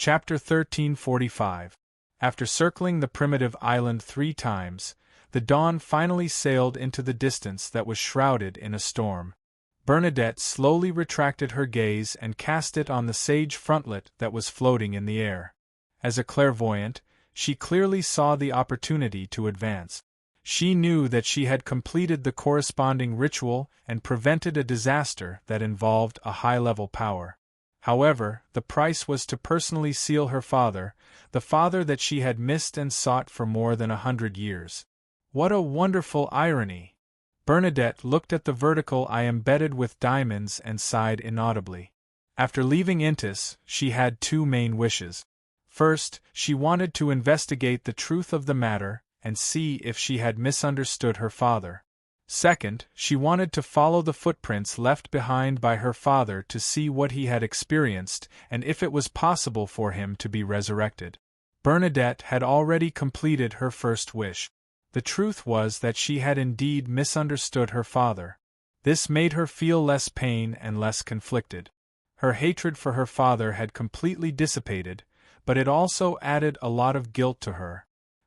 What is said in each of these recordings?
Chapter 1345. After circling the primitive island 3 times, the dawn finally sailed into the distance that was shrouded in a storm. Bernadette slowly retracted her gaze and cast it on the sage frontlet that was floating in the air. As a clairvoyant, she clearly saw the opportunity to advance. She knew that she had completed the corresponding ritual and prevented a disaster that involved a high-level power. However, the price was to personally seal her father, the father that she had missed and sought for more than 100 years. What a wonderful irony! Bernadette looked at the vertical eye embedded with diamonds and sighed inaudibly. After leaving Intis, she had 2 main wishes. First, she wanted to investigate the truth of the matter and see if she had misunderstood her father. Second, she wanted to follow the footprints left behind by her father to see what he had experienced and if it was possible for him to be resurrected. Bernadette had already completed her first wish. The truth was that she had indeed misunderstood her father. This made her feel less pain and less conflicted. Her hatred for her father had completely dissipated, but it also added a lot of guilt to her.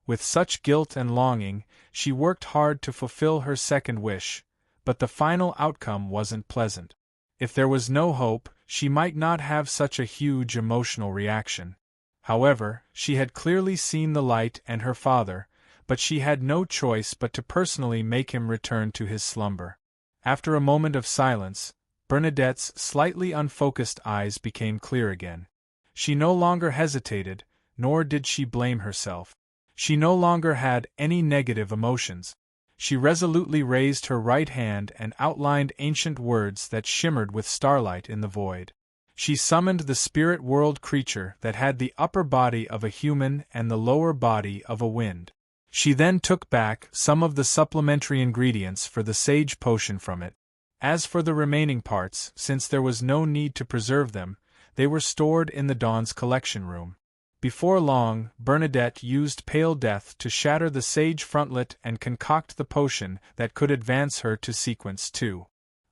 With such guilt and longing, she worked hard to fulfill her second wish, but the final outcome wasn't pleasant. If there was no hope, she might not have such a huge emotional reaction. However, she had clearly seen the light and her father, but she had no choice but to personally make him return to his slumber. After a moment of silence, Bernadette's slightly unfocused eyes became clear again. She no longer hesitated, nor did she blame herself. She no longer had any negative emotions. She resolutely raised her right hand and outlined ancient words that shimmered with starlight in the void. She summoned the spirit world creature that had the upper body of a human and the lower body of a wind. She then took back some of the supplementary ingredients for the sage potion from it. As for the remaining parts, since there was no need to preserve them, they were stored in the Dawn's collection room. Before long, Bernadette used pale death to shatter the sage frontlet and concoct the potion that could advance her to sequence 2.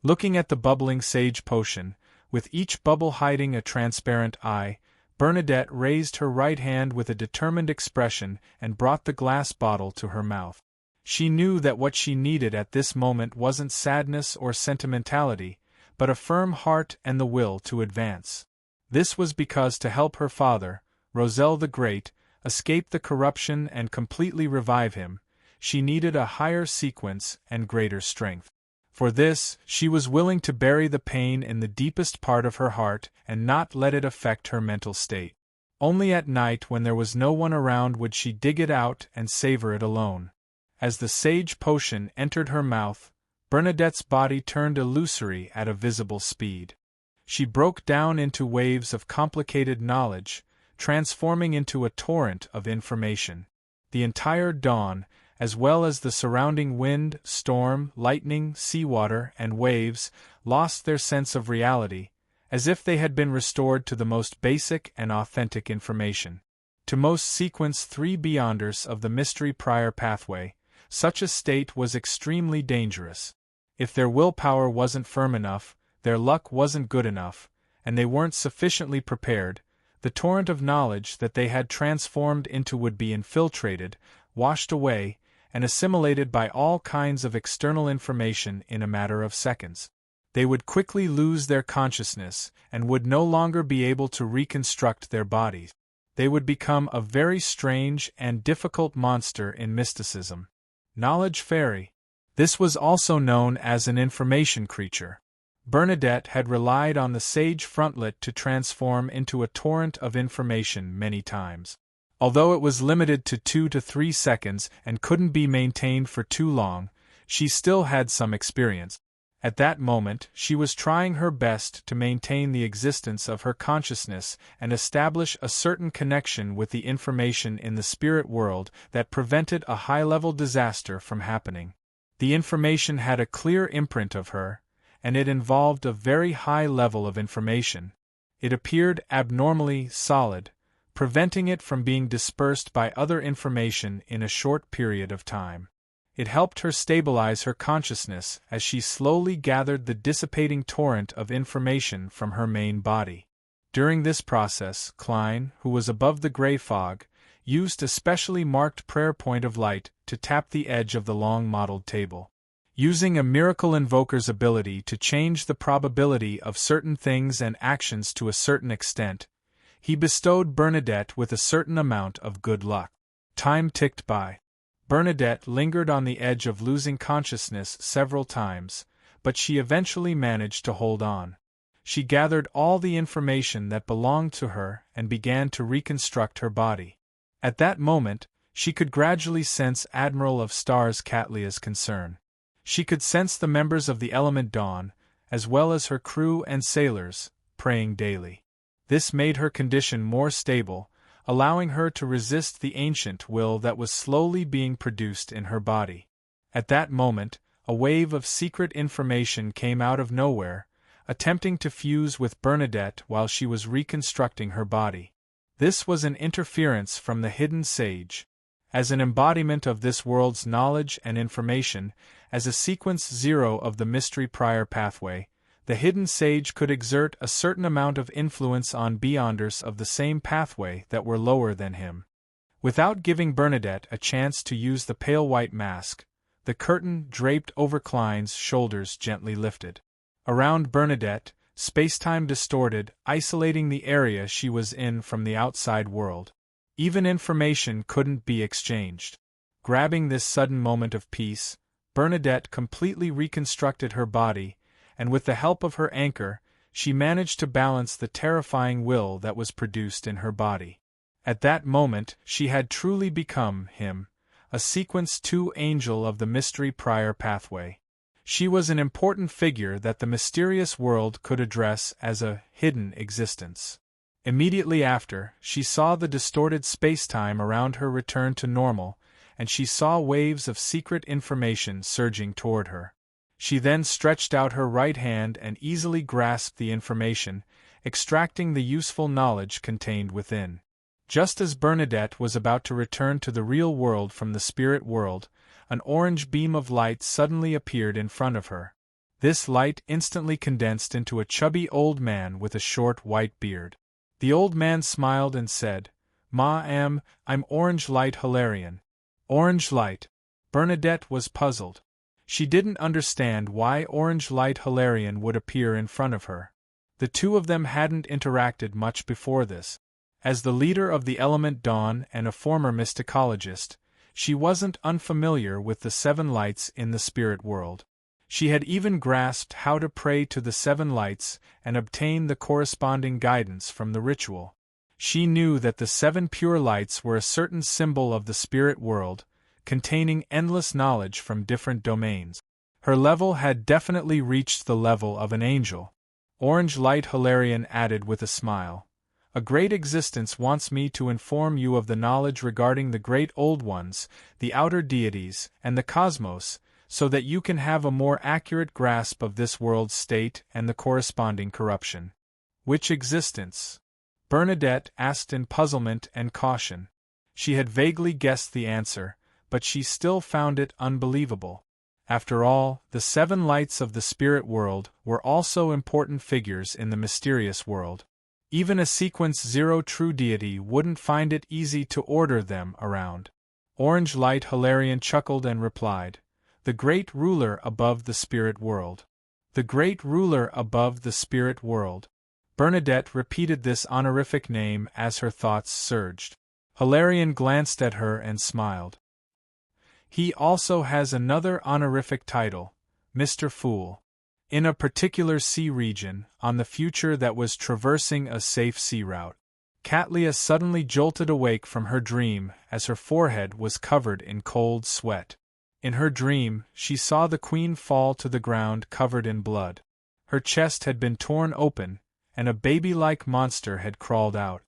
Looking at the bubbling sage potion, with each bubble hiding a transparent eye, Bernadette raised her right hand with a determined expression and brought the glass bottle to her mouth. She knew that what she needed at this moment wasn't sadness or sentimentality, but a firm heart and the will to advance. This was because to help her father, Roselle the Great, escape the corruption and completely revive him, she needed a higher sequence and greater strength. For this, she was willing to bury the pain in the deepest part of her heart and not let it affect her mental state. Only at night when there was no one around would she dig it out and savor it alone. As the sage potion entered her mouth, Bernadette's body turned illusory at a visible speed. She broke down into waves of complicated knowledge, transforming into a torrent of information. The entire dawn, as well as the surrounding wind, storm, lightning, seawater, and waves, lost their sense of reality, as if they had been restored to the most basic and authentic information. To most Sequence 3 beyonders of the Mystery Prior pathway, such a state was extremely dangerous. If their willpower wasn't firm enough, their luck wasn't good enough, and they weren't sufficiently prepared, the torrent of knowledge that they had transformed into would be infiltrated, washed away, and assimilated by all kinds of external information in a matter of seconds. They would quickly lose their consciousness and would no longer be able to reconstruct their bodies. They would become a very strange and difficult monster in mysticism. Knowledge Fairy. This was also known as an information creature. Bernadette had relied on the sage frontlet to transform into a torrent of information many times. Although it was limited to 2 to 3 seconds and couldn't be maintained for too long, she still had some experience. At that moment, she was trying her best to maintain the existence of her consciousness and establish a certain connection with the information in the spirit world that prevented a high-level disaster from happening. The information had a clear imprint of her, and it involved a very high level of information. It appeared abnormally solid, preventing it from being dispersed by other information in a short period of time. It helped her stabilize her consciousness as she slowly gathered the dissipating torrent of information from her main body. During this process, Klein, who was above the gray fog, used a specially marked prayer point of light to tap the edge of the long mottled table. Using a miracle invoker's ability to change the probability of certain things and actions to a certain extent, he bestowed Bernadette with a certain amount of good luck. Time ticked by. Bernadette lingered on the edge of losing consciousness several times, but she eventually managed to hold on. She gathered all the information that belonged to her and began to reconstruct her body. At that moment, she could gradually sense Admiral of Stars Catlia's concern. She could sense the members of the Element Dawn, as well as her crew and sailors, praying daily. This made her condition more stable, allowing her to resist the ancient will that was slowly being produced in her body. At that moment, a wave of secret information came out of nowhere, attempting to fuse with Bernadette while she was reconstructing her body. This was an interference from the hidden sage. As an embodiment of this world's knowledge and information, as a sequence 0 of the mystery prior pathway, the hidden sage could exert a certain amount of influence on beyonders of the same pathway that were lower than him. Without giving Bernadette a chance to use the pale white mask, the curtain draped over Klein's shoulders gently lifted. Around Bernadette, spacetime distorted, isolating the area she was in from the outside world. Even information couldn't be exchanged. Grabbing this sudden moment of peace, Bernadette completely reconstructed her body, and with the help of her anchor, she managed to balance the terrifying will that was produced in her body. At that moment, she had truly become him, a Sequence 2 angel of the mystery prior pathway. She was an important figure that the mysterious world could address as a hidden existence. Immediately after, she saw the distorted spacetime around her return to normal, and she saw waves of secret information surging toward her. She then stretched out her right hand and easily grasped the information, extracting the useful knowledge contained within. Just as Bernadette was about to return to the real world from the spirit world, an orange beam of light suddenly appeared in front of her. This light instantly condensed into a chubby old man with a short white beard. The old man smiled and said, I'm Orange Light Hilarion." Orange Light. Bernadette was puzzled. She didn't understand why Orange Light Hilarion would appear in front of her. The two of them hadn't interacted much before this. As the leader of the Element Dawn and a former mysticologist, she wasn't unfamiliar with the seven lights in the spirit world. She had even grasped how to pray to the seven lights and obtain the corresponding guidance from the ritual. She knew that the seven pure lights were a certain symbol of the spirit world, containing endless knowledge from different domains. Her level had definitely reached the level of an angel. Orange Light Hilarion added with a smile, "A great existence wants me to inform you of the knowledge regarding the great old ones, the outer deities, and the cosmos, so that you can have a more accurate grasp of this world's state and the corresponding corruption." "Which existence?" Bernadette asked in puzzlement and caution. She had vaguely guessed the answer, but she still found it unbelievable. After all, the seven lights of the spirit world were also important figures in the mysterious world. Even a Sequence 0 true deity wouldn't find it easy to order them around. Orange Light Hilarion chuckled and replied, "The great ruler above the spirit world." "The great ruler above the spirit world." Bernadette repeated this honorific name as her thoughts surged. Hilarion glanced at her and smiled. "He also has another honorific title, Mr. Fool. In a particular sea region, on the future that was traversing a safe sea route." Catlia suddenly jolted awake from her dream as her forehead was covered in cold sweat. In her dream, she saw the queen fall to the ground covered in blood. Her chest had been torn open, and a baby-like monster had crawled out.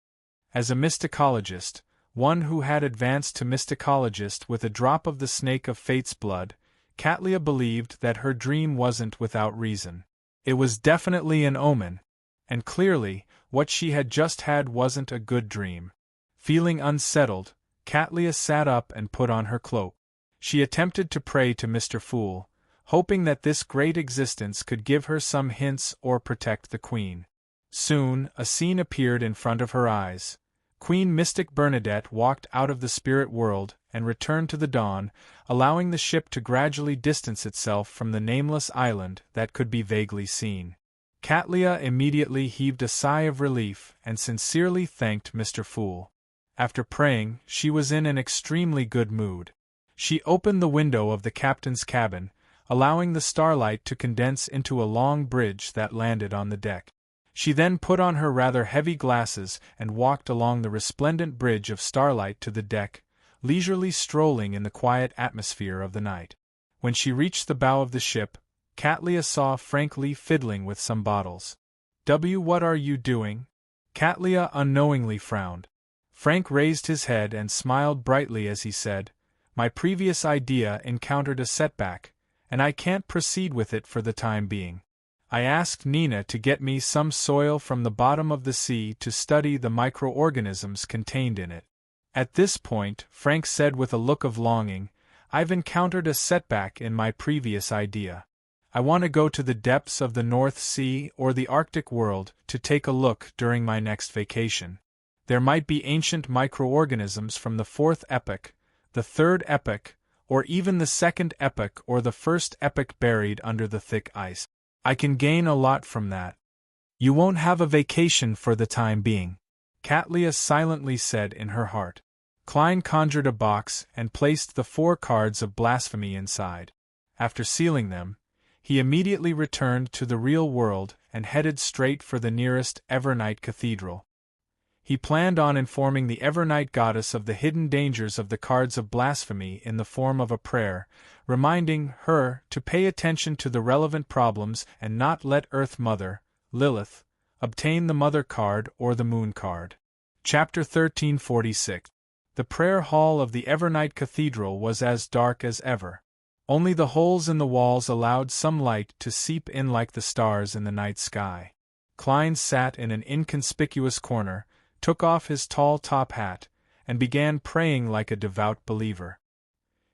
As a mysticologist, one who had advanced to mysticologist with a drop of the snake of fate's blood, Catlia believed that her dream wasn't without reason. It was definitely an omen, and clearly, what she had just had wasn't a good dream. Feeling unsettled, Catlia sat up and put on her cloak. She attempted to pray to Mr. Fool, hoping that this great existence could give her some hints or protect the queen. Soon, a scene appeared in front of her eyes. Queen Mystic Bernadette walked out of the spirit world and returned to the dawn, allowing the ship to gradually distance itself from the nameless island that could be vaguely seen. Catlia immediately heaved a sigh of relief and sincerely thanked Mr. Fool. After praying, she was in an extremely good mood. She opened the window of the captain's cabin, allowing the starlight to condense into a long bridge that landed on the deck. She then put on her rather heavy glasses and walked along the resplendent bridge of starlight to the deck, leisurely strolling in the quiet atmosphere of the night. When she reached the bow of the ship, Catlia saw Frank Lee fiddling with some bottles. What are you doing?" Catlia unknowingly frowned. Frank raised his head and smiled brightly as he said, "My previous idea encountered a setback, and I can't proceed with it for the time being. I asked Nina to get me some soil from the bottom of the sea to study the microorganisms contained in it." At this point, Frank said with a look of longing, "I've encountered a setback in my previous idea. I want to go to the depths of the North Sea or the Arctic world to take a look during my next vacation. There might be ancient microorganisms from the fourth epoch, the third epoch, or even the second epoch or the first epoch buried under the thick ice. I can gain a lot from that." "You won't have a vacation for the time being," Catlia silently said in her heart. Klein conjured a box and placed the 4 cards of blasphemy inside. After sealing them, he immediately returned to the real world and headed straight for the nearest Evernight Cathedral. He planned on informing the Evernight goddess of the hidden dangers of the cards of blasphemy in the form of a prayer, reminding her to pay attention to the relevant problems and not let Earth Mother, Lilith, obtain the Mother card or the Moon card. Chapter 1346. The prayer hall of the Evernight Cathedral was as dark as ever. Only the holes in the walls allowed some light to seep in like the stars in the night sky. Klein sat in an inconspicuous corner, took off his tall top hat, and began praying like a devout believer.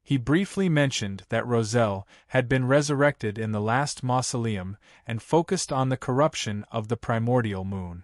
He briefly mentioned that Roselle had been resurrected in the last mausoleum and focused on the corruption of the primordial moon.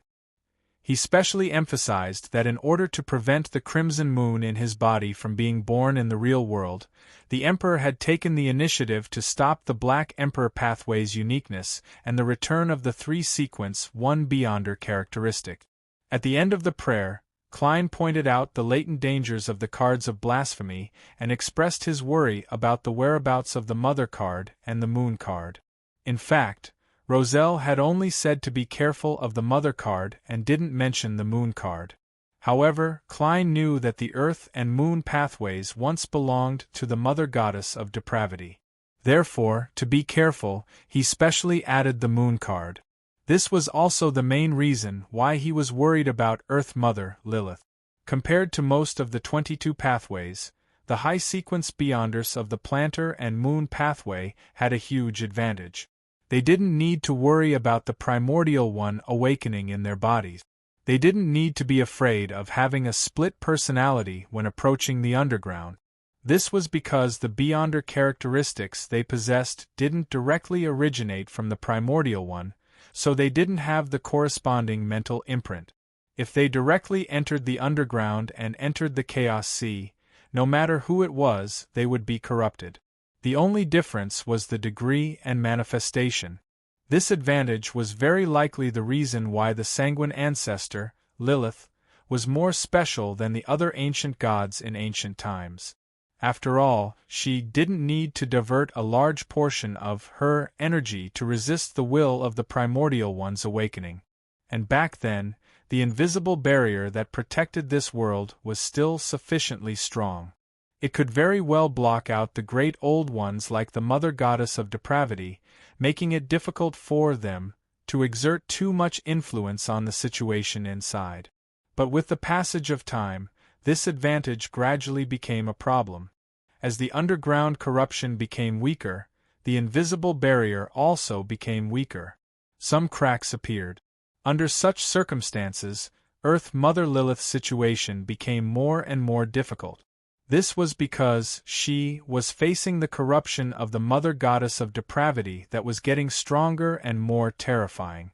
He specially emphasized that in order to prevent the crimson moon in his body from being born in the real world, the Emperor had taken the initiative to stop the Black Emperor pathway's uniqueness and the return of the 3-sequence 1 Beyonder characteristic. At the end of the prayer, Klein pointed out the latent dangers of the cards of blasphemy and expressed his worry about the whereabouts of the Mother card and the Moon card. In fact, Roselle had only said to be careful of the Mother card and didn't mention the Moon card. However, Klein knew that the Earth and Moon pathways once belonged to the Mother Goddess of Depravity. Therefore, to be careful, he specially added the Moon card. This was also the main reason why he was worried about Earth Mother, Lilith. Compared to most of the 22 pathways, the high-sequence Beyonders of the Planter and Moon pathway had a huge advantage. They didn't need to worry about the primordial one awakening in their bodies. They didn't need to be afraid of having a split personality when approaching the underground. This was because the Beyonder characteristics they possessed didn't directly originate from the primordial one, so they didn't have the corresponding mental imprint. If they directly entered the underground and entered the Chaos Sea, no matter who it was, they would be corrupted. The only difference was the degree and manifestation. This advantage was very likely the reason why the sanguine ancestor, Lilith, was more special than the other ancient gods in ancient times. After all, she didn't need to divert a large portion of her energy to resist the will of the primordial one's awakening. And back then, the invisible barrier that protected this world was still sufficiently strong. It could very well block out the great old ones like the Mother Goddess of Depravity, making it difficult for them to exert too much influence on the situation inside. But with the passage of time, this advantage gradually became a problem. As the underground corruption became weaker, the invisible barrier also became weaker. Some cracks appeared. Under such circumstances, Earth Mother Lilith's situation became more and more difficult. This was because she was facing the corruption of the Mother Goddess of Depravity that was getting stronger and more terrifying.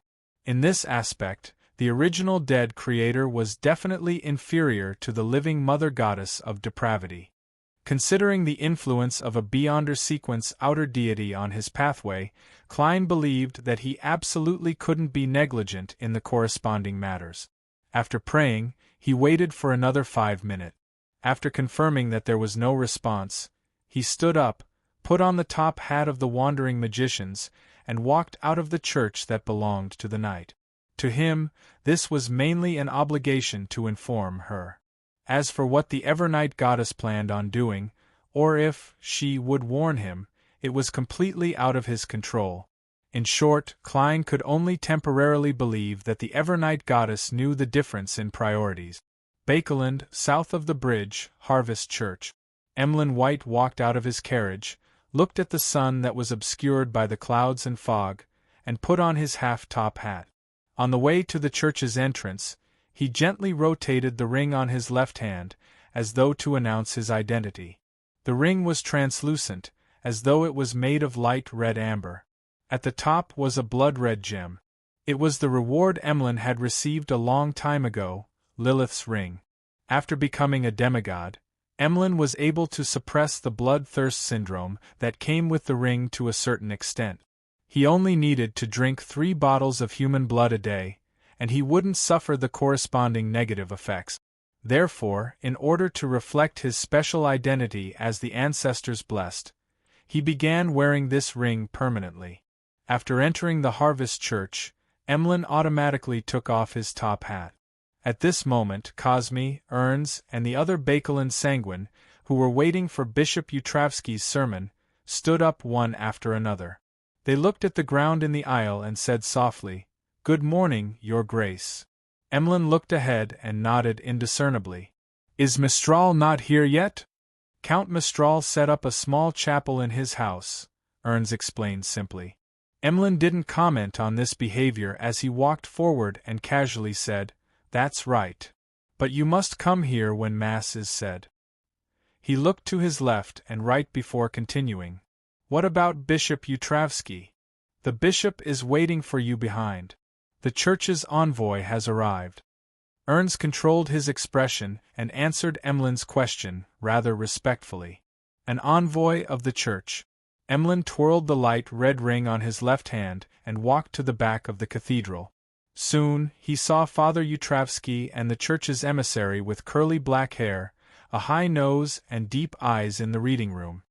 In this aspect, the original dead creator was definitely inferior to the living mother goddess of depravity. Considering the influence of a beyonder sequence outer deity on his pathway, Klein believed that he absolutely couldn't be negligent in the corresponding matters. After praying, he waited for another 5 minutes. After confirming that there was no response, he stood up, put on the top hat of the wandering magicians, and walked out of the church that belonged to the night. To him, this was mainly an obligation to inform her. As for what the Evernight goddess planned on doing, or if she would warn him, it was completely out of his control. In short, Klein could only temporarily believe that the Evernight goddess knew the difference in priorities. Bakeland, south of the bridge, Harvest Church. Emlyn White walked out of his carriage, looked at the sun that was obscured by the clouds and fog, and put on his half-top hat. On the way to the church's entrance, he gently rotated the ring on his left hand, as though to announce his identity. The ring was translucent, as though it was made of light red amber. At the top was a blood-red gem. It was the reward Emlyn had received a long time ago, Lilith's ring. After becoming a demigod, Emlyn was able to suppress the bloodthirst syndrome that came with the ring to a certain extent. He only needed to drink 3 bottles of human blood a day, and he wouldn't suffer the corresponding negative effects. Therefore, in order to reflect his special identity as the ancestors blessed, he began wearing this ring permanently. After entering the Harvest Church, Emlyn automatically took off his top hat. At this moment, Cosme, Ernst, and the other Bakeland sanguine, who were waiting for Bishop Utravsky's sermon, stood up one after another. They looked at the ground in the aisle and said softly, "Good morning, Your Grace." Emlyn looked ahead and nodded indiscernibly. "Is Mistral not here yet?" "Count Mistral set up a small chapel in his house," Ernst explained simply. Emlyn didn't comment on this behavior as he walked forward and casually said, "That's right. But you must come here when Mass is said." He looked to his left and right before continuing. "What about Bishop Utravsky?" "The bishop is waiting for you behind. The church's envoy has arrived." Ernst controlled his expression and answered Emlyn's question rather respectfully. "An envoy of the church." Emlyn twirled the light red ring on his left hand and walked to the back of the cathedral. Soon, he saw Father Utravsky and the church's emissary with curly black hair, a high nose and deep eyes in the reading room.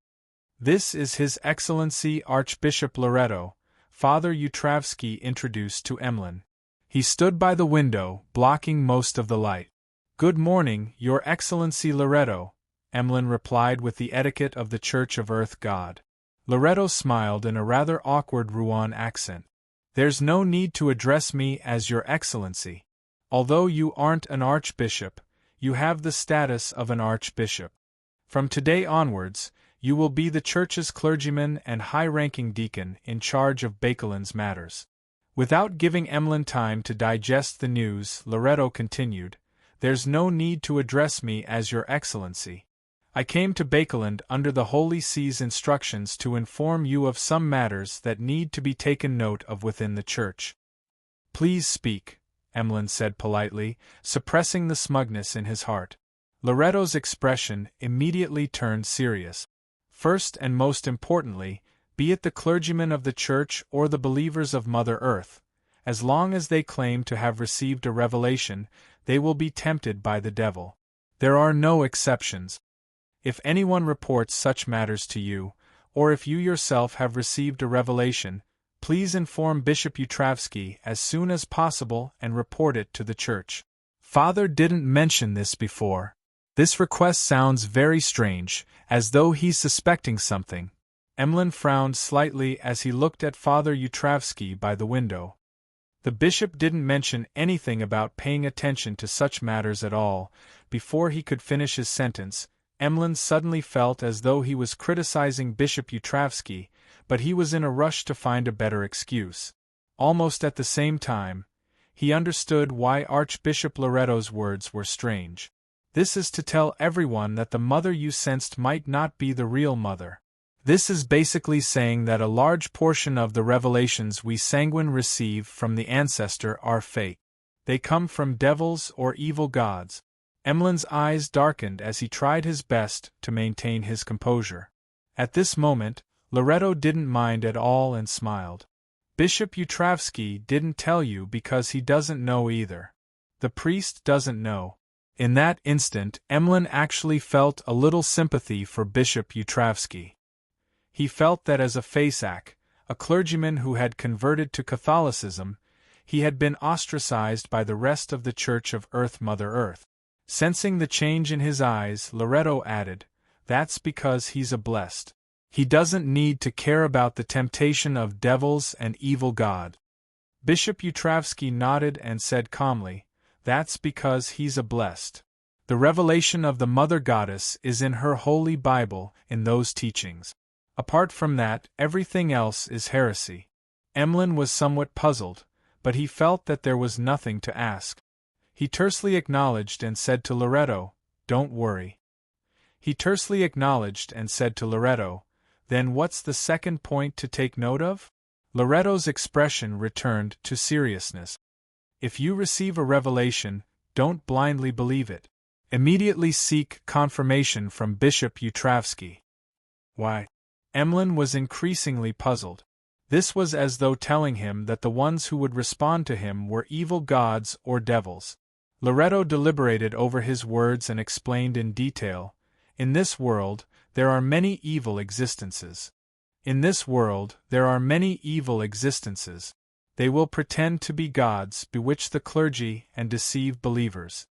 "This is His Excellency Archbishop Loretto," Father Utravsky introduced to Emlyn. He stood by the window, blocking most of the light. "Good morning, Your Excellency Loretto," Emlyn replied with the etiquette of the Church of Earth God. Loretto smiled in a rather awkward Rouen accent. "There's no need to address me as Your Excellency. Although you aren't an archbishop, you have the status of an archbishop. From today onwards, you will be the church's clergyman and high-ranking deacon in charge of Bakeland's matters." Without giving Emlyn time to digest the news, Loretto continued, "There's no need to address me as Your Excellency. I came to Bakeland under the Holy See's instructions to inform you of some matters that need to be taken note of within the church." "Please speak," Emlyn said politely, suppressing the smugness in his heart. Loretto's expression immediately turned serious. "First and most importantly, be it the clergymen of the church or the believers of Mother Earth, as long as they claim to have received a revelation, they will be tempted by the devil. There are no exceptions. If anyone reports such matters to you, or if you yourself have received a revelation, please inform Bishop Utravsky as soon as possible and report it to the church." Father didn't mention this before. This request sounds very strange, as though he's suspecting something. Emlyn frowned slightly as he looked at Father Utravsky by the window. The bishop didn't mention anything about paying attention to such matters at all. Before he could finish his sentence, Emlyn suddenly felt as though he was criticizing Bishop Utravsky, but he was in a rush to find a better excuse. Almost at the same time, he understood why Archbishop Loretto's words were strange. "This is to tell everyone that the mother you sensed might not be the real mother. This is basically saying that a large portion of the revelations we sanguine receive from the ancestor are fake. They come from devils or evil gods. Emlyn's eyes darkened as he tried his best to maintain his composure. At this moment, Loretto didn't mind at all and smiled. Bishop Utravsky didn't tell you because he doesn't know either. The priest doesn't know. In that instant, Emlyn actually felt a little sympathy for Bishop Utravsky. He felt that as a Fasak, a clergyman who had converted to Catholicism, he had been ostracized by the rest of the Church of Earth Mother Earth. Sensing the change in his eyes, Loretto added, "That's because he's a blessed. He doesn't need to care about the temptation of devils and evil God." Bishop Utravsky nodded and said calmly, "That's because he's a blessed. The revelation of the Mother Goddess is in her Holy Bible, in those teachings. Apart from that, everything else is heresy." Emlyn was somewhat puzzled, but he felt that there was nothing to ask. He tersely acknowledged and said to Loretto, "Don't worry." Then what's the second point to take note of? Loretto's expression returned to seriousness. "If you receive a revelation, don't blindly believe it. Immediately seek confirmation from Bishop Utravsky." Why? Emlyn was increasingly puzzled. This was as though telling him that the ones who would respond to him were evil gods or devils. Loretto deliberated over his words and explained in detail, "In this world, there are many evil existences. They will pretend to be gods, bewitch the clergy, and deceive believers.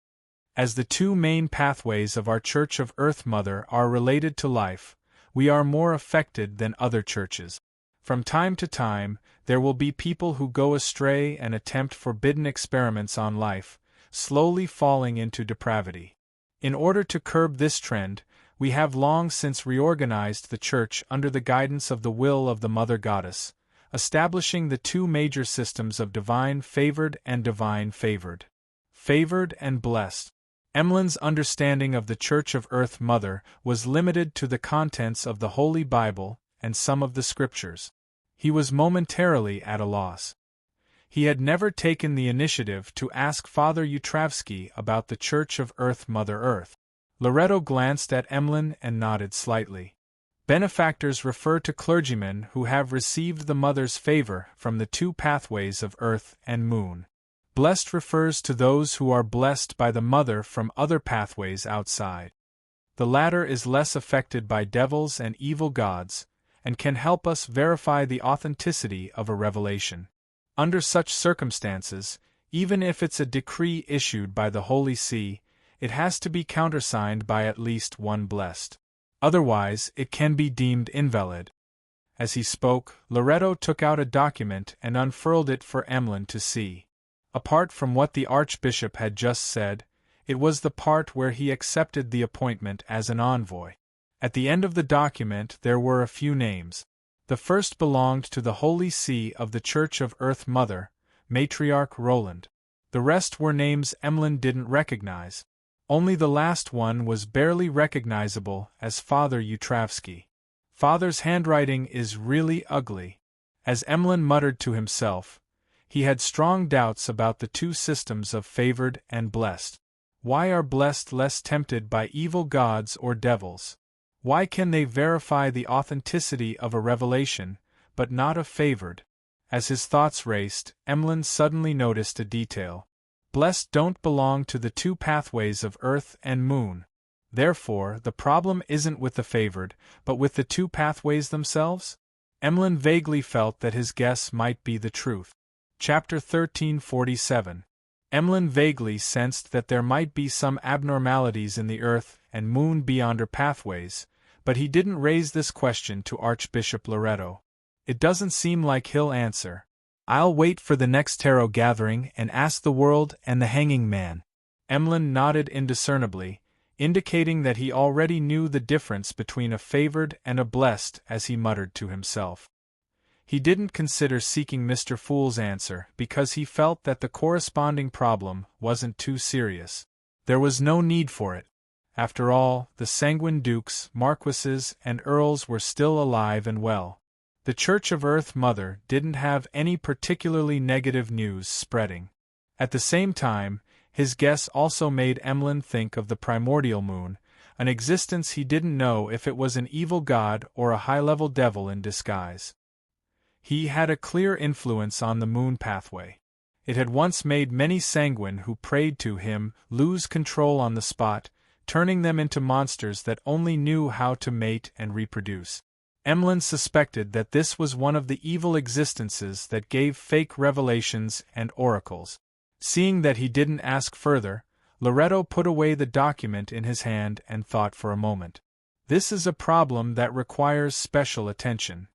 As the two main pathways of our Church of Earth Mother are related to life, we are more affected than other churches. From time to time, there will be people who go astray and attempt forbidden experiments on life, slowly falling into depravity. In order to curb this trend, we have long since reorganized the Church under the guidance of the will of the Mother Goddess, establishing the two major systems of divine favored and divine favored. Favored and blessed. Emlyn's understanding of the Church of Earth Mother was limited to the contents of the Holy Bible and some of the scriptures. He was momentarily at a loss. He had never taken the initiative to ask Father Utravsky about the Church of Earth Mother Earth. Loretto glanced at Emlyn and nodded slightly. Benefactors refer to clergymen who have received the Mother's favor from the two pathways of Earth and Moon. Blessed refers to those who are blessed by the Mother from other pathways outside. The latter is less affected by devils and evil gods, and can help us verify the authenticity of a revelation. Under such circumstances, even if it's a decree issued by the Holy See, it has to be countersigned by at least one blessed. Otherwise, it can be deemed invalid. As he spoke, Loretto took out a document and unfurled it for Emlyn to see. Apart from what the Archbishop had just said, it was the part where he accepted the appointment as an envoy. At the end of the document there were a few names. The first belonged to the Holy See of the Church of Earth Mother, Matriarch Roland. The rest were names Emlyn didn't recognize. Only the last one was barely recognizable as Father Utravsky. Father's handwriting is really ugly. As Emlyn muttered to himself, he had strong doubts about the two systems of favored and blessed. Why are blessed less tempted by evil gods or devils? Why can they verify the authenticity of a revelation, but not of favored? As his thoughts raced, Emlyn suddenly noticed a detail. Blessed don't belong to the two pathways of Earth and Moon. Therefore, the problem isn't with the favored, but with the two pathways themselves? Emlyn vaguely felt that his guess might be the truth. Chapter 1347. Emlyn vaguely sensed that there might be some abnormalities in the Earth and Moon beyonder pathways, but he didn't raise this question to Archbishop Loretto. It doesn't seem like he'll answer. I'll wait for the next tarot gathering and ask the world and the hanging man. Emlyn nodded indiscernibly, indicating that he already knew the difference between a favored and a blessed as he muttered to himself. He didn't consider seeking Mr. Fool's answer because he felt that the corresponding problem wasn't too serious. There was no need for it. After all, the sanguine dukes, marquises, and earls were still alive and well. The Church of Earth Mother didn't have any particularly negative news spreading. At the same time, his guess also made Emlyn think of the primordial moon, an existence he didn't know if it was an evil god or a high-level devil in disguise. He had a clear influence on the moon pathway. It had once made many sanguine who prayed to him lose control on the spot, turning them into monsters that only knew how to mate and reproduce. Emlyn suspected that this was one of the evil existences that gave fake revelations and oracles. Seeing that he didn't ask further, Loretto put away the document in his hand and thought for a moment. This is a problem that requires special attention.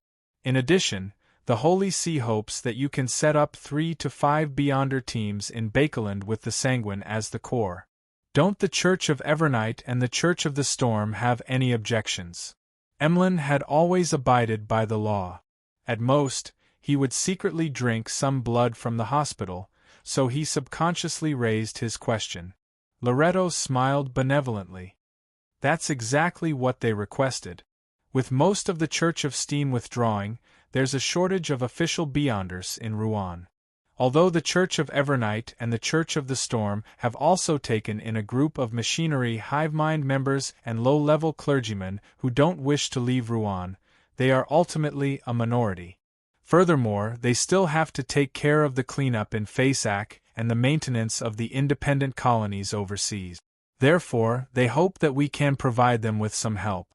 In addition, the Holy See hopes that you can set up 3 to 5 Beyonder teams in Bakeland with the Sanguine as the core. Don't the Church of Evernight and the Church of the Storm have any objections? Emlyn had always abided by the law. At most, he would secretly drink some blood from the hospital, so he subconsciously raised his question. Loretto smiled benevolently. That's exactly what they requested. With most of the Church of Steam withdrawing, there's a shortage of official Beyonders in Rouen. Although the Church of Evernight and the Church of the Storm have also taken in a group of machinery hive-mind members and low-level clergymen who don't wish to leave Rouen, they are ultimately a minority. Furthermore, they still have to take care of the cleanup in Faisac and the maintenance of the independent colonies overseas. Therefore, they hope that we can provide them with some help.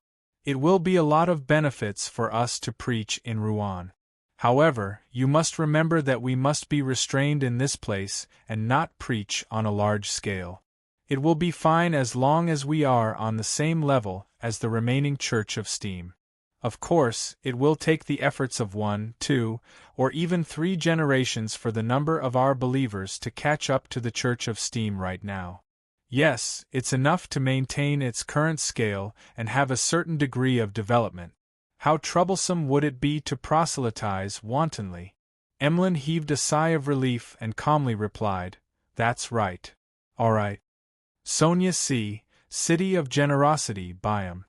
It will be a lot of benefits for us to preach in Rouen. However, you must remember that we must be restrained in this place and not preach on a large scale. It will be fine as long as we are on the same level as the remaining Church of Steam. Of course, it will take the efforts of 1, 2, or even 3 generations for the number of our believers to catch up to the Church of Steam right now. Yes, it's enough to maintain its current scale and have a certain degree of development. How troublesome would it be to proselytize wantonly? Emlyn heaved a sigh of relief and calmly replied, "That's right. All right. Sonia C., City of Generosity, Byam."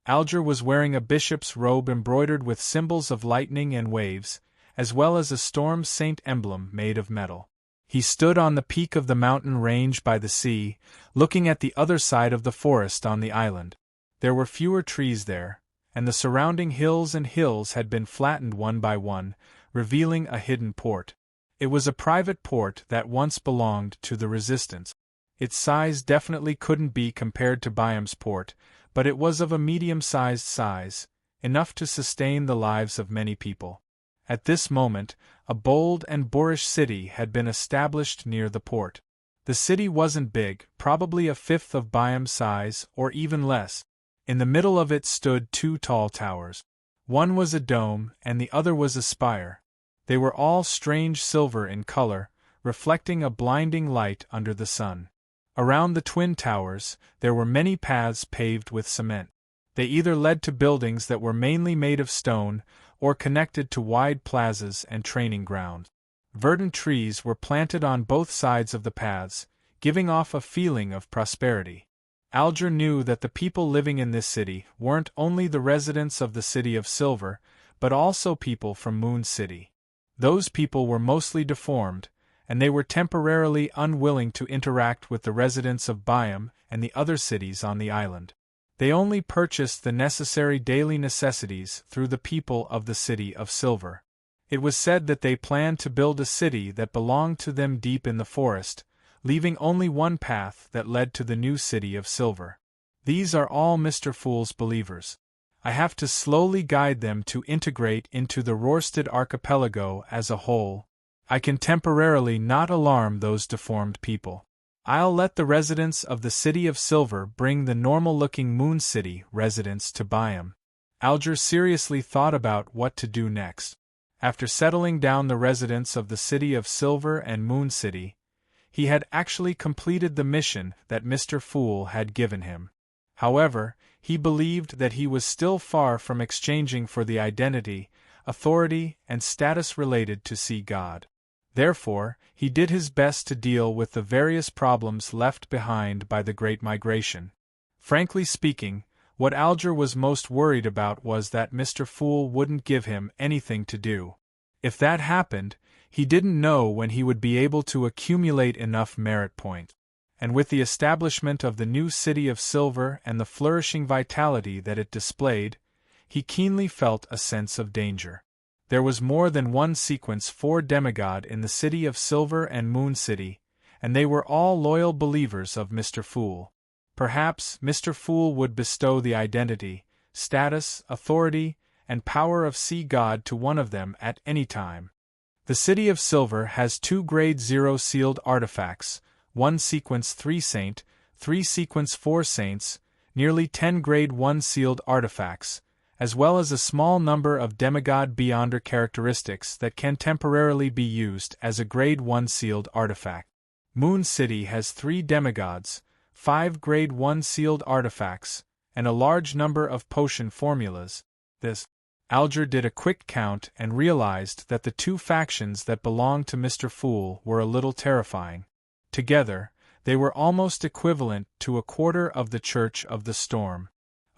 Alger was wearing a bishop's robe embroidered with symbols of lightning and waves, as well as a storm saint emblem made of metal. He stood on the peak of the mountain range by the sea, looking at the other side of the forest on the island. There were fewer trees there, and the surrounding hills and hills had been flattened one by one, revealing a hidden port. It was a private port that once belonged to the Resistance. Its size definitely couldn't be compared to Byam's port, but it was of a medium-sized size, enough to sustain the lives of many people. At this moment, a bold and boorish city had been established near the port. The city wasn't big, probably a fifth of Byam's size, or even less. In the middle of it stood 2 tall towers. One was a dome, and the other was a spire. They were all strange silver in color, reflecting a blinding light under the sun. Around the twin towers, there were many paths paved with cement. They either led to buildings that were mainly made of stone, or connected to wide plazas and training grounds. Verdant trees were planted on both sides of the paths, giving off a feeling of prosperity. Alger knew that the people living in this city weren't only the residents of the City of Silver, but also people from Moon City. Those people were mostly deformed, and they were temporarily unwilling to interact with the residents of Byam and the other cities on the island. They only purchased the necessary daily necessities through the people of the City of Silver. It was said that they planned to build a city that belonged to them deep in the forest, leaving only one path that led to the new City of Silver. These are all Mr. Fool's believers. I have to slowly guide them to integrate into the Rorstad archipelago as a whole. I can temporarily not alarm those deformed people. I'll let the residents of the City of Silver bring the normal-looking Moon City residents to Byam. Alger seriously thought about what to do next. After settling down the residents of the City of Silver and Moon City, he had actually completed the mission that Mr. Fool had given him. However, he believed that he was still far from exchanging for the identity, authority, and status related to see God. Therefore, he did his best to deal with the various problems left behind by the Great Migration. Frankly speaking, what Alger was most worried about was that Mr. Fool wouldn't give him anything to do. If that happened, he didn't know when he would be able to accumulate enough merit points. And with the establishment of the new city of Silver and the flourishing vitality that it displayed, he keenly felt a sense of danger. There was more than one sequence 4 demigod in the city of Silver and Moon City, and they were all loyal believers of Mr. Fool. Perhaps Mr. Fool would bestow the identity, status, authority, and power of Sea God to one of them at any time. The City of Silver has 2 Grade 0 sealed artifacts, 1 Sequence 3 Saint, 3 Sequence 4 Saints, nearly 10 Grade 1 sealed artifacts, as well as a small number of demigod beyonder characteristics that can temporarily be used as a Grade 1 sealed artifact. Moon City has 3 demigods, 5 Grade 1 sealed artifacts, and a large number of potion formulas. Alger did a quick count and realized that the 2 factions that belonged to Mr. Fool were a little terrifying. Together, they were almost equivalent to a quarter of the Church of the Storm.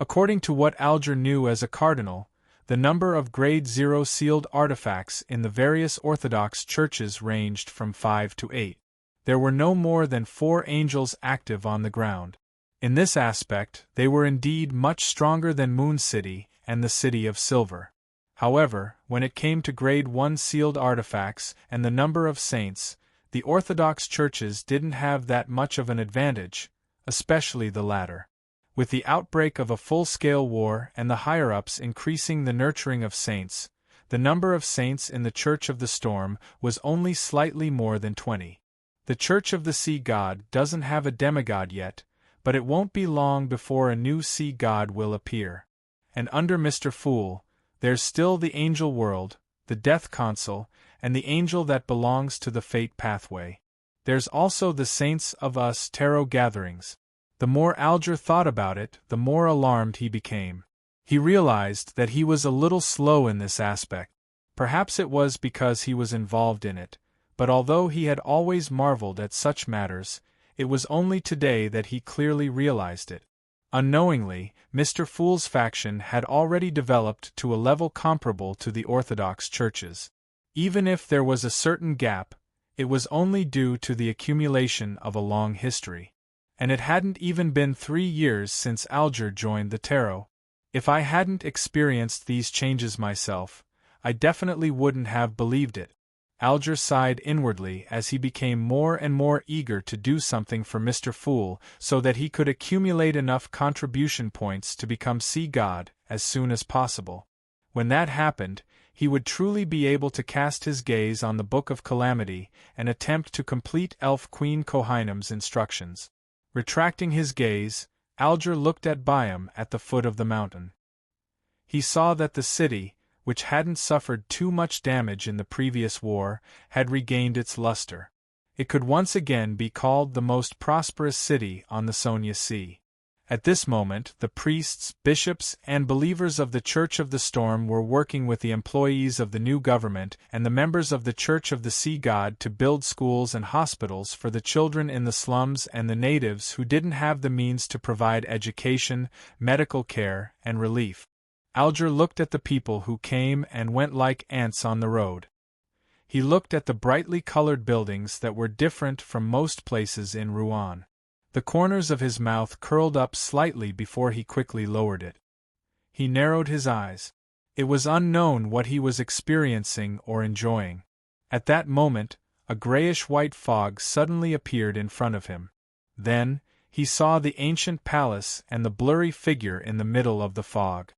According to what Alger knew as a cardinal, the number of Grade 0 sealed artifacts in the various Orthodox churches ranged from 5 to 8. There were no more than 4 angels active on the ground. In this aspect, they were indeed much stronger than Moon City and the City of Silver. However, when it came to Grade 1 sealed artifacts and the number of saints, the Orthodox churches didn't have that much of an advantage, especially the latter. With the outbreak of a full-scale war and the higher-ups increasing the nurturing of saints, the number of saints in the Church of the Storm was only slightly more than 20. The Church of the Sea God doesn't have a demigod yet, but it won't be long before a new sea god will appear. And under Mr. Fool, there's still the angel world, the death console, and the angel that belongs to the fate pathway. There's also the Saints of Us tarot gatherings. The more Alger thought about it, the more alarmed he became. He realized that he was a little slow in this aspect. Perhaps it was because he was involved in it, but although he had always marveled at such matters, it was only today that he clearly realized it. Unknowingly, Mr. Fool's faction had already developed to a level comparable to the Orthodox churches. Even if there was a certain gap, it was only due to the accumulation of a long history. And it hadn't even been 3 years since Alger joined the tarot. If I hadn't experienced these changes myself, I definitely wouldn't have believed it. Alger sighed inwardly as he became more and more eager to do something for Mr. Fool so that he could accumulate enough contribution points to become Sea God as soon as possible. When that happened, he would truly be able to cast his gaze on the Book of Calamity and attempt to complete Elf Queen Kohainam's instructions. Retracting his gaze, Alger looked at Biam at the foot of the mountain. He saw that the city, which hadn't suffered too much damage in the previous war, had regained its luster. It could once again be called the most prosperous city on the Sonia Sea. At this moment, the priests, bishops, and believers of the Church of the Storm were working with the employees of the new government and the members of the Church of the Sea God to build schools and hospitals for the children in the slums and the natives who didn't have the means to provide education, medical care, and relief. Alger looked at the people who came and went like ants on the road. He looked at the brightly colored buildings that were different from most places in Rouen. The corners of his mouth curled up slightly before he quickly lowered it. He narrowed his eyes. It was unknown what he was experiencing or enjoying. At that moment, a grayish-white fog suddenly appeared in front of him. Then, he saw the ancient palace and the blurry figure in the middle of the fog.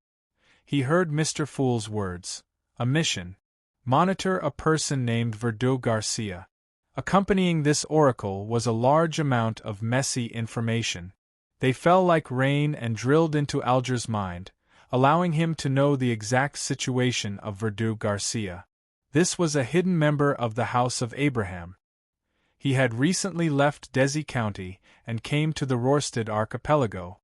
He heard Mr. Fool's words. A mission. Monitor a person named Verdugo Garcia. Accompanying this oracle was a large amount of messy information. They fell like rain and drilled into Alger's mind, allowing him to know the exact situation of Verdugo Garcia. This was a hidden member of the House of Abraham. He had recently left Desi County and came to the Rorstad archipelago.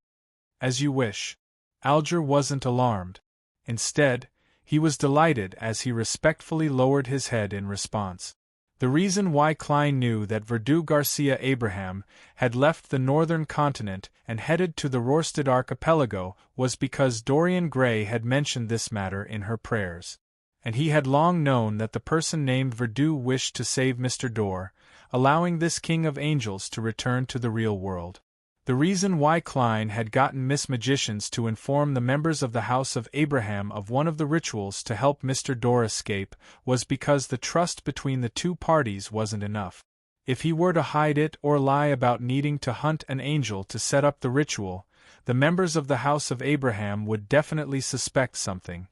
As you wish. Alger wasn't alarmed. Instead, he was delighted as he respectfully lowered his head in response. The reason why Klein knew that Verdu Garcia Abraham had left the northern continent and headed to the Rorstad archipelago was because Dorian Gray had mentioned this matter in her prayers. And he had long known that the person named Verdu wished to save Mr. Dor, allowing this king of angels to return to the real world. The reason why Klein had gotten Miss Magicians to inform the members of the House of Abraham of one of the rituals to help Mr. Dor escape was because the trust between the two parties wasn't enough. If he were to hide it or lie about needing to hunt an angel to set up the ritual, the members of the House of Abraham would definitely suspect something.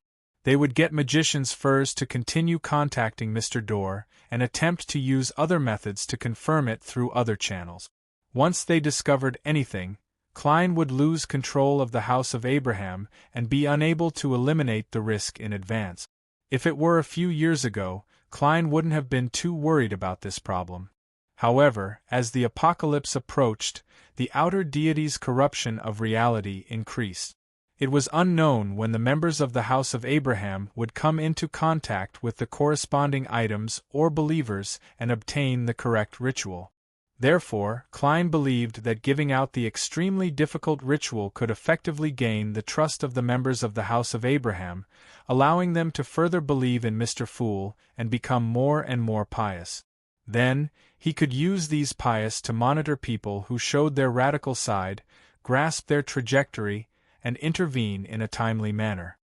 They would get Magicians first to continue contacting Mr. Dor and attempt to use other methods to confirm it through other channels. Once they discovered anything, Klein would lose control of the House of Abraham and be unable to eliminate the risk in advance. If it were a few years ago, Klein wouldn't have been too worried about this problem. However, as the apocalypse approached, the outer deity's corruption of reality increased. It was unknown when the members of the House of Abraham would come into contact with the corresponding items or believers and obtain the correct ritual. Therefore, Klein believed that giving out the extremely difficult ritual could effectively gain the trust of the members of the House of Abraham, allowing them to further believe in Mr. Fool and become more and more pious. Then, he could use these pious to monitor people who showed their radical side, grasp their trajectory, and intervene in a timely manner.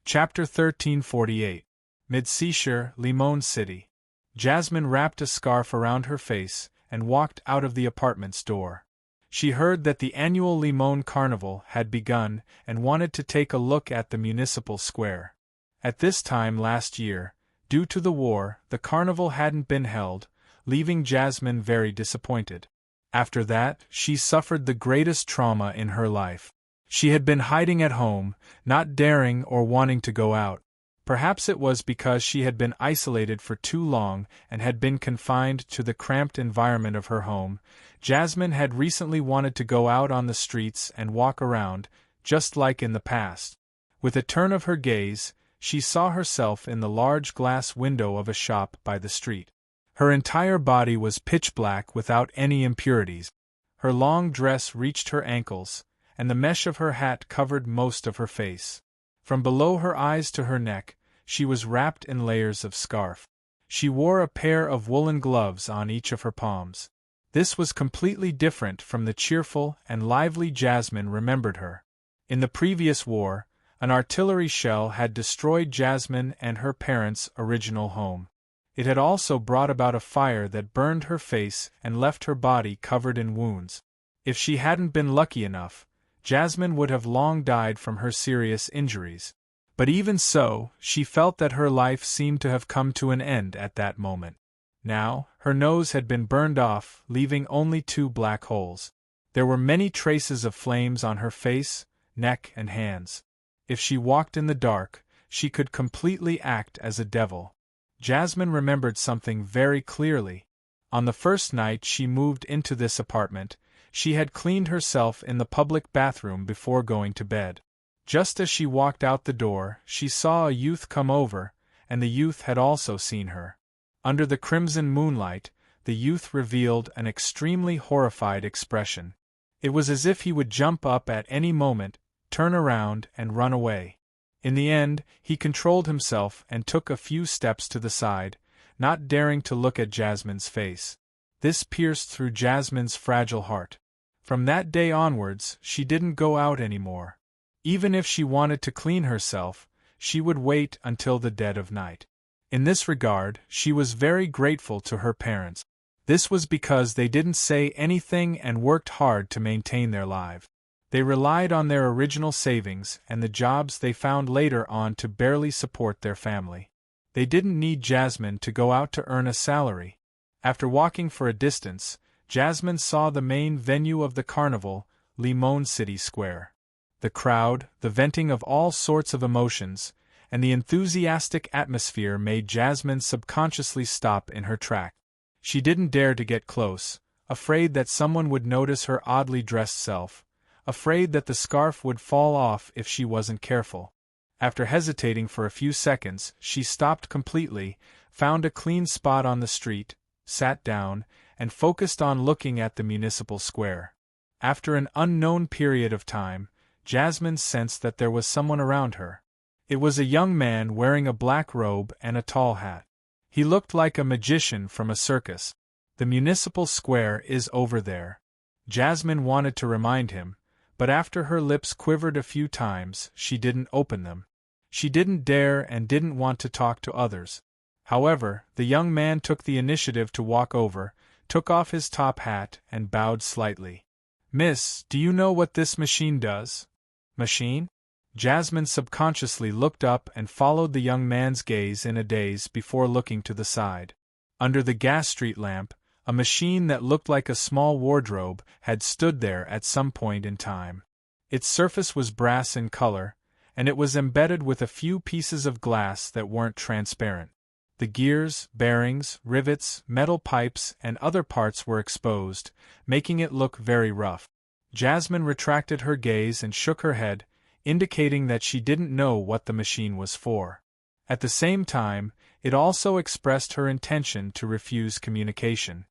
Chapter 1348. Mid-Seashore, Limon City. Jasmine wrapped a scarf around her face and walked out of the apartment's door. She heard that the annual Limon Carnival had begun and wanted to take a look at the municipal square. At this time last year, due to the war, the carnival hadn't been held, leaving Jasmine very disappointed. After that, she suffered the greatest trauma in her life. She had been hiding at home, not daring or wanting to go out. Perhaps it was because she had been isolated for too long and had been confined to the cramped environment of her home. Jasmine had recently wanted to go out on the streets and walk around, just like in the past. With a turn of her gaze, she saw herself in the large glass window of a shop by the street. Her entire body was pitch black without any impurities. Her long dress reached her ankles, and the mesh of her hat covered most of her face. From below her eyes to her neck, she was wrapped in layers of scarf. She wore a pair of woolen gloves on each of her palms. This was completely different from the cheerful and lively Jasmine remembered her. In the previous war, an artillery shell had destroyed Jasmine and her parents' original home. It had also brought about a fire that burned her face and left her body covered in wounds. If she hadn't been lucky enough, Jasmine would have long died from her serious injuries. But even so, she felt that her life seemed to have come to an end at that moment. Now, her nose had been burned off, leaving only 2 black holes. There were many traces of flames on her face, neck, and hands. If she walked in the dark, she could completely act as a devil. Jasmine remembered something very clearly. On the first night she moved into this apartment, she had cleaned herself in the public bathroom before going to bed. Just as she walked out the door, she saw a youth come over, and the youth had also seen her. Under the crimson moonlight, the youth revealed an extremely horrified expression. It was as if he would jump up at any moment, turn around, and run away. In the end, he controlled himself and took a few steps to the side, not daring to look at Jasmine's face. This pierced through Jasmine's fragile heart. From that day onwards, she didn't go out anymore. Even if she wanted to clean herself, she would wait until the dead of night. In this regard, she was very grateful to her parents. This was because they didn't say anything and worked hard to maintain their lives. They relied on their original savings and the jobs they found later on to barely support their family. They didn't need Jasmine to go out to earn a salary. After walking for a distance, Jasmine saw the main venue of the carnival, Limon City Square. The crowd, the venting of all sorts of emotions, and the enthusiastic atmosphere made Jasmine subconsciously stop in her track. She didn't dare to get close, afraid that someone would notice her oddly dressed self, afraid that the scarf would fall off if she wasn't careful. After hesitating for a few seconds, she stopped completely, found a clean spot on the street, sat down, and focused on looking at the municipal square. After an unknown period of time, Jasmine sensed that there was someone around her. It was a young man wearing a black robe and a tall hat. He looked like a magician from a circus. The municipal square is over there. Jasmine wanted to remind him, but after her lips quivered a few times, she didn't open them. She didn't dare and didn't want to talk to others. However, the young man took the initiative to walk over, took off his top hat, and bowed slightly. "Miss, do you know what this machine does?" "Machine?" Jasmine subconsciously looked up and followed the young man's gaze in a daze before looking to the side. Under the gas street lamp, a machine that looked like a small wardrobe had stood there at some point in time. Its surface was brass in color, and it was embedded with a few pieces of glass that weren't transparent. The gears, bearings, rivets, metal pipes, and other parts were exposed, making it look very rough. Jasmine retracted her gaze and shook her head, indicating that she didn't know what the machine was for. At the same time, it also expressed her intention to refuse communication.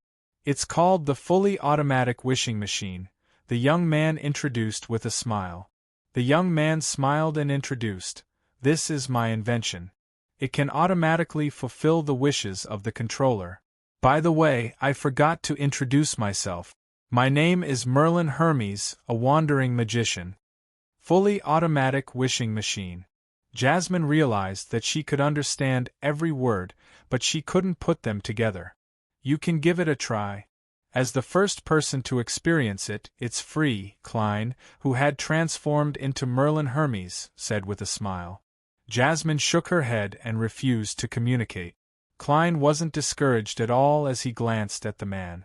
"It's called the fully automatic wishing machine," the young man introduced with a smile. The young man smiled and introduced, "This is my invention. It can automatically fulfill the wishes of the controller. By the way, I forgot to introduce myself. My name is Merlin Hermes, a wandering magician." Fully automatic wishing machine. Jasmine realized that she could understand every word, but she couldn't put them together. "You can give it a try. As the first person to experience it, it's free," Klein, who had transformed into Merlin Hermes, said with a smile. Jasmine shook her head and refused to communicate. Klein wasn't discouraged at all as he glanced at the man.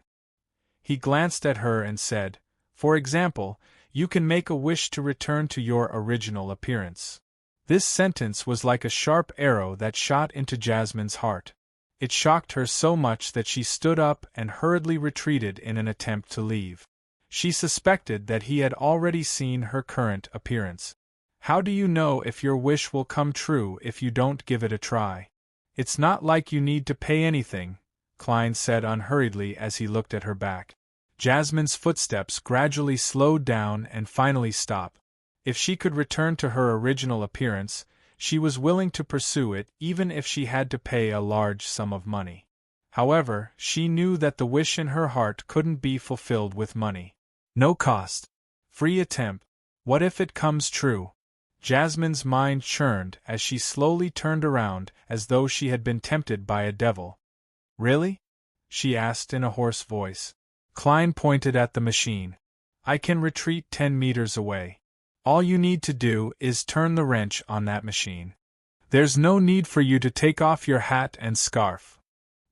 He glanced at her and said, "For example, you can make a wish to return to your original appearance." This sentence was like a sharp arrow that shot into Jasmine's heart. It shocked her so much that she stood up and hurriedly retreated in an attempt to leave. She suspected that he had already seen her current appearance. "How do you know if your wish will come true if you don't give it a try? It's not like you need to pay anything," Klein said unhurriedly as he looked at her back. Jasmine's footsteps gradually slowed down and finally stopped. If she could return to her original appearance, she was willing to pursue it even if she had to pay a large sum of money. However, she knew that the wish in her heart couldn't be fulfilled with money. No cost. Free attempt. What if it comes true? Jasmine's mind churned as she slowly turned around as though she had been tempted by a devil. "Really?" she asked in a hoarse voice. Klein pointed at the machine. "I can retreat 10 meters away. All you need to do is turn the wrench on that machine. There's no need for you to take off your hat and scarf."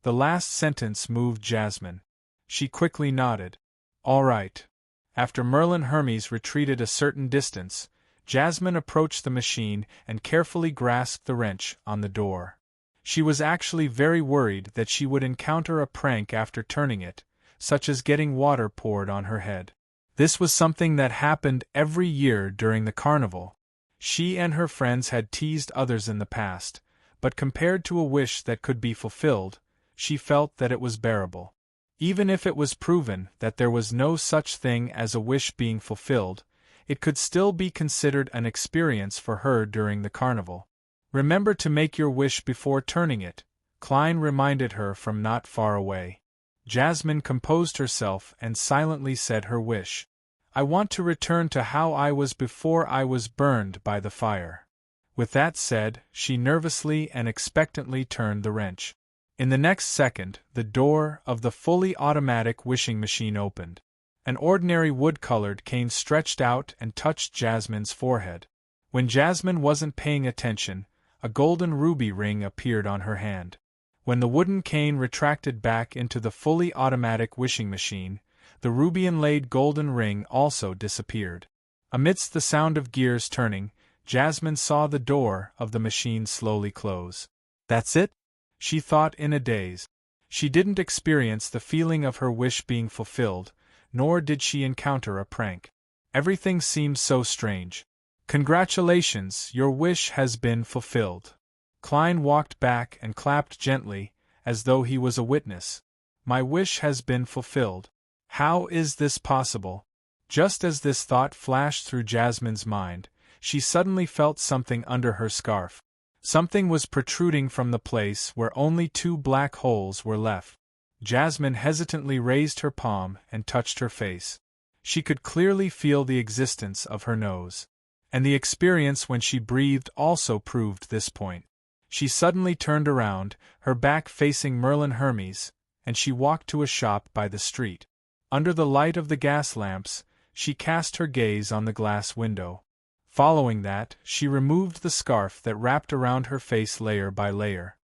The last sentence moved Jasmine. She quickly nodded. "All right." After Merlin Hermes retreated a certain distance, Jasmine approached the machine and carefully grasped the wrench on the door. She was actually very worried that she would encounter a prank after turning it, such as getting water poured on her head. This was something that happened every year during the carnival. She and her friends had teased others in the past, but compared to a wish that could be fulfilled, she felt that it was bearable. Even if it was proven that there was no such thing as a wish being fulfilled, it could still be considered an experience for her during the carnival. "Remember to make your wish before turning it," Klein reminded her from not far away. Jasmine composed herself and silently said her wish. "I want to return to how I was before I was burned by the fire." With that said, she nervously and expectantly turned the wrench. In the next second, the door of the fully automatic wishing machine opened. An ordinary wood-colored cane stretched out and touched Jasmine's forehead. When Jasmine wasn't paying attention, a golden ruby ring appeared on her hand. When the wooden cane retracted back into the fully automatic wishing machine, the ruby-inlaid golden ring also disappeared. Amidst the sound of gears turning, Jasmine saw the door of the machine slowly close. "That's it?" she thought in a daze. She didn't experience the feeling of her wish being fulfilled, nor did she encounter a prank. Everything seemed so strange. "Congratulations, your wish has been fulfilled." Klein walked back and clapped gently, as though he was a witness. My wish has been fulfilled. How is this possible? Just as this thought flashed through Jasmine's mind, she suddenly felt something under her scarf. Something was protruding from the place where only 2 black holes were left. Jasmine hesitantly raised her palm and touched her face. She could clearly feel the existence of her nose. And the experience when she breathed also proved this point. She suddenly turned around, her back facing Merlin Hermes, and she walked to a shop by the street. Under the light of the gas lamps, she cast her gaze on the glass window. Following that, she removed the scarf that wrapped around her face layer by layer.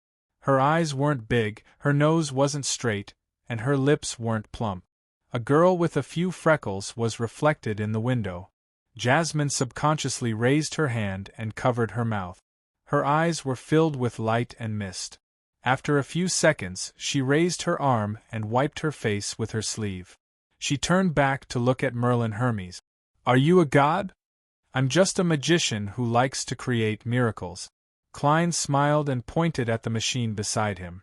Her eyes weren't big, her nose wasn't straight, and her lips weren't plump. A girl with a few freckles was reflected in the window. Jasmine subconsciously raised her hand and covered her mouth. Her eyes were filled with light and mist. After a few seconds, she raised her arm and wiped her face with her sleeve. She turned back to look at Merlin Hermes. Are you a god? I'm just a magician who likes to create miracles. Klein smiled and pointed at the machine beside him.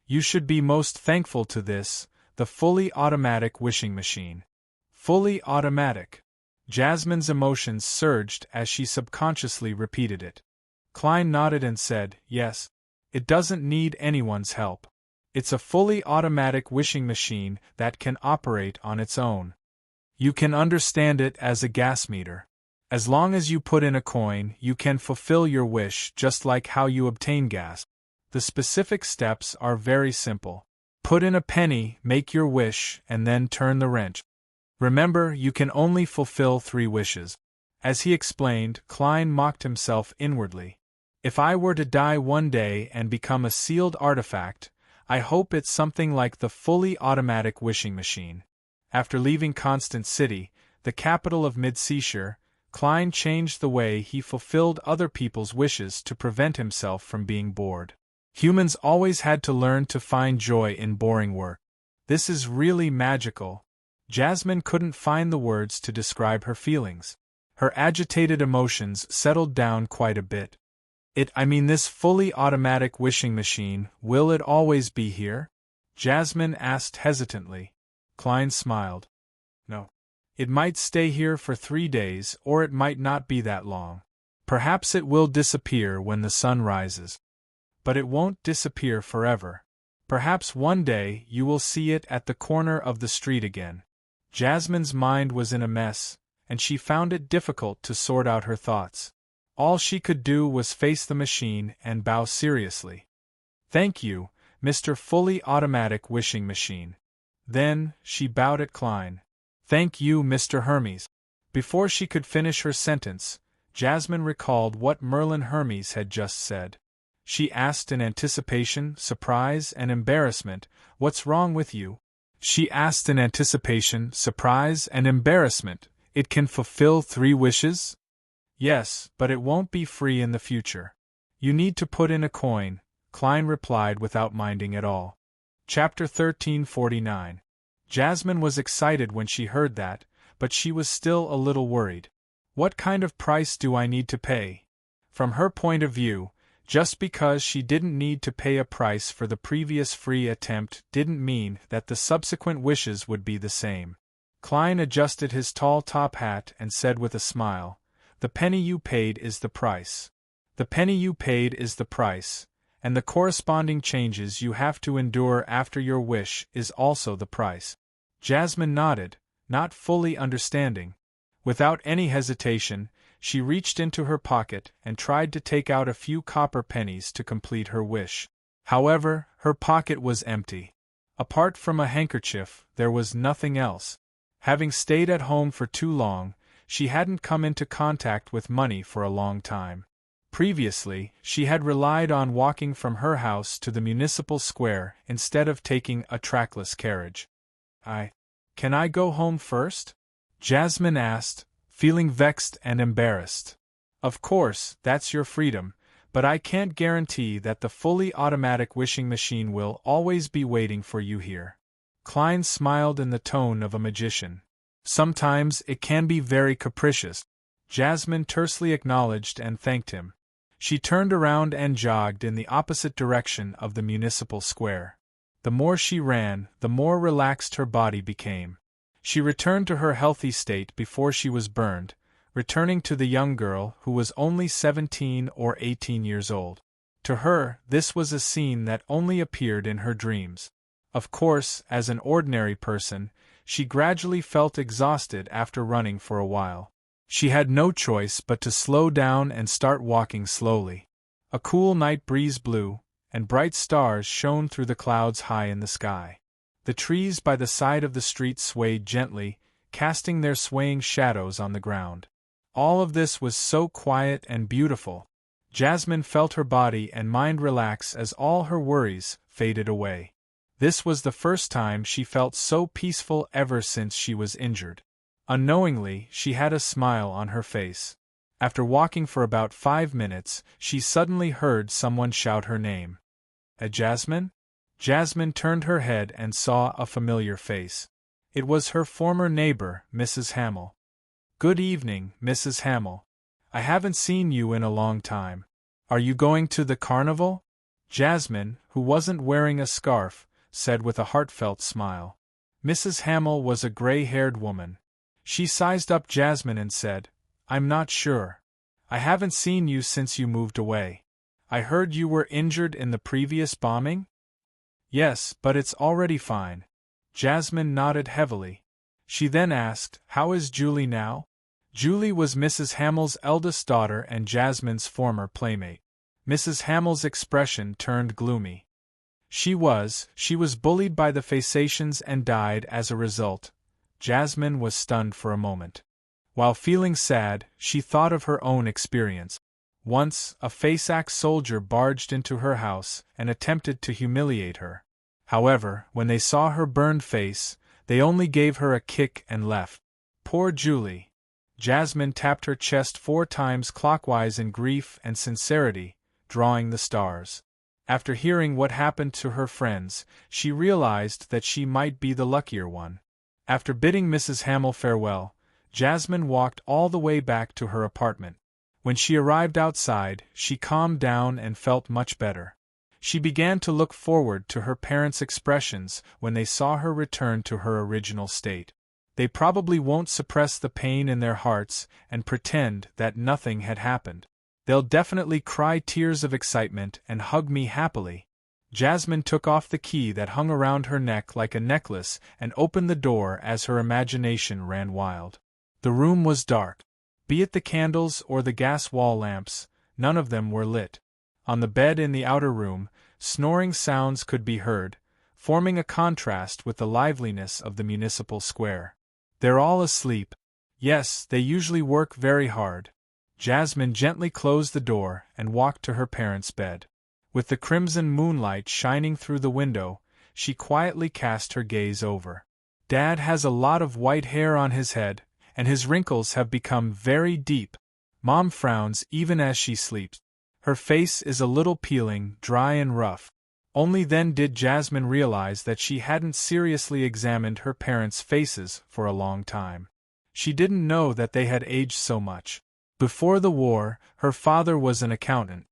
You should be most thankful to this, the fully automatic wishing machine. Fully automatic. Jasmine's emotions surged as she subconsciously repeated it. Klein nodded and said, yes. It doesn't need anyone's help. It's a fully automatic wishing machine that can operate on its own. You can understand it as a gas meter. As long as you put in a coin, you can fulfill your wish just like how you obtain gas. The specific steps are very simple. Put in a penny, make your wish, and then turn the wrench. Remember, you can only fulfill 3 wishes. As he explained, Klein mocked himself inwardly. If I were to die one day and become a sealed artifact, I hope it's something like the fully automatic wishing machine. After leaving Constant City, the capital of Mid-Seashire, Klein changed the way he fulfilled other people's wishes to prevent himself from being bored. Humans always had to learn to find joy in boring work. This is really magical. Jasmine couldn't find the words to describe her feelings. Her agitated emotions settled down quite a bit. This fully automatic wishing machine, will it always be here? Jasmine asked hesitantly. Klein smiled. No. It might stay here for 3 days, or it might not be that long. Perhaps it will disappear when the sun rises. But it won't disappear forever. Perhaps one day you will see it at the corner of the street again. Jasmine's mind was in a mess, and she found it difficult to sort out her thoughts. All she could do was face the machine and bow seriously. Thank you, Mr. Fully Automatic Wishing Machine. Then, she bowed at Klein. Thank you, Mr. Hermes. Before she could finish her sentence, Jasmine recalled what Merlin Hermes had just said. She asked in anticipation, surprise, and embarrassment, "What's wrong with you?" She asked in anticipation, surprise, and embarrassment, "It can fulfill 3 wishes?" Yes, but it won't be free in the future. You need to put in a coin, Klein replied without minding at all. Chapter 1349. Jasmine was excited when she heard that, but she was still a little worried. What kind of price do I need to pay? From her point of view, just because she didn't need to pay a price for the previous free attempt didn't mean that the subsequent wishes would be the same. Klein adjusted his tall top hat and said with a smile, "The penny you paid is the price. The penny you paid is the price, and the corresponding changes you have to endure after your wish is also the price." Jasmine nodded, not fully understanding. Without any hesitation, she reached into her pocket and tried to take out a few copper pennies to complete her wish. However, her pocket was empty. Apart from a handkerchief, there was nothing else. Having stayed at home for too long, she hadn't come into contact with money for a long time. Previously, she had relied on walking from her house to the municipal square instead of taking a trackless carriage. Can I go home first?" Jasmine asked, feeling vexed and embarrassed. "Of course, that's your freedom, but I can't guarantee that the fully automatic wishing machine will always be waiting for you here." Klein smiled in the tone of a magician. "Sometimes it can be very capricious." Jasmine tersely acknowledged and thanked him. She turned around and jogged in the opposite direction of the municipal square. The more she ran, the more relaxed her body became. She returned to her healthy state before she was burned, returning to the young girl who was only 17 or 18 years old. To her, this was a scene that only appeared in her dreams. Of course, as an ordinary person, she gradually felt exhausted after running for a while. She had no choice but to slow down and start walking slowly. A cool night breeze blew, and bright stars shone through the clouds high in the sky. The trees by the side of the street swayed gently, casting their swaying shadows on the ground. All of this was so quiet and beautiful. Jasmine felt her body and mind relax as all her worries faded away. This was the first time she felt so peaceful ever since she was injured. Unknowingly, she had a smile on her face. After walking for about 5 minutes, she suddenly heard someone shout her name. Jasmine? Jasmine turned her head and saw a familiar face. It was her former neighbor, Mrs. Hamill. "Good evening, Mrs. Hamill. I haven't seen you in a long time. Are you going to the carnival?" Jasmine, who wasn't wearing a scarf, said with a heartfelt smile. Mrs. Hamill was a gray-haired woman. She sized up Jasmine and said, "I'm not sure. I haven't seen you since you moved away. I heard you were injured in the previous bombing?" "Yes, but it's already fine." Jasmine nodded heavily. She then asked, "How is Julie now?" Julie was Mrs. Hamill's eldest daughter and Jasmine's former playmate. Mrs. Hamill's expression turned gloomy. She was bullied by the Phasacians and died as a result. Jasmine was stunned for a moment. While feeling sad, she thought of her own experience. Once, a Phasac soldier barged into her house and attempted to humiliate her. However, when they saw her burned face, they only gave her a kick and left. Poor Julie. Jasmine tapped her chest 4 times clockwise in grief and sincerity, drawing the stars. After hearing what happened to her friends, she realized that she might be the luckier one. After bidding Mrs. Hamill farewell, Jasmine walked all the way back to her apartment. When she arrived outside, she calmed down and felt much better. She began to look forward to her parents' expressions when they saw her return to her original state. They probably won't suppress the pain in their hearts and pretend that nothing had happened. They'll definitely cry tears of excitement and hug me happily. Jasmine took off the key that hung around her neck like a necklace and opened the door as her imagination ran wild. The room was dark. Be it the candles or the gas wall lamps, none of them were lit. On the bed in the outer room, snoring sounds could be heard, forming a contrast with the liveliness of the municipal square. "They're all asleep. Yes, they usually work very hard." Jasmine gently closed the door and walked to her parents' bed. With the crimson moonlight shining through the window, she quietly cast her gaze over. "Dad has a lot of white hair on his head, and his wrinkles have become very deep. Mom frowns even as she sleeps. Her face is a little peeling, dry and rough." Only then did Jasmine realize that she hadn't seriously examined her parents' faces for a long time. She didn't know that they had aged so much. Before the war, her father was an accountant.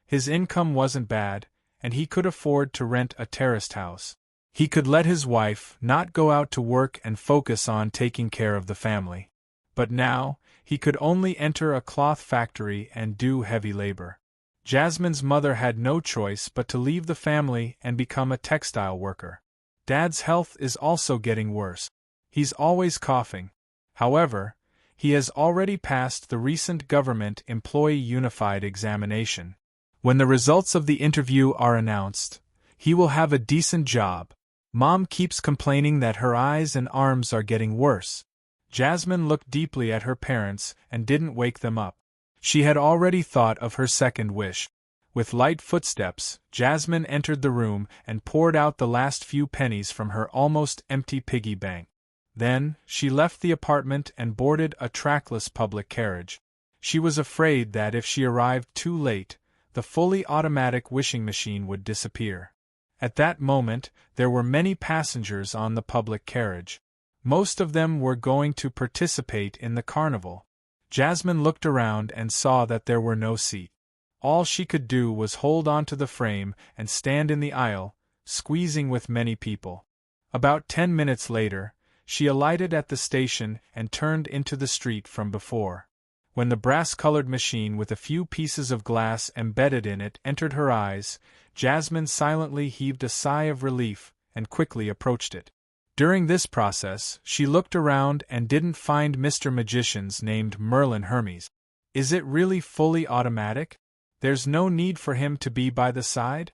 His income wasn't bad, and he could afford to rent a terraced house. He could let his wife not go out to work and focus on taking care of the family. But now, he could only enter a cloth factory and do heavy labor. Jasmine's mother had no choice but to leave the family and become a textile worker. Dad's health is also getting worse. He's always coughing. However, he has already passed the recent government employee unified examination. When the results of the interview are announced, he will have a decent job. Mom keeps complaining that her eyes and arms are getting worse. Jasmine looked deeply at her parents and didn't wake them up. She had already thought of her second wish. With light footsteps, Jasmine entered the room and poured out the last few pennies from her almost empty piggy bank. Then, she left the apartment and boarded a trackless public carriage. She was afraid that if she arrived too late, the fully automatic wishing machine would disappear. At that moment, there were many passengers on the public carriage. Most of them were going to participate in the carnival. Jasmine looked around and saw that there were no seats. All she could do was hold on to the frame and stand in the aisle, squeezing with many people. About 10 minutes later, she alighted at the station and turned into the street from before. When the brass-colored machine with a few pieces of glass embedded in it entered her eyes, Jasmine silently heaved a sigh of relief and quickly approached it. During this process, she looked around and didn't find Mr. Magician's named Merlin Hermes. Is it really fully automatic? There's no need for him to be by the side?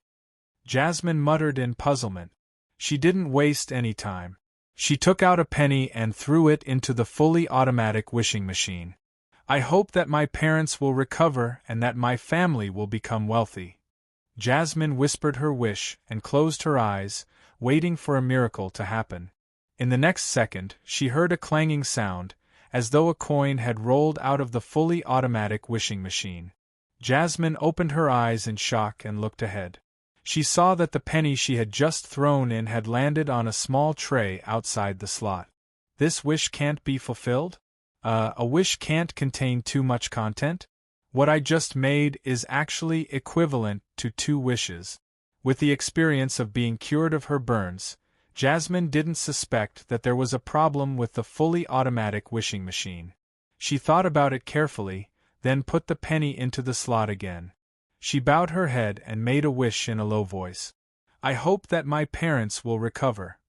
Jasmine muttered in puzzlement. She didn't waste any time. She took out a penny and threw it into the fully automatic wishing machine. I hope that my parents will recover and that my family will become wealthy. Jasmine whispered her wish and closed her eyes, waiting for a miracle to happen. In the next second, she heard a clanging sound, as though a coin had rolled out of the fully automatic wishing machine. Jasmine opened her eyes in shock and looked ahead. She saw that the penny she had just thrown in had landed on a small tray outside the slot. This wish can't be fulfilled? A wish can't contain too much content? What I just made is actually equivalent to 2 wishes. With the experience of being cured of her burns, Jasmine didn't suspect that there was a problem with the fully automatic wishing machine. She thought about it carefully, then put the penny into the slot again. She bowed her head and made a wish in a low voice. I hope that my parents will recover.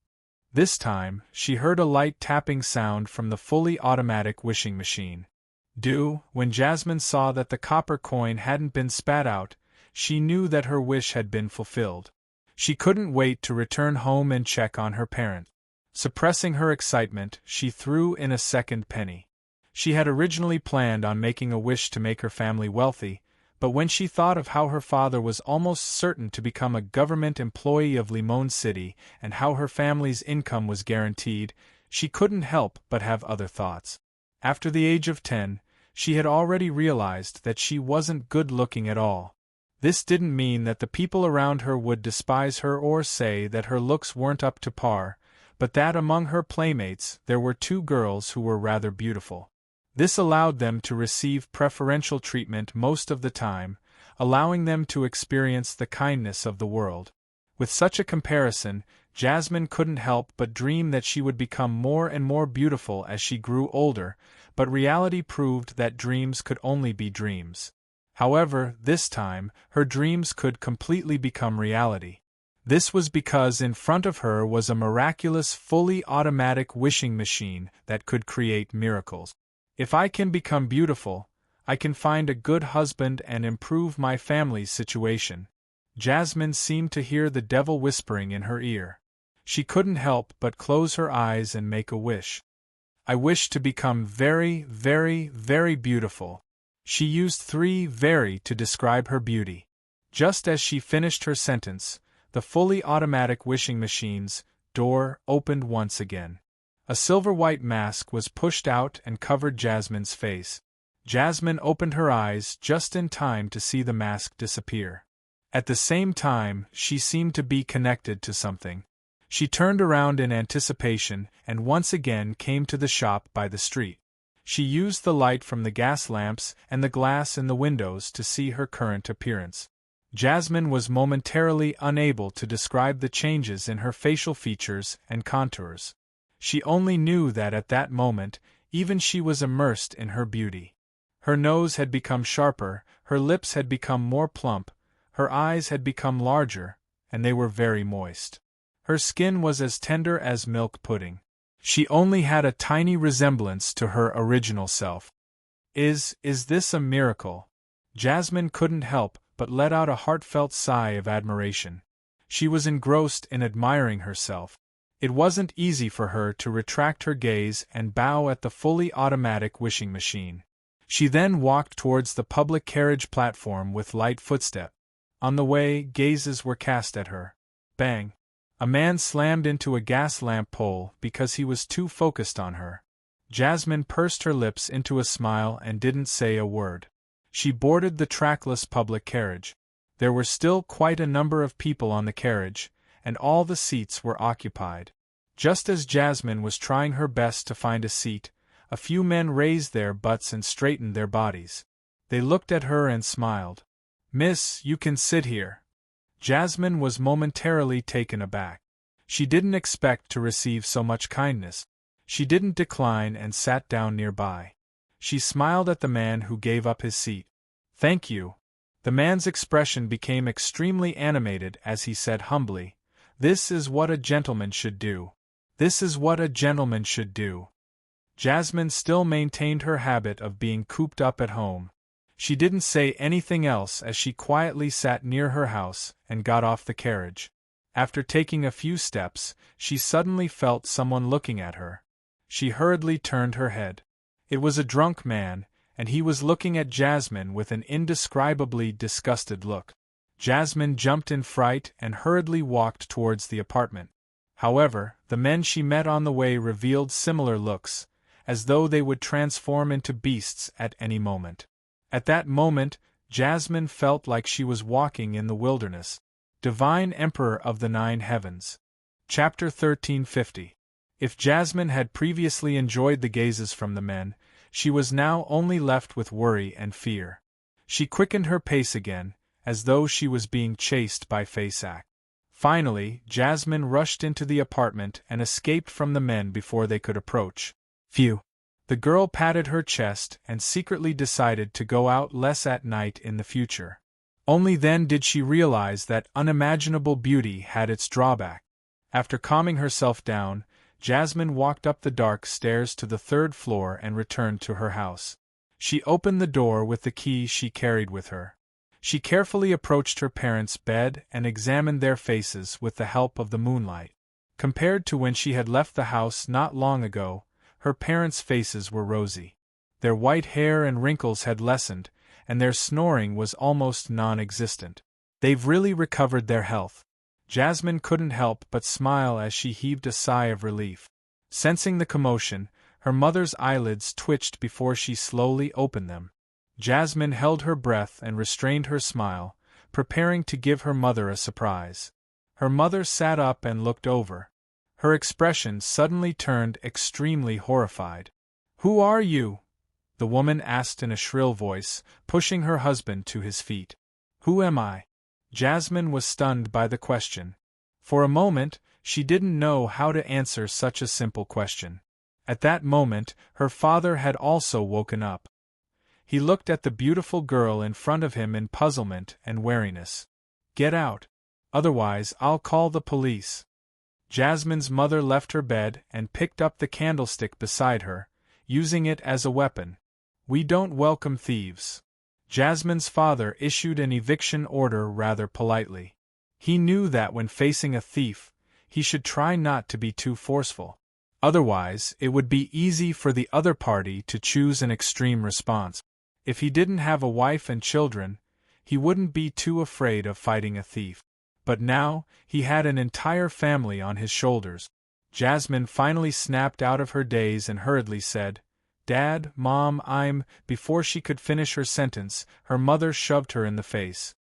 This time, she heard a light tapping sound from the fully automatic wishing machine. When Jasmine saw that the copper coin hadn't been spat out, she knew that her wish had been fulfilled. She couldn't wait to return home and check on her parents. Suppressing her excitement, she threw in a second penny. She had originally planned on making a wish to make her family wealthy, but when she thought of how her father was almost certain to become a government employee of Limon City and how her family's income was guaranteed, she couldn't help but have other thoughts. After the age of 10, she had already realized that she wasn't good-looking at all. This didn't mean that the people around her would despise her or say that her looks weren't up to par, but that among her playmates there were 2 girls who were rather beautiful. This allowed them to receive preferential treatment most of the time, allowing them to experience the kindness of the world. With such a comparison, Jasmine couldn't help but dream that she would become more and more beautiful as she grew older, but reality proved that dreams could only be dreams. However, this time, her dreams could completely become reality. This was because in front of her was a miraculous fully automatic wishing machine that could create miracles. If I can become beautiful, I can find a good husband and improve my family's situation. Jasmine seemed to hear the devil whispering in her ear. She couldn't help but close her eyes and make a wish. I wish to become very, very, very beautiful. She used 3 very to describe her beauty. Just as she finished her sentence, the fully automatic wishing machine's door opened once again. A silver-white mask was pushed out and covered Jasmine's face. Jasmine opened her eyes just in time to see the mask disappear. At the same time, she seemed to be connected to something. She turned around in anticipation and once again came to the shop by the street. She used the light from the gas lamps and the glass in the windows to see her current appearance. Jasmine was momentarily unable to describe the changes in her facial features and contours. She only knew that at that moment, even she was immersed in her beauty. Her nose had become sharper, her lips had become more plump, her eyes had become larger, and they were very moist. Her skin was as tender as milk pudding. She only had a tiny resemblance to her original self. Is this a miracle? Jasmine couldn't help but let out a heartfelt sigh of admiration. She was engrossed in admiring herself. It wasn't easy for her to retract her gaze and bow at the fully automatic wishing machine. She then walked towards the public carriage platform with light footstep. On the way, gazes were cast at her. Bang! A man slammed into a gas lamp pole because he was too focused on her. Jasmine pursed her lips into a smile and didn't say a word. She boarded the trackless public carriage. There were still quite a number of people on the carriage, and all the seats were occupied. Just as Jasmine was trying her best to find a seat, a few men raised their butts and straightened their bodies. They looked at her and smiled. "Miss, you can sit here." Jasmine was momentarily taken aback. She didn't expect to receive so much kindness. She didn't decline and sat down nearby. She smiled at the man who gave up his seat. "Thank you." The man's expression became extremely animated as he said humbly, "This is what a gentleman should do. This is what a gentleman should do." Jasmine still maintained her habit of being cooped up at home. She didn't say anything else as she quietly sat near her house and got off the carriage. After taking a few steps, she suddenly felt someone looking at her. She hurriedly turned her head. It was a drunk man, and he was looking at Jasmine with an indescribably disgusted look. Jasmine jumped in fright and hurriedly walked towards the apartment. However, the men she met on the way revealed similar looks, as though they would transform into beasts at any moment. At that moment, Jasmine felt like she was walking in the wilderness. Divine Emperor of the Nine Heavens. Chapter 1350. If Jasmine had previously enjoyed the gazes from the men, she was now only left with worry and fear. She quickened her pace again, as though she was being chased by Faceac. Finally, Jasmine rushed into the apartment and escaped from the men before they could approach. Phew! The girl patted her chest and secretly decided to go out less at night in the future. Only then did she realize that unimaginable beauty had its drawback. After calming herself down, Jasmine walked up the dark stairs to the 3rd floor and returned to her house. She opened the door with the key she carried with her. She carefully approached her parents' bed and examined their faces with the help of the moonlight. Compared to when she had left the house not long ago, her parents' faces were rosy. Their white hair and wrinkles had lessened, and their snoring was almost non-existent. They've really recovered their health. Jasmine couldn't help but smile as she heaved a sigh of relief. Sensing the commotion, her mother's eyelids twitched before she slowly opened them. Jasmine held her breath and restrained her smile, preparing to give her mother a surprise. Her mother sat up and looked over. Her expression suddenly turned extremely horrified. "Who are you?" the woman asked in a shrill voice, pushing her husband to his feet. "Who am I?" Jasmine was stunned by the question. For a moment, she didn't know how to answer such a simple question. At that moment, her father had also woken up. He looked at the beautiful girl in front of him in puzzlement and wariness. "Get out. Otherwise, I'll call the police." Jasmine's mother left her bed and picked up the candlestick beside her, using it as a weapon. "We don't welcome thieves." Jasmine's father issued an eviction order rather politely. He knew that when facing a thief, he should try not to be too forceful. Otherwise, it would be easy for the other party to choose an extreme response. If he didn't have a wife and children, he wouldn't be too afraid of fighting a thief. But now, he had an entire family on his shoulders. Jasmine finally snapped out of her daze and hurriedly said, "Dad, Mom, I'm—" Before she could finish her sentence, her mother shoved her in the face.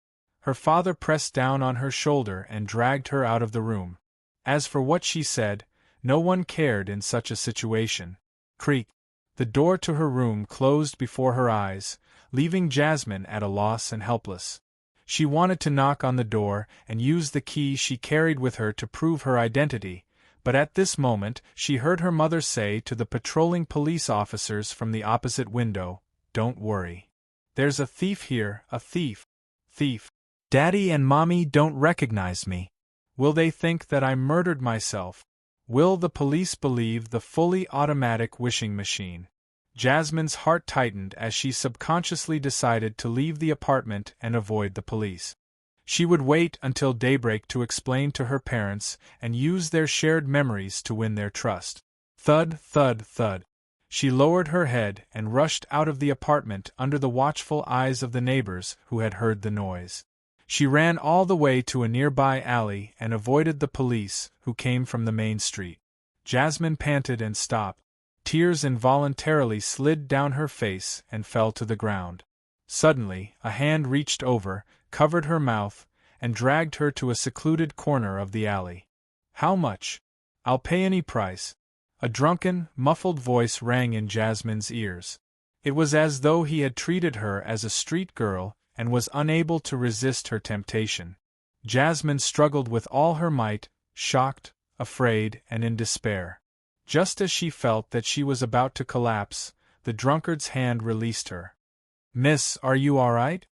Her father pressed down on her shoulder and dragged her out of the room. As for what she said, no one cared in such a situation. Creak! The door to her room closed before her eyes, leaving Jasmine at a loss and helpless. She wanted to knock on the door and use the key she carried with her to prove her identity, but at this moment she heard her mother say to the patrolling police officers from the opposite window, "Don't worry. There's a thief here, a thief. Thief. Daddy and Mommy don't recognize me. Will they think that I murdered myself? Will the police believe the fully automatic wishing machine?" Jasmine's heart tightened as she subconsciously decided to leave the apartment and avoid the police. She would wait until daybreak to explain to her parents and use their shared memories to win their trust. Thud, thud, thud. She lowered her head and rushed out of the apartment under the watchful eyes of the neighbors who had heard the noise. She ran all the way to a nearby alley and avoided the police, who came from the main street. Jasmine panted and stopped. Tears involuntarily slid down her face and fell to the ground. Suddenly, a hand reached over, covered her mouth, and dragged her to a secluded corner of the alley. "How much?" "I'll pay any price." A drunken, muffled voice rang in Jasmine's ears. It was as though he had treated her as a street girl and was unable to resist her temptation. Jasmine struggled with all her might, shocked, afraid, and in despair. Just as she felt that she was about to collapse, the drunkard's hand released her. "Miss, are you all right?"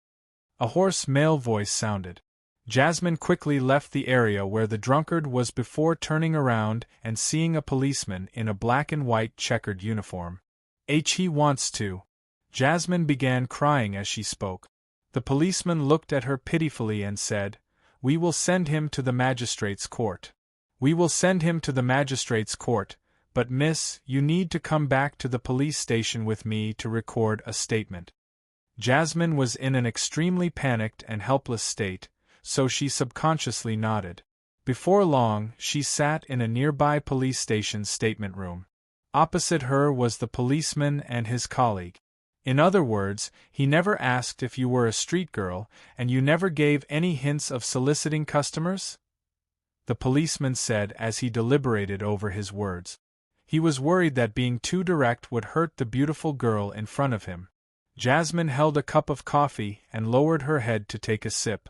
A hoarse male voice sounded. Jasmine quickly left the area where the drunkard was before turning around and seeing a policeman in a black and white checkered uniform. He wants to. Jasmine began crying as she spoke. The policeman looked at her pitifully and said, "We will send him to the magistrate's court. We will send him to the magistrate's court, but miss, you need to come back to the police station with me to record a statement." Jasmine was in an extremely panicked and helpless state, so she subconsciously nodded. Before long, she sat in a nearby police station's statement room. Opposite her was the policeman and his colleague. In other words, he never asked if you were a street girl, and you never gave any hints of soliciting customers? The policeman said as he deliberated over his words. He was worried that being too direct would hurt the beautiful girl in front of him. Jasmine held a cup of coffee and lowered her head to take a sip.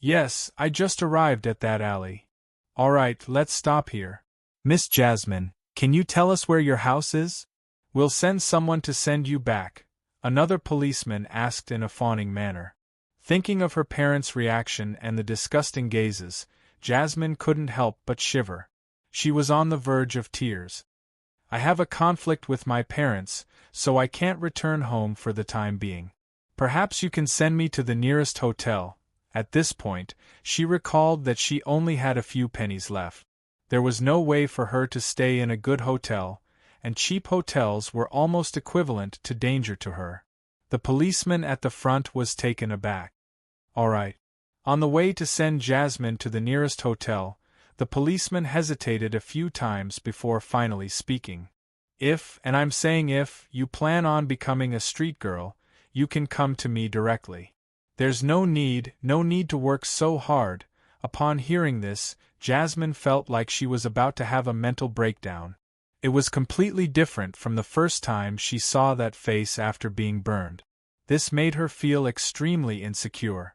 "Yes, I just arrived at that alley." "All right, let's stop here. Miss Jasmine, can you tell us where your house is?" "We'll send someone to send you back," another policeman asked in a fawning manner. Thinking of her parents' reaction and the disgusting gazes, Jasmine couldn't help but shiver. She was on the verge of tears. "I have a conflict with my parents, so I can't return home for the time being. Perhaps you can send me to the nearest hotel." At this point, she recalled that she only had a few pennies left. There was no way for her to stay in a good hotel, and cheap hotels were almost equivalent to danger to her. The policeman at the front was taken aback. "All right." On the way to send Jasmine to the nearest hotel, the policeman hesitated a few times before finally speaking. "If, and I'm saying if, you plan on becoming a street girl, you can come to me directly. There's no need to work so hard." Upon hearing this, Jasmine felt like she was about to have a mental breakdown. It was completely different from the first time she saw that face after being burned. This made her feel extremely insecure.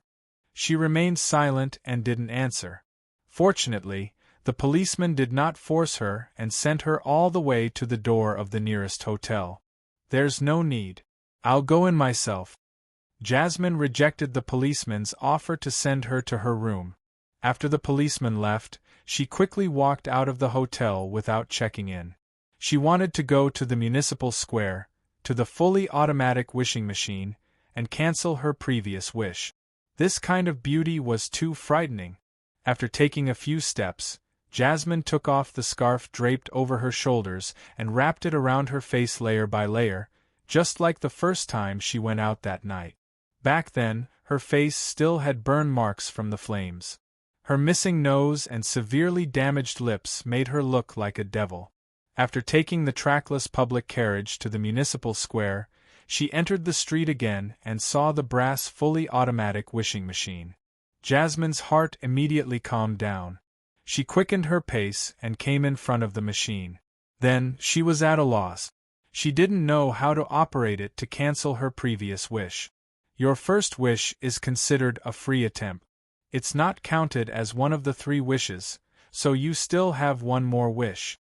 She remained silent and didn't answer. Fortunately, the policeman did not force her and sent her all the way to the door of the nearest hotel. "There's no need. I'll go in myself." Jasmine rejected the policeman's offer to send her to her room. After the policeman left, she quickly walked out of the hotel without checking in. She wanted to go to the municipal square, to the fully automatic wishing machine, and cancel her previous wish. This kind of beauty was too frightening. After taking a few steps, Jasmine took off the scarf draped over her shoulders and wrapped it around her face layer by layer, just like the first time she went out that night. Back then, her face still had burn marks from the flames. Her missing nose and severely damaged lips made her look like a devil. After taking the trackless public carriage to the municipal square, she entered the street again and saw the brass fully automatic wishing machine. Jasmine's heart immediately calmed down. She quickened her pace and came in front of the machine. Then, she was at a loss. She didn't know how to operate it to cancel her previous wish. Your first wish is considered a free attempt. It's not counted as one of the 3 wishes, so you still have one more wish.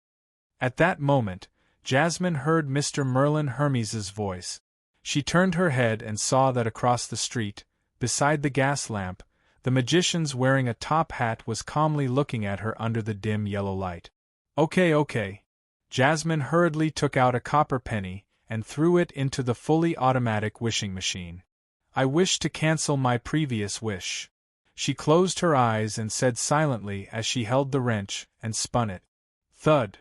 At that moment, Jasmine heard Mr. Merlin Hermes's voice. She turned her head and saw that across the street, beside the gas lamp, the magician's wearing a top hat was calmly looking at her under the dim yellow light. Okay. Jasmine hurriedly took out a copper penny and threw it into the fully automatic wishing machine. "I wish to cancel my previous wish." She closed her eyes and said silently as she held the wrench and spun it. Thud.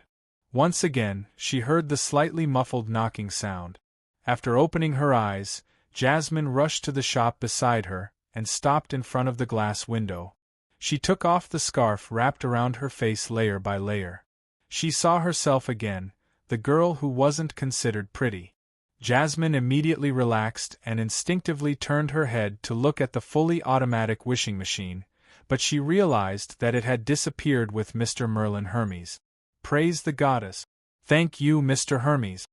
Once again, she heard the slightly muffled knocking sound. After opening her eyes, Jasmine rushed to the shop beside her and stopped in front of the glass window. She took off the scarf wrapped around her face layer by layer. She saw herself again, the girl who wasn't considered pretty. Jasmine immediately relaxed and instinctively turned her head to look at the fully automatic wishing machine, but she realized that it had disappeared with Mr. Merlin Hermes. Praise the goddess. Thank you, Mr. Hermes.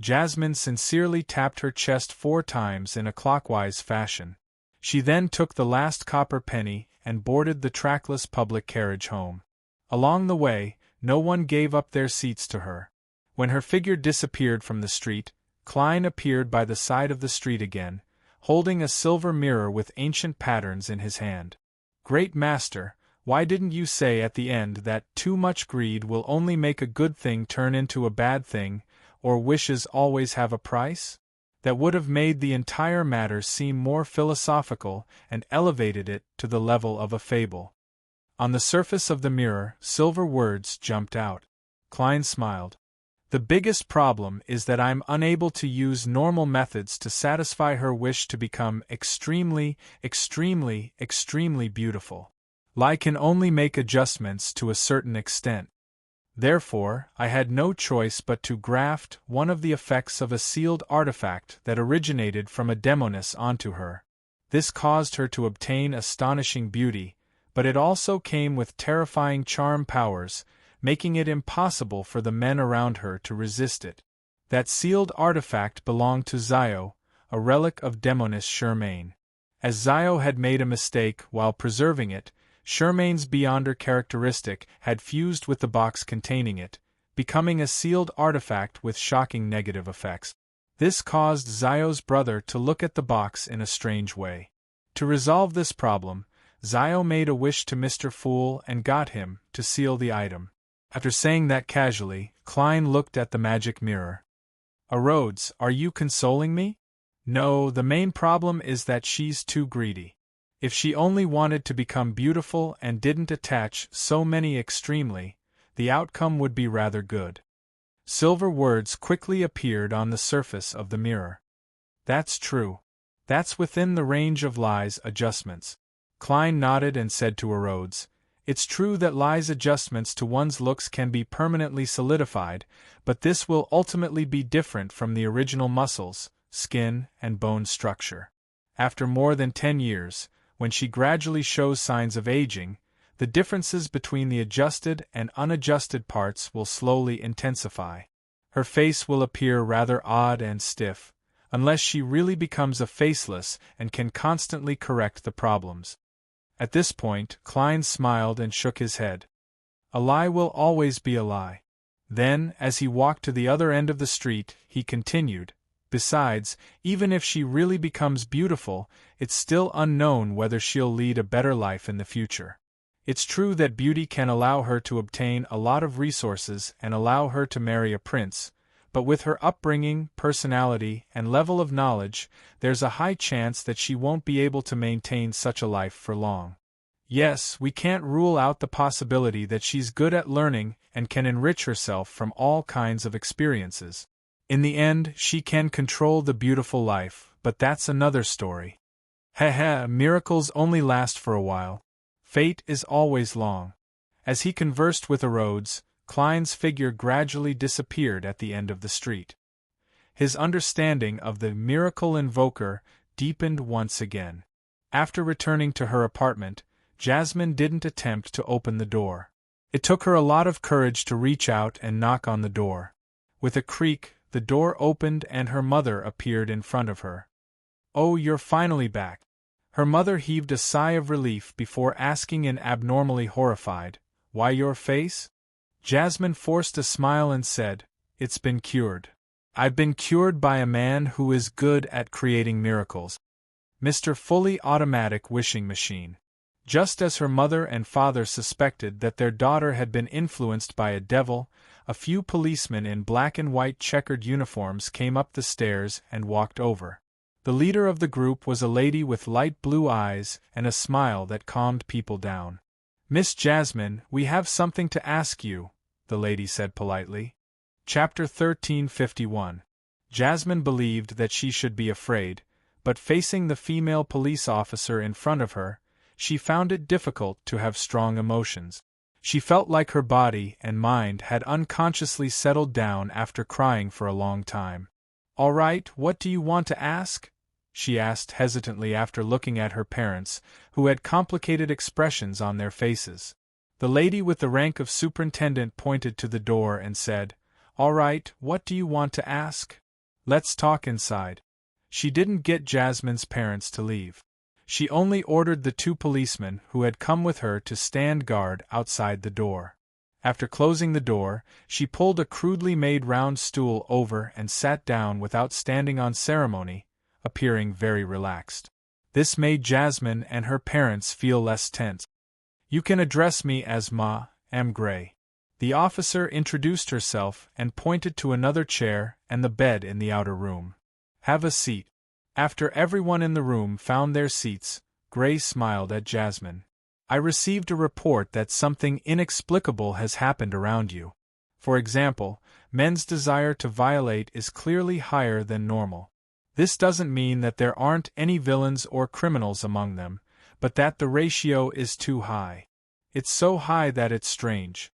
Jasmine sincerely tapped her chest 4 times in a clockwise fashion. She then took the last copper penny and boarded the trackless public carriage home. Along the way, no one gave up their seats to her. When her figure disappeared from the street, Klein appeared by the side of the street again, holding a silver mirror with ancient patterns in his hand. "Great master, why didn't you say at the end that too much greed will only make a good thing turn into a bad thing, or wishes always have a price? That would have made the entire matter seem more philosophical and elevated it to the level of a fable." On the surface of the mirror, silver words jumped out. Klein smiled. "The biggest problem is that I'm unable to use normal methods to satisfy her wish to become extremely, extremely, extremely beautiful. Lai can only make adjustments to a certain extent. Therefore, I had no choice but to graft one of the effects of a sealed artifact that originated from a demoness onto her. This caused her to obtain astonishing beauty, but it also came with terrifying charm powers, making it impossible for the men around her to resist it. That sealed artifact belonged to Zio, a relic of demoness Charmaine. As Zio had made a mistake while preserving it, Charmaine's Beyonder characteristic had fused with the box containing it, becoming a sealed artifact with shocking negative effects. This caused Zio's brother to look at the box in a strange way. To resolve this problem, Zio made a wish to Mr. Fool and got him to seal the item. After saying that casually, Klein looked at the magic mirror. "Rhodes, are you consoling me? No, the main problem is that she's too greedy. If she only wanted to become beautiful and didn't attach so many extremely, the outcome would be rather good." Silver words quickly appeared on the surface of the mirror. "That's true. That's within the range of Lai's adjustments." Klein nodded and said to Rhodes, "It's true that Lai's adjustments to one's looks can be permanently solidified, but this will ultimately be different from the original muscles, skin, and bone structure. After more than 10 years, when she gradually shows signs of aging, the differences between the adjusted and unadjusted parts will slowly intensify. Her face will appear rather odd and stiff, unless she really becomes a faceless and can constantly correct the problems." At this point, Klein smiled and shook his head. "A lie will always be a lie." Then, as he walked to the other end of the street, he continued, "Besides, even if she really becomes beautiful, it's still unknown whether she'll lead a better life in the future. It's true that beauty can allow her to obtain a lot of resources and allow her to marry a prince, but with her upbringing, personality, and level of knowledge, there's a high chance that she won't be able to maintain such a life for long. Yes, we can't rule out the possibility that she's good at learning and can enrich herself from all kinds of experiences. In the end, she can control the beautiful life, but that's another story. Miracles only last for a while. Fate is always long." As he conversed with Rhodes, Klein's figure gradually disappeared at the end of the street. His understanding of the miracle invoker deepened once again. After returning to her apartment, Jasmine didn't attempt to open the door. It took her a lot of courage to reach out and knock on the door. With a creak, the door opened and her mother appeared in front of her. "Oh, you're finally back." Her mother heaved a sigh of relief before asking in abnormally horrified, "Why your face?" Jasmine forced a smile and said, "It's been cured. I've been cured by a man who is good at creating miracles. Mr. Fully Automatic Wishing Machine." Just as her mother and father suspected that their daughter had been influenced by a devil, a few policemen in black and white checkered uniforms came up the stairs and walked over. The leader of the group was a lady with light blue eyes and a smile that calmed people down. "Miss Jasmine, we have something to ask you," the lady said politely. Chapter 1351. Jasmine believed that she should be afraid, but facing the female police officer in front of her, she found it difficult to have strong emotions. She felt like her body and mind had unconsciously settled down after crying for a long time. "All right, what do you want to ask?" she asked hesitantly after looking at her parents, who had complicated expressions on their faces. The lady with the rank of superintendent pointed to the door and said, "All right, what do you want to ask? Let's talk inside." She didn't get Jasmine's parents to leave. She only ordered the 2 policemen who had come with her to stand guard outside the door. After closing the door, she pulled a crudely made round stool over and sat down without standing on ceremony, appearing very relaxed. This made Jasmine and her parents feel less tense. "You can address me as Ma, M. Gray." The officer introduced herself and pointed to another chair and the bed in the outer room. "Have a seat." After everyone in the room found their seats, Gray smiled at Jasmine. "I received a report that something inexplicable has happened around you. For example, men's desire to violate is clearly higher than normal. This doesn't mean that there aren't any villains or criminals among them, but that the ratio is too high. It's so high that it's strange."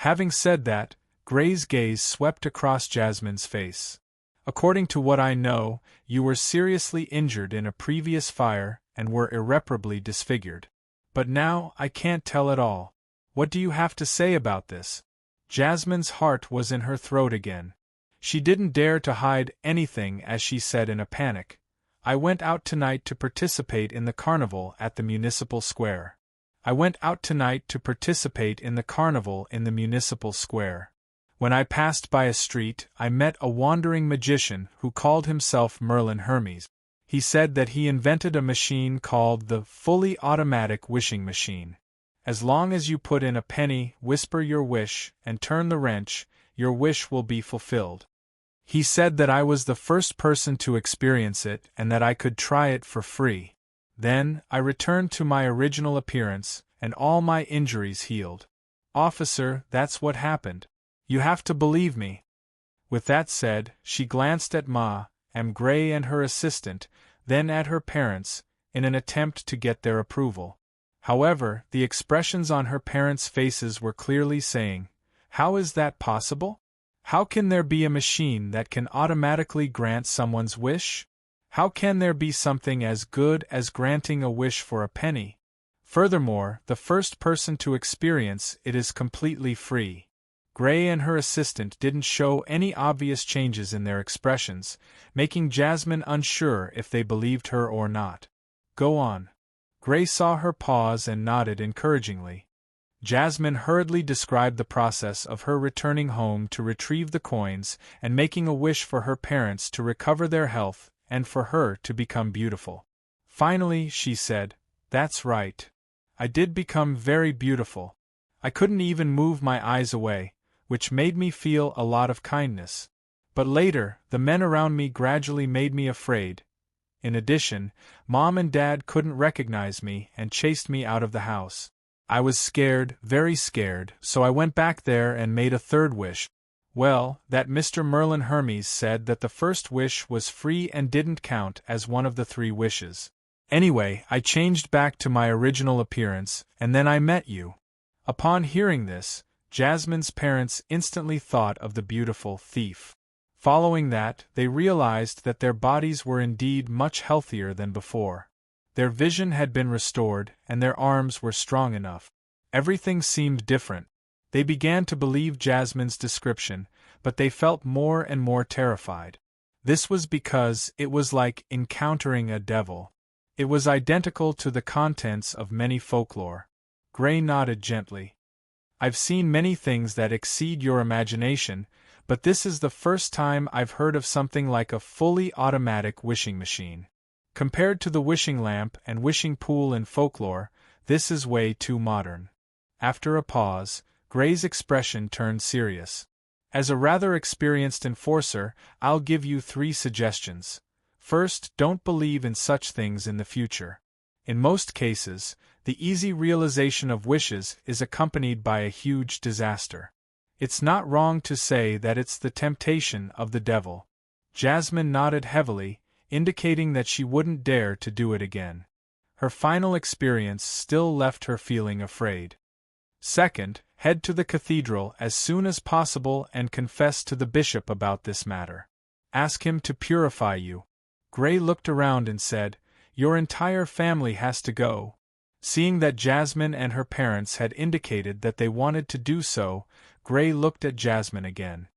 Having said that, Gray's gaze swept across Jasmine's face. "According to what I know, you were seriously injured in a previous fire and were irreparably disfigured. But now I can't tell at all. What do you have to say about this?" Jasmine's heart was in her throat again. She didn't dare to hide anything as she said in a panic, "I went out tonight to participate in the carnival at the municipal square. I went out tonight to participate in the carnival in the municipal square. When I passed by a street, I met a wandering magician who called himself Merlin Hermes. He said that he invented a machine called the fully automatic wishing machine. As long as you put in a penny, whisper your wish, and turn the wrench, your wish will be fulfilled. He said that I was the first person to experience it and that I could try it for free. Then, I returned to my original appearance, and all my injuries healed. Officer, that's what happened. You have to believe me." With that said, she glanced at Ma, M. Gray and her assistant, then at her parents, in an attempt to get their approval. However, the expressions on her parents' faces were clearly saying, "How is that possible? How can there be a machine that can automatically grant someone's wish? How can there be something as good as granting a wish for a penny? Furthermore, the first person to experience it is completely free." Gray and her assistant didn't show any obvious changes in their expressions, making Jasmine unsure if they believed her or not. "Go on." Gray saw her pause and nodded encouragingly. Jasmine hurriedly described the process of her returning home to retrieve the coins and making a wish for her parents to recover their health and for her to become beautiful. Finally, she said, "That's right. I did become very beautiful. I couldn't even move my eyes away, which made me feel a lot of kindness. But later, the men around me gradually made me afraid. In addition, Mom and Dad couldn't recognize me and chased me out of the house. I was scared, very scared, so I went back there and made a third wish. Well, that Mr. Merlin Hermes said that the first wish was free and didn't count as one of the 3 wishes. Anyway, I changed back to my original appearance, and then I met you." Upon hearing this, Jasmine's parents instantly thought of the beautiful thief. Following that, they realized that their bodies were indeed much healthier than before. Their vision had been restored, and their arms were strong enough. Everything seemed different. They began to believe Jasmine's description, but they felt more and more terrified. This was because it was like encountering a devil. It was identical to the contents of many folklore. Gray nodded gently. "I've seen many things that exceed your imagination, but this is the first time I've heard of something like a fully automatic wishing machine. Compared to the wishing lamp and wishing pool in folklore, this is way too modern." After a pause, Gray's expression turned serious. "As a rather experienced enforcer, I'll give you 3 suggestions. First, don't believe in such things in the future. In most cases, the easy realization of wishes is accompanied by a huge disaster. It's not wrong to say that it's the temptation of the devil." Jasmine nodded heavily, indicating that she wouldn't dare to do it again. Her final experience still left her feeling afraid. "Second, head to the cathedral as soon as possible and confess to the bishop about this matter. Ask him to purify you." Gray looked around and said, "Your entire family has to go." Seeing that Jasmine and her parents had indicated that they wanted to do so, Gray looked at Jasmine again.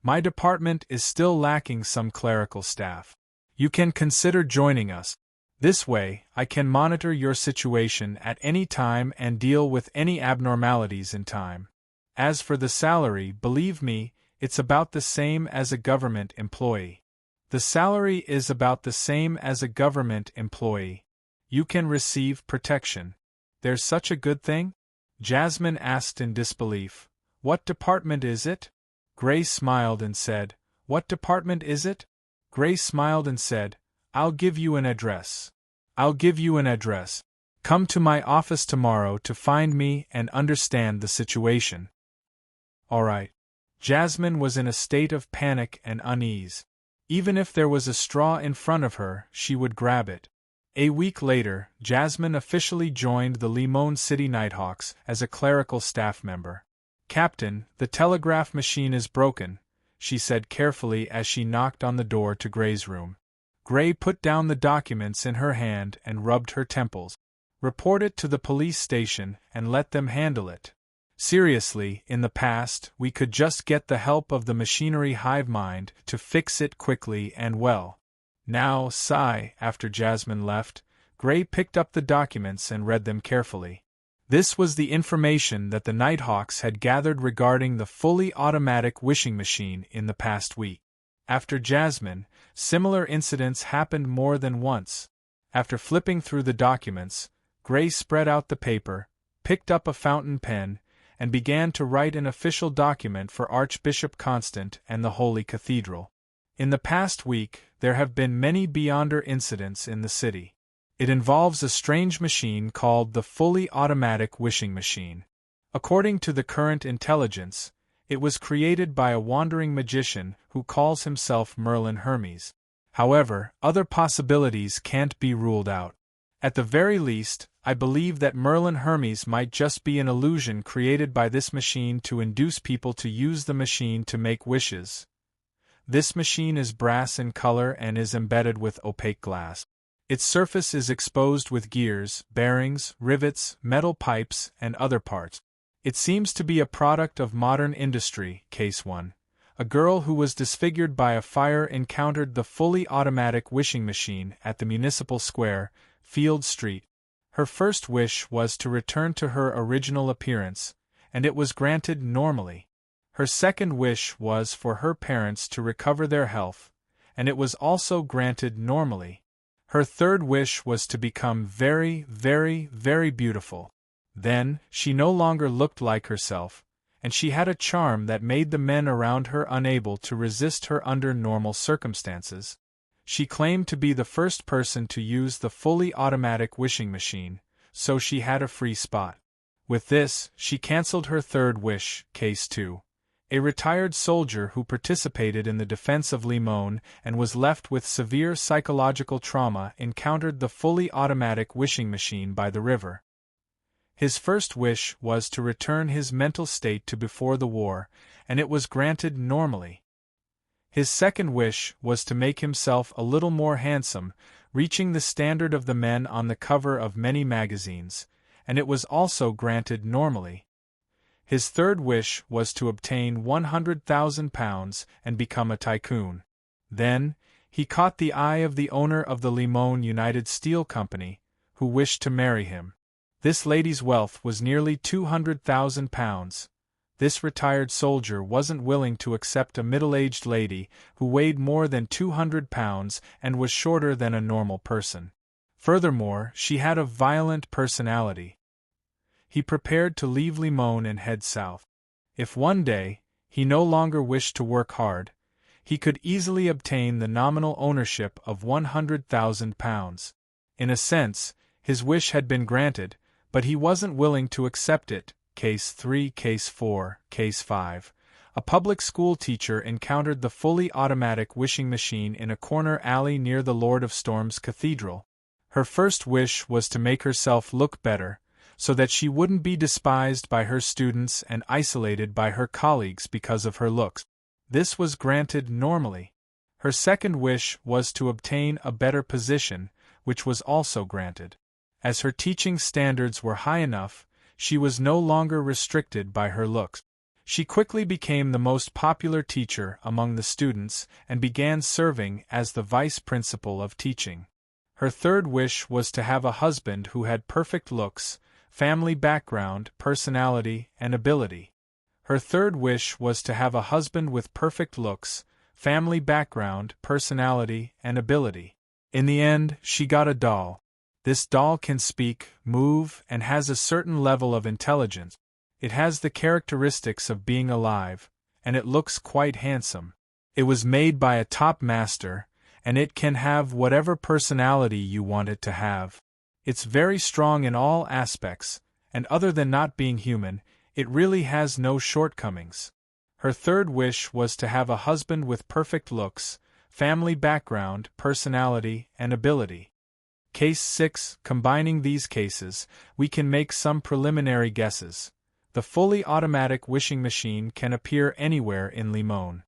"My department is still lacking some clerical staff. You can consider joining us." This way, I can monitor your situation at any time and deal with any abnormalities in time. As for the salary, believe me, it's about the same as a government employee. The salary is about the same as a government employee. You can receive protection. There's such a good thing? Jasmine asked in disbelief. What department is it? Grace smiled and said, What department is it? Grace smiled and said, I'll give you an address. I'll give you an address. Come to my office tomorrow to find me and understand the situation. All right. Jasmine was in a state of panic and unease. Even if there was a straw in front of her, she would grab it. A week later, Jasmine officially joined the Limon City Nighthawks as a clerical staff member. Captain, the telegraph machine is broken, she said carefully as she knocked on the door to Gray's room. Gray put down the documents in her hand and rubbed her temples. Report it to the police station and let them handle it. Seriously, in the past, we could just get the help of the machinery hive mind to fix it quickly and well. Now, sigh, after Jasmine left, Gray picked up the documents and read them carefully. This was the information that the Nighthawks had gathered regarding the fully automatic wishing machine in the past week. After Jasmine, similar incidents happened more than once. After flipping through the documents, Gray spread out the paper, picked up a fountain pen, and began to write an official document for Archbishop Constant and the Holy Cathedral. In the past week, there have been many beyonder incidents in the city. It involves a strange machine called the fully automatic wishing machine. According to the current intelligence, it was created by a wandering magician who calls himself Merlin Hermes. However, other possibilities can't be ruled out. At the very least, I believe that Merlin Hermes might just be an illusion created by this machine to induce people to use the machine to make wishes. This machine is brass in color and is embedded with opaque glass. Its surface is exposed with gears, bearings, rivets, metal pipes, and other parts. It seems to be a product of modern industry. Case 1. A girl who was disfigured by a fire encountered the fully automatic wishing machine at the Municipal Square, Field Street. Her first wish was to return to her original appearance, and it was granted normally. Her second wish was for her parents to recover their health, and it was also granted normally. Her third wish was to become very, very, very beautiful. Then, she no longer looked like herself, and she had a charm that made the men around her unable to resist her under normal circumstances. She claimed to be the first person to use the fully automatic wishing machine, so she had a free spot. With this, she cancelled her third wish. Case 2. A retired soldier who participated in the defense of Limon and was left with severe psychological trauma encountered the fully automatic wishing machine by the river. His first wish was to return his mental state to before the war, and it was granted normally. His second wish was to make himself a little more handsome, reaching the standard of the men on the cover of many magazines, and it was also granted normally. His third wish was to obtain £100,000 and become a tycoon. Then, he caught the eye of the owner of the Limon United Steel Company, who wished to marry him. This lady's wealth was nearly £200,000. This retired soldier wasn't willing to accept a middle-aged lady who weighed more than 200 pounds and was shorter than a normal person. Furthermore, she had a violent personality. He prepared to leave Limon and head south. If one day, he no longer wished to work hard, he could easily obtain the nominal ownership of £100,000. In a sense, his wish had been granted, but he wasn't willing to accept it. Case 3, Case 4, Case 5. A public school teacher encountered the fully automatic wishing machine in a corner alley near the Lord of Storms Cathedral. Her first wish was to make herself look better, so that she wouldn't be despised by her students and isolated by her colleagues because of her looks. This was granted normally. Her second wish was to obtain a better position, which was also granted. As her teaching standards were high enough, she was no longer restricted by her looks. She quickly became the most popular teacher among the students and began serving as the vice principal of teaching. Her third wish was to have a husband who had perfect looks, family background, personality, and ability. Her third wish was to have a husband with perfect looks, family background, personality, and ability. In the end, she got a doll. This doll can speak, move, and has a certain level of intelligence. It has the characteristics of being alive, and it looks quite handsome. It was made by a top master, and it can have whatever personality you want it to have. It's very strong in all aspects, and other than not being human, it really has no shortcomings. Her third wish was to have a husband with perfect looks, family background, personality, and ability. Case 6. Combining these cases, we can make some preliminary guesses. The fully automatic wishing machine can appear anywhere in Limon.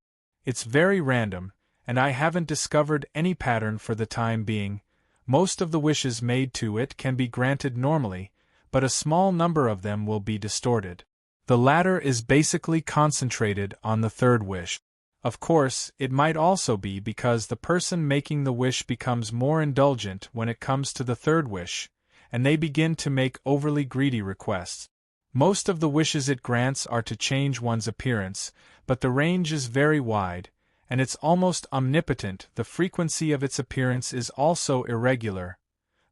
It's very random, and I haven't discovered any pattern for the time being. Most of the wishes made to it can be granted normally, but a small number of them will be distorted. The latter is basically concentrated on the third wish. Of course, it might also be because the person making the wish becomes more indulgent when it comes to the third wish, and they begin to make overly greedy requests. Most of the wishes it grants are to change one's appearance, but the range is very wide, and it's almost omnipotent. The frequency of its appearance is also irregular.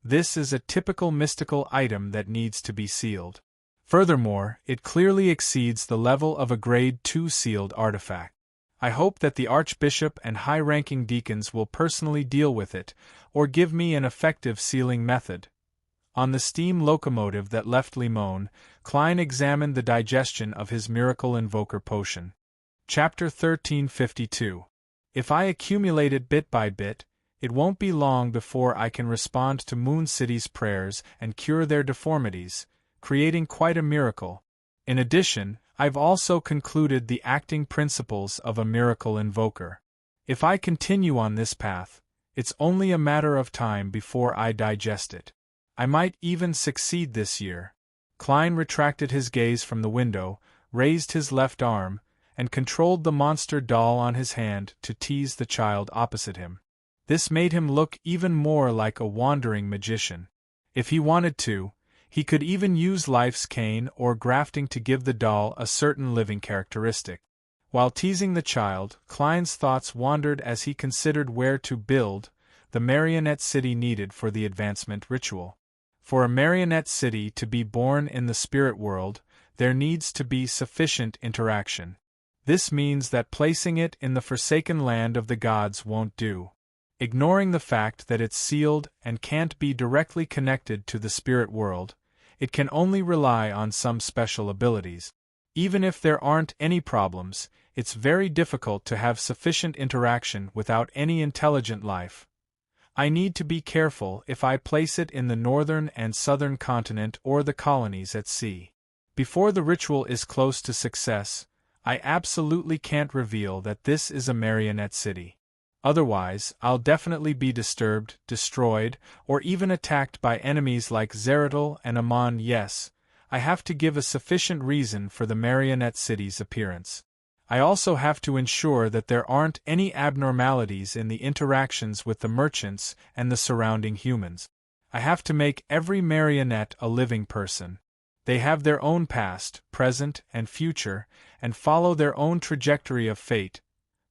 This is a typical mystical item that needs to be sealed. Furthermore, it clearly exceeds the level of a Grade 2 sealed artifact. I hope that the Archbishop and high-ranking deacons will personally deal with it, or give me an effective sealing method. On the steam locomotive that left Limon, Klein examined the digestion of his miracle invoker potion. Chapter 1352. If I accumulate it bit by bit, it won't be long before I can respond to Moon City's prayers and cure their deformities, creating quite a miracle. In addition, I've also concluded the acting principles of a miracle invoker. If I continue on this path, it's only a matter of time before I digest it. I might even succeed this year. Klein retracted his gaze from the window, raised his left arm, and controlled the monster doll on his hand to tease the child opposite him. This made him look even more like a wandering magician. If he wanted to, he could even use life's cane or grafting to give the doll a certain living characteristic. While teasing the child, Klein's thoughts wandered as he considered where to build the marionette city needed for the advancement ritual. For a marionette city to be born in the spirit world, there needs to be sufficient interaction. This means that placing it in the forsaken land of the gods won't do. Ignoring the fact that it's sealed and can't be directly connected to the spirit world, it can only rely on some special abilities. Even if there aren't any problems, it's very difficult to have sufficient interaction without any intelligent life. I need to be careful if I place it in the northern and southern continent or the colonies at sea. Before the ritual is close to success, I absolutely can't reveal that this is a marionette city. Otherwise, I'll definitely be disturbed, destroyed, or even attacked by enemies like Zeratul and Amon. Yes, I have to give a sufficient reason for the marionette city's appearance. I also have to ensure that there aren't any abnormalities in the interactions with the merchants and the surrounding humans. I have to make every marionette a living person. They have their own past, present, and future, and follow their own trajectory of fate.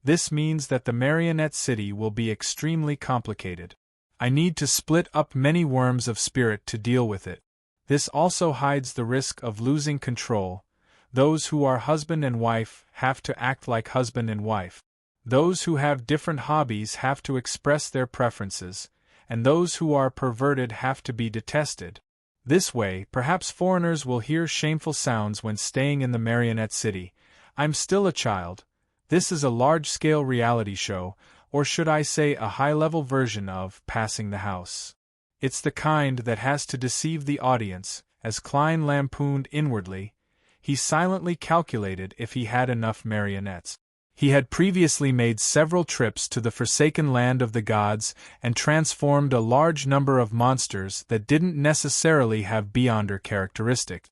This means that the marionette city will be extremely complicated. I need to split up many worms of spirit to deal with it. This also hides the risk of losing control. Those who are husband and wife have to act like husband and wife. Those who have different hobbies have to express their preferences, and those who are perverted have to be detested. This way, perhaps foreigners will hear shameful sounds when staying in the marionette city. I'm still a child. This is a large-scale reality show, or should I say a high-level version of Passing the House. It's the kind that has to deceive the audience, as Klein lampooned inwardly. He silently calculated if he had enough marionettes. He had previously made several trips to the forsaken land of the gods and transformed a large number of monsters that didn't necessarily have Beyonder characteristics.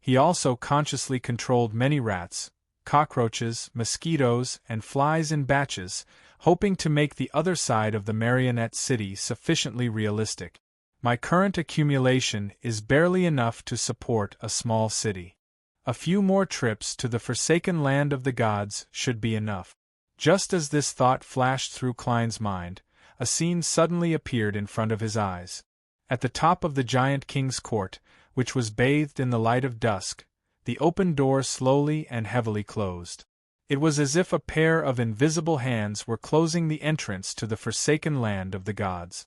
He also consciously controlled many rats, cockroaches, mosquitoes, and flies in batches, hoping to make the other side of the marionette city sufficiently realistic. My current accumulation is barely enough to support a small city. A few more trips to the forsaken land of the gods should be enough. Just as this thought flashed through Klein's mind, a scene suddenly appeared in front of his eyes. At the top of the giant king's court, which was bathed in the light of dusk, the open door slowly and heavily closed. It was as if a pair of invisible hands were closing the entrance to the forsaken land of the gods.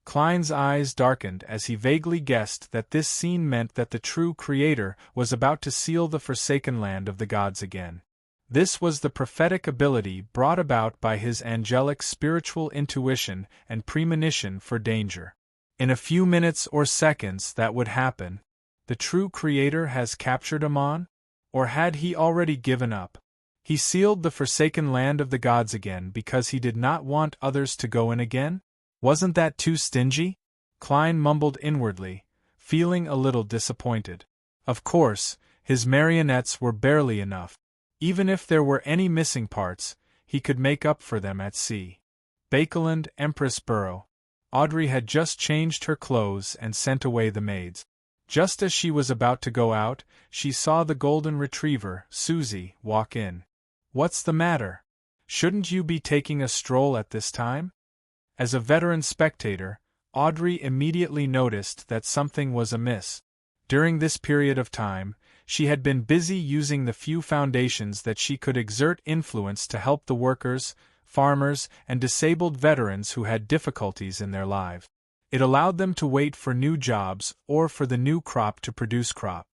Klein's eyes darkened as he vaguely guessed that this scene meant that the true Creator was about to seal the forsaken land of the gods again. This was the prophetic ability brought about by his angelic spiritual intuition and premonition for danger. In a few minutes or seconds that would happen. The true Creator has captured Amon? Or had he already given up? He sealed the forsaken land of the gods again because he did not want others to go in again? Wasn't that too stingy? Klein mumbled inwardly, feeling a little disappointed. Of course, his marionettes were barely enough. Even if there were any missing parts, he could make up for them at sea. Bakeland, Empress Borough. Audrey had just changed her clothes and sent away the maids. Just as she was about to go out, she saw the golden retriever, Susie, walk in. "What's the matter? Shouldn't you be taking a stroll at this time?" As a veteran spectator, Audrey immediately noticed that something was amiss. During this period of time, she had been busy using the few foundations that she could exert influence to help the workers, farmers, and disabled veterans who had difficulties in their lives. It allowed them to wait for new jobs or for the new crop to produce crop.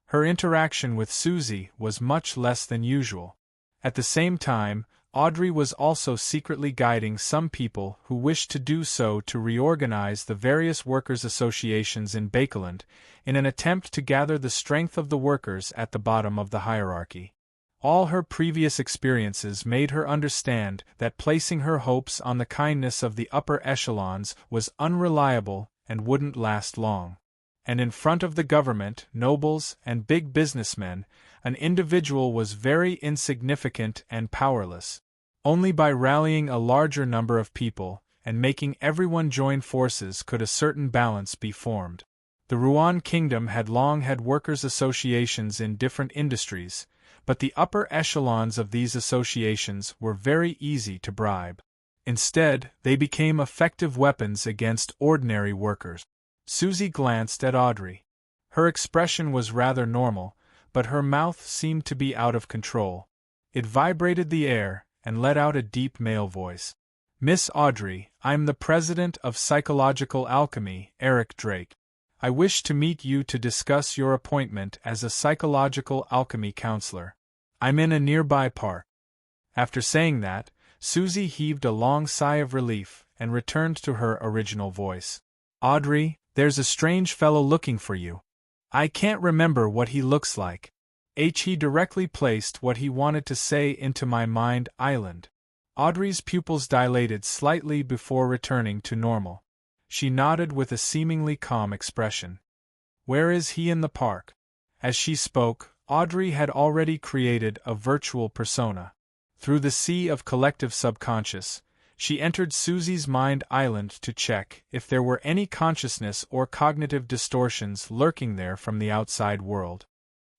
Her interaction with Susie was much less than usual. At the same time, Audrey was also secretly guiding some people who wished to do so to reorganize the various workers' associations in Bakeland, in an attempt to gather the strength of the workers at the bottom of the hierarchy. All her previous experiences made her understand that placing her hopes on the kindness of the upper echelons was unreliable and wouldn't last long. And in front of the government, nobles, and big businessmen, an individual was very insignificant and powerless. Only by rallying a larger number of people and making everyone join forces could a certain balance be formed. The Rouen Kingdom had long had workers' associations in different industries, but the upper echelons of these associations were very easy to bribe. Instead, they became effective weapons against ordinary workers. Susie glanced at Audrey. Her expression was rather normal, but her mouth seemed to be out of control. It vibrated the air and let out a deep male voice. "Miss Audrey, I'm the president of Psychological Alchemy, Eric Drake. I wish to meet you to discuss your appointment as a psychological alchemy counselor. I'm in a nearby park." After saying that, Susie heaved a long sigh of relief and returned to her original voice. "Audrey, there's a strange fellow looking for you. I can't remember what he looks like. He directly placed what he wanted to say into my mind island." Audrey's pupils dilated slightly before returning to normal. She nodded with a seemingly calm expression. "Where is he in the park?" As she spoke, Audrey had already created a virtual persona. Through the sea of collective subconscious, she entered Susie's mind island to check if there were any consciousness or cognitive distortions lurking there from the outside world.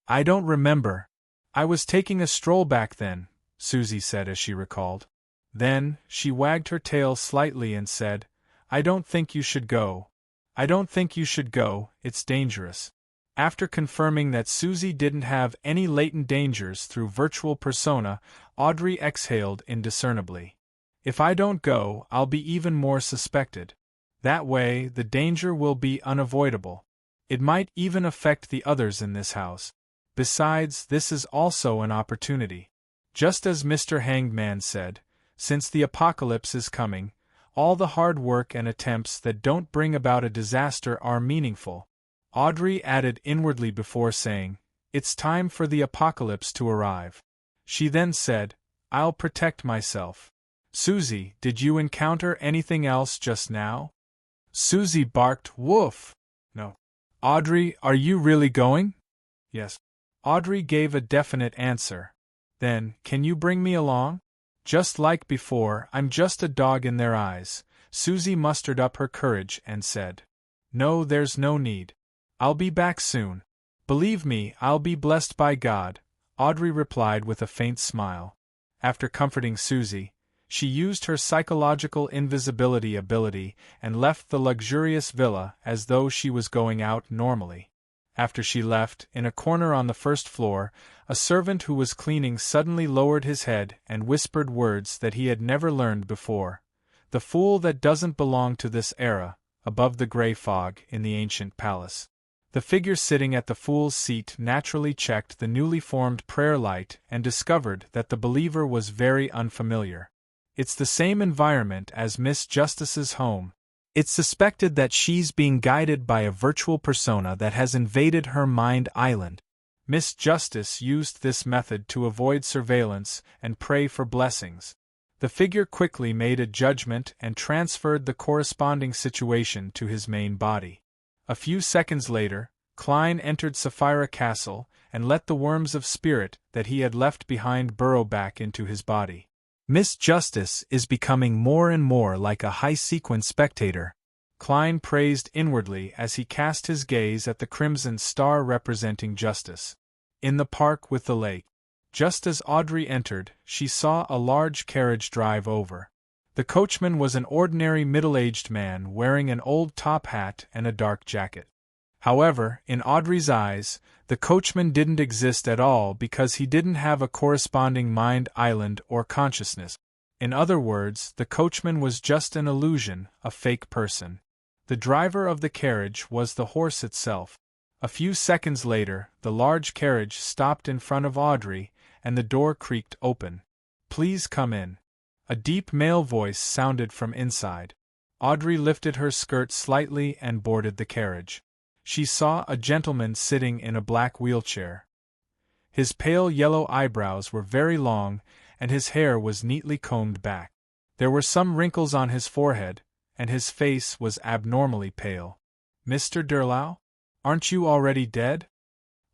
"I don't remember. I was taking a stroll back then," Susie said as she recalled. Then, she wagged her tail slightly and said, "I don't think you should go. I don't think you should go, it's dangerous." After confirming that Susie didn't have any latent dangers through virtual persona, Audrey exhaled indiscernibly. "If I don't go, I'll be even more suspected. That way, the danger will be unavoidable. It might even affect the others in this house. Besides, this is also an opportunity. Just as Mr. Hangman said, since the apocalypse is coming, all the hard work and attempts that don't bring about a disaster are meaningful." Audrey added inwardly before saying, "It's time for the apocalypse to arrive." She then said, "I'll protect myself." "Susie, did you encounter anything else just now?" Susie barked, "Woof!" "No." "Audrey, are you really going?" "Yes." Audrey gave a definite answer. "Then, can you bring me along?" Just like before, I'm just a dog in their eyes. Susie mustered up her courage and said, No, there's no need. I'll be back soon. Believe me, I'll be blessed by God, Audrey replied with a faint smile. After comforting Susie, she used her psychological invisibility ability and left the luxurious villa as though she was going out normally. After she left, in a corner on the first floor, a servant who was cleaning suddenly lowered his head and whispered words that he had never learned before. The fool that doesn't belong to this era, above the grey fog in the ancient palace. The figure sitting at the fool's seat naturally checked the newly formed prayer light and discovered that the believer was very unfamiliar. It's the same environment as Miss Justice's home. It's suspected that she's being guided by a virtual persona that has invaded her mind island. Miss Justice used this method to avoid surveillance and pray for blessings. The figure quickly made a judgment and transferred the corresponding situation to his main body. A few seconds later, Klein entered Sapphira Castle and let the worms of spirit that he had left behind burrow back into his body. Miss Justice is becoming more and more like a high-sequence spectator, Klein praised inwardly as he cast his gaze at the crimson star representing justice. In the park with the lake. Just as Audrey entered, she saw a large carriage drive over. The coachman was an ordinary middle-aged man wearing an old top hat and a dark jacket. However, in Audrey's eyes, the coachman didn't exist at all because he didn't have a corresponding mind island or consciousness. In other words, the coachman was just an illusion, a fake person. The driver of the carriage was the horse itself. A few seconds later, the large carriage stopped in front of Audrey, and the door creaked open. Please come in. A deep male voice sounded from inside. Audrey lifted her skirt slightly and boarded the carriage. She saw a gentleman sitting in a black wheelchair. His pale yellow eyebrows were very long, and his hair was neatly combed back. There were some wrinkles on his forehead, and his face was abnormally pale. Mr. Durlau? Aren't you already dead?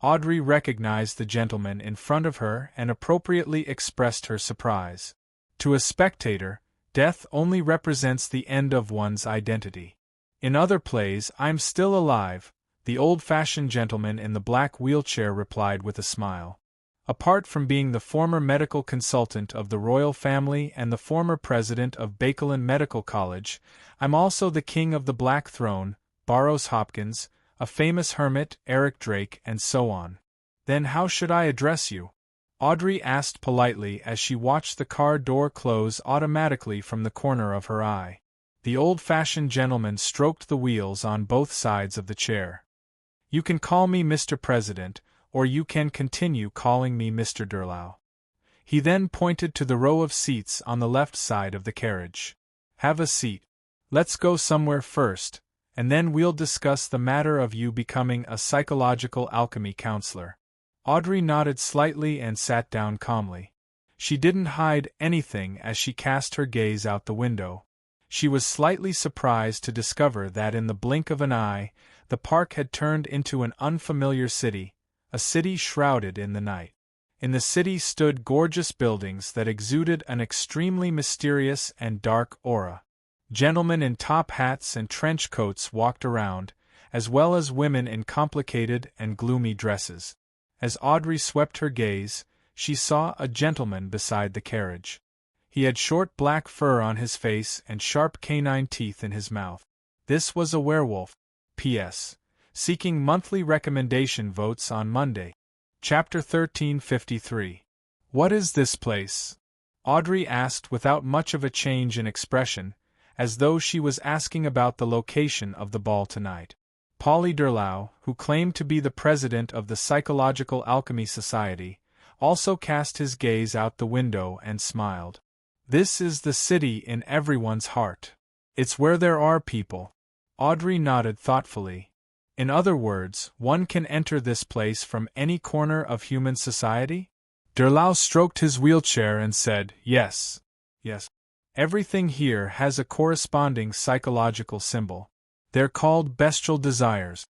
Audrey recognized the gentleman in front of her and appropriately expressed her surprise. To a spectator, death only represents the end of one's identity. In other plays, I'm still alive, the old-fashioned gentleman in the black wheelchair replied with a smile. Apart from being the former medical consultant of the royal family and the former president of Bakelin Medical College, I'm also the king of the Black Throne, Barrows Hopkins, a famous hermit, Eric Drake, and so on. Then how should I address you? Audrey asked politely as she watched the car door close automatically from the corner of her eye. The old-fashioned gentleman stroked the wheels on both sides of the chair. You can call me Mr. President, or you can continue calling me Mr. Durlau. He then pointed to the row of seats on the left side of the carriage. Have a seat. Let's go somewhere first, and then we'll discuss the matter of you becoming a psychological alchemy counselor. Audrey nodded slightly and sat down calmly. She didn't hide anything as she cast her gaze out the window. She was slightly surprised to discover that in the blink of an eye, the park had turned into an unfamiliar city, a city shrouded in the night. In the city stood gorgeous buildings that exuded an extremely mysterious and dark aura. Gentlemen in top hats and trench coats walked around, as well as women in complicated and gloomy dresses. As Audrey swept her gaze, she saw a gentleman beside the carriage. He had short black fur on his face and sharp canine teeth in his mouth. This was a werewolf. P.S. Seeking monthly recommendation votes on Monday. Chapter 1353. What is this place? Audrey asked without much of a change in expression, as though she was asking about the location of the ball tonight. Polly Durlau, who claimed to be the president of the Psychological Alchemy Society, also cast his gaze out the window and smiled. This is the city in everyone's heart. It's where there are people. Audrey nodded thoughtfully. In other words, one can enter this place from any corner of human society? Durlau stroked his wheelchair and said, Yes. Yes. Everything here has a corresponding psychological symbol. They're called bestial desires.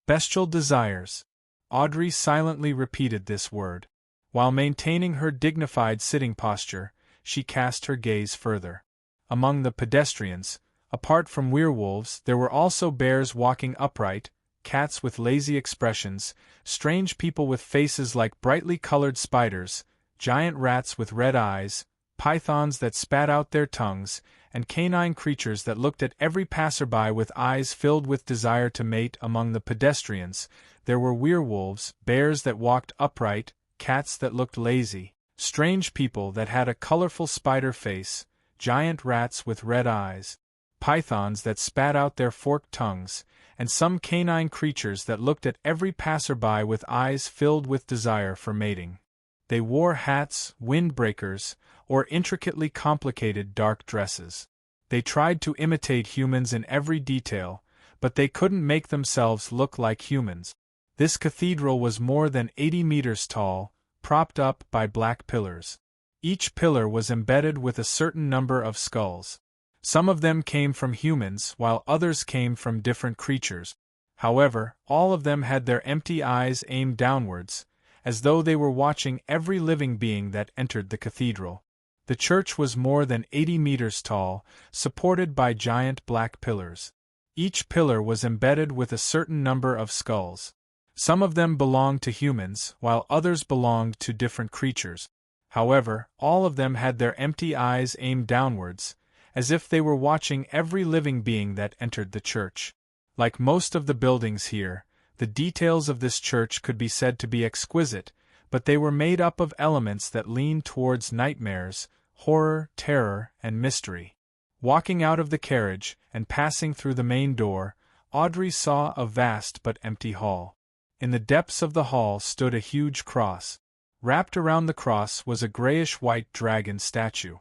Bestial desires. Audrey silently repeated this word. While maintaining her dignified sitting posture, she cast her gaze further. Among the pedestrians, apart from werewolves, there were also bears walking upright, cats with lazy expressions, strange people with faces like brightly colored spiders, giant rats with red eyes, pythons that spat out their tongues, and canine creatures that looked at every passerby with eyes filled with desire to mate. Among the pedestrians, there were werewolves, bears that walked upright, cats that looked lazy, strange people that had a colorful spider face, giant rats with red eyes, pythons that spat out their forked tongues, and some canine creatures that looked at every passerby with eyes filled with desire for mating. They wore hats, windbreakers, or intricately complicated dark dresses. They tried to imitate humans in every detail, but they couldn't make themselves look like humans. This cathedral was more than 80 meters tall, propped up by black pillars. Each pillar was embedded with a certain number of skulls. Some of them came from humans, while others came from different creatures. However, all of them had their empty eyes aimed downwards, as though they were watching every living being that entered the cathedral. The church was more than 80 meters tall, supported by giant black pillars. Each pillar was embedded with a certain number of skulls. Some of them belonged to humans, while others belonged to different creatures. However, all of them had their empty eyes aimed downwards, as if they were watching every living being that entered the church. Like most of the buildings here, the details of this church could be said to be exquisite, but they were made up of elements that leaned towards nightmares, horror, terror, and mystery. Walking out of the carriage, and passing through the main door, Audrey saw a vast but empty hall. In the depths of the hall stood a huge cross. Wrapped around the cross was a grayish-white dragon statue.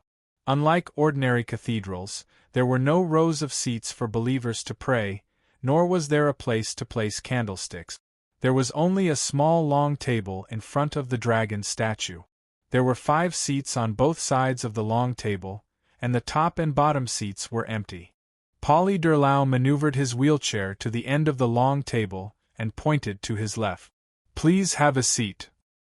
Unlike ordinary cathedrals, there were no rows of seats for believers to pray, nor was there a place to place candlesticks. There was only a small long table in front of the dragon statue. There were 5 seats on both sides of the long table, and the top and bottom seats were empty. Polly Durlau maneuvered his wheelchair to the end of the long table and pointed to his left. "Please have a seat."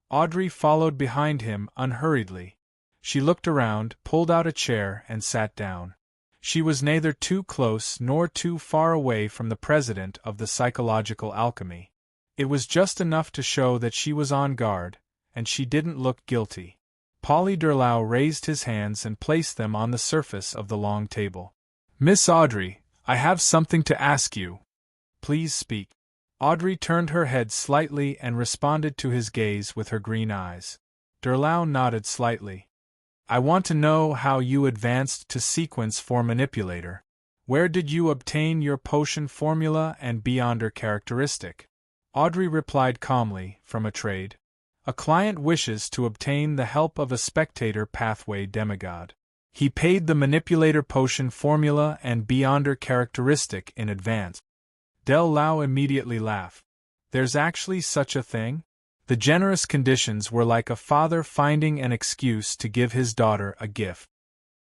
Audrey followed behind him unhurriedly. She looked around, pulled out a chair, and sat down. She was neither too close nor too far away from the president of the psychological alchemy. It was just enough to show that she was on guard, and she didn't look guilty. Polly Durlau raised his hands and placed them on the surface of the long table. "Miss Audrey, I have something to ask you. Please speak." Audrey turned her head slightly and responded to his gaze with her green eyes. Durlau nodded slightly. "I want to know how you advanced to sequence for manipulator. Where did you obtain your potion formula and beyonder characteristic?" Audrey replied calmly, "From a trade. A client wishes to obtain the help of a spectator pathway demigod. He paid the manipulator potion formula and beyonder characteristic in advance." Del Lau immediately laughed. "There's actually such a thing?" The generous conditions were like a father finding an excuse to give his daughter a gift.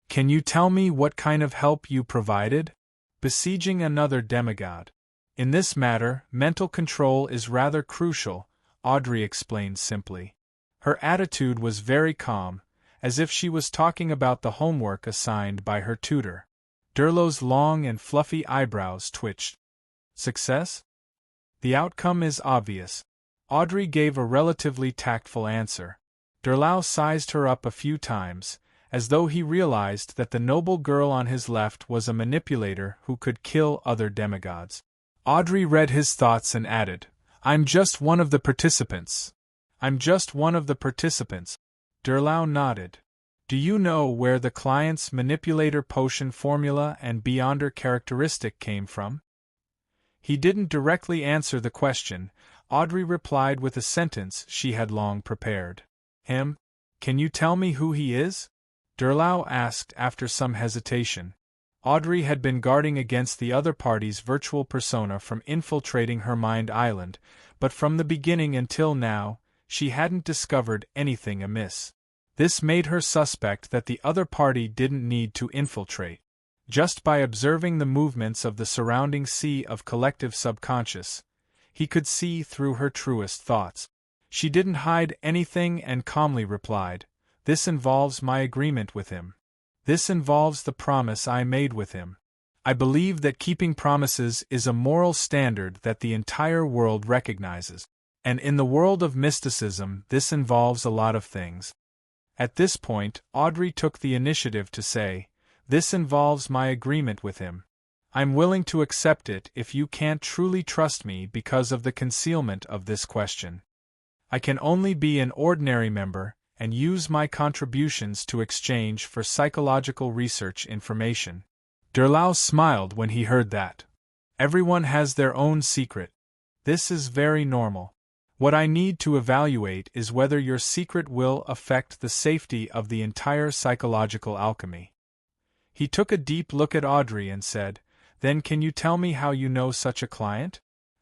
"Can you tell me what kind of help you provided?" "Besieging another demigod. In this matter, mental control is rather crucial," Audrey explained simply. Her attitude was very calm, as if she was talking about the homework assigned by her tutor. Durlau's long and fluffy eyebrows twitched. "Success? The outcome is obvious." Audrey gave a relatively tactful answer. Durlau sized her up a few times, as though he realized that the noble girl on his left was a manipulator who could kill other demigods. Audrey read his thoughts and added, "I'm just one of the participants." "I'm just one of the participants." Durlau nodded. "Do you know where the client's manipulator potion formula and beyonder characteristic came from?" He didn't directly answer the question. Audrey replied with a sentence she had long prepared. "Him? Can you tell me who he is?" Durlau asked after some hesitation. Audrey had been guarding against the other party's virtual persona from infiltrating her mind island, but from the beginning until now, she hadn't discovered anything amiss. This made her suspect that the other party didn't need to infiltrate. Just by observing the movements of the surrounding sea of collective subconscious, he could see through her truest thoughts. She didn't hide anything and calmly replied, This involves my agreement with him. This involves the promise I made with him. I believe that keeping promises is a moral standard that the entire world recognizes. And in the world of mysticism, this involves a lot of things. At this point, Audrey took the initiative to say, "This involves my agreement with him. I'm willing to accept it if you can't truly trust me because of the concealment of this question. I can only be an ordinary member and use my contributions to exchange for psychological research information." Derlau smiled when he heard that. Everyone has their own secret. This is very normal. What I need to evaluate is whether your secret will affect the safety of the entire psychological alchemy. He took a deep look at Audrey and said, "Then can you tell me how you know such a client?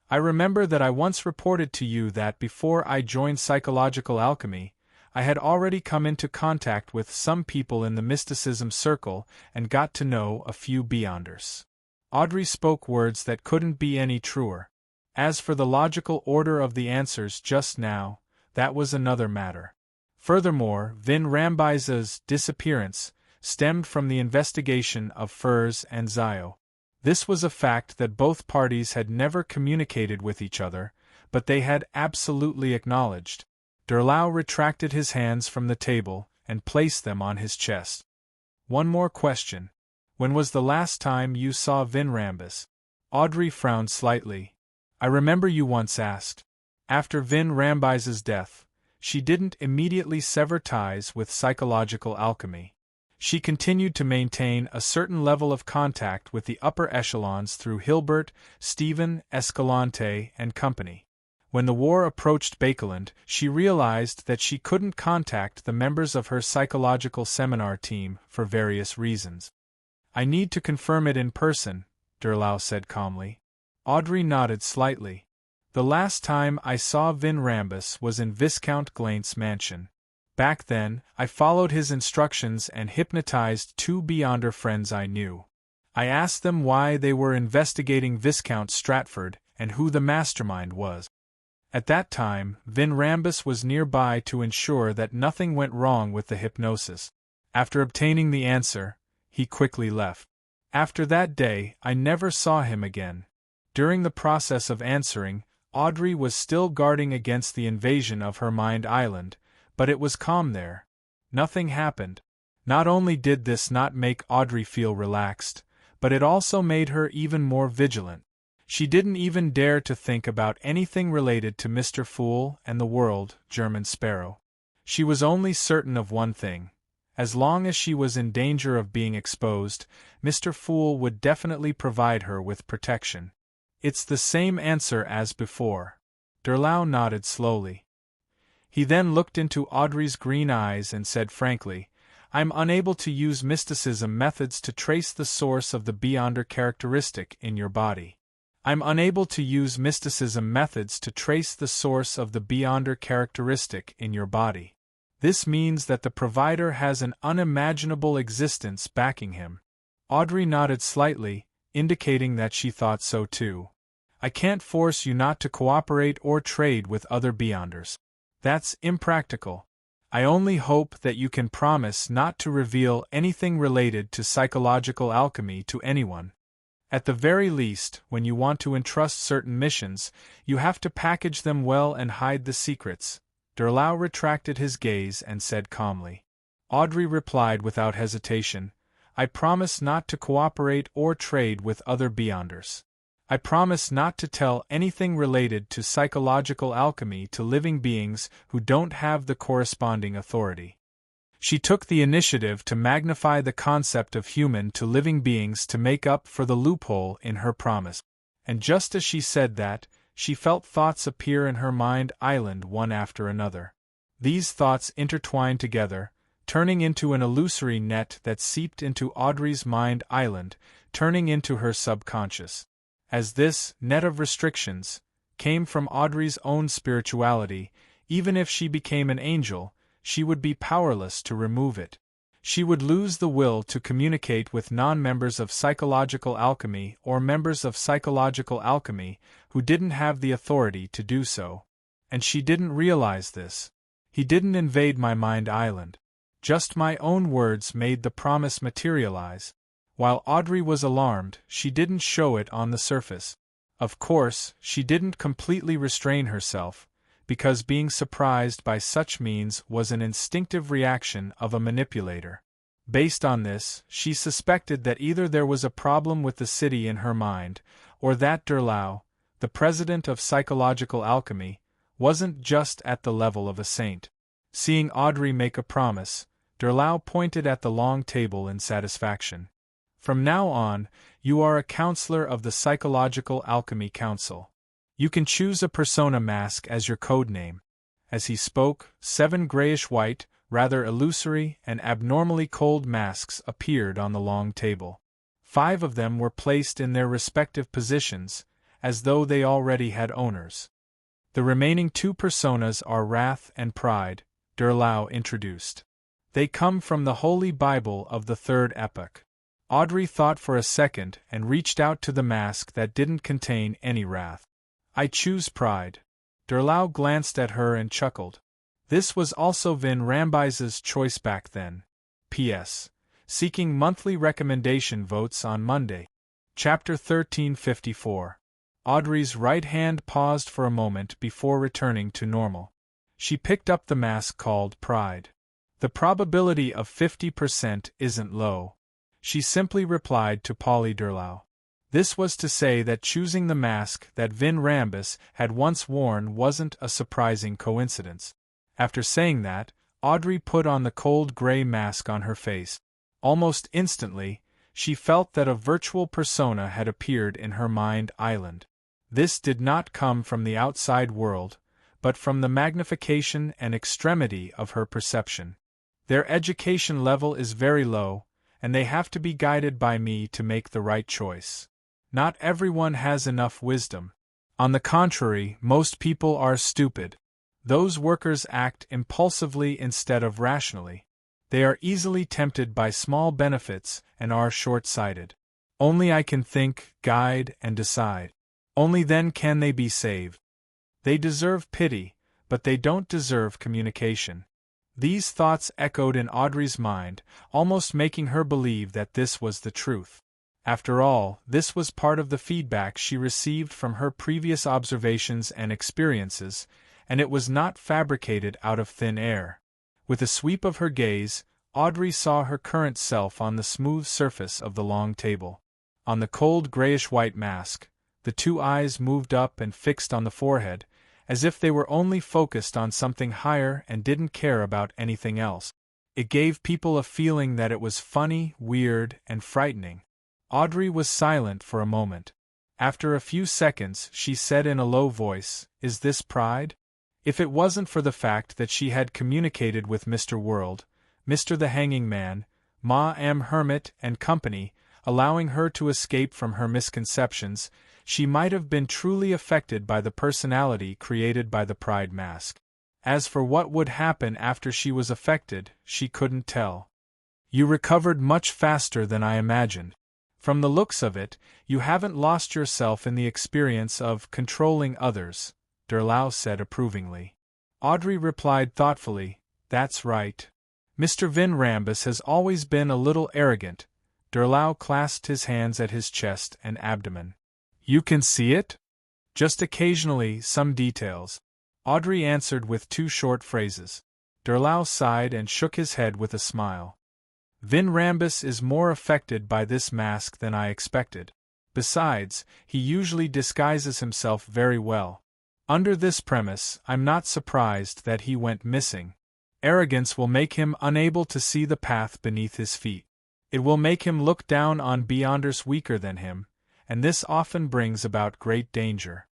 I remember that I once reported to you that before I joined psychological alchemy, I had already come into contact with some people in the mysticism circle and got to know a few Beyonders." Audrey spoke words that couldn't be any truer. As for the logical order of the answers just now, that was another matter. Furthermore, Vin Rambiza's disappearance stemmed from the investigation of Furs and Zio. This was a fact that both parties had never communicated with each other, but they had absolutely acknowledged. Derlau retracted his hands from the table and placed them on his chest. "One more question. When was the last time you saw Vin Rambis?" Audrey frowned slightly. "I remember you once asked." After Vin Rambis's death, she didn't immediately sever ties with psychological alchemy. She continued to maintain a certain level of contact with the upper echelons through Hilbert, Stephen, Escalante, and company. When the war approached Bakeland, she realized that she couldn't contact the members of her psychological seminar team for various reasons. "I need to confirm it in person," Derlau said calmly. Audrey nodded slightly. "The last time I saw Vin Rambis was in Viscount Glaint's mansion. Back then, I followed his instructions and hypnotized 2 Beyonder friends I knew. I asked them why they were investigating Viscount Stratford and who the mastermind was. At that time, Vin Rambis was nearby to ensure that nothing went wrong with the hypnosis. After obtaining the answer, he quickly left. After that day, I never saw him again." During the process of answering, Audrey was still guarding against the invasion of her mind island, but it was calm there. Nothing happened. Not only did this not make Audrey feel relaxed, but it also made her even more vigilant. She didn't even dare to think about anything related to Mr. Fool and the world, German Sparrow. She was only certain of one thing. As long as she was in danger of being exposed, Mr. Fool would definitely provide her with protection. "It's the same answer as before." Derlau nodded slowly. He then looked into Audrey's green eyes and said frankly, "I'm unable to use mysticism methods to trace the source of the Beyonder characteristic in your body. I'm unable to use mysticism methods to trace the source of the Beyonder characteristic in your body. This means that the provider has an unimaginable existence backing him." Audrey nodded slightly, indicating that she thought so too. "I can't force you not to cooperate or trade with other Beyonders. That's impractical. I only hope that you can promise not to reveal anything related to psychological alchemy to anyone. At the very least, when you want to entrust certain missions, you have to package them well and hide the secrets." Derlau retracted his gaze and said calmly. Audrey replied without hesitation, "I promise not to cooperate or trade with other Beyonders. I promise not to tell anything related to psychological alchemy to living beings who don't have the corresponding authority." She took the initiative to magnify the concept of human to living beings to make up for the loophole in her promise. And just as she said that, she felt thoughts appear in her mind island one after another. These thoughts intertwined together, turning into an illusory net that seeped into Audrey's mind island, turning into her subconscious. As this net of restrictions came from Audrey's own spirituality, even if she became an angel, she would be powerless to remove it. She would lose the will to communicate with non-members of psychological alchemy or members of psychological alchemy who didn't have the authority to do so. And she didn't realize this. "He didn't invade my mind island. Just my own words made the promise materialize. While Audrey was alarmed, she didn't show it on the surface. Of course, she didn't completely restrain herself, because being surprised by such means was an instinctive reaction of a manipulator. Based on this, she suspected that either there was a problem with the city in her mind, or that Derlau, the president of psychological alchemy, wasn't just at the level of a saint. Seeing Audrey make a promise, Derlau pointed at the long table in satisfaction. From now on, you are a counselor of the Psychological Alchemy Council. You can choose a persona mask as your code name. As he spoke, 7 grayish-white, rather illusory and abnormally cold masks appeared on the long table. 5 of them were placed in their respective positions, as though they already had owners. The remaining 2 personas are Wrath and Pride, Derlau introduced. They come from the Holy Bible of the Third Epoch. Audrey thought for a second and reached out to the mask that didn't contain any wrath. I choose Pride. Derlau glanced at her and chuckled. This was also Vin Rambise's choice back then. P.S. Seeking monthly recommendation votes on Monday. Chapter 1354. Audrey's right hand paused for a moment before returning to normal. She picked up the mask called Pride. The probability of 50% isn't low. She simply replied to Polly Derlau. This was to say that choosing the mask that Vin Rambis had once worn wasn't a surprising coincidence. After saying that, Audrey put on the cold gray mask on her face. Almost instantly, she felt that a virtual persona had appeared in her mind island. This did not come from the outside world, but from the magnification and extremity of her perception. Their education level is very low, and they have to be guided by me to make the right choice. Not everyone has enough wisdom. On the contrary, most people are stupid. Those workers act impulsively instead of rationally. They are easily tempted by small benefits and are short-sighted. Only I can think, guide, and decide. Only then can they be saved. They deserve pity, but they don't deserve communication. These thoughts echoed in Audrey's mind, almost making her believe that this was the truth. After all, this was part of the feedback she received from her previous observations and experiences, and it was not fabricated out of thin air. With a sweep of her gaze, Audrey saw her current self on the smooth surface of the long table. On the cold grayish-white mask, the 2 eyes moved up and fixed on the forehead, as if they were only focused on something higher and didn't care about anything else. It gave people a feeling that it was funny, weird, and frightening. Audrey was silent for a moment. After a few seconds, she said in a low voice, "Is this Pride?" If it wasn't for the fact that she had communicated with Mr. World, Mr. the Hanging Man, Ma M. Hermit and company, allowing her to escape from her misconceptions, she might have been truly affected by the personality created by the Pride mask. As for what would happen after she was affected, she couldn't tell. You recovered much faster than I imagined. From the looks of it, you haven't lost yourself in the experience of controlling others, Derlau said approvingly. Audrey replied thoughtfully, "That's right. Mr. Vin Rambis has always been a little arrogant." Derlau clasped his hands at his chest and abdomen. "You can see it?" "Just occasionally, some details," Audrey answered with 2 short phrases. Derlau sighed and shook his head with a smile. "Vin Rambis is more affected by this mask than I expected. Besides, he usually disguises himself very well. Under this premise, I'm not surprised that he went missing. Arrogance will make him unable to see the path beneath his feet. It will make him look down on beyonders weaker than him, and this often brings about great danger."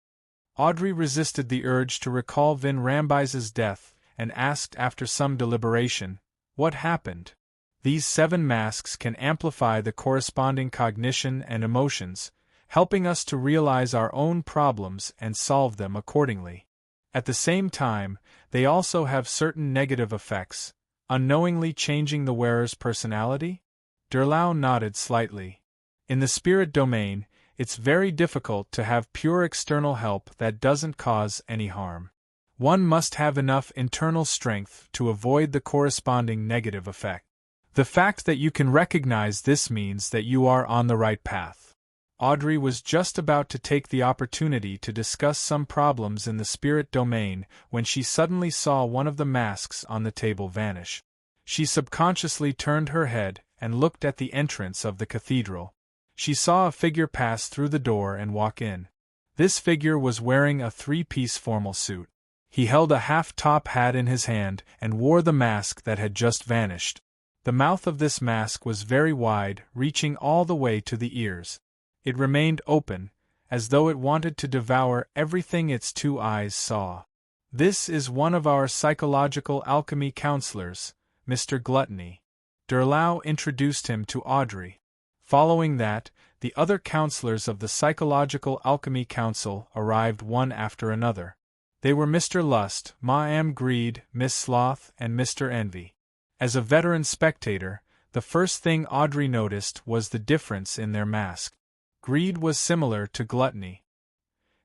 Audrey resisted the urge to recall Vin Rambise's death and asked after some deliberation, "What happened?" These 7 masks can amplify the corresponding cognition and emotions, helping us to realize our own problems and solve them accordingly. At the same time, they also have certain negative effects, unknowingly changing the wearer's personality? Derlau nodded slightly. In the spirit domain, it's very difficult to have pure external help that doesn't cause any harm. One must have enough internal strength to avoid the corresponding negative effect. The fact that you can recognize this means that you are on the right path. Audrey was just about to take the opportunity to discuss some problems in the spirit domain when she suddenly saw one of the masks on the table vanish. She subconsciously turned her head and looked at the entrance of the cathedral. She saw a figure pass through the door and walk in. This figure was wearing a three-piece formal suit. He held a half-top hat in his hand and wore the mask that had just vanished. The mouth of this mask was very wide, reaching all the way to the ears. It remained open, as though it wanted to devour everything its two eyes saw. "This is one of our psychological alchemy counselors, Mr. Gluttony." Derlau introduced him to Audrey. Following that, the other counselors of the Psychological Alchemy Council arrived one after another. They were Mr. Lust, Ma'am Greed, Miss Sloth, and Mr. Envy. As a veteran spectator, the first thing Audrey noticed was the difference in their mask. Greed was similar to Gluttony.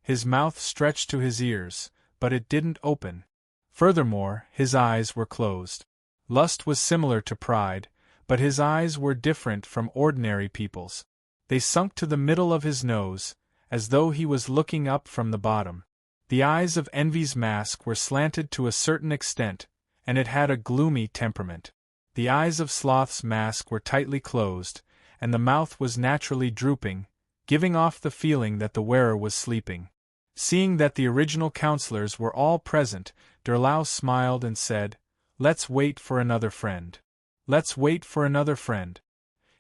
His mouth stretched to his ears, but it didn't open. Furthermore, his eyes were closed. Lust was similar to Pride, but his eyes were different from ordinary people's. They sunk to the middle of his nose, as though he was looking up from the bottom. The eyes of Envy's mask were slanted to a certain extent, and it had a gloomy temperament. The eyes of Sloth's mask were tightly closed, and the mouth was naturally drooping, giving off the feeling that the wearer was sleeping. Seeing that the original counselors were all present, Derlau smiled and said, "Let's wait for another friend. Let's wait for another friend.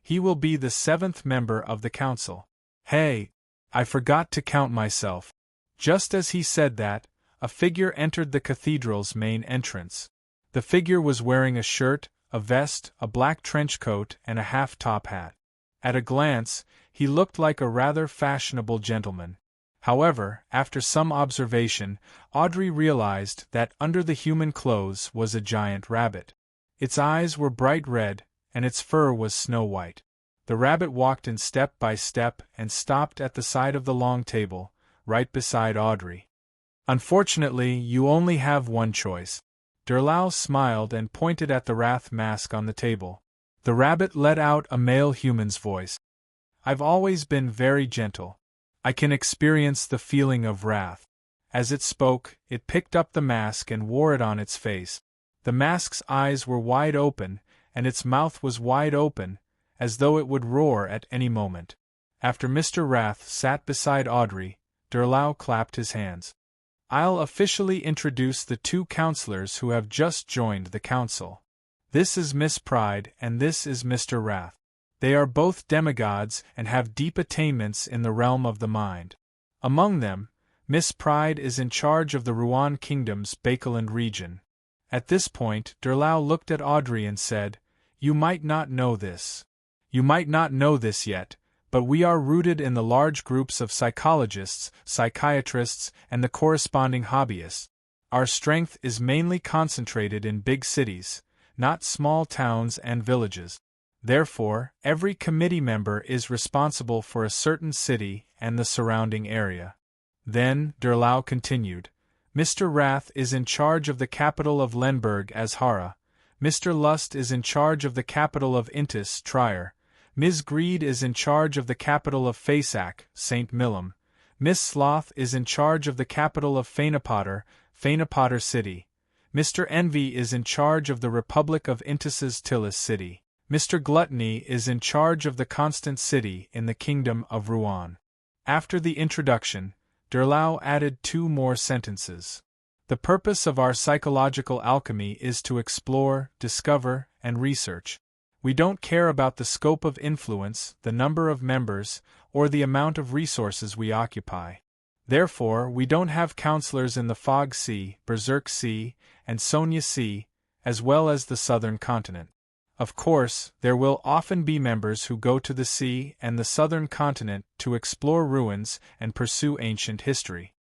He will be the 7th member of the council. Hey, I forgot to count myself." Just as he said that, a figure entered the cathedral's main entrance. The figure was wearing a shirt, a vest, a black trench coat, and a half-top hat. At a glance, he looked like a rather fashionable gentleman. However, after some observation, Audrey realized that under the human clothes was a giant rabbit. Its eyes were bright red, and its fur was snow-white. The rabbit walked in step by step and stopped at the side of the long table, right beside Audrey. "Unfortunately, you only have one choice." Derlau smiled and pointed at the wrath mask on the table. The rabbit let out a male human's voice. "I've always been very gentle. I can experience the feeling of wrath." As it spoke, it picked up the mask and wore it on its face. The mask's eyes were wide open, and its mouth was wide open, as though it would roar at any moment. After Mr. Wrath sat beside Audrey, Derlau clapped his hands. "I'll officially introduce the two counselors who have just joined the council. This is Miss Pride and this is Mr. Wrath. They are both demigods and have deep attainments in the realm of the mind. Among them, Miss Pride is in charge of the Ruan Kingdom's Bakeland region." At this point, Derlau looked at Audrey and said, "You might not know this. You might not know this yet, but we are rooted in the large groups of psychologists, psychiatrists, and the corresponding hobbyists. Our strength is mainly concentrated in big cities, not small towns and villages. Therefore, every committee member is responsible for a certain city and the surrounding area." Then, Derlau continued, "Mr. Wrath is in charge of the capital of Lenberg as Hara, Mr. Lust is in charge of the capital of Intis, Trier, Ms. Greed is in charge of the capital of Fasak, St. Millum, Miss Sloth is in charge of the capital of Fainapotter, Fainapotter City, Mr. Envy is in charge of the Republic of Intis's Tillis City. Mr. Gluttony is in charge of the Constant City in the Kingdom of Ruan." After the introduction, Derlau added 2 more sentences. "The purpose of our psychological alchemy is to explore, discover, and research. We don't care about the scope of influence, the number of members, or the amount of resources we occupy. Therefore, we don't have counselors in the Fog Sea, Berserk Sea, and Sonia Sea, as well as the southern continent. Of course, there will often be members who go to the sea and the southern continent to explore ruins and pursue ancient history.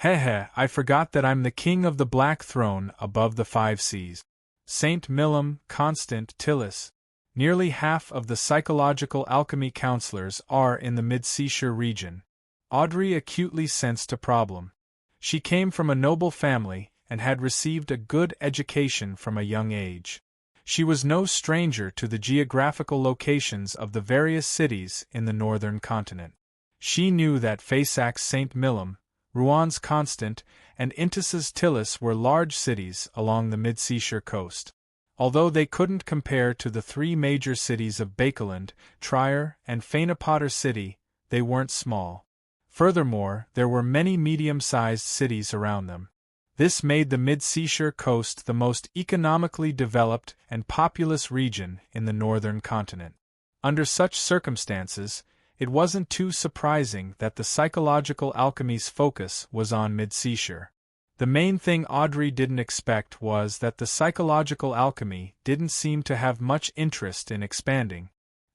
I forgot that I'm the king of the Black Throne above the 5 seas. St. Millum, Constant, Tillis. Nearly half of the psychological alchemy counselors are in the mid-seashore region." Audrey acutely sensed a problem. She came from a noble family, and had received a good education from a young age. She was no stranger to the geographical locations of the various cities in the northern continent. She knew that Faysac's St. Millum, Rouen Constant, and Intis's Tillis were large cities along the mid-seashore coast. Although they couldn't compare to the three major cities of Bakeland, Trier, and Fainapotter City, they weren't small. Furthermore, there were many medium-sized cities around them. This made the mid-seashore coast the most economically developed and populous region in the northern continent. Under such circumstances, it wasn't too surprising that the psychological alchemy's focus was on mid-seashore. The main thing Audrey didn't expect was that the psychological alchemy didn't seem to have much interest in expanding.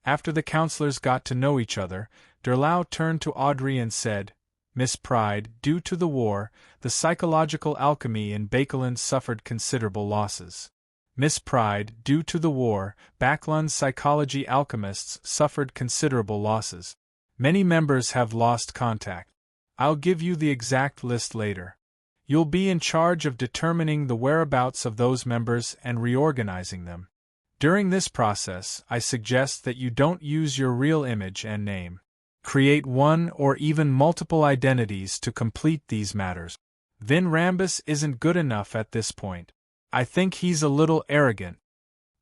After the counselors got to know each other, Derlau turned to Audrey and said, "Miss Pride, due to the war, the psychological alchemy in Bakeland suffered considerable losses. Miss Pride, due to the war, Bakeland's psychology alchemists suffered considerable losses. Many members have lost contact. I'll give you the exact list later. You'll be in charge of determining the whereabouts of those members and reorganizing them. During this process, I suggest that you don't use your real image and name. Create one or even multiple identities to complete these matters. Vin Rambus isn't good enough at this point. I think he's a little arrogant."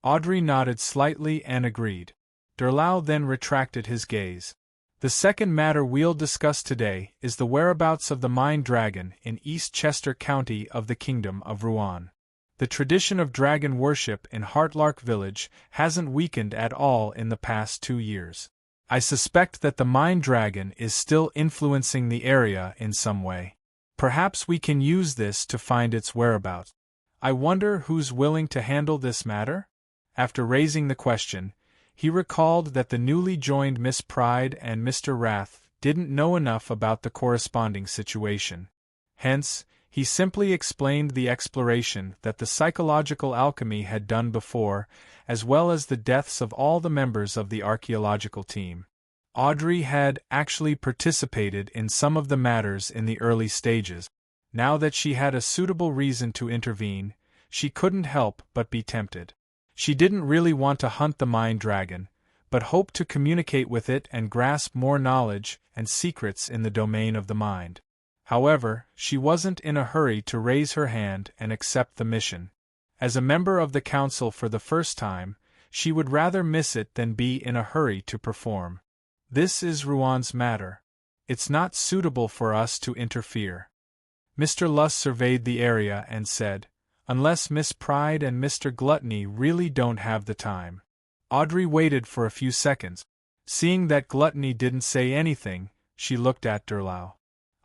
Audrey nodded slightly and agreed. Derlau then retracted his gaze. "The second matter we'll discuss today is the whereabouts of the Mind Dragon in East Chester County of the Kingdom of Rouen. The tradition of dragon worship in Heartlark Village hasn't weakened at all in the past 2 years. I suspect that the Mind Dragon is still influencing the area in some way. Perhaps we can use this to find its whereabouts. I wonder who's willing to handle this matter?" After raising the question, he recalled that the newly joined Miss Pride and Mr. Rath didn't know enough about the corresponding situation. Hence, he simply explained the exploration that the psychological alchemy had done before, as well as the deaths of all the members of the archaeological team. Audrey had actually participated in some of the matters in the early stages. Now that she had a suitable reason to intervene, she couldn't help but be tempted. She didn't really want to hunt the Mind Dragon, but hoped to communicate with it and grasp more knowledge and secrets in the domain of the mind. However, she wasn't in a hurry to raise her hand and accept the mission. As a member of the council for the first time, she would rather miss it than be in a hurry to perform. "This is Rouen's matter. It's not suitable for us to interfere." Mr. Luss surveyed the area and said, "Unless Miss Pride and Mr. Gluttony really don't have the time." Audrey waited for a few seconds. Seeing that Gluttony didn't say anything, she looked at Derlau.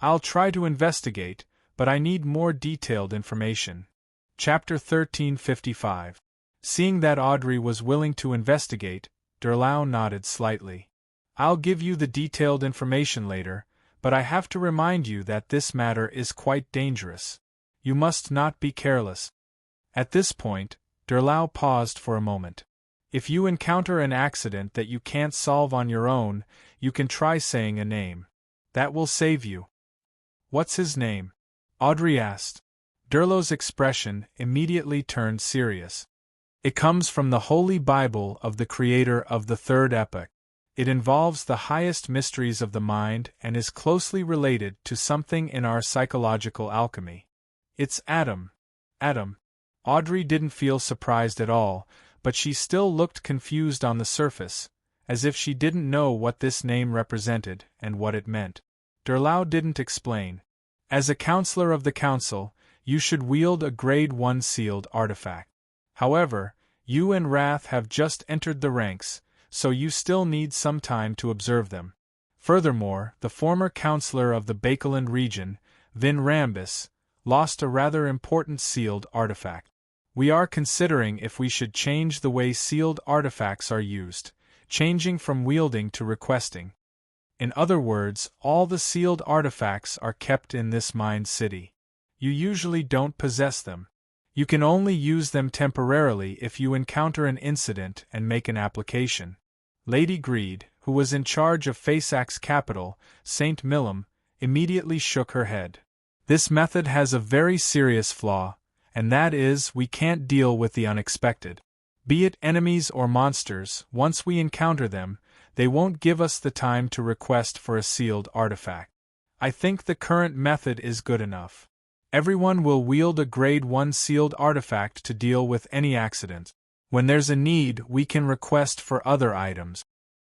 "I'll try to investigate, but I need more detailed information." Chapter 1355. Seeing that Audrey was willing to investigate, Derlau nodded slightly. "I'll give you the detailed information later, but I have to remind you that this matter is quite dangerous. You must not be careless." At this point, Derlau paused for a moment. "If you encounter an accident that you can't solve on your own, you can try saying a name. That will save you." "What's his name?" Audrey asked. Derlau's expression immediately turned serious. "It comes from the Holy Bible of the creator of the Third Epoch. It involves the highest mysteries of the mind and is closely related to something in our psychological alchemy. It's Adam." Adam. Audrey didn't feel surprised at all, but she still looked confused on the surface, as if she didn't know what this name represented and what it meant. Derlau didn't explain. "As a counselor of the council, you should wield a Grade 1 sealed artifact. However, you and Rath have just entered the ranks, so you still need some time to observe them. Furthermore, the former counselor of the Bakeland region, Vin Rambus, lost a rather important sealed artifact. We are considering if we should change the way sealed artifacts are used, changing from wielding to requesting. In other words, all the sealed artifacts are kept in this Mind City. You usually don't possess them. You can only use them temporarily if you encounter an incident and make an application." Lady Greed, who was in charge of Faysac's capital, St. Millum, immediately shook her head. This method has a very serious flaw, and that is, we can't deal with the unexpected. Be it enemies or monsters, once we encounter them, they won't give us the time to request for a sealed artifact. I think the current method is good enough. Everyone will wield a Grade 1 sealed artifact to deal with any accident. When there's a need, we can request for other items.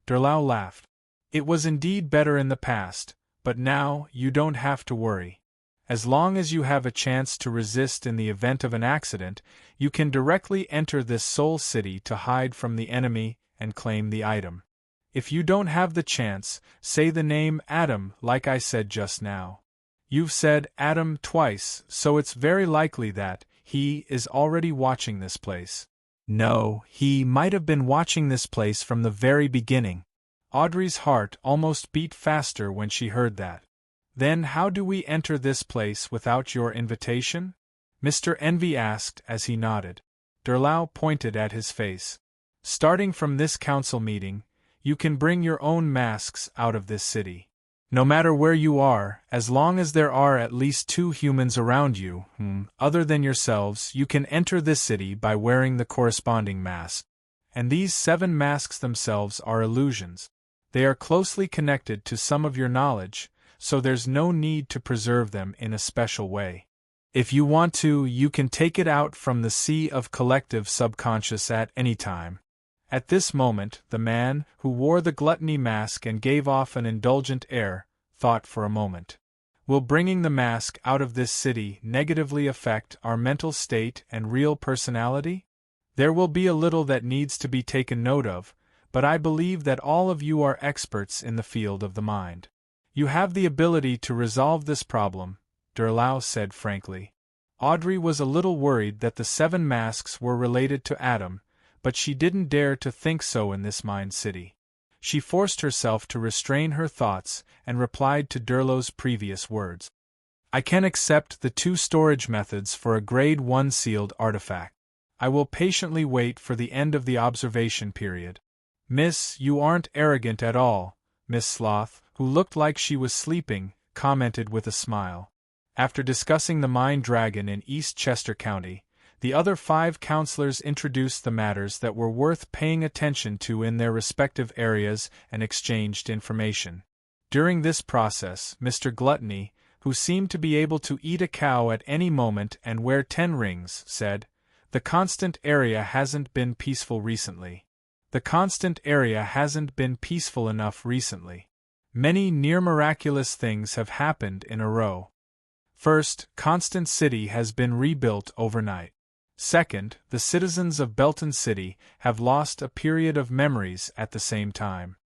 Derlau laughed. It was indeed better in the past, but now you don't have to worry. As long as you have a chance to resist in the event of an accident, you can directly enter this soul city to hide from the enemy and claim the item. If you don't have the chance, say the name Adam like I said just now. You've said Adam twice, so it's very likely that he is already watching this place. No, he might have been watching this place from the very beginning. Audrey's heart almost beat faster when she heard that. Then how do we enter this place without your invitation? Mr. Envy asked as he nodded. Derlau pointed at his face. Starting from this council meeting, you can bring your own masks out of this city. No matter where you are, as long as there are at least 2 humans around you, other than yourselves, you can enter this city by wearing the corresponding mask. And these 7 masks themselves are illusions. They are closely connected to some of your knowledge, so there's no need to preserve them in a special way. If you want to, you can take it out from the sea of collective subconscious at any time. At this moment, the man, who wore the gluttony mask and gave off an indulgent air, thought for a moment. Will bringing the mask out of this city negatively affect our mental state and real personality? There will be a little that needs to be taken note of, but I believe that all of you are experts in the field of the mind. You have the ability to resolve this problem, Derlau said frankly. Audrey was a little worried that the 7 masks were related to Adam, but she didn't dare to think so in this mind city. She forced herself to restrain her thoughts and replied to Derlau's previous words. I can accept the 2 storage methods for a Grade 1 sealed artifact. I will patiently wait for the end of the observation period. Miss, you aren't arrogant at all, Miss Sloth, who looked like she was sleeping, commented with a smile. After discussing the Mind Dragon in East Chester County, the other 5 counselors introduced the matters that were worth paying attention to in their respective areas and exchanged information. During this process, Mr. Gluttony, who seemed to be able to eat a cow at any moment and wear 10 rings, said, The constant area hasn't been peaceful recently. The constant area hasn't been peaceful enough recently. Many near-miraculous things have happened in a row. First, Constant City has been rebuilt overnight. Second, the citizens of Belton City have lost a period of memories at the same time.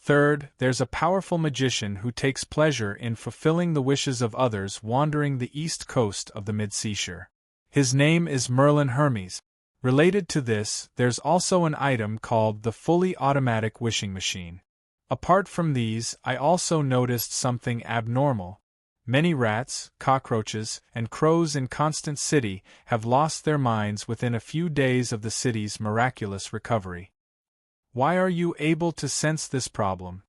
Third, there's a powerful magician who takes pleasure in fulfilling the wishes of others wandering the east coast of the mid-seashore. His name is Merlin Hermes. Related to this, there's also an item called the fully automatic wishing machine. Apart from these, I also noticed something abnormal. Many rats, cockroaches, and crows in Constant City have lost their minds within a few days of the city's miraculous recovery. Why are you able to sense this problem?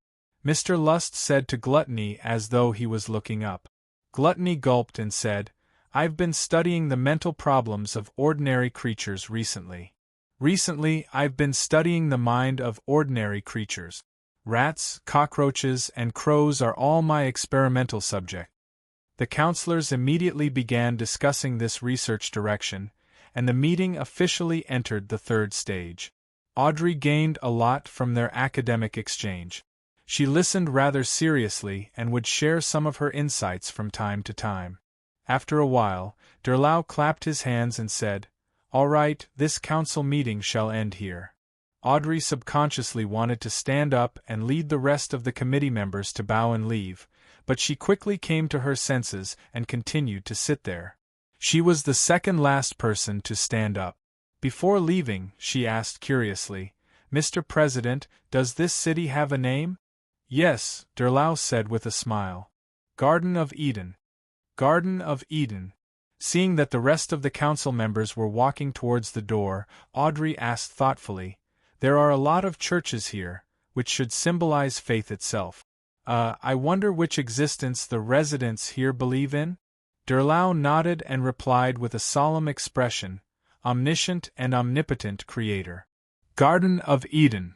Mr. Lust said to Gluttony as though he was looking up. Gluttony gulped and said, I've been studying the mental problems of ordinary creatures recently. Recently, I've been studying the mind of ordinary creatures. Rats, cockroaches, and crows are all my experimental subject. The counselors immediately began discussing this research direction, and the meeting officially entered the 3rd stage. Audrey gained a lot from their academic exchange. She listened rather seriously and would share some of her insights from time to time. After a while, Derlau clapped his hands and said, All right, this council meeting shall end here. Audrey subconsciously wanted to stand up and lead the rest of the committee members to bow and leave, but she quickly came to her senses and continued to sit there. She was the second last person to stand up. Before leaving, she asked curiously, Mr. President, does this city have a name? Yes, Derlau said with a smile. Garden of Eden. Garden of Eden. Seeing that the rest of the council members were walking towards the door, Audrey asked thoughtfully, There are a lot of churches here, which should symbolize faith itself. I wonder which existence the residents here believe in? Derlau nodded and replied with a solemn expression, "Omniscient and omnipotent Creator." Garden of Eden.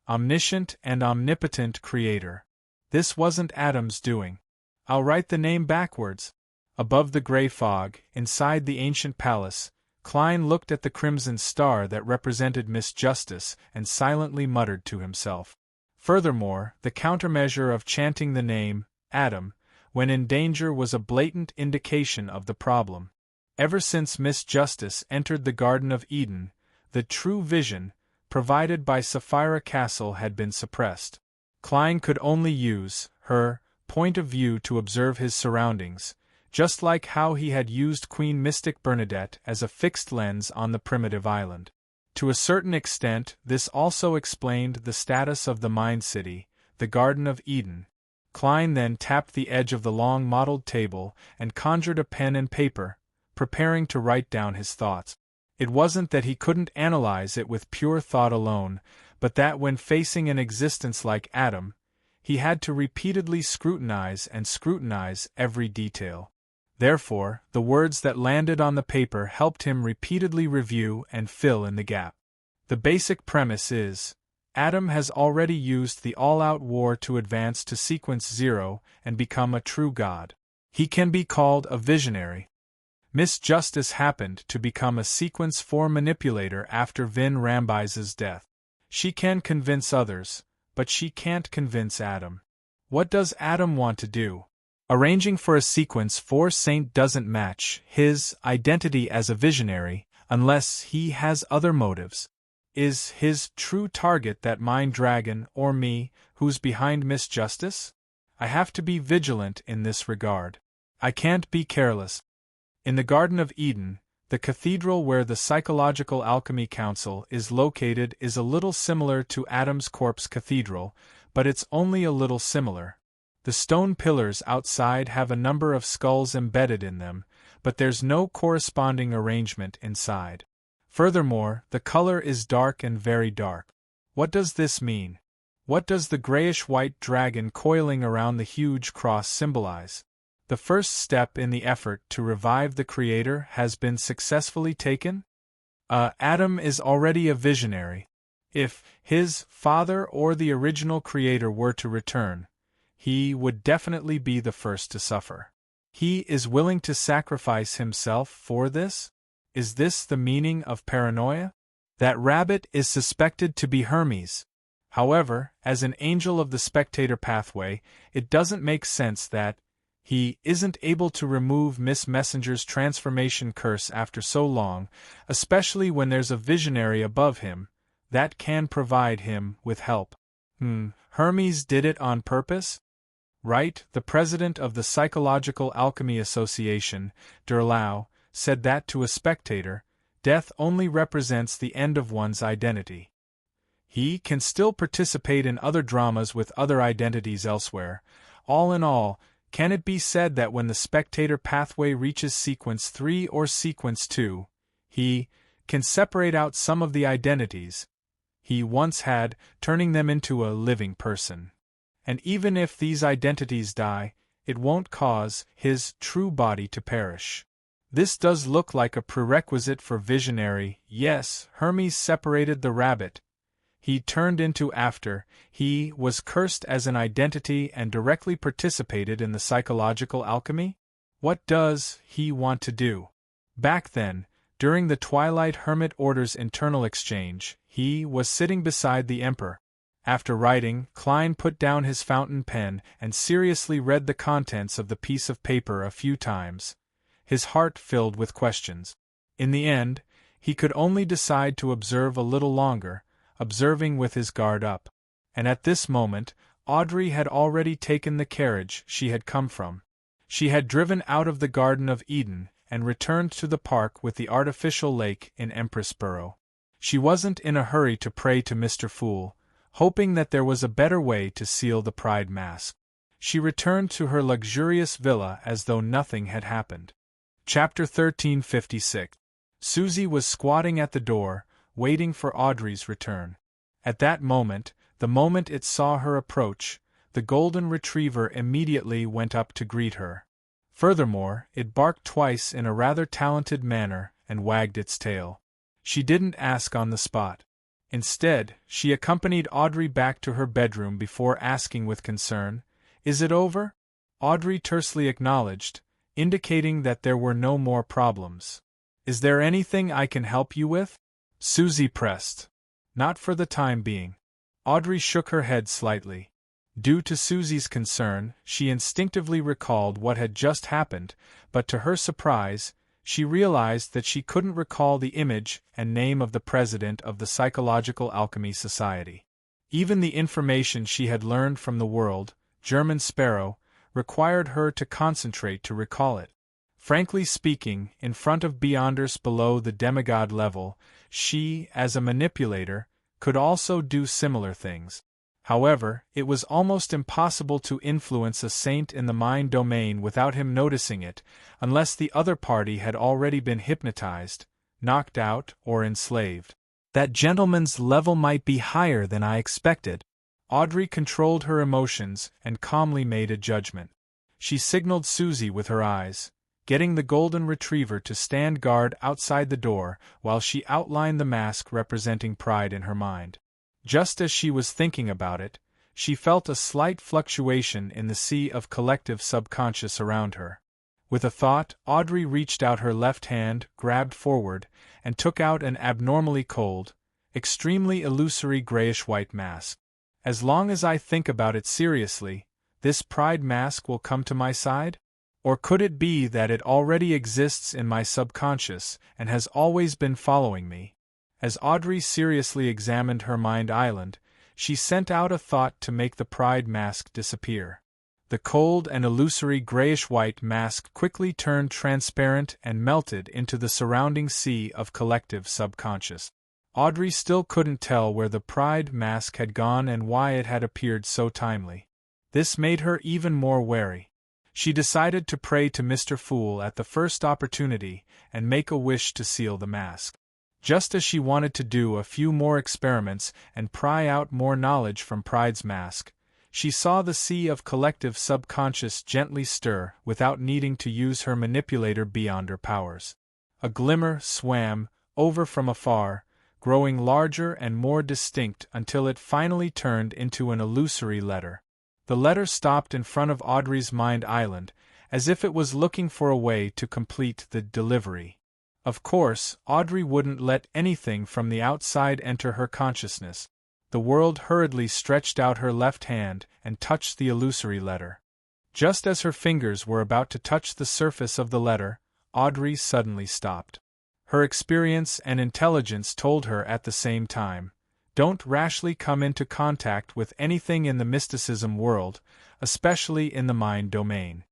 Omniscient and omnipotent Creator. This wasn't Adam's doing. I'll write the name backwards. Above the gray fog, inside the ancient palace, Klein looked at the crimson star that represented Miss Justice and silently muttered to himself. Furthermore, the countermeasure of chanting the name, Adam, when in danger was a blatant indication of the problem. Ever since Miss Justice entered the Garden of Eden, the true vision, provided by Sapphira Castle, had been suppressed. Klein could only use her point of view to observe his surroundings, just like how he had used Queen Mystic Bernadette as a fixed lens on the primitive island. To a certain extent, this also explained the status of the Mind City, the Garden of Eden. Klein then tapped the edge of the long mottled table and conjured a pen and paper, preparing to write down his thoughts. It wasn't that he couldn't analyze it with pure thought alone, but that when facing an existence like Adam, he had to repeatedly scrutinize every detail. Therefore, the words that landed on the paper helped him repeatedly review and fill in the gap. The basic premise is, Adam has already used the all-out war to advance to sequence 0 and become a true god. He can be called a visionary. Miss Justice happened to become a sequence 4 manipulator after Vin Rambise's death. She can convince others, but she can't convince Adam. What does Adam want to do? Arranging for a sequence 4 saint doesn't match his identity as a visionary, unless he has other motives. Is his true target that mind dragon or me, who's behind Miss Justice? I have to be vigilant in this regard. I can't be careless. In the Garden of Eden, the cathedral where the Psychological Alchemy Council is located is a little similar to Adam's Corpse Cathedral, but it's only a little similar. The stone pillars outside have a number of skulls embedded in them, but there's no corresponding arrangement inside. Furthermore, the color is dark and very dark. What does this mean? What does the grayish-white dragon coiling around the huge cross symbolize? The first step in the effort to revive the Creator has been successfully taken? Adam is already a visionary. If his father or the original Creator were to return, he would definitely be the first to suffer. He is willing to sacrifice himself for this? Is this the meaning of paranoia? That rabbit is suspected to be Hermes. However, as an angel of the spectator pathway, it doesn't make sense that he isn't able to remove Miss Messenger's transformation curse after so long, especially when there's a visionary above him that can provide him with help. Hermes did it on purpose? Right, the president of the Psychological Alchemy Association, Derlau, said that to a spectator, death only represents the end of one's identity. He can still participate in other dramas with other identities elsewhere. All in all, can it be said that when the spectator pathway reaches sequence 3 or sequence 2, he can separate out some of the identities he once had, turning them into a living person? And even if these identities die, it won't cause his true body to perish. This does look like a prerequisite for visionary. Yes, Hermes separated the rabbit he turned into after he was cursed as an identity and directly participated in the psychological alchemy? What does he want to do? Back then, during the Twilight Hermit Order's internal exchange, he was sitting beside the Emperor. After writing, Klein put down his fountain pen and seriously read the contents of the piece of paper a few times, his heart filled with questions. In the end, he could only decide to observe a little longer, observing with his guard up. And at this moment, Audrey had already taken the carriage she had come from. She had driven out of the Garden of Eden and returned to the park with the artificial lake in Empressboro. She wasn't in a hurry to pray to Mr. Fool, hoping that there was a better way to seal the pride mask. She returned to her luxurious villa as though nothing had happened. Chapter 1356. Susie was squatting at the door, waiting for Audrey's return. At that moment, the moment it saw her approach, the golden retriever immediately went up to greet her. Furthermore, it barked twice in a rather talented manner and wagged its tail. She didn't ask on the spot. Instead, she accompanied Audrey back to her bedroom before asking with concern, "Is it over?" Audrey tersely acknowledged, indicating that there were no more problems. "Is there anything I can help you with?" Susie pressed. "Not for the time being." Audrey shook her head slightly. Due to Susie's concern, she instinctively recalled what had just happened, but to her surprise, she realized that she couldn't recall the image and name of the president of the Psychological Alchemy Society. Even the information she had learned from the world, German Sparrow, required her to concentrate to recall it. Frankly speaking, in front of Beyonders below the demigod level, she, as a manipulator, could also do similar things. However, it was almost impossible to influence a saint in the mind domain without him noticing it, unless the other party had already been hypnotized, knocked out, or enslaved. "That gentleman's level might be higher than I expected." Audrey controlled her emotions and calmly made a judgment. She signaled Susie with her eyes, getting the golden retriever to stand guard outside the door while she outlined the mask representing pride in her mind. Just as she was thinking about it, she felt a slight fluctuation in the sea of collective subconscious around her. With a thought, Audrey reached out her left hand, grabbed forward, and took out an abnormally cold, extremely illusory grayish-white mask. "As long as I think about it seriously, this pride mask will come to my side? Or could it be that it already exists in my subconscious and has always been following me?" As Audrey seriously examined her mind island, she sent out a thought to make the pride mask disappear. The cold and illusory grayish-white mask quickly turned transparent and melted into the surrounding sea of collective subconscious. Audrey still couldn't tell where the pride mask had gone and why it had appeared so timely. This made her even more wary. She decided to pray to Mr. Fool at the first opportunity and make a wish to seal the mask. Just as she wanted to do a few more experiments and pry out more knowledge from Pride's mask, she saw the sea of collective subconscious gently stir without needing to use her manipulator beyonder powers. A glimmer swam over from afar, growing larger and more distinct until it finally turned into an illusory letter. The letter stopped in front of Audrey's mind island, as if it was looking for a way to complete the delivery. Of course, Audrey wouldn't let anything from the outside enter her consciousness. The world hurriedly stretched out her left hand and touched the illusory letter. Just as her fingers were about to touch the surface of the letter, Audrey suddenly stopped. Her experience and intelligence told her at the same time, don't rashly come into contact with anything in the mysticism world, especially in the mind domain.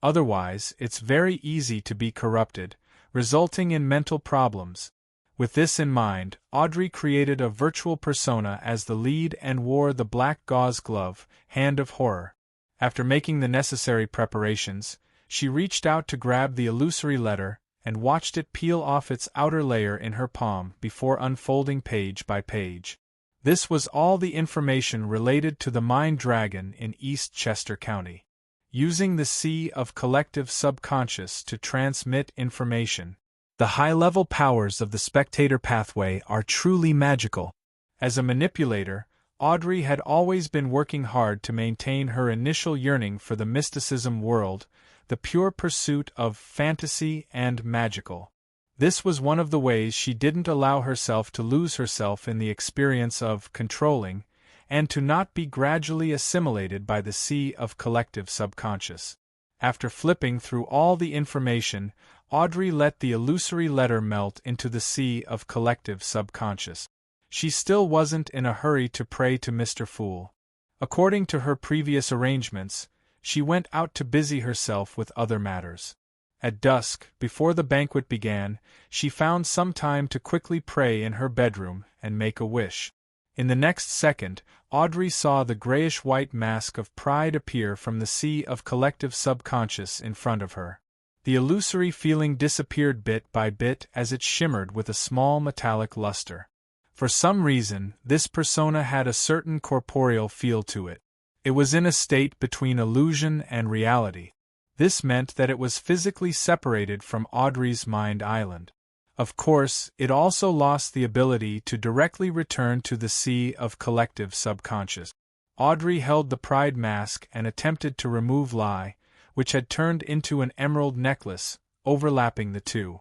Otherwise, it's very easy to be corrupted, resulting in mental problems. With this in mind, Audrey created a virtual persona as the lead and wore the black gauze glove, Hand of Horror. After making the necessary preparations, she reached out to grab the illusory letter and watched it peel off its outer layer in her palm before unfolding page by page. This was all the information related to the Mind Dragon in East Chester County. Using the sea of collective subconscious to transmit information, the high-level powers of the spectator pathway are truly magical. As a manipulator, Audrey had always been working hard to maintain her initial yearning for the mysticism world, the pure pursuit of fantasy and magical. This was one of the ways she didn't allow herself to lose herself in the experience of controlling, and to not be gradually assimilated by the sea of collective subconscious. After flipping through all the information, Audrey let the illusory letter melt into the sea of collective subconscious. She still wasn't in a hurry to pray to Mr. Fool. According to her previous arrangements, she went out to busy herself with other matters. At dusk, before the banquet began, she found some time to quickly pray in her bedroom and make a wish. In the next second, Audrey saw the grayish-white mask of pride appear from the sea of collective subconscious in front of her. The illusory feeling disappeared bit by bit as it shimmered with a small metallic luster. For some reason, this persona had a certain corporeal feel to it. It was in a state between illusion and reality. This meant that it was physically separated from Audrey's mind island. Of course, it also lost the ability to directly return to the sea of collective subconscious. Audrey held the pride mask and attempted to remove Lai, which had turned into an emerald necklace, overlapping the two.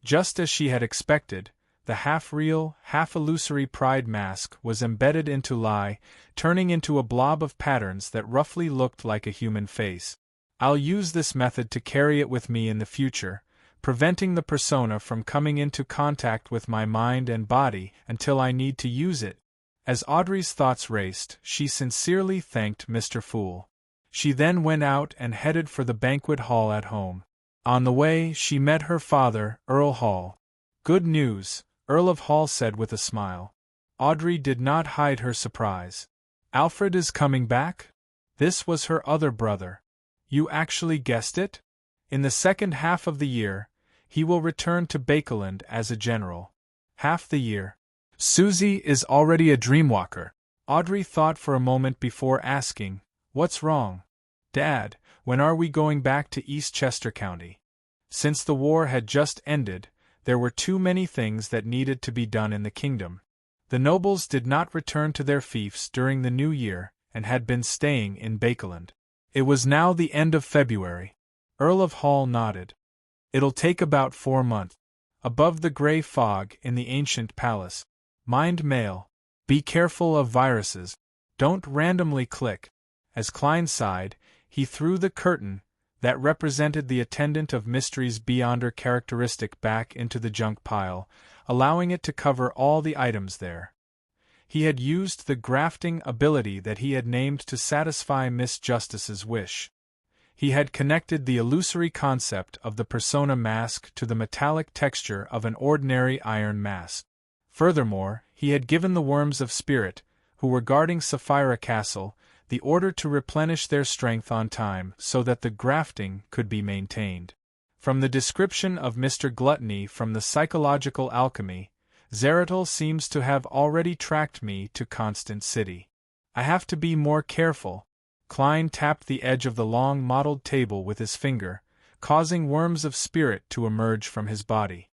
Just as she had expected, the half-real, half-illusory pride mask was embedded into Lai, turning into a blob of patterns that roughly looked like a human face. I'll use this method to carry it with me in the future, preventing the persona from coming into contact with my mind and body until I need to use it. As Audrey's thoughts raced, she sincerely thanked Mr. Fool. She then went out and headed for the banquet hall at home. On the way, she met her father, Earl Hall. "Good news," Earl of Hall said with a smile. Audrey did not hide her surprise. "Alfred is coming back?" This was her other brother. "You actually guessed it? In the second half of the year, he will return to Bakeland as a general." "Half the year?" "Susie is already a dreamwalker." Audrey thought for a moment before asking, "What's wrong?" "Dad, when are we going back to Eastchester County?" Since the war had just ended, there were too many things that needed to be done in the kingdom. The nobles did not return to their fiefs during the new year and had been staying in Bakeland. It was now the end of February. Earl of Hall nodded. "It'll take about 4 months. Above the gray fog in the ancient palace. Mind mail. Be careful of viruses. Don't randomly click." As Klein sighed, he threw the curtain that represented the attendant of mysteries beyond her characteristic back into the junk pile, allowing it to cover all the items there. He had used the grafting ability that he had named to satisfy Miss Justice's wish. He had connected the illusory concept of the persona mask to the metallic texture of an ordinary iron mask. Furthermore, he had given the Worms of Spirit, who were guarding Sapphira Castle, the order to replenish their strength on time so that the grafting could be maintained. From the description of Mr. Gluttony from the Psychological Alchemy, Zeratul seems to have already tracked me to Constant City. I have to be more careful. Klein tapped the edge of the long mottled table with his finger, causing Worms of Spirit to emerge from his body.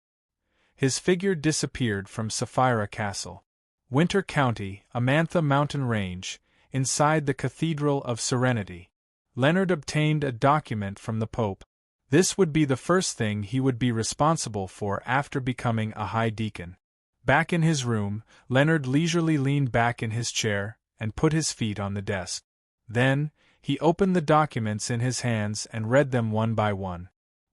His figure disappeared from Sapphira Castle. Winter County, Amantha Mountain Range, inside the Cathedral of Serenity. Leonard obtained a document from the Pope. This would be the first thing he would be responsible for after becoming a high deacon. Back in his room, Leonard leisurely leaned back in his chair and put his feet on the desk. Then, he opened the documents in his hands and read them one by one.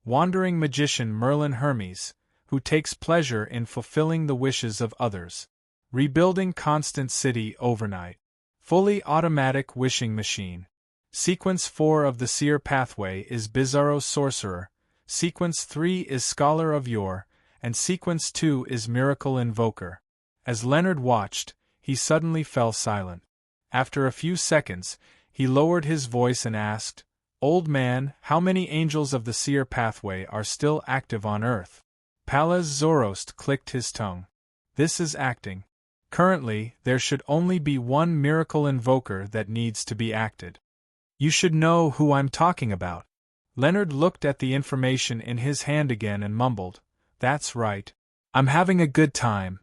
Wandering magician Merlin Hermes, who takes pleasure in fulfilling the wishes of others. Rebuilding Constant City overnight. Fully automatic wishing machine. Sequence 4 of the Seer Pathway is Bizarro Sorcerer, Sequence 3 is Scholar of Yore, and Sequence 2 is Miracle Invoker. As Leonard watched, he suddenly fell silent. After a few seconds, he lowered his voice and asked, "Old man, how many angels of the Seer Pathway are still active on Earth?" Palaz Zoroast clicked his tongue. "This is acting. Currently, there should only be one Miracle Invoker that needs to be acted." "You should know who I'm talking about." Leonard looked at the information in his hand again and mumbled, "That's right. I'm having a good time."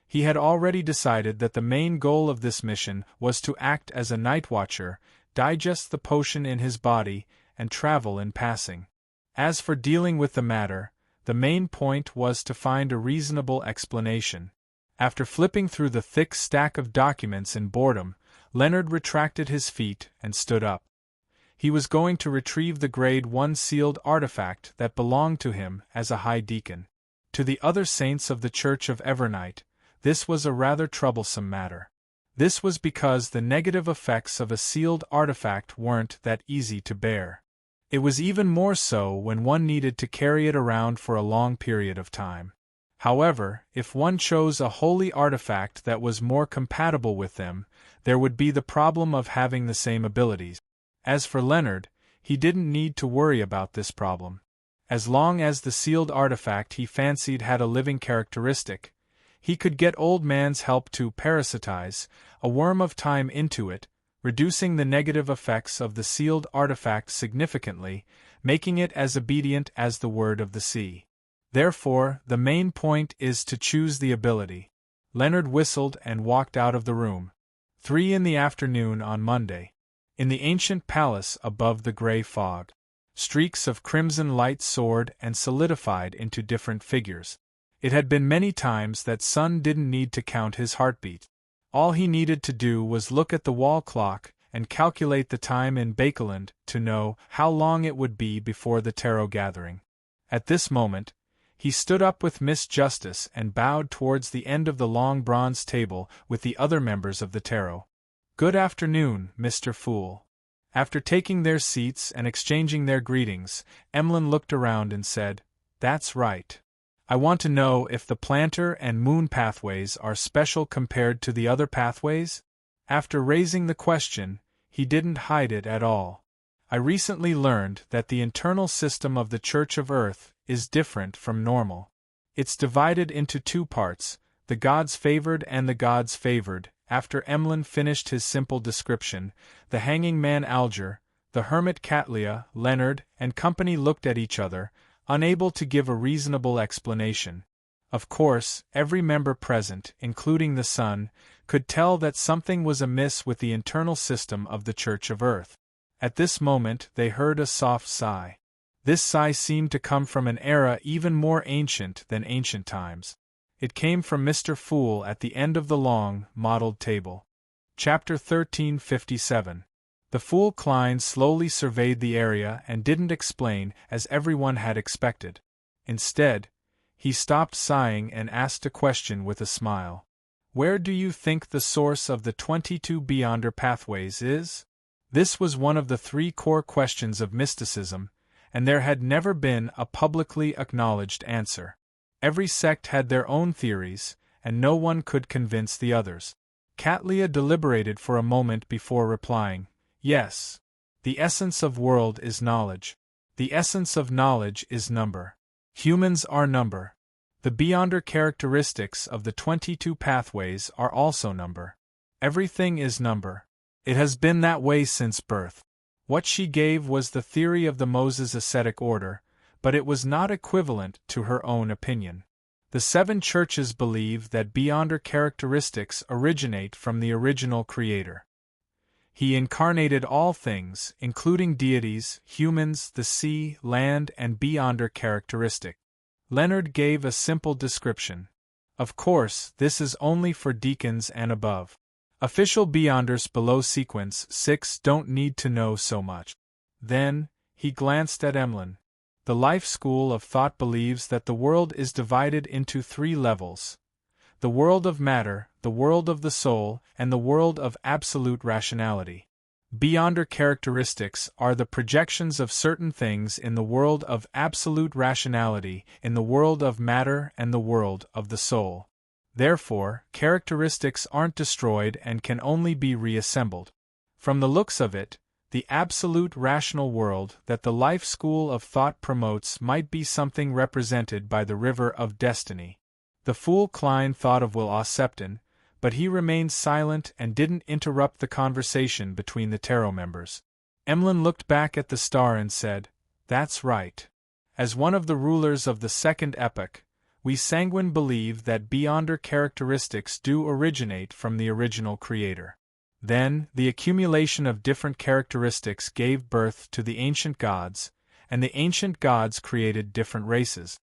He had already decided that the main goal of this mission was to act as a night watcher, digest the potion in his body, and travel in passing. As for dealing with the matter, the main point was to find a reasonable explanation. After flipping through the thick stack of documents in boredom, Leonard retracted his feet and stood up. He was going to retrieve the Grade 1 sealed artifact that belonged to him as a high deacon. To the other saints of the Church of Evernight, this was a rather troublesome matter. This was because the negative effects of a sealed artifact weren't that easy to bear. It was even more so when one needed to carry it around for a long period of time. However, if one chose a holy artifact that was more compatible with them, there would be the problem of having the same abilities. As for Leonard, he didn't need to worry about this problem. As long as the sealed artifact he fancied had a living characteristic, he could get Old Man's help to parasitize a worm of time into it, reducing the negative effects of the sealed artifact significantly, making it as obedient as the word of the sea. Therefore, the main point is to choose the ability. Leonard whistled and walked out of the room. 3 in the afternoon on Monday. In the ancient palace above the gray fog, streaks of crimson light soared and solidified into different figures. It had been many times that Sun didn't need to count his heartbeat. All he needed to do was look at the wall clock and calculate the time in Bakeland to know how long it would be before the tarot gathering. At this moment, he stood up with Miss Justice and bowed towards the end of the long bronze table with the other members of the tarot. "Good afternoon, Mr. Fool." After taking their seats and exchanging their greetings, Emlyn looked around and said, "That's right. I want to know if the planter and moon pathways are special compared to the other pathways?" After raising the question, he didn't hide it at all. "I recently learned that the internal system of the Church of Earth is different from normal. It's divided into 2 parts, the gods favored and the gods favored." After Emlyn finished his simple description, the hanging man Alger, the hermit Catlia, Leonard, and company looked at each other, unable to give a reasonable explanation. Of course, every member present, including the Sun, could tell that something was amiss with the internal system of the Church of Earth. At this moment they heard a soft sigh. This sigh seemed to come from an era even more ancient than ancient times. It came from Mr. Fool at the end of the long, mottled table. Chapter 1357. The Fool Klein slowly surveyed the area and didn't explain as everyone had expected. Instead, he stopped sighing and asked a question with a smile. "Where do you think the source of the 22 Beyonder pathways is?" This was one of the 3 core questions of mysticism, and there had never been a publicly acknowledged answer. Every sect had their own theories, and no one could convince the others. Catlia deliberated for a moment before replying, "Yes. The essence of world is knowledge. The essence of knowledge is number. Humans are number. The Beyonder characteristics of the 22 pathways are also number. Everything is number. It has been that way since birth." What she gave was the theory of the Moses ascetic order, but it was not equivalent to her own opinion. The 7 churches believe that Beyonder characteristics originate from the original Creator. He incarnated all things, including deities, humans, the sea, land, and Beyonder characteristic. Leonard gave a simple description. Of course, this is only for deacons and above. Official Beyonders below sequence 6 don't need to know so much. Then, he glanced at Emlyn. The Life School of Thought believes that the world is divided into 3 levels: the world of matter, the world of the soul, and the world of absolute rationality. Beyonder characteristics are the projections of certain things in the world of absolute rationality, in the world of matter, and the world of the soul. Therefore, characteristics aren't destroyed and can only be reassembled. From the looks of it, the absolute rational world that the Life School of Thought promotes might be something represented by the river of destiny. The Fool Klein thought of Will Septon, but he remained silent and didn't interrupt the conversation between the tarot members. Emlyn looked back at the star and said, "That's right. As one of the rulers of the second epoch, we sanguine believe that Beyonder characteristics do originate from the original Creator. Then, the accumulation of different characteristics gave birth to the ancient gods, and the ancient gods created different races."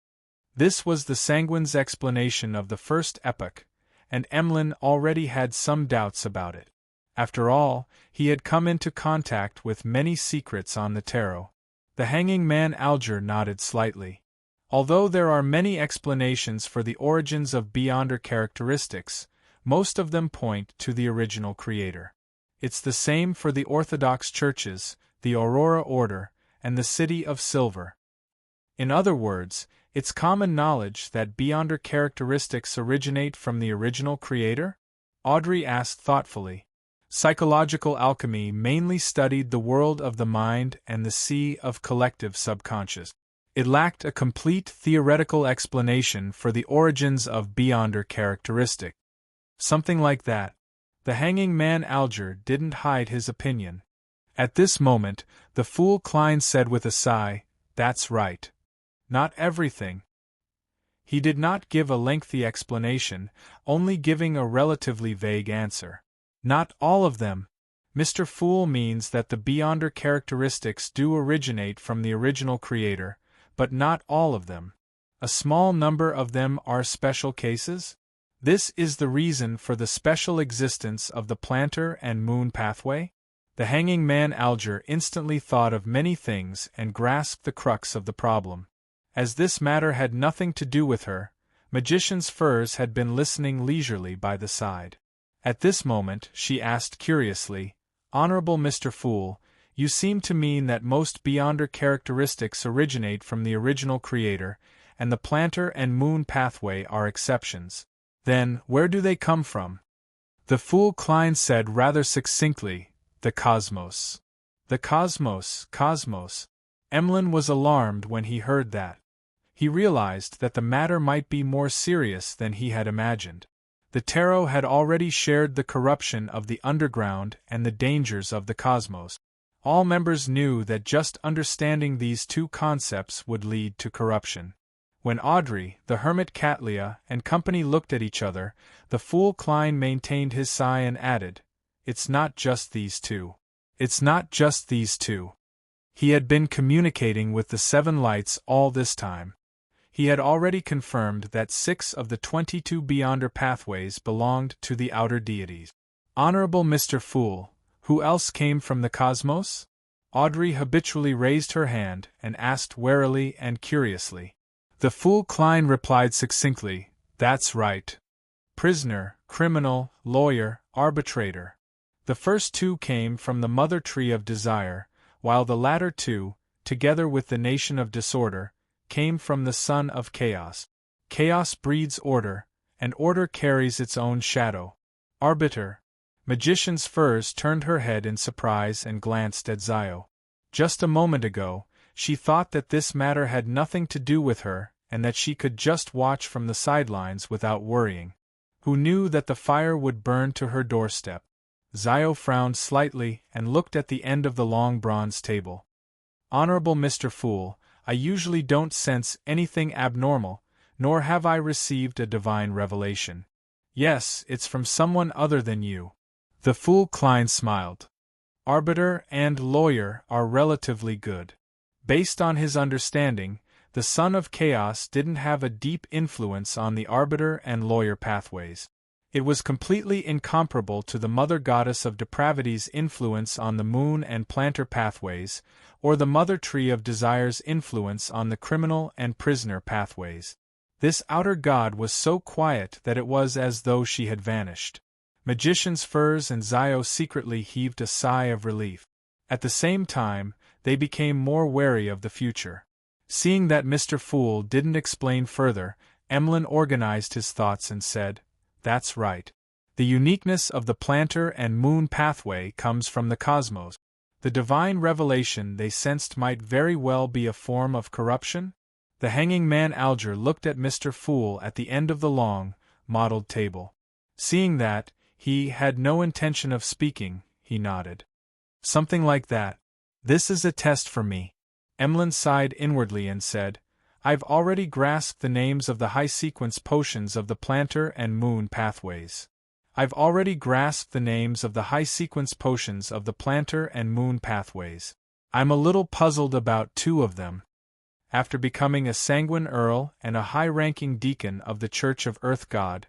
This was the sanguine's explanation of the first epoch, and Emlyn already had some doubts about it. After all, he had come into contact with many secrets on the tarot. The hanging man Alger nodded slightly. Although there are many explanations for the origins of Beyonder characteristics, most of them point to the original Creator. It's the same for the Orthodox churches, the Aurora Order, and the City of Silver. In other words, it's common knowledge that Beyonder characteristics originate from the original Creator? Audrey asked thoughtfully. Psychological alchemy mainly studied the world of the mind and the sea of collective subconscious. It lacked a complete theoretical explanation for the origins of Beyonder characteristic. Something like that. The hanging man Alger didn't hide his opinion. At this moment, the fool Klein said with a sigh, "That's right. Not everything." He did not give a lengthy explanation, only giving a relatively vague answer. Not all of them. Mr. Fool means that the Beyonder characteristics do originate from the original creator, but not all of them. A small number of them are special cases? This is the reason for the special existence of the plantar and moon pathway? The hanging man Alger instantly thought of many things and grasped the crux of the problem. As this matter had nothing to do with her, Magician's Furs had been listening leisurely by the side. At this moment, she asked curiously, "Honorable Mr. Fool, you seem to mean that most Beyonder characteristics originate from the original creator, and the plantar and moon pathway are exceptions. Then, where do they come from?" The fool Klein said rather succinctly, "The cosmos." The cosmos. Emlyn was alarmed when he heard that. He realized that the matter might be more serious than he had imagined. The tarot had already shared the corruption of the underground and the dangers of the cosmos. All members knew that just understanding these two concepts would lead to corruption. When Audrey, the hermit Catlia, and company looked at each other, the fool Klein maintained his sigh and added, "It's not just these two. It's not just these two." He had been communicating with the Seven Lights all this time. He had already confirmed that 6 of the 22 Beyonder pathways belonged to the outer deities. "Honorable Mr. Fool, who else came from the cosmos?" Audrey habitually raised her hand and asked warily and curiously. The fool Klein replied succinctly, "That's right. Prisoner, criminal, lawyer, arbitrator. The first 2 came from the mother tree of desire, while the latter 2, together with the nation of disorder, came from the son of chaos. Chaos breeds order, and order carries its own shadow. Arbiter." Magician's Furs turned her head in surprise and glanced at Zio. Just a moment ago, she thought that this matter had nothing to do with her, and that she could just watch from the sidelines without worrying. Who knew that the fire would burn to her doorstep? Zio frowned slightly and looked at the end of the long bronze table. "Honorable Mr. Fool, I usually don't sense anything abnormal, nor have I received a divine revelation. Yes, it's from someone other than you." The fool Klein smiled. Arbiter and lawyer are relatively good. Based on his understanding, the son of chaos didn't have a deep influence on the arbiter and lawyer pathways. It was completely incomparable to the mother goddess of depravity's influence on the moon and plantar pathways, or the mother tree of desire's influence on the criminal and prisoner pathways. This outer god was so quiet that it was as though she had vanished. Magician's Furs and Zio secretly heaved a sigh of relief. At the same time, they became more wary of the future. Seeing that Mr. Fool didn't explain further, Emlyn organized his thoughts and said, "That's right. The uniqueness of the plantar and moon pathway comes from the cosmos. The divine revelation they sensed might very well be a form of corruption?" The hanging man Alger looked at Mr. Fool at the end of the long, mottled table. Seeing that he had no intention of speaking, he nodded. "Something like that. This is a test for me." Emlyn sighed inwardly and said, "I've already grasped the names of the high-sequence potions of the plantar and moon pathways. I've already grasped the names of the high-sequence potions of the plantar and moon pathways. I'm a little puzzled about 2 of them." After becoming a sanguine earl and a high-ranking deacon of the Church of Earth God,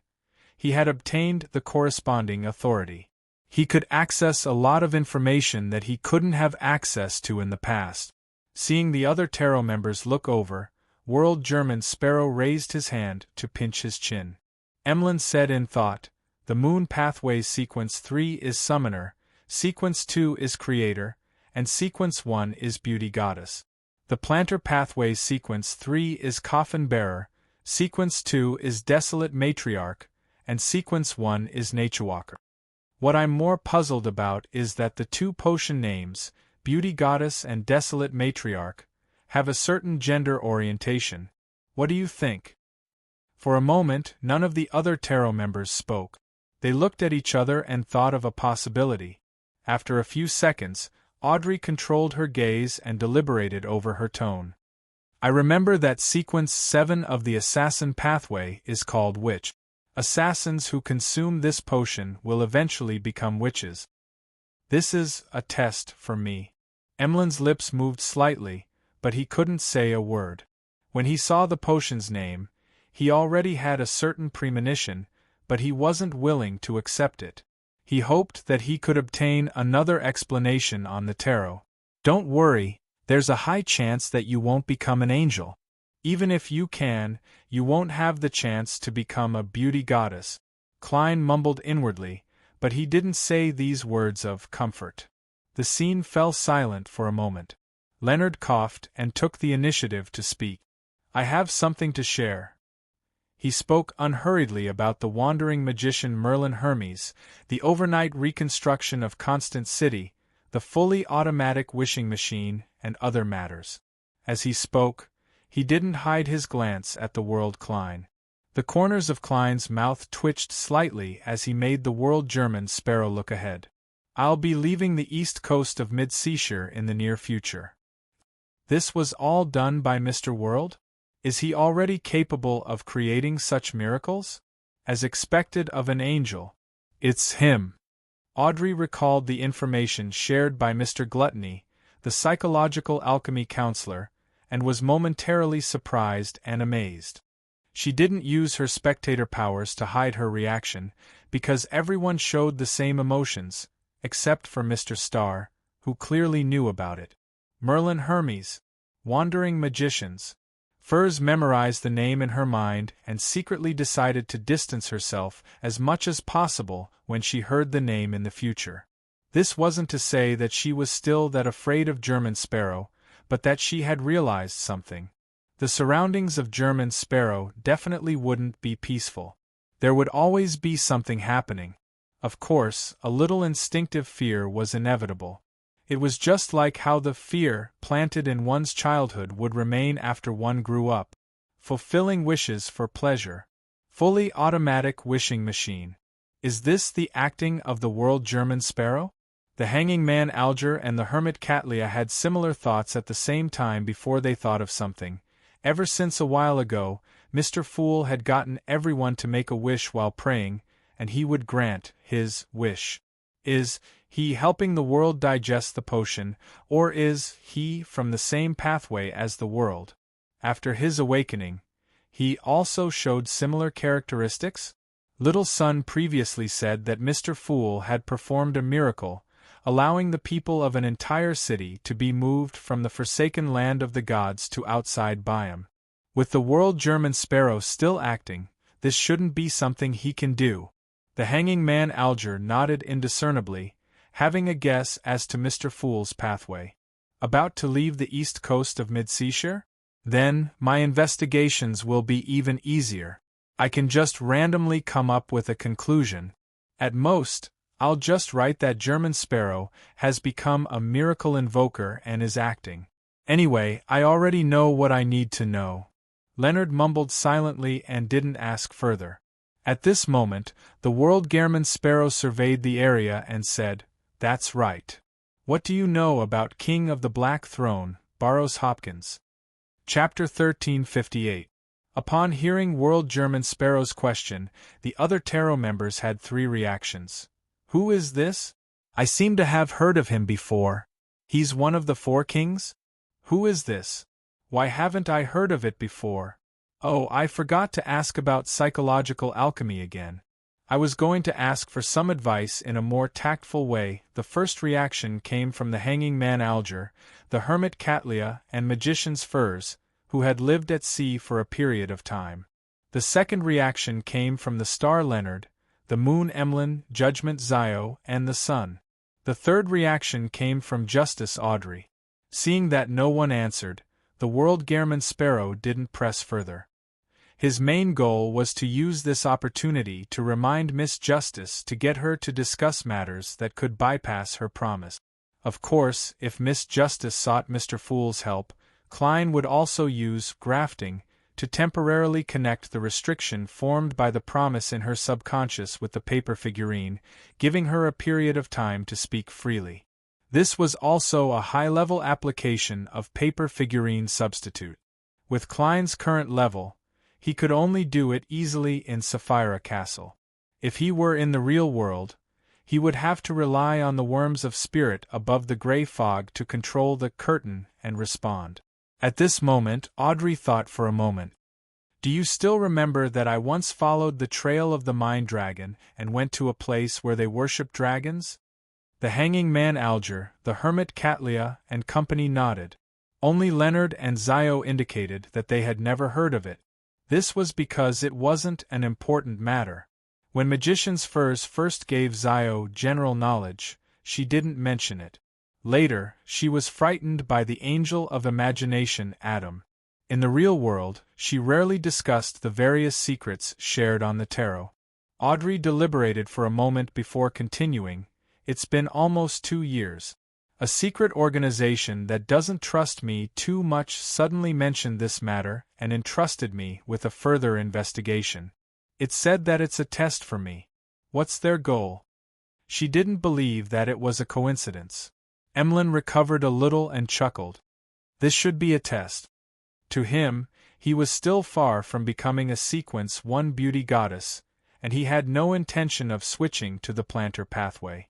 he had obtained the corresponding authority. He could access a lot of information that he couldn't have access to in the past. Seeing the other tarot members look over, World German Sparrow raised his hand to pinch his chin. Emlyn said in thought, "The moon pathway's sequence 3 is summoner, sequence 2 is creator, and sequence 1 is beauty goddess. The plantar pathway's sequence 3 is coffin bearer, sequence 2 is desolate matriarch, and sequence 1 is naturewalker. What I'm more puzzled about is that the 2 potion names, beauty goddess and desolate matriarch, have a certain gender orientation. What do you think?" For a moment, none of the other tarot members spoke. They looked at each other and thought of a possibility. After a few seconds, Audrey controlled her gaze and deliberated over her tone. I remember that sequence 7 of the assassin pathway is called witch. Assassins who consume this potion will eventually become witches. This is a test for me. Emlyn's lips moved slightly, but he couldn't say a word. When he saw the potion's name, he already had a certain premonition, but he wasn't willing to accept it. He hoped that he could obtain another explanation on the tarot. Don't worry, there's a high chance that you won't become an angel. Even if you can, you won't have the chance to become a beauty goddess. Klein mumbled inwardly, but he didn't say these words of comfort. The scene fell silent for a moment. Leonard coughed and took the initiative to speak. I have something to share. He spoke unhurriedly about the wandering magician Merlin Hermes, the overnight reconstruction of Constant City, the fully automatic wishing machine, and other matters. As he spoke, he didn't hide his glance at the world Klein. The corners of Klein's mouth twitched slightly as he made the world German sparrow look ahead. I'll be leaving the east coast of mid-seashore in the near future. This was all done by Mr. World? Is he already capable of creating such miracles? As expected of an angel. It's him. Audrey recalled the information shared by Mr. Gluttony, the psychological alchemy counselor, and was momentarily surprised and amazed. She didn't use her spectator powers to hide her reaction, because everyone showed the same emotions, except for Mr. Starr, who clearly knew about it. Merlin Hermes. Wandering magicians. Furs memorized the name in her mind and secretly decided to distance herself as much as possible when she heard the name in the future. This wasn't to say that she was still that afraid of German Sparrow, but that she had realized something. The surroundings of German Sparrow definitely wouldn't be peaceful. There would always be something happening. Of course, a little instinctive fear was inevitable. It was just like how the fear planted in one's childhood would remain after one grew up. Fulfilling wishes for pleasure. Fully automatic wishing machine. Is this the acting of the world German Sparrow? The hanging man Alger and the hermit Catlia had similar thoughts at the same time before they thought of something. Ever since a while ago, Mr. Fool had gotten everyone to make a wish while praying, and he would grant his wish. Is he helping the world digest the potion, or is he from the same pathway as the world? After his awakening, he also showed similar characteristics? Little Sun previously said that Mr. Fool had performed a miracle, allowing the people of an entire city to be moved from the forsaken land of the gods to outside Biome. With the world German Sparrow still acting, this shouldn't be something he can do. The hanging man Alger nodded indiscernibly, having a guess as to Mr. Fool's pathway. About to leave the east coast of mid-seashore? Then, my investigations will be even easier. I can just randomly come up with a conclusion. At most, I'll just write that German Sparrow has become a miracle invoker and is acting. Anyway, I already know what I need to know. Leonard mumbled silently and didn't ask further. At this moment, the world German Sparrow surveyed the area and said, "That's right. What do you know about King of the Black Throne, Barrows Hopkins?" Chapter 1358. Upon hearing world German Sparrow's question, the other tarot members had three reactions. Who is this? I seem to have heard of him before. He's one of the four kings? Who is this? Why haven't I heard of it before? Oh, I forgot to ask about psychological alchemy again. I was going to ask for some advice in a more tactful way. The first reaction came from the hanging man Alger, the hermit Catlia, and magician's Furs, who had lived at sea for a period of time. The second reaction came from the star Leonard, the moon Emlyn, Judgment Zio, and the sun. The third reaction came from Justice Audrey. Seeing that no one answered, the world German Sparrow didn't press further. His main goal was to use this opportunity to remind Miss Justice to get her to discuss matters that could bypass her promise. Of course, if Miss Justice sought Mr. Fool's help, Klein would also use grafting to temporarily connect the restriction formed by the promise in her subconscious with the paper figurine, giving her a period of time to speak freely. This was also a high-level application of paper figurine substitute. With Klein's current level, he could only do it easily in Sapphira Castle. If he were in the real world, he would have to rely on the worms of spirit above the gray fog to control the curtain and respond. At this moment, Audrey thought for a moment. Do you still remember that I once followed the trail of the Mind Dragon and went to a place where they worship dragons? The hanging man Alger, the hermit Catlia, and company nodded. Only Leonard and Zio indicated that they had never heard of it. This was because it wasn't an important matter. When Magician's Furs first gave Zio general knowledge, she didn't mention it. Later, she was frightened by the Angel of Imagination Adam. In the real world, she rarely discussed the various secrets shared on the tarot. Audrey deliberated for a moment before continuing. It's been almost 2 years. A secret organization that doesn't trust me too much suddenly mentioned this matter and entrusted me with a further investigation. It said that it's a test for me. What's their goal? She didn't believe that it was a coincidence. Emlyn recovered a little and chuckled. This should be a test. To him, he was still far from becoming a Sequence 1 beauty goddess, and he had no intention of switching to the planter pathway.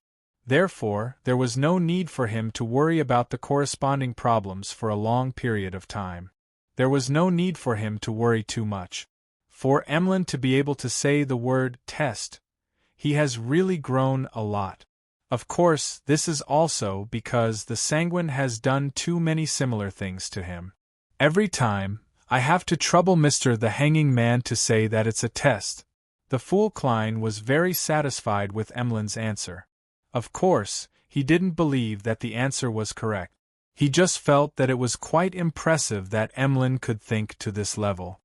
Therefore, there was no need for him to worry about the corresponding problems for a long period of time. There was no need for him to worry too much. For Emlyn to be able to say the word test, he has really grown a lot. Of course, this is also because the Sanguine has done too many similar things to him. Every time, I have to trouble Mr. the Hanging Man to say that it's a test. The fool Klein was very satisfied with Emlyn's answer. Of course, he didn't believe that the answer was correct. He just felt that it was quite impressive that Emlyn could think to this level.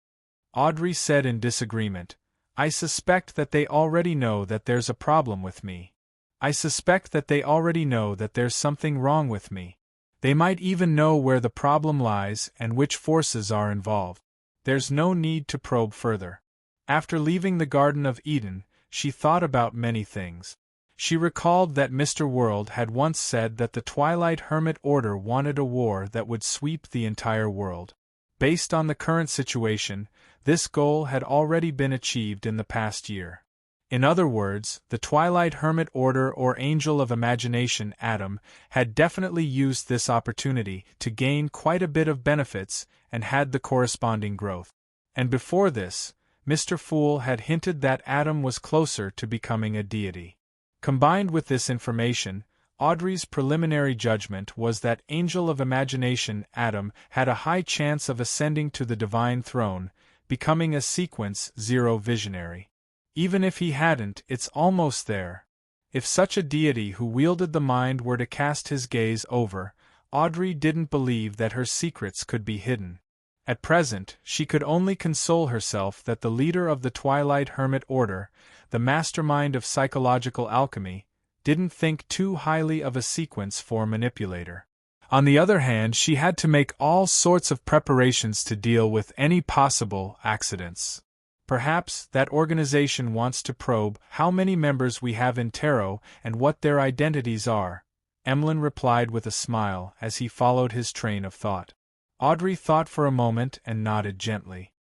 Audrey said in disagreement, I suspect that they already know that there's a problem with me. I suspect that they already know that there's something wrong with me. They might even know where the problem lies and which forces are involved. There's no need to probe further. After leaving the Garden of Eden, she thought about many things. She recalled that Mr. World had once said that the Twilight Hermit Order wanted a war that would sweep the entire world. Based on the current situation, this goal had already been achieved in the past year. In other words, the Twilight Hermit Order or Angel of Imagination Adam had definitely used this opportunity to gain quite a bit of benefits and had the corresponding growth. And before this, Mr. Fool had hinted that Adam was closer to becoming a deity. Combined with this information, Audrey's preliminary judgment was that Angel of Imagination Adam had a high chance of ascending to the divine throne, becoming a Sequence 0 visionary. Even if he hadn't, it's almost there. If such a deity who wielded the mind were to cast his gaze over, Audrey didn't believe that her secrets could be hidden. At present, she could only console herself that the leader of the Twilight Hermit Order, the mastermind of psychological alchemy, didn't think too highly of a Sequence 4 manipulator. On the other hand, she had to make all sorts of preparations to deal with any possible accidents. Perhaps that organization wants to probe how many members we have in Tarot and what their identities are, Emlyn replied with a smile as he followed his train of thought. Audrey thought for a moment and nodded gently.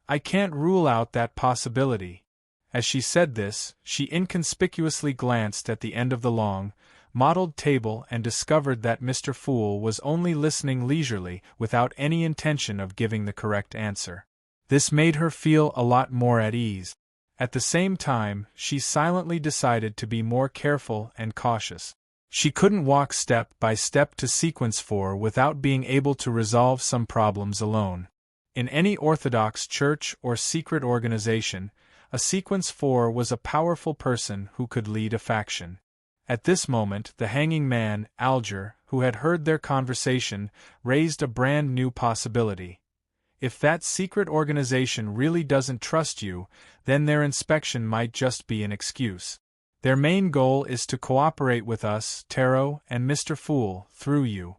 I can't rule out that possibility. As she said this, she inconspicuously glanced at the end of the long, mottled table and discovered that Mr. Fool was only listening leisurely without any intention of giving the correct answer. This made her feel a lot more at ease. At the same time, she silently decided to be more careful and cautious. She couldn't walk step by step to Sequence 4 without being able to resolve some problems alone. In any orthodox church or secret organization, a Sequence 4 was a powerful person who could lead a faction. At this moment, the hanging man, Alger, who had heard their conversation, raised a brand new possibility. If that secret organization really doesn't trust you, then their inspection might just be an excuse. Their main goal is to cooperate with us, Tarot, and Mr. Fool, through you.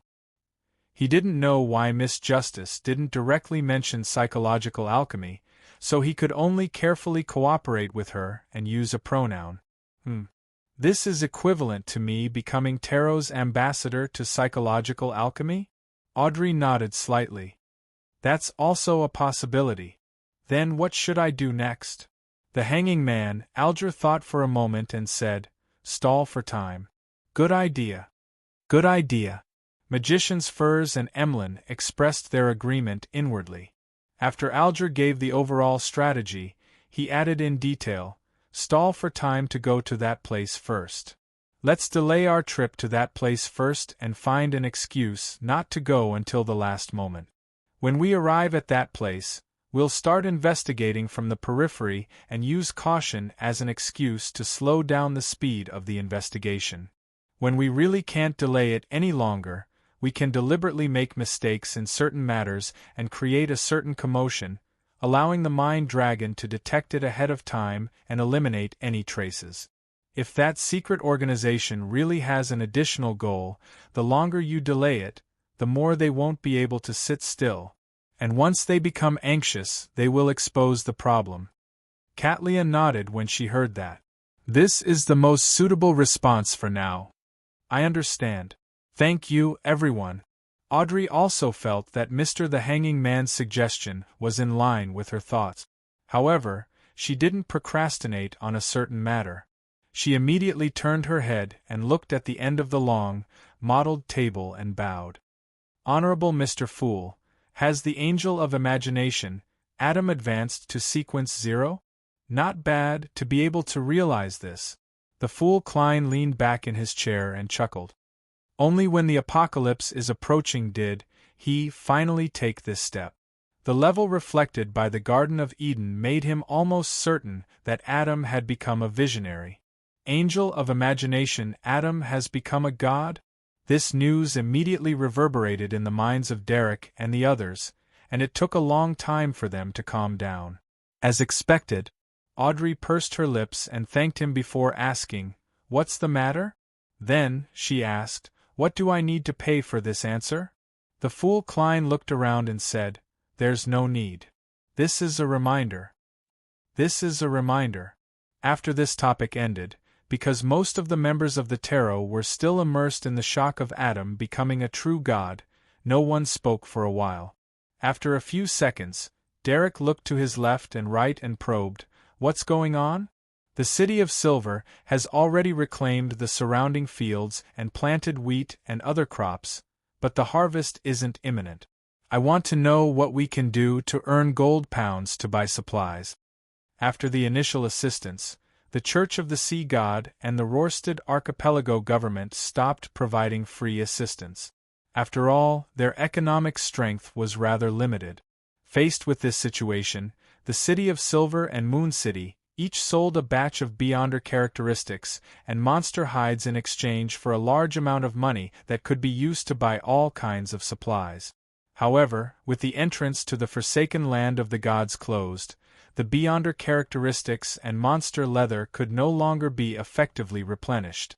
He didn't know why Miss Justice didn't directly mention psychological alchemy, so he could only carefully cooperate with her and use a pronoun. This is equivalent to me becoming Tarot's ambassador to psychological alchemy? Audrey nodded slightly. That's also a possibility. Then what should I do next? The hanging man, Alger thought for a moment and said, stall for time. Good idea. Good idea. Magicians Furs and Emlyn expressed their agreement inwardly. After Alger gave the overall strategy, he added in detail, stall for time to go to that place first. Let's delay our trip to that place first and find an excuse not to go until the last moment. When we arrive at that place, we'll start investigating from the periphery and use caution as an excuse to slow down the speed of the investigation. When we really can't delay it any longer, we can deliberately make mistakes in certain matters and create a certain commotion, allowing the mind dragon to detect it ahead of time and eliminate any traces. If that secret organization really has an additional goal, the longer you delay it, the more they won't be able to sit still, and once they become anxious, they will expose the problem. Katlia nodded when she heard that. This is the most suitable response for now. I understand. Thank you, everyone. Audrey also felt that Mr. the Hanging Man's suggestion was in line with her thoughts. However, she didn't procrastinate on a certain matter. She immediately turned her head and looked at the end of the long, mottled table and bowed. Honorable Mr. Fool, has the Angel of Imagination, Adam, advanced to Sequence 0? Not bad to be able to realize this. The Fool Klein leaned back in his chair and chuckled. Only when the apocalypse is approaching did he finally take this step. The level reflected by the Garden of Eden made him almost certain that Adam had become a visionary. Angel of Imagination, Adam has become a god? This news immediately reverberated in the minds of Derek and the others, and it took a long time for them to calm down. As expected, Audrey pursed her lips and thanked him before asking, "What's the matter?" Then, she asked, "What do I need to pay for this answer?" The Fool Klein looked around and said, "There's no need. This is a reminder. This is a reminder." After this topic ended, because most of the members of the Tarot were still immersed in the shock of Adam becoming a true god, no one spoke for a while. After a few seconds, Derek looked to his left and right and probed, "What's going on?" The City of Silver has already reclaimed the surrounding fields and planted wheat and other crops, but the harvest isn't imminent. I want to know what we can do to earn gold pounds to buy supplies. After the initial assistance, the Church of the Sea God and the Rorstad Archipelago government stopped providing free assistance. After all, their economic strength was rather limited. Faced with this situation, the City of Silver and Moon City each sold a batch of Beyonder characteristics and monster hides in exchange for a large amount of money that could be used to buy all kinds of supplies. However, with the entrance to the Forsaken Land of the Gods closed, the Beyonder characteristics and monster leather could no longer be effectively replenished.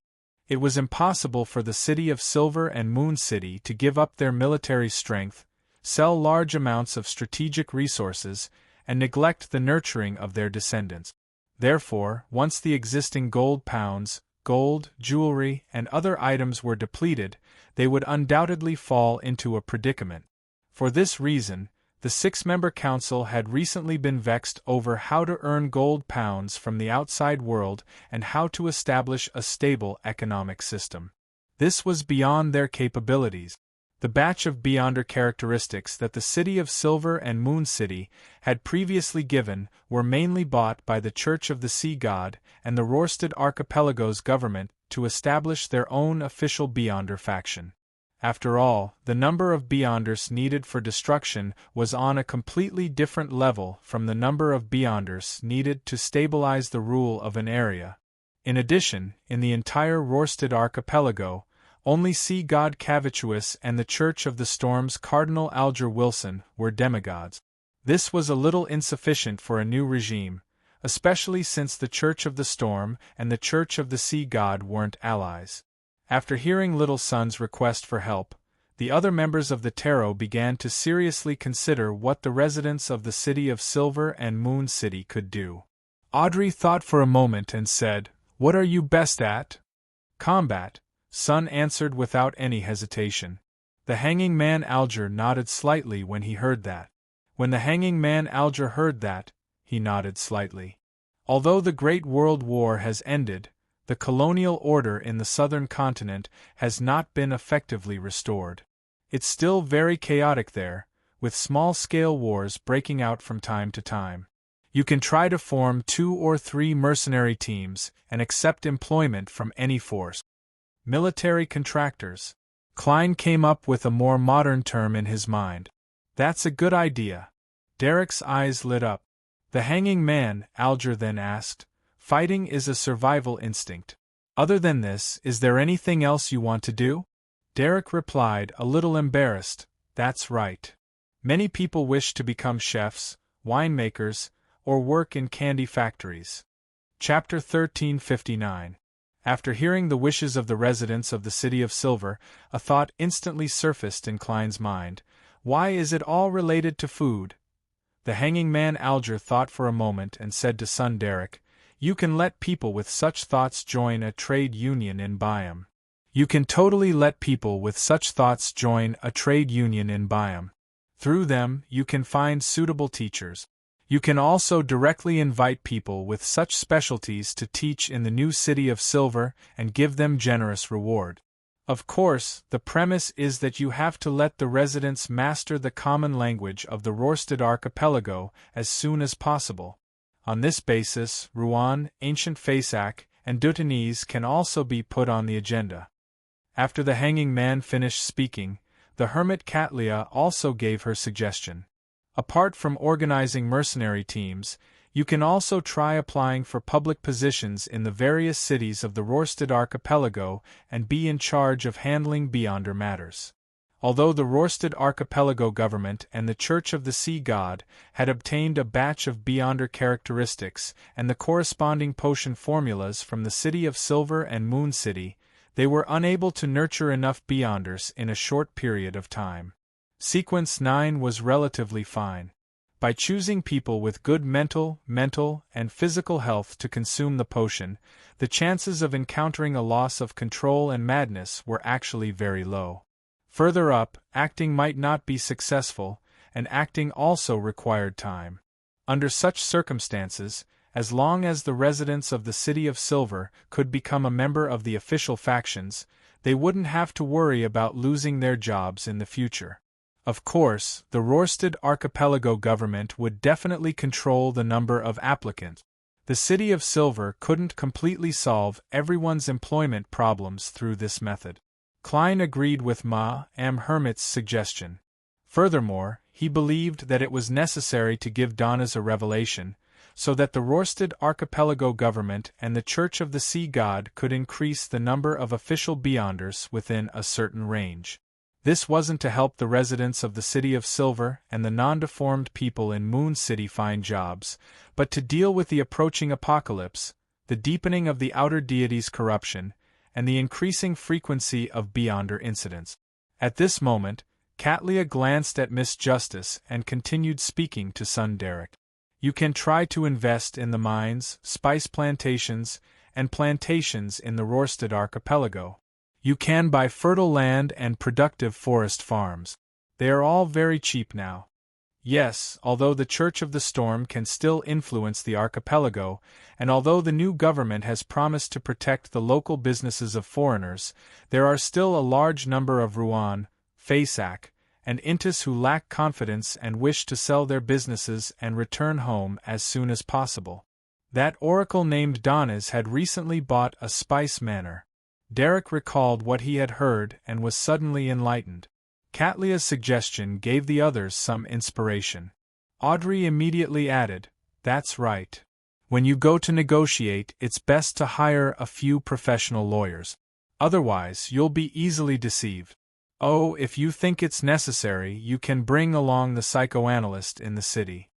It was impossible for the City of Silver and Moon City to give up their military strength, sell large amounts of strategic resources, and neglect the nurturing of their descendants. Therefore, once the existing gold pounds, gold, jewelry, and other items were depleted, they would undoubtedly fall into a predicament. For this reason, the six-member council had recently been vexed over how to earn gold pounds from the outside world and how to establish a stable economic system. This was beyond their capabilities. The batch of Beyonder characteristics that the City of Silver and Moon City had previously given were mainly bought by the Church of the Sea God and the Rorstad Archipelago's government to establish their own official Beyonder faction. After all, the number of Beyonders needed for destruction was on a completely different level from the number of Beyonders needed to stabilize the rule of an area. In addition, in the entire Rorstad Archipelago, only Sea God Cavituous and the Church of the Storm's Cardinal Alger Wilson were demigods. This was a little insufficient for a new regime, especially since the Church of the Storm and the Church of the Sea God weren't allies. After hearing Little Sun's request for help, The other members of the tarot began to seriously consider what the residents of the City of Silver and Moon City could do. Audrey thought for a moment and said, "What are you best at?" "Combat," Sun answered without any hesitation. The hanging man Alger nodded slightly when he heard that. When the hanging man Alger heard that, he nodded slightly. Although the Great World War has ended, the colonial order in the southern continent has not been effectively restored. It's still very chaotic there, with small-scale wars breaking out from time to time. You can try to form 2 or 3 mercenary teams and accept employment from any force. Military contractors. Klein came up with a more modern term in his mind. That's a good idea. Derek's eyes lit up. The hanging man, Alger then asked, "Fighting is a survival instinct. Other than this, is there anything else you want to do?" Derek replied, a little embarrassed, "That's right. Many people wish to become chefs, winemakers, or work in candy factories." Chapter 1359. After hearing the wishes of the residents of the City of Silver, a thought instantly surfaced in Klein's mind. Why is it all related to food? The hanging man Alger thought for a moment and said to son Derek, "You can let people with such thoughts join a trade union in Byam. You can totally let people with such thoughts join a trade union in Byam. Through them, you can find suitable teachers. You can also directly invite people with such specialties to teach in the new City of Silver and give them generous reward. Of course, the premise is that you have to let the residents master the common language of the Rorstad archipelago as soon as possible. On this basis, Rouen, Ancient Fasak, and Dutanese can also be put on the agenda." After the hanging man finished speaking, the hermit Katlia also gave her suggestion. Apart from organizing mercenary teams, you can also try applying for public positions in the various cities of the Rorstad archipelago and be in charge of handling Beyonder matters. Although the Rorstad archipelago government and the Church of the Sea God had obtained a batch of Beyonder characteristics and the corresponding potion formulas from the City of Silver and Moon City, they were unable to nurture enough Beyonders in a short period of time. Sequence 9 was relatively fine. By choosing people with good mental, and physical health to consume the potion, the chances of encountering a loss of control and madness were actually very low. Further up, acting might not be successful, and acting also required time. Under such circumstances, as long as the residents of the City of Silver could become a member of the official factions, they wouldn't have to worry about losing their jobs in the future. Of course, the Rorstad archipelago government would definitely control the number of applicants. The City of Silver couldn't completely solve everyone's employment problems through this method. Klein agreed with Hermit's suggestion. Furthermore, he believed that it was necessary to give Donnas a revelation, so that the Rorstad archipelago government and the Church of the Sea God could increase the number of official Beyonders within a certain range. This wasn't to help the residents of the City of Silver and the non-deformed people in Moon City find jobs, but to deal with the approaching apocalypse, the deepening of the outer deity's corruption, and the increasing frequency of Beyonder incidents. At this moment, Katlia glanced at Miss Justice and continued speaking to son Derek. "You can try to invest in the mines, spice plantations, and plantations in the Rorstad archipelago. You can buy fertile land and productive forest farms. They are all very cheap now. Yes, although the Church of the Storm can still influence the archipelago, and although the new government has promised to protect the local businesses of foreigners, there are still a large number of Rouen, Fasak, and Intis who lack confidence and wish to sell their businesses and return home as soon as possible. That oracle named Donnas had recently bought a spice manor." Derek recalled what he had heard and was suddenly enlightened. Katlia's suggestion gave the others some inspiration. Audrey immediately added, "That's right. When you go to negotiate, it's best to hire a few professional lawyers. Otherwise, you'll be easily deceived. Oh, if you think it's necessary, you can bring along the psychoanalyst in the city.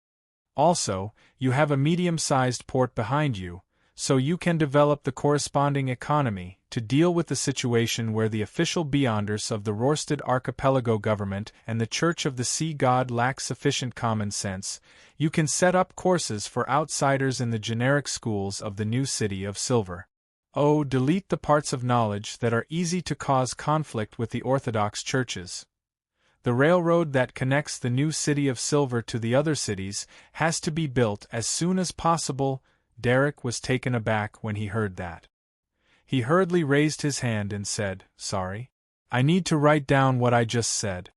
Also, you have a medium-sized port behind you, so you can develop the corresponding economy to deal with the situation where the official beyonders of the Rørsted archipelago government and the Church of the Sea God lack sufficient common sense. You can set up courses for outsiders in the generic schools of the new city of Silver. Oh, delete the parts of knowledge that are easy to cause conflict with the Orthodox churches. The railroad that connects the new city of Silver to the other cities has to be built as soon as possible. Derek was taken aback when he heard that. He hurriedly raised his hand and said, "Sorry. I need to write down what I just said.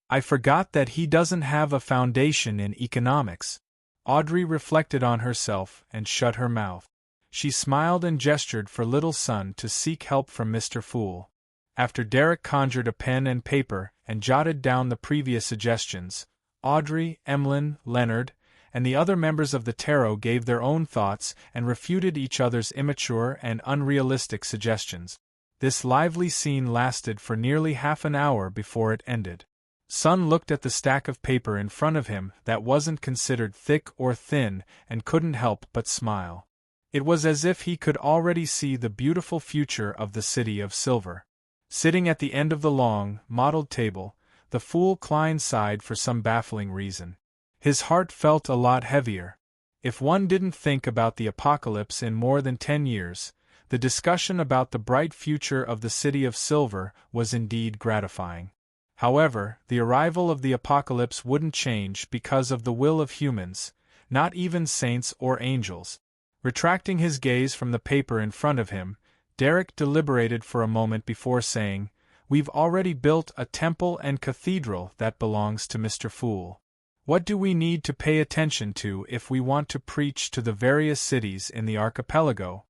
I forgot that he doesn't have a foundation in economics." Audrey reflected on herself and shut her mouth. She smiled and gestured for little son to seek help from Mr. Fool. After Derek conjured a pen and paper and jotted down the previous suggestions, Audrey, Emlyn, Leonard, and the other members of the Tarot gave their own thoughts and refuted each other's immature and unrealistic suggestions. This lively scene lasted for nearly half an hour before it ended. Son looked at the stack of paper in front of him that wasn't considered thick or thin and couldn't help but smile. It was as if he could already see the beautiful future of the city of Silver. Sitting at the end of the long, mottled table, the Fool Klein sighed for some baffling reason. His heart felt a lot heavier. If one didn't think about the apocalypse in more than 10 years, the discussion about the bright future of the city of Silver was indeed gratifying. However, the arrival of the apocalypse wouldn't change because of the will of humans, not even saints or angels. Retracting his gaze from the paper in front of him, Derek deliberated for a moment before saying, "We've already built a temple and cathedral that belongs to Mr. Fool. What do we need to pay attention to if we want to preach to the various cities in the archipelago?"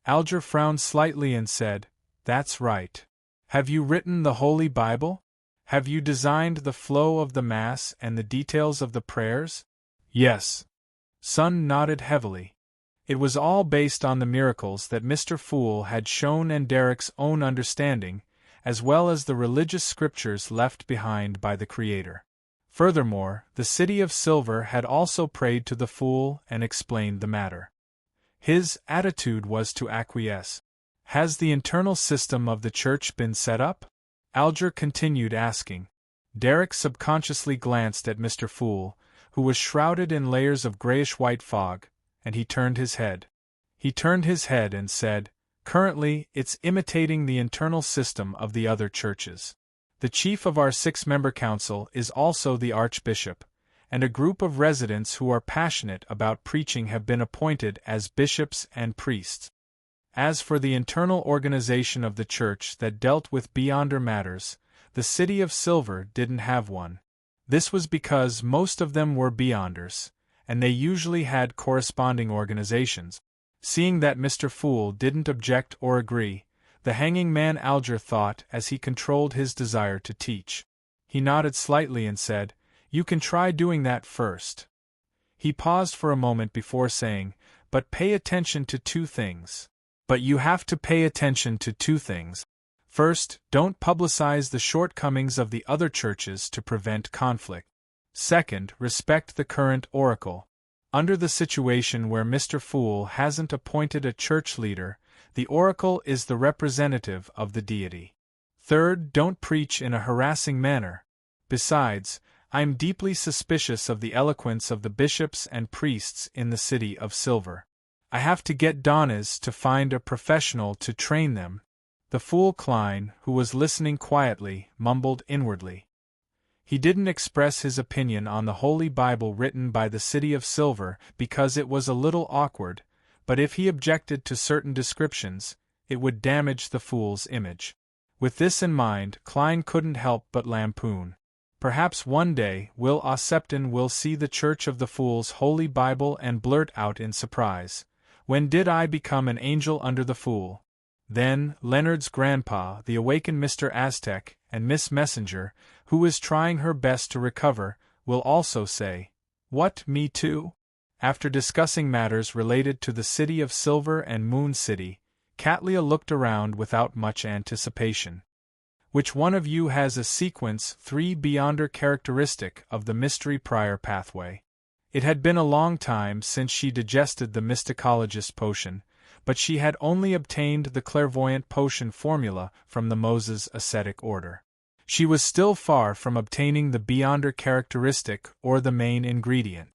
Alger frowned slightly and said, "That's right. Have you written the Holy Bible? Have you designed the flow of the Mass and the details of the prayers?" "Yes." Son nodded heavily. It was all based on the miracles that Mr. Fool had shown and Derek's own understanding, as well as the religious scriptures left behind by the Creator. Furthermore, the city of Silver had also prayed to the Fool and explained the matter. His attitude was to acquiesce. "Has the internal system of the church been set up?" Alger continued asking. Derek subconsciously glanced at Mr. Fool, who was shrouded in layers of grayish-white fog, and he turned his head. He turned his head and said, "Currently, it's imitating the internal system of the other churches. The chief of our 6-member council is also the archbishop, and a group of residents who are passionate about preaching have been appointed as bishops and priests. As for the internal organization of the church that dealt with beyonder matters, the city of Silver didn't have one. This was because most of them were beyonders, and they usually had corresponding organizations." Seeing that Mr. Fool didn't object or agree, the hanging man Alger thought as he controlled his desire to teach. He nodded slightly and said, "You can try doing that first." He paused for a moment before saying, "But pay attention to 2 things. But you have to pay attention to 2 things. First, don't publicize the shortcomings of the other churches to prevent conflict. Second, respect the current oracle. Under the situation where Mr. Fool hasn't appointed a church leader, the oracle is the representative of the deity. Third, don't preach in a harassing manner. Besides, I'm deeply suspicious of the eloquence of the bishops and priests in the city of Silver. I have to get Donnas to find a professional to train them." The Fool Klein, who was listening quietly, mumbled inwardly. He didn't express his opinion on the Holy Bible written by the city of Silver because it was a little awkward, but if he objected to certain descriptions, it would damage the Fool's image. With this in mind, Klein couldn't help but lampoon. Perhaps one day Will Ossepton will see the Church of the Fool's Holy Bible and blurt out in surprise, "When did I become an angel under the Fool?" Then, Leonard's grandpa, the awakened Mr. Aztec, and Miss Messenger, who is trying her best to recover, will also say, "What, me too?" After discussing matters related to the city of Silver and Moon City, Catlia looked around without much anticipation. "Which one of you has a sequence 3 beyonder characteristic of the mystery prior pathway?" It had been a long time since she digested the mysticologist potion, but she had only obtained the clairvoyant potion formula from the Moses ascetic order. She was still far from obtaining the beyonder characteristic or the main ingredient.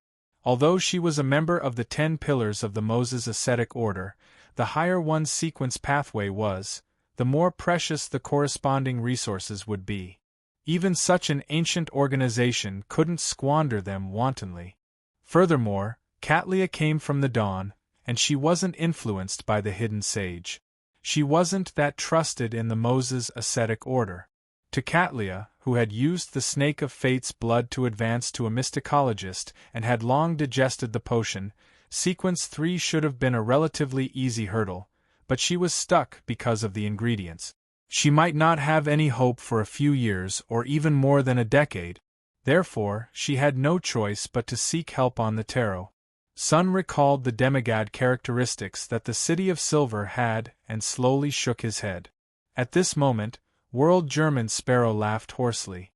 Although she was a member of the 10 pillars of the Moses ascetic order, the higher one's sequence pathway was, the more precious the corresponding resources would be. Even such an ancient organization couldn't squander them wantonly. Furthermore, Katlia came from the dawn, and she wasn't influenced by the hidden sage. She wasn't that trusted in the Moses ascetic order. To Katlia, who had used the snake of fate's blood to advance to a mysticologist and had long digested the potion, sequence 3 should have been a relatively easy hurdle, but she was stuck because of the ingredients. She might not have any hope for a few years or even more than a decade. Therefore, she had no choice but to seek help on the tarot. Sun recalled the demigod characteristics that the City of Silver had and slowly shook his head. At this moment, World German Sparrow laughed hoarsely.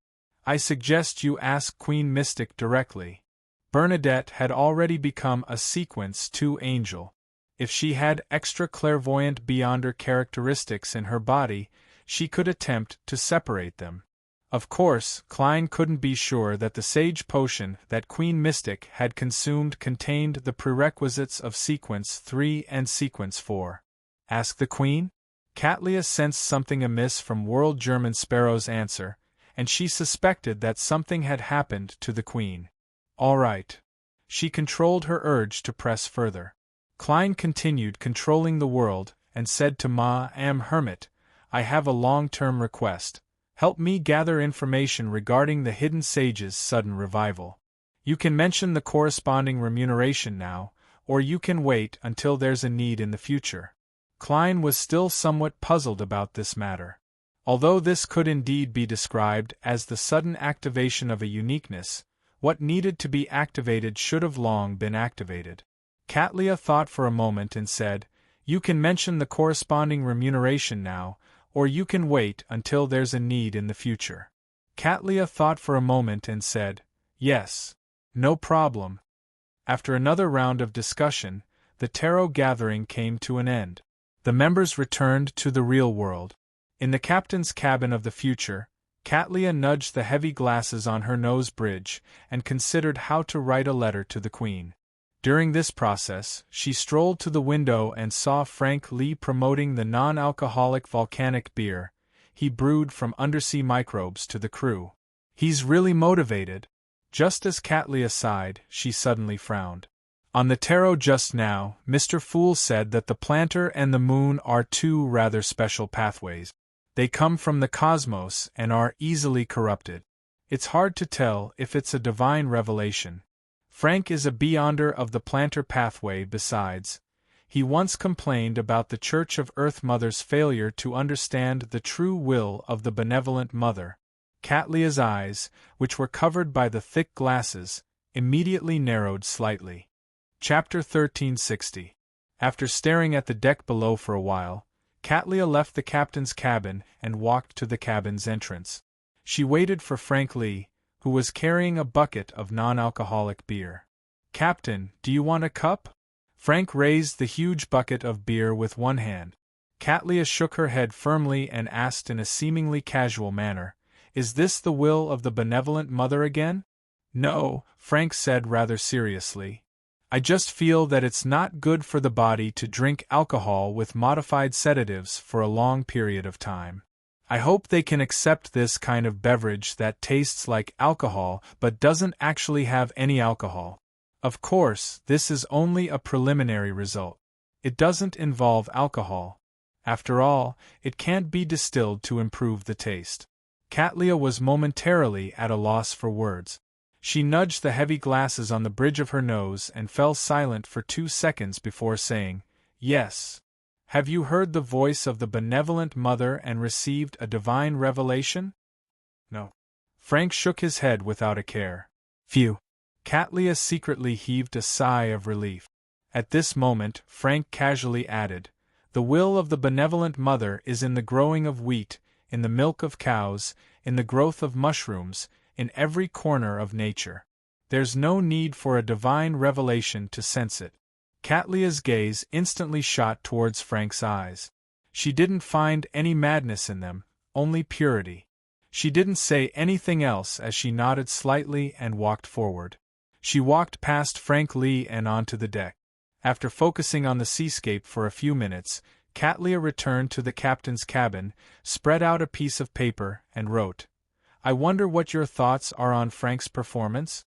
I suggest you ask Queen Mystic directly. Bernadette had already become a sequence 2 angel. If she had extra clairvoyant beyonder characteristics in her body, she could attempt to separate them. Of course, Klein couldn't be sure that the sage potion that Queen Mystic had consumed contained the prerequisites of sequence 3 and sequence 4. Ask the Queen? Katlia sensed something amiss from World German Sparrow's answer, and she suspected that something had happened to the Queen. All right. She controlled her urge to press further. Klein continued controlling the world, and said to Ma-am Hermit, I have a long-term request. Help me gather information regarding the hidden sage's sudden revival. You can mention the corresponding remuneration now, or you can wait until there's a need in the future. Klein was still somewhat puzzled about this matter. Although this could indeed be described as the sudden activation of a uniqueness, what needed to be activated should have long been activated. Katlia thought for a moment and said, You can mention the corresponding remuneration now, or you can wait until there's a need in the future. Katlia thought for a moment and said, Yes. No problem. After another round of discussion, the tarot gathering came to an end. The members returned to the real world. In the captain's cabin of the future, Katlia nudged the heavy glasses on her nose bridge and considered how to write a letter to the Queen. During this process, she strolled to the window and saw Frank Lee promoting the non-alcoholic volcanic beer he brewed from undersea microbes to the crew. He's really motivated. Just as Katlia sighed, she suddenly frowned. On the tarot just now, Mr. Fool said that the planter and the moon are 2 rather special pathways. They come from the cosmos and are easily corrupted. It's hard to tell if it's a divine revelation. Frank is a beyonder of the planter pathway besides. He once complained about the Church of Earth Mother's failure to understand the true will of the benevolent mother. Katlia's eyes, which were covered by the thick glasses, immediately narrowed slightly. Chapter 1360. After staring at the deck below for a while, Katlia left the captain's cabin and walked to the cabin's entrance. She waited for Frank Lee, who was carrying a bucket of non-alcoholic beer. Captain, do you want a cup? Frank raised the huge bucket of beer with one hand. Katlia shook her head firmly and asked in a seemingly casual manner, Is this the will of the benevolent mother again? No, Frank said rather seriously. I just feel that it's not good for the body to drink alcohol with modified sedatives for a long period of time. I hope they can accept this kind of beverage that tastes like alcohol but doesn't actually have any alcohol. Of course, this is only a preliminary result. It doesn't involve alcohol. After all, it can't be distilled to improve the taste. Katlia was momentarily at a loss for words. She nudged the heavy glasses on the bridge of her nose and fell silent for 2 seconds before saying, Yes. Have you heard the voice of the benevolent mother and received a divine revelation? No. Frank shook his head without a care. Phew. Katlia secretly heaved a sigh of relief. At this moment, Frank casually added, The will of the benevolent mother is in the growing of wheat, in the milk of cows, in the growth of mushrooms, in every corner of nature. There's no need for a divine revelation to sense it. Catlia's gaze instantly shot towards Frank's eyes. She didn't find any madness in them, only purity. She didn't say anything else as she nodded slightly and walked forward. She walked past Frank Lee and onto the deck. After focusing on the seascape for a few minutes, Catlia returned to the captain's cabin, spread out a piece of paper, and wrote, "I wonder what your thoughts are on Frank's performance?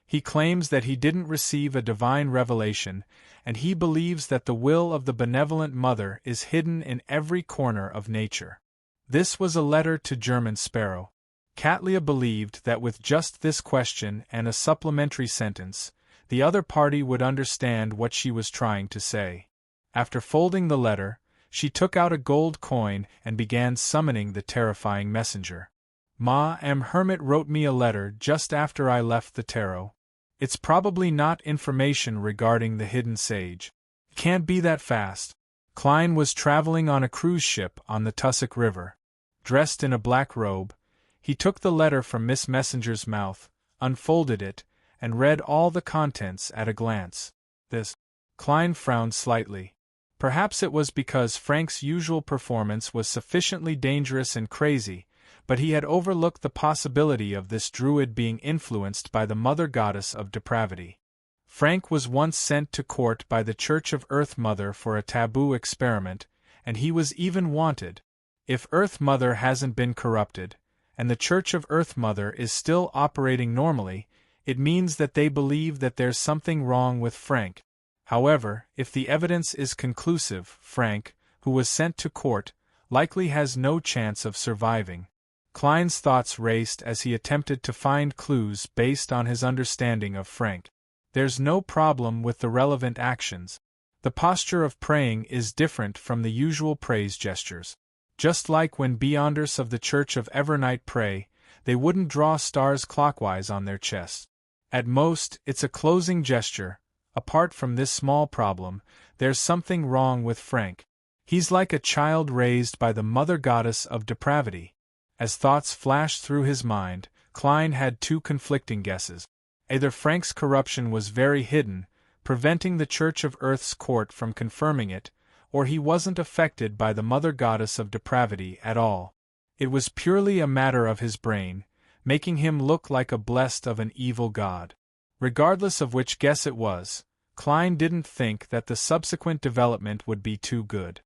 He claims that he didn't receive a divine revelation, and he believes that the will of the benevolent mother is hidden in every corner of nature." This was a letter to German Sparrow. Catlia believed that with just this question and a supplementary sentence, the other party would understand what she was trying to say. After folding the letter, she took out a gold coin and began summoning the terrifying messenger. "Ma M. Hermit wrote me a letter just after I left the tarot. It's probably not information regarding the hidden sage. Can't be that fast." Klein was traveling on a cruise ship on the Tussock River. Dressed in a black robe, he took the letter from Miss Messenger's mouth, unfolded it, and read all the contents at a glance. This. Klein frowned slightly. Perhaps it was because Frank's usual performance was sufficiently dangerous and crazy, but he had overlooked the possibility of this druid being influenced by the mother goddess of depravity. Frank was once sent to court by the Church of Earth Mother for a taboo experiment, and he was even wanted. If Earth Mother hasn't been corrupted, and the Church of Earth Mother is still operating normally, it means that they believe that there's something wrong with Frank. However, if the evidence is conclusive, Frank, who was sent to court, likely has no chance of surviving. Klein's thoughts raced as he attempted to find clues based on his understanding of Frank. There's no problem with the relevant actions. The posture of praying is different from the usual praise gestures. Just like when Beyonders of the Church of Evernight pray, they wouldn't draw stars clockwise on their chests. At most, it's a closing gesture. Apart from this small problem, there's something wrong with Frank. He's like a child raised by the mother goddess of depravity. As thoughts flashed through his mind, Klein had two conflicting guesses. Either Frank's corruption was very hidden, preventing the Church of Earth's court from confirming it, or he wasn't affected by the mother goddess of depravity at all. It was purely a matter of his brain, making him look like a blessed of an evil god. Regardless of which guess it was, Klein didn't think that the subsequent development would be too good.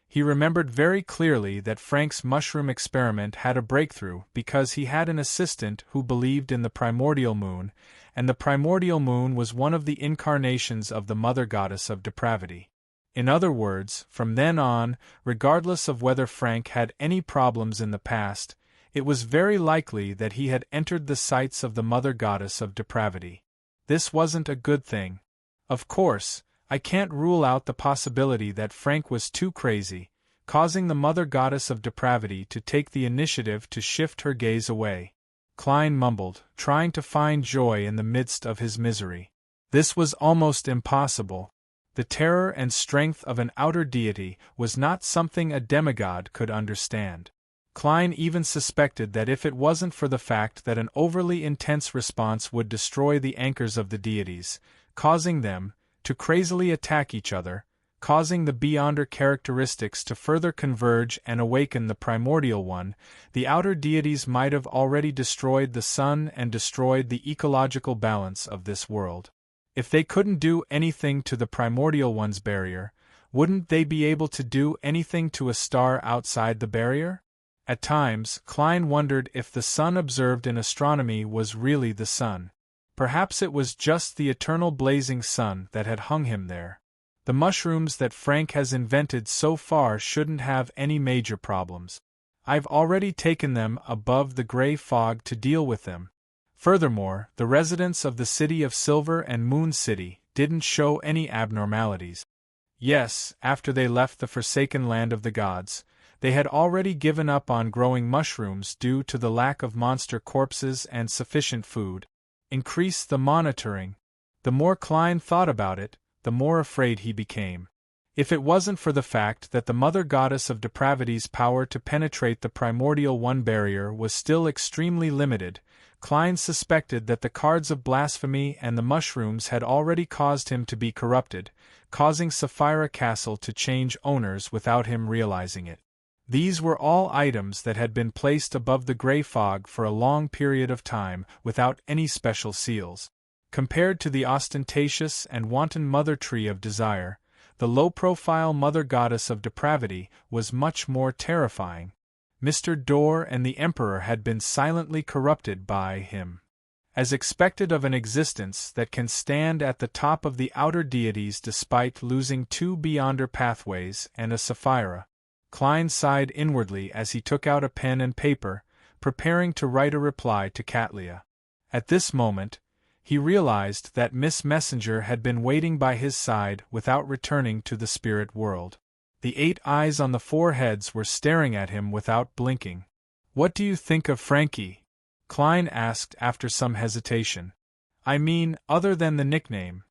He remembered very clearly that Frank's mushroom experiment had a breakthrough because he had an assistant who believed in the primordial moon, and the primordial moon was one of the incarnations of the mother goddess of depravity. In other words, from then on, regardless of whether Frank had any problems in the past, it was very likely that he had entered the sights of the mother goddess of depravity. This wasn't a good thing. Of course, I can't rule out the possibility that Frank was too crazy, causing the mother goddess of depravity to take the initiative to shift her gaze away. Klein mumbled, trying to find joy in the midst of his misery. This was almost impossible. The terror and strength of an outer deity was not something a demigod could understand. Klein even suspected that if it wasn't for the fact that an overly intense response would destroy the anchors of the deities, causing them to crazily attack each other, causing the Beyonder characteristics to further converge and awaken the primordial one, the outer deities might have already destroyed the sun and destroyed the ecological balance of this world. If they couldn't do anything to the primordial one's barrier, wouldn't they be able to do anything to a star outside the barrier? At times, Klein wondered if the sun observed in astronomy was really the sun. Perhaps it was just the eternal blazing sun that had hung him there. The mushrooms that Frank has invented so far shouldn't have any major problems. I've already taken them above the gray fog to deal with them. Furthermore, the residents of the city of Silver and Moon City didn't show any abnormalities. Yes, after they left the forsaken land of the gods, they had already given up on growing mushrooms due to the lack of monster corpses and sufficient food. Increase the monitoring. The more Klein thought about it, the more afraid he became. If it wasn't for the fact that the mother goddess of depravity's power to penetrate the primordial one barrier was still extremely limited, Klein suspected that the cards of blasphemy and the mushrooms had already caused him to be corrupted, causing Sapphira Castle to change owners without him realizing it. These were all items that had been placed above the gray fog for a long period of time without any special seals. Compared to the ostentatious and wanton mother tree of desire, the low-profile mother goddess of depravity was much more terrifying. Mr. Dorr and the Emperor had been silently corrupted by him. As expected of an existence that can stand at the top of the outer deities despite losing 2 beyonder pathways and a Sapphira, Klein sighed inwardly as he took out a pen and paper, preparing to write a reply to Katlia. At this moment, he realized that Miss Messenger had been waiting by his side without returning to the spirit world. The 8 eyes on the foreheads were staring at him without blinking. "What do you think of Frankie?" Klein asked after some hesitation. "I mean, other than the nickname."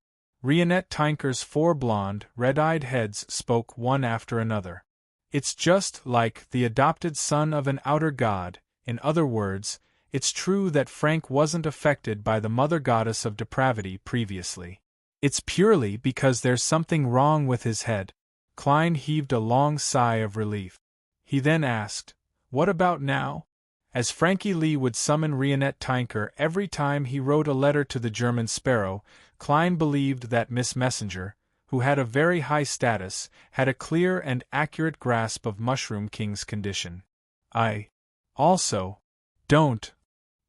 Rionette Tinker's 4 blonde, red-eyed heads spoke one after another. "It's just like the adopted son of an outer god. In other words, it's true that Frank wasn't affected by the mother goddess of depravity previously. It's purely because there's something wrong with his head." Klein heaved a long sigh of relief. He then asked, "What about now?" As Frankie Lee would summon Rionette Tinker every time he wrote a letter to the German Sparrow, Klein believed that Miss Messenger, who had a very high status, had a clear and accurate grasp of Mushroom King's condition. "I also don't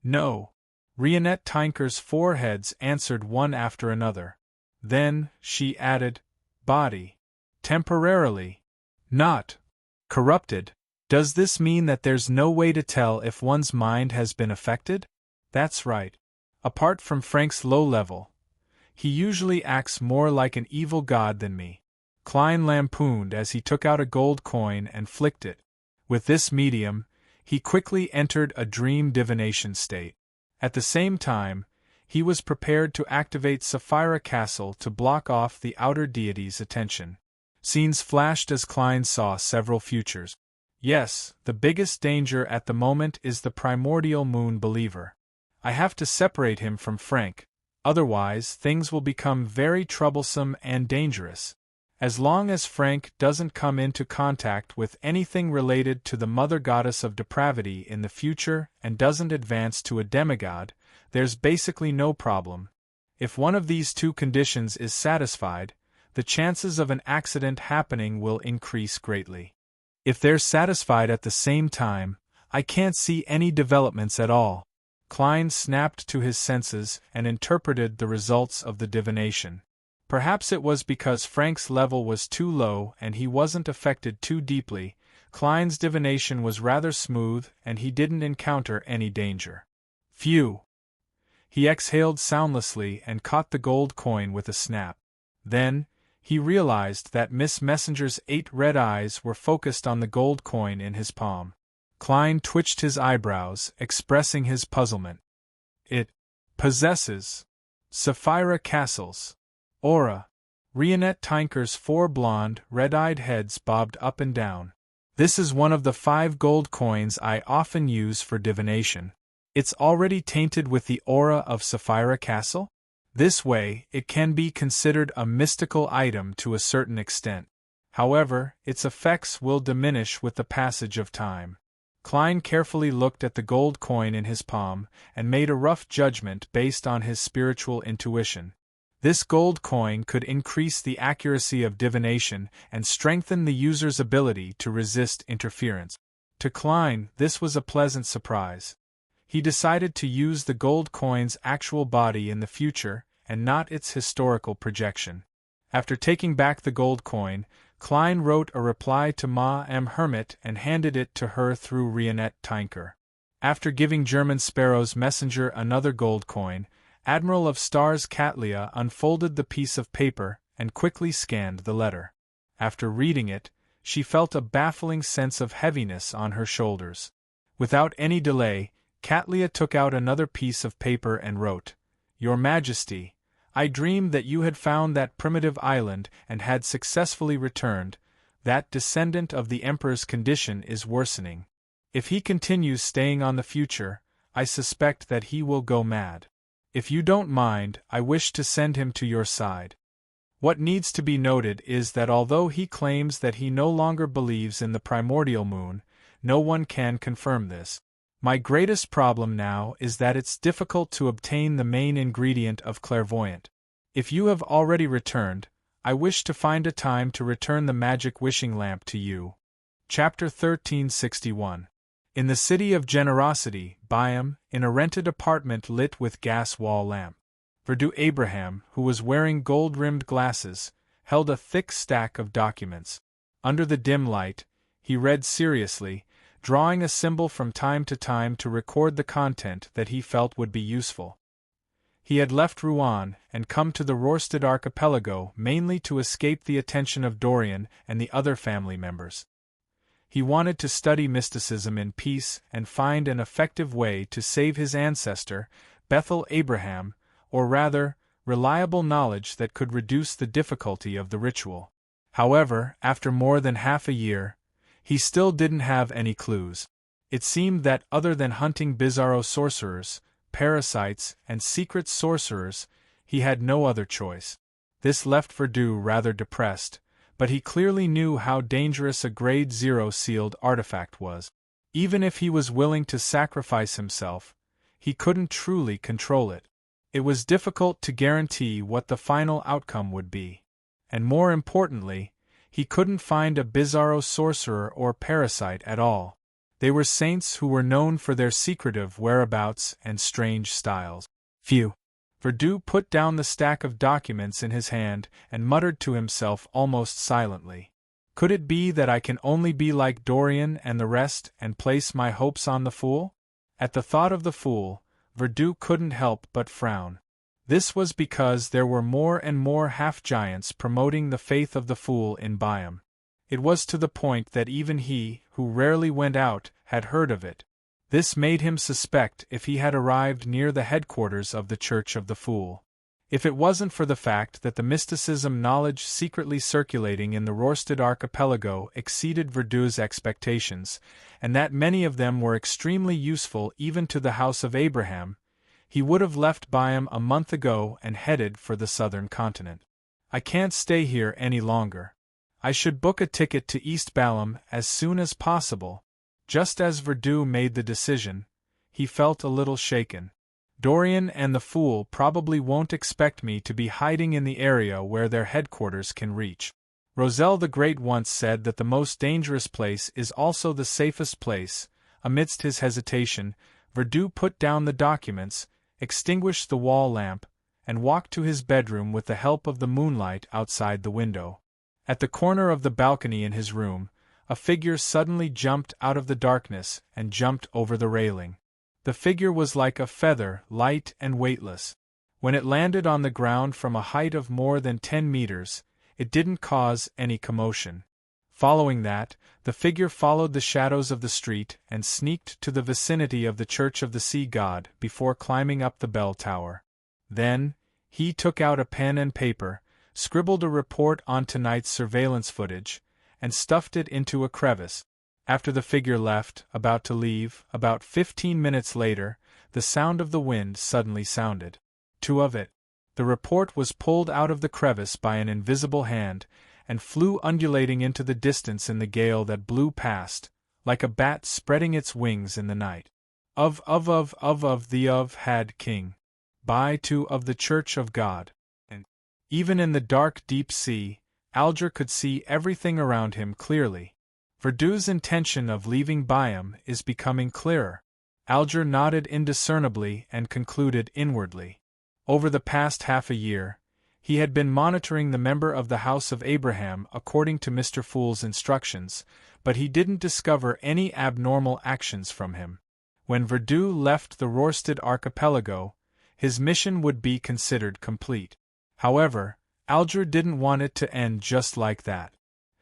know." Rionette Tinker's 4 heads answered one after another. Then, she added, "Body. Temporarily. Not corrupted. Does this mean that there's no way to tell if one's mind has been affected?" "That's right. Apart from Frank's low level, he usually acts more like an evil god than me," Klein lampooned as he took out a gold coin and flicked it. With this medium, he quickly entered a dream divination state. At the same time, he was prepared to activate Sapphira Castle to block off the outer deity's attention. Scenes flashed as Klein saw several futures. "Yes, the biggest danger at the moment is the primordial moon believer. I have to separate him from Frank, otherwise things will become very troublesome and dangerous. As long as Frank doesn't come into contact with anything related to the mother goddess of depravity in the future and doesn't advance to a demigod, there's basically no problem. If one of these 2 conditions is satisfied, the chances of an accident happening will increase greatly. If they're satisfied at the same time, I can't see any developments at all." Klein snapped to his senses and interpreted the results of the divination. Perhaps it was because Frank's level was too low and he wasn't affected too deeply. Klein's divination was rather smooth and he didn't encounter any danger. Phew! He exhaled soundlessly and caught the gold coin with a snap. Then, he realized that Miss Messenger's 8 red eyes were focused on the gold coin in his palm. Klein twitched his eyebrows, expressing his puzzlement. "It possesses Sapphira Castle's aura." Rionette Tinker's 4 blonde, red-eyed heads bobbed up and down. "This is one of the 5 gold coins I often use for divination. It's already tainted with the aura of Sapphira Castle? This way, it can be considered a mystical item to a certain extent. However, its effects will diminish with the passage of time." Klein carefully looked at the gold coin in his palm and made a rough judgment based on his spiritual intuition. This gold coin could increase the accuracy of divination and strengthen the user's ability to resist interference. To Klein, this was a pleasant surprise. He decided to use the gold coin's actual body in the future and not its historical projection. After taking back the gold coin, Klein wrote a reply to Ma M. Hermit and handed it to her through Rionette Tinker. After giving German Sparrow's messenger another gold coin, Admiral of Stars Katlia unfolded the piece of paper and quickly scanned the letter. After reading it, she felt a baffling sense of heaviness on her shoulders. Without any delay, Katlia took out another piece of paper and wrote, "Your Majesty, I dreamed that you had found that primitive island and had successfully returned. That descendant of the Emperor's condition is worsening. If he continues staying on the future, I suspect that he will go mad. If you don't mind, I wish to send him to your side. What needs to be noted is that although he claims that he no longer believes in the primordial moon, no one can confirm this. My greatest problem now is that it's difficult to obtain the main ingredient of clairvoyant. If you have already returned, I wish to find a time to return the magic wishing lamp to you. Chapter 1361. In the city of generosity, Byam, in a rented apartment lit with gas wall lamp. Verdu Abraham, who was wearing gold-rimmed glasses, held a thick stack of documents. Under the dim light, he read seriously, drawing a symbol from time to time to record the content that he felt would be useful. He had left Rouen and come to the Rorstad archipelago mainly to escape the attention of Dorian and the other family members. He wanted to study mysticism in peace and find an effective way to save his ancestor, Bethel Abraham, or rather, reliable knowledge that could reduce the difficulty of the ritual. However, after more than half a year, he still didn't have any clues. It seemed that other than hunting bizarro sorcerers, parasites, and secret sorcerers, he had no other choice. This left Verdu rather depressed, but he clearly knew how dangerous a Grade 0 sealed artifact was. Even if he was willing to sacrifice himself, he couldn't truly control it. It was difficult to guarantee what the final outcome would be. And more importantly, he couldn't find a bizarro sorcerer or parasite at all. They were saints who were known for their secretive whereabouts and strange styles. Phew! Verdu put down the stack of documents in his hand and muttered to himself almost silently. Could it be that I can only be like Dorian and the rest and place my hopes on the fool? At the thought of the fool, Verdu couldn't help but frown. This was because there were more and more half-giants promoting the faith of the fool in Byam. It was to the point that even he, who rarely went out, had heard of it. This made him suspect if he had arrived near the headquarters of the Church of the Fool. If it wasn't for the fact that the mysticism knowledge secretly circulating in the Rorstad archipelago exceeded Verdu's expectations, and that many of them were extremely useful even to the House of Abraham, he would have left Byam a month ago and headed for the southern continent. I can't stay here any longer. I should book a ticket to East Balam as soon as possible. Just as Verdu made the decision, he felt a little shaken. Dorian and the Fool probably won't expect me to be hiding in the area where their headquarters can reach. Roselle the Great once said that the most dangerous place is also the safest place. Amidst his hesitation, Verdu put down the documents, extinguished the wall lamp, and walked to his bedroom with the help of the moonlight outside the window. At the corner of the balcony in his room, a figure suddenly jumped out of the darkness and jumped over the railing. The figure was like a feather, light and weightless. When it landed on the ground from a height of more than 10 meters, it didn't cause any commotion. Following that, the figure followed the shadows of the street and sneaked to the vicinity of the Church of the Sea God before climbing up the bell tower. Then, he took out a pen and paper, scribbled a report on tonight's surveillance footage, and stuffed it into a crevice. After the figure left, about to leave, about 15 minutes later, the sound of the wind suddenly sounded. Two of it. The report was pulled out of the crevice by an invisible hand, and flew undulating into the distance in the gale that blew past, like a bat spreading its wings in the night. Of had king. By to of the Church of God. And even in the dark deep sea, Alger could see everything around him clearly. Verdu's intention of leaving Byam is becoming clearer. Alger nodded indiscernibly and concluded inwardly. Over the past half a year, he had been monitoring the member of the House of Abraham according to Mr. Fool's instructions, but he didn't discover any abnormal actions from him. When Verdu left the Rorstad archipelago, his mission would be considered complete. However, Alger didn't want it to end just like that.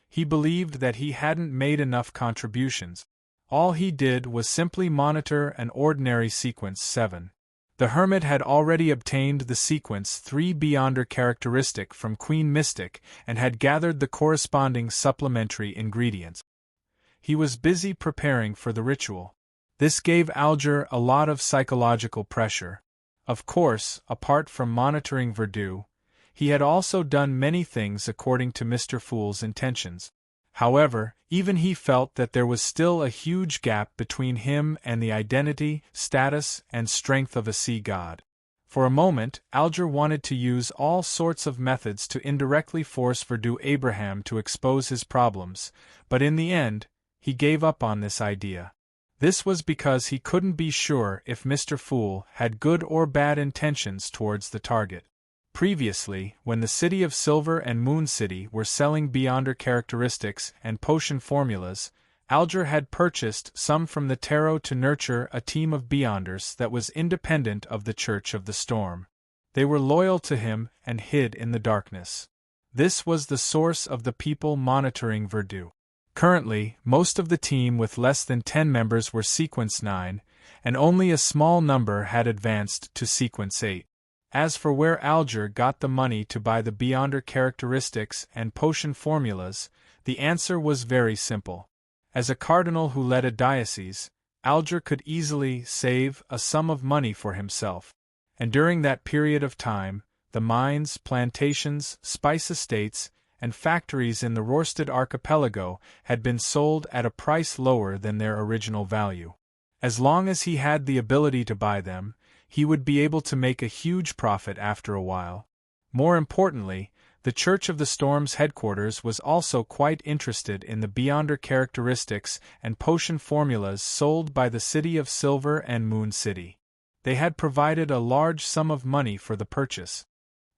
He believed that he hadn't made enough contributions. All he did was simply monitor an ordinary sequence 7. The hermit had already obtained the sequence 3 Beyonder characteristic from Queen Mystic and had gathered the corresponding supplementary ingredients. He was busy preparing for the ritual. This gave Alger a lot of psychological pressure. Of course, apart from monitoring Verdú, he had also done many things according to Mr. Fool's intentions. However, even he felt that there was still a huge gap between him and the identity, status, and strength of a sea god. For a moment, Alger wanted to use all sorts of methods to indirectly force Verdú Abraham to expose his problems, but in the end, he gave up on this idea. This was because he couldn't be sure if Mr. Fool had good or bad intentions towards the target. Previously, when the City of Silver and Moon City were selling Beyonder characteristics and potion formulas, Alger had purchased some from the tarot to nurture a team of Beyonders that was independent of the Church of the Storm. They were loyal to him and hid in the darkness. This was the source of the people monitoring Verdú. Currently, most of the team with less than 10 members were Sequence 9, and only a small number had advanced to Sequence 8. As for where Alger got the money to buy the Beyonder characteristics and potion formulas, the answer was very simple. As a cardinal who led a diocese, Alger could easily save a sum of money for himself, and during that period of time, the mines, plantations, spice estates, and factories in the Rörsted archipelago had been sold at a price lower than their original value. As long as he had the ability to buy them, he would be able to make a huge profit after a while. More importantly, the Church of the Storm's headquarters was also quite interested in the Beyonder characteristics and potion formulas sold by the City of Silver and Moon City. They had provided a large sum of money for the purchase.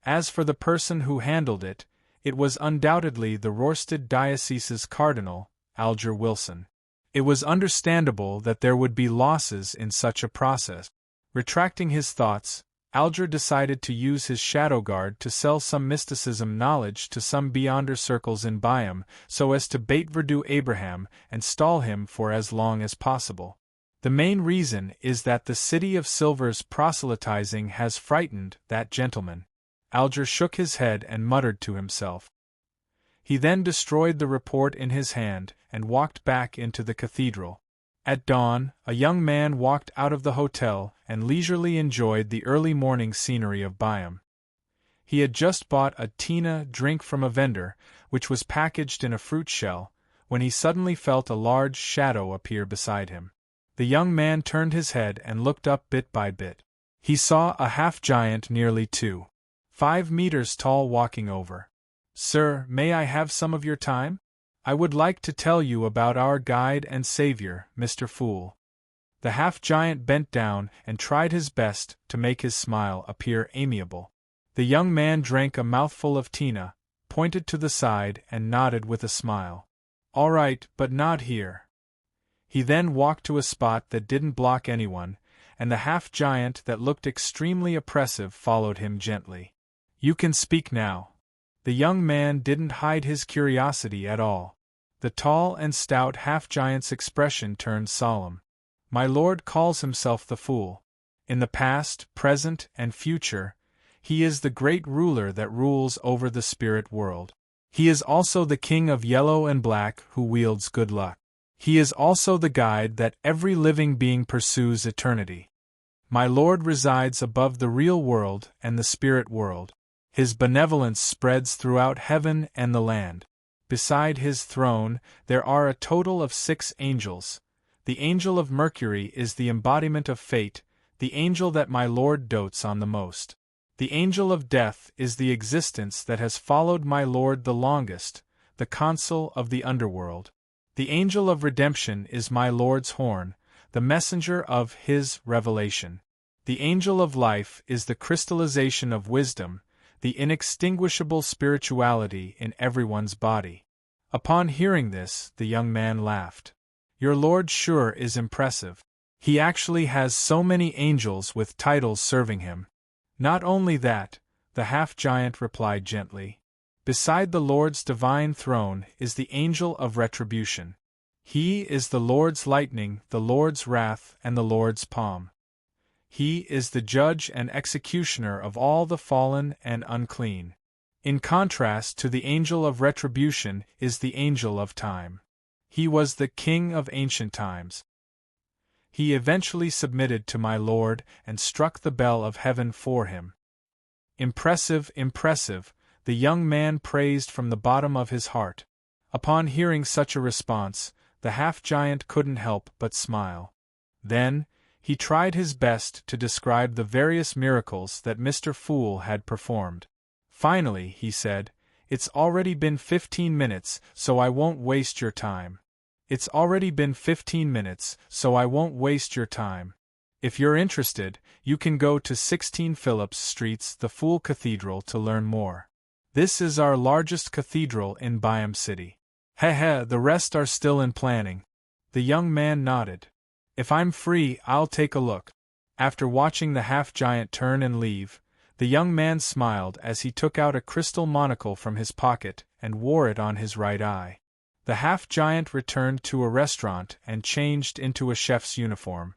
As for the person who handled it, it was undoubtedly the Rörsted Diocese's Cardinal, Alger Wilson. It was understandable that there would be losses in such a process. Retracting his thoughts, Alger decided to use his shadow guard to sell some mysticism knowledge to some Beyonder circles in Byam so as to bait Verdú Abraham and stall him for as long as possible. The main reason is that the City of Silver's proselytizing has frightened that gentleman. Alger shook his head and muttered to himself. He then destroyed the report in his hand and walked back into the cathedral. At dawn, a young man walked out of the hotel and leisurely enjoyed the early morning scenery of Byam. He had just bought a Tina drink from a vendor, which was packaged in a fruit shell, when he suddenly felt a large shadow appear beside him. The young man turned his head and looked up bit by bit. He saw a half-giant nearly 2.5 meters tall walking over. "Sir, may I have some of your time? I would like to tell you about our guide and savior, Mr. Fool." The half-giant bent down and tried his best to make his smile appear amiable. The young man drank a mouthful of Tina, pointed to the side and nodded with a smile. "All right, but not here." He then walked to a spot that didn't block anyone, and the half-giant that looked extremely oppressive followed him gently. "You can speak now." The young man didn't hide his curiosity at all. The tall and stout half-giant's expression turned solemn. "My lord calls himself the Fool. In the past, present, and future, he is the great ruler that rules over the spirit world. He is also the king of yellow and black who wields good luck. He is also the guide that every living being pursues eternity. My lord resides above the real world and the spirit world. His benevolence spreads throughout heaven and the land. Beside his throne, there are a total of 6 angels. The angel of Mercury is the embodiment of fate, the angel that my lord dotes on the most. The angel of death is the existence that has followed my lord the longest, the consul of the underworld. The angel of redemption is my lord's horn, the messenger of his revelation. The angel of life is the crystallization of wisdom, the inextinguishable spirituality in everyone's body. Upon hearing this, the young man laughed. "Your lord sure is impressive. He actually has so many angels with titles serving him." "Not only that," the half-giant replied gently. "Beside the Lord's divine throne is the angel of retribution. He is the Lord's lightning, the Lord's wrath, and the Lord's palm. He is the judge and executioner of all the fallen and unclean. In contrast to the angel of retribution is the angel of time. He was the king of ancient times. He eventually submitted to my lord and struck the bell of heaven for him. Impressive, impressive, the young man praised from the bottom of his heart. Upon hearing such a response, the half-giant couldn't help but smile. Then, he tried his best to describe the various miracles that Mr. Fool had performed. Finally, he said, "It's already been 15 minutes, so I won't waste your time. It's already been 15 minutes, so I won't waste your time. If you're interested, you can go to 16 Phillips Street's The Fool Cathedral to learn more. This is our largest cathedral in Byam City. The rest are still in planning." The young man nodded. "If I'm free, I'll take a look." After watching the half-giant turn and leave, the young man smiled as he took out a crystal monocle from his pocket and wore it on his right eye. The half-giant returned to a restaurant and changed into a chef's uniform.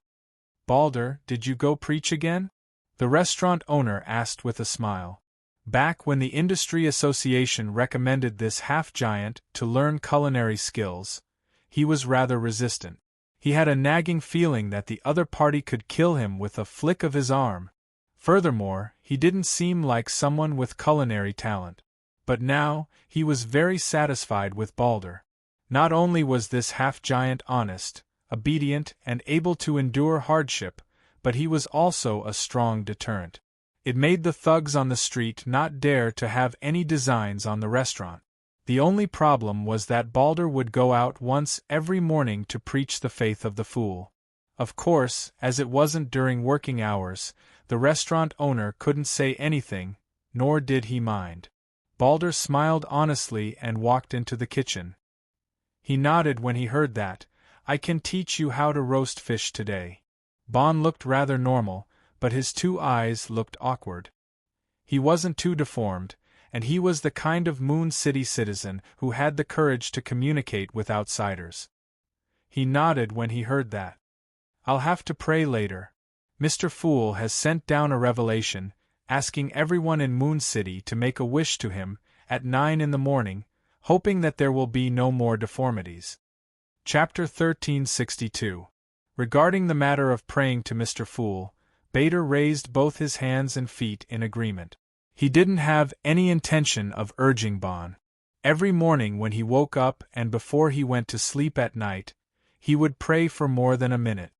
"Balder, did you go preach again?" the restaurant owner asked with a smile. Back when the Industry Association recommended this half-giant to learn culinary skills, he was rather resistant. He had a nagging feeling that the other party could kill him with a flick of his arm. Furthermore, he didn't seem like someone with culinary talent. But now, he was very satisfied with Balder. Not only was this half-giant honest, obedient, and able to endure hardship, but he was also a strong deterrent. It made the thugs on the street not dare to have any designs on the restaurant. The only problem was that Balder would go out once every morning to preach the faith of the Fool. Of course, as it wasn't during working hours, the restaurant owner couldn't say anything, nor did he mind. Balder smiled honestly and walked into the kitchen. He nodded when he heard that. "I can teach you how to roast fish today." Bon looked rather normal, but his two eyes looked awkward. He wasn't too deformed, and he was the kind of Moon City citizen who had the courage to communicate with outsiders. He nodded when he heard that. "I'll have to pray later. Mr. Fool has sent down a revelation, asking everyone in Moon City to make a wish to him, at 9 in the morning, hoping that there will be no more deformities." Chapter 1362. Regarding the matter of praying to Mr. Fool, Bader raised both his hands and feet in agreement. He didn't have any intention of urging Bon. Every morning when he woke up and before he went to sleep at night, he would pray for more than a minute.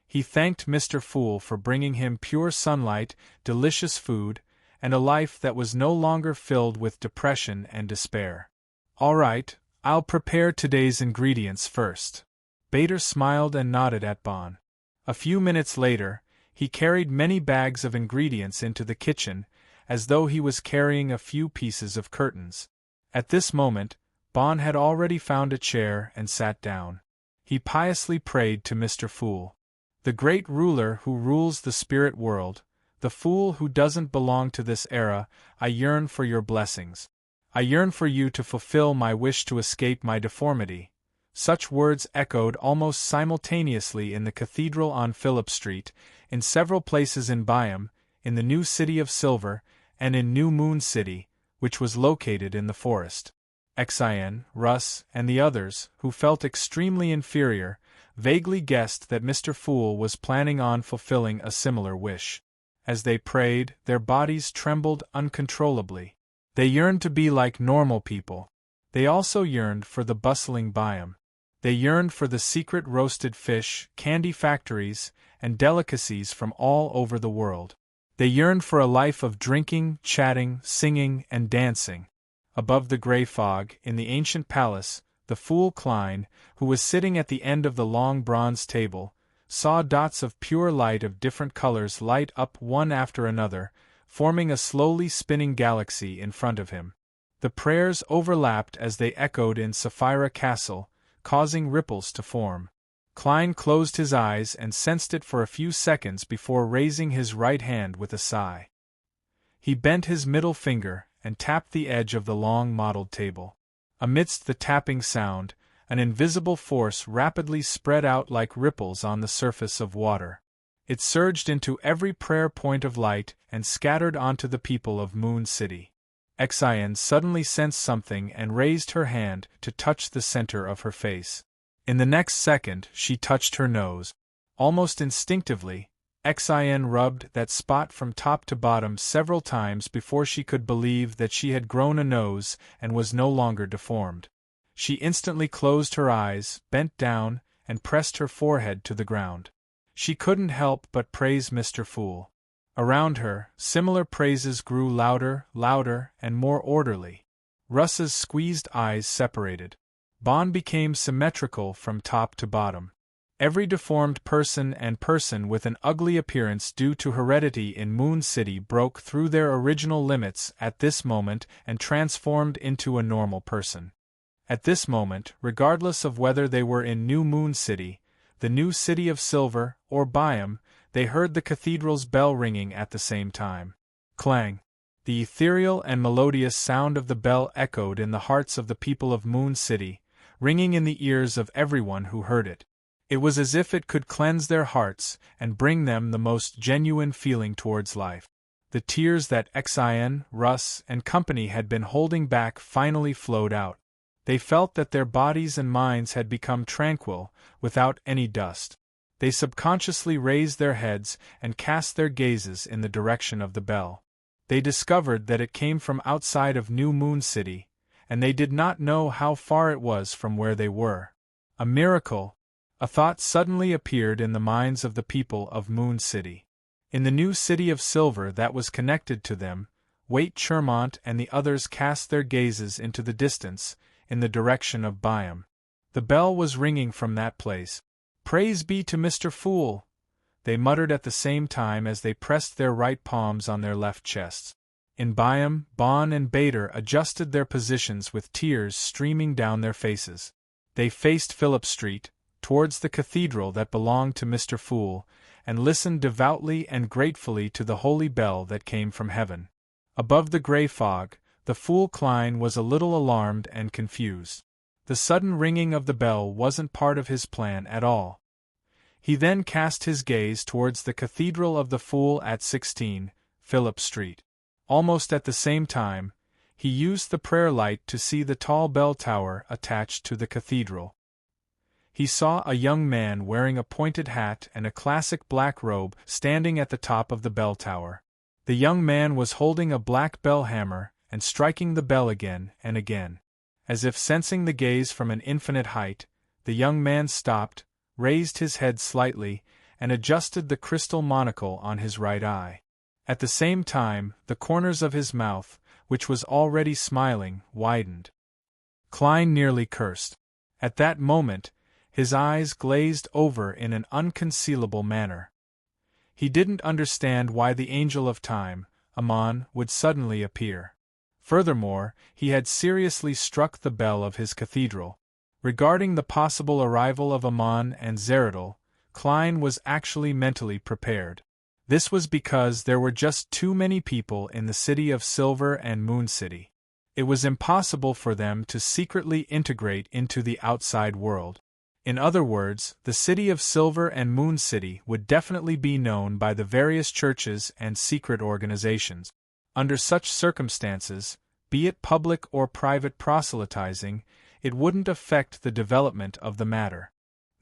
He thanked Mr. Fool for bringing him pure sunlight, delicious food, and a life that was no longer filled with depression and despair. "All right, I'll prepare today's ingredients first." Bader smiled and nodded at Bon. A few minutes later, he carried many bags of ingredients into the kitchen, as though he was carrying a few pieces of curtains. At this moment, Bon had already found a chair and sat down. He piously prayed to Mr. Fool. "The great ruler who rules the spirit world, the fool who doesn't belong to this era, I yearn for your blessings. I yearn for you to fulfill my wish to escape my deformity." Such words echoed almost simultaneously in the cathedral on Phillip Street, in several places in Byam, in the new City of Silver, and in New Moon City, which was located in the forest. Xin, Russ, and the others, who felt extremely inferior, vaguely guessed that Mr. Fool was planning on fulfilling a similar wish. As they prayed, their bodies trembled uncontrollably. They yearned to be like normal people. They also yearned for the bustling Byam. They yearned for the secret roasted fish, candy factories, and delicacies from all over the world. They yearned for a life of drinking, chatting, singing, and dancing. Above the gray fog, in the ancient palace, the Fool Klein, who was sitting at the end of the long bronze table, saw dots of pure light of different colors light up one after another, forming a slowly spinning galaxy in front of him. The prayers overlapped as they echoed in Sapphira Castle, causing ripples to form. Klein closed his eyes and sensed it for a few seconds before raising his right hand with a sigh. He bent his middle finger and tapped the edge of the long mottled table. Amidst the tapping sound, an invisible force rapidly spread out like ripples on the surface of water. It surged into every prayer point of light and scattered onto the people of Moon City. Xin suddenly sensed something and raised her hand to touch the center of her face. In the next second, she touched her nose. Almost instinctively, Xin rubbed that spot from top to bottom several times before she could believe that she had grown a nose and was no longer deformed. She instantly closed her eyes, bent down, and pressed her forehead to the ground. She couldn't help but praise Mr. Fool. Around her, similar praises grew louder, and more orderly. Russ's squeezed eyes separated. Bon became symmetrical from top to bottom. Every deformed person and person with an ugly appearance due to heredity in Moon City broke through their original limits at this moment and transformed into a normal person. At this moment, regardless of whether they were in New Moon City, the new City of Silver, or Byam, they heard the cathedral's bell ringing at the same time. Clang! The ethereal and melodious sound of the bell echoed in the hearts of the people of Moon City, ringing in the ears of everyone who heard it. It was as if it could cleanse their hearts and bring them the most genuine feeling towards life. The tears that Xin, Russ, and company had been holding back finally flowed out. They felt that their bodies and minds had become tranquil, without any dust. They subconsciously raised their heads and cast their gazes in the direction of the bell. They discovered that it came from outside of New Moon City, and they did not know how far it was from where they were. A miracle! A thought suddenly appeared in the minds of the people of Moon City. In the new City of Silver that was connected to them, Wait Chermont and the others cast their gazes into the distance, in the direction of Byam. The bell was ringing from that place. "Praise be to Mr. Fool!" they muttered at the same time as they pressed their right palms on their left chests. In Byam, Bon and Bader adjusted their positions with tears streaming down their faces. They faced Phillip Street, towards the cathedral that belonged to Mr. Fool, and listened devoutly and gratefully to the holy bell that came from heaven. Above the grey fog, the Fool Klein was a little alarmed and confused. The sudden ringing of the bell wasn't part of his plan at all. He then cast his gaze towards the Cathedral of the Fool at 16, Phillip Street. Almost at the same time, he used the prayer light to see the tall bell tower attached to the cathedral. He saw a young man wearing a pointed hat and a classic black robe standing at the top of the bell tower. The young man was holding a black bell hammer and striking the bell again and again. As if sensing the gaze from an infinite height, the young man stopped, raised his head slightly, and adjusted the crystal monocle on his right eye. At the same time, the corners of his mouth, which was already smiling, widened. Klein nearly cursed. At that moment, his eyes glazed over in an unconcealable manner. He didn't understand why the Angel of Time, Amon, would suddenly appear. Furthermore, he had seriously struck the bell of his cathedral. Regarding the possible arrival of Amon and Zeradol, Klein was actually mentally prepared. This was because there were just too many people in the City of Silver and Moon City. It was impossible for them to secretly integrate into the outside world. In other words, the City of Silver and Moon City would definitely be known by the various churches and secret organizations. Under such circumstances, be it public or private proselytizing, it wouldn't affect the development of the matter.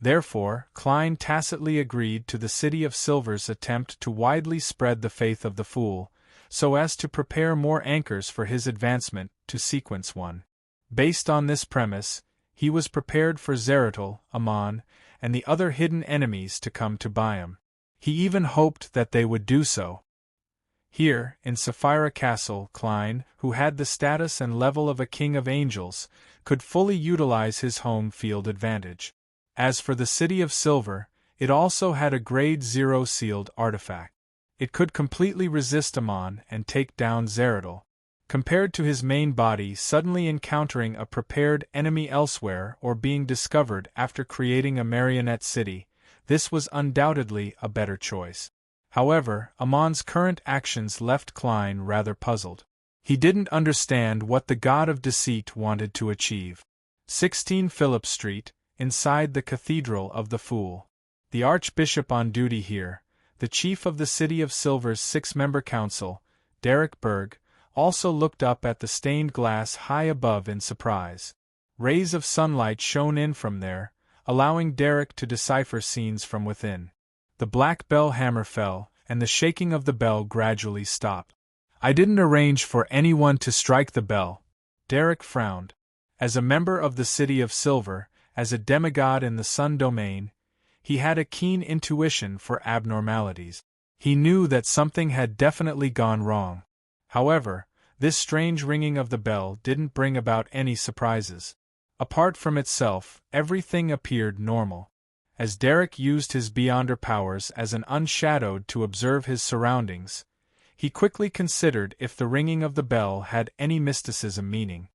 Therefore, Klein tacitly agreed to the City of Silver's attempt to widely spread the faith of the Fool, so as to prepare more anchors for his advancement to Sequence 1. Based on this premise, he was prepared for Zeradol, Amon, and the other hidden enemies to come to Byam. He even hoped that they would do so. Here, in Sapphira Castle, Klein, who had the status and level of a king of angels, could fully utilize his home field advantage. As for the City of Silver, it also had a Grade 0 sealed artifact. It could completely resist Amon and take down Zeradol. Compared to his main body suddenly encountering a prepared enemy elsewhere or being discovered after creating a marionette city, this was undoubtedly a better choice. However, Amon's current actions left Klein rather puzzled. He didn't understand what the god of deceit wanted to achieve. 16 Phillip Street, inside the Cathedral of the Fool. The Archbishop on duty here, the chief of the City of Silver's 6-member council, Derek Berg, also looked up at the stained glass high above in surprise. Rays of sunlight shone in from there, allowing Derek to decipher scenes from within. The black bell hammer fell, and the shaking of the bell gradually stopped. "I didn't arrange for anyone to strike the bell," Derek frowned. As a member of the City of Silver, as a demigod in the Sun domain, he had a keen intuition for abnormalities. He knew that something had definitely gone wrong. However, this strange ringing of the bell didn't bring about any surprises. Apart from itself, everything appeared normal. As Derek used his Beyonder powers as an unshadowed to observe his surroundings, he quickly considered if the ringing of the bell had any mysticism meaning.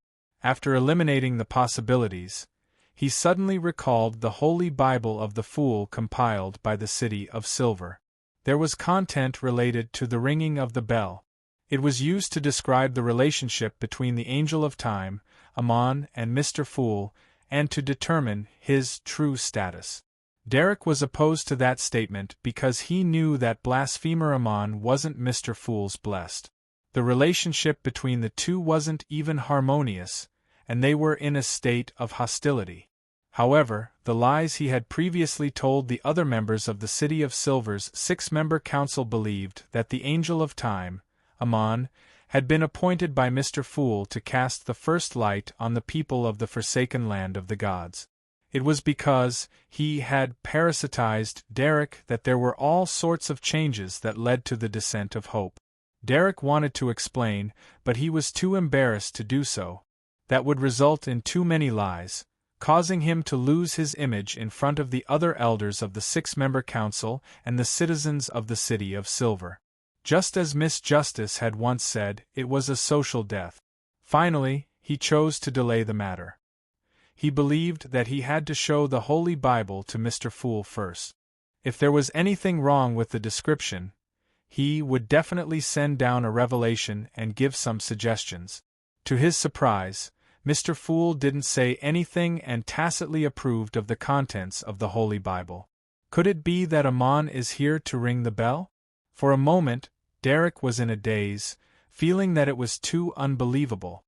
After eliminating the possibilities, he suddenly recalled the Holy Bible of the Fool compiled by the City of Silver. There was content related to the ringing of the bell. It was used to describe the relationship between the Angel of Time, Amon, and Mr. Fool, and to determine his true status. Derek was opposed to that statement because he knew that blasphemer Amon wasn't Mr. Fool's blessed. The relationship between the two wasn't even harmonious, and they were in a state of hostility. However, the lies he had previously told the other members of the City of Silver's 6-member council believed that the Angel of Time, Amon, had been appointed by Mr. Fool to cast the first light on the people of the forsaken land of the gods. It was because he had parasitized Derek that there were all sorts of changes that led to the descent of hope. Derek wanted to explain, but he was too embarrassed to do so. That would result in too many lies, causing him to lose his image in front of the other elders of the 6-member council and the citizens of the City of Silver. Just as Miss Justice had once said, it was a social death. Finally, he chose to delay the matter. He believed that he had to show the Holy Bible to Mr. Fool first. If there was anything wrong with the description, he would definitely send down a revelation and give some suggestions. To his surprise, Mr. Fool didn't say anything and tacitly approved of the contents of the Holy Bible. Could it be that Amon is here to ring the bell? For a moment, Derek was in a daze, feeling that it was too unbelievable.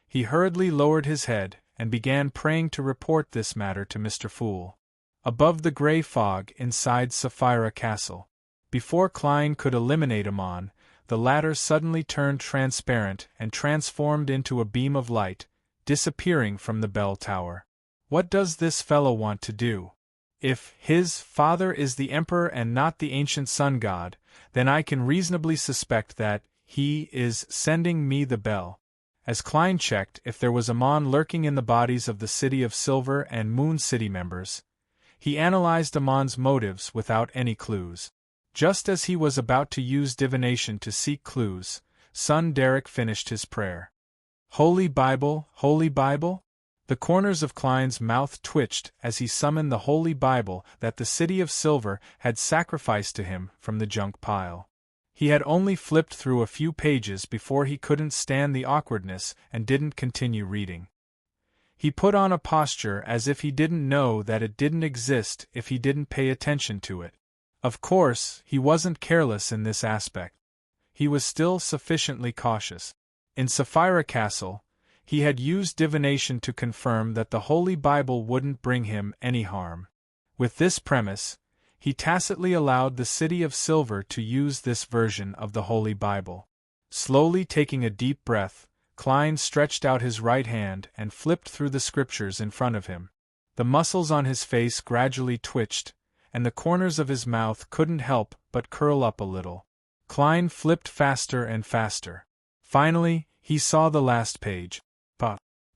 He hurriedly lowered his head and began praying to report this matter to Mr. Fool. Above the gray fog inside Sapphira Castle, before Klein could eliminate Amon, the latter suddenly turned transparent and transformed into a beam of light, disappearing from the bell tower. What does this fellow want to do? If his father is the Emperor and not the ancient sun god, then I can reasonably suspect that he is sending me the bell. As Klein checked if there was Amon lurking in the bodies of the City of Silver and Moon City members, he analyzed Amon's motives without any clues. Just as he was about to use divination to seek clues, son Derek finished his prayer. Holy Bible, Holy Bible? The corners of Klein's mouth twitched as he summoned the Holy Bible that the City of Silver had sacrificed to him from the junk pile. He had only flipped through a few pages before he couldn't stand the awkwardness and didn't continue reading. He put on a posture as if he didn't know that it didn't exist if he didn't pay attention to it. Of course, he wasn't careless in this aspect. He was still sufficiently cautious. In Sapphira Castle, he had used divination to confirm that the Holy Bible wouldn't bring him any harm. With this premise, he tacitly allowed the City of Silver to use this version of the Holy Bible. Slowly taking a deep breath, Klein stretched out his right hand and flipped through the scriptures in front of him. The muscles on his face gradually twitched, and the corners of his mouth couldn't help but curl up a little. Klein flipped faster and faster. Finally, he saw the last page.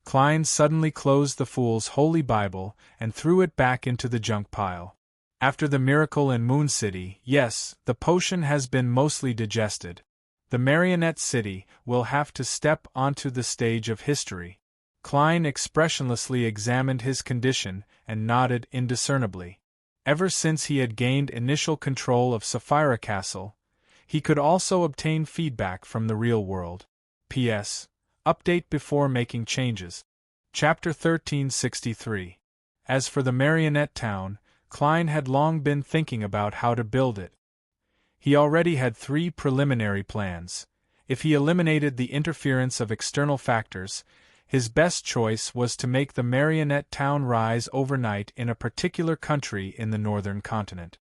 Klein suddenly closed the Fool's Holy Bible and threw it back into the junk pile. After the miracle in Moon City, yes, the potion has been mostly digested. The Marionette City will have to step onto the stage of history. Klein expressionlessly examined his condition and nodded indiscernibly. Ever since he had gained initial control of Sapphira Castle, he could also obtain feedback from the real world. P.S. Update before making changes. Chapter 1363. As for the Marionette Town, Klein had long been thinking about how to build it. He already had 3 preliminary plans. If he eliminated the interference of external factors, his best choice was to make the Marionette Town rise overnight in a particular country in the northern continent.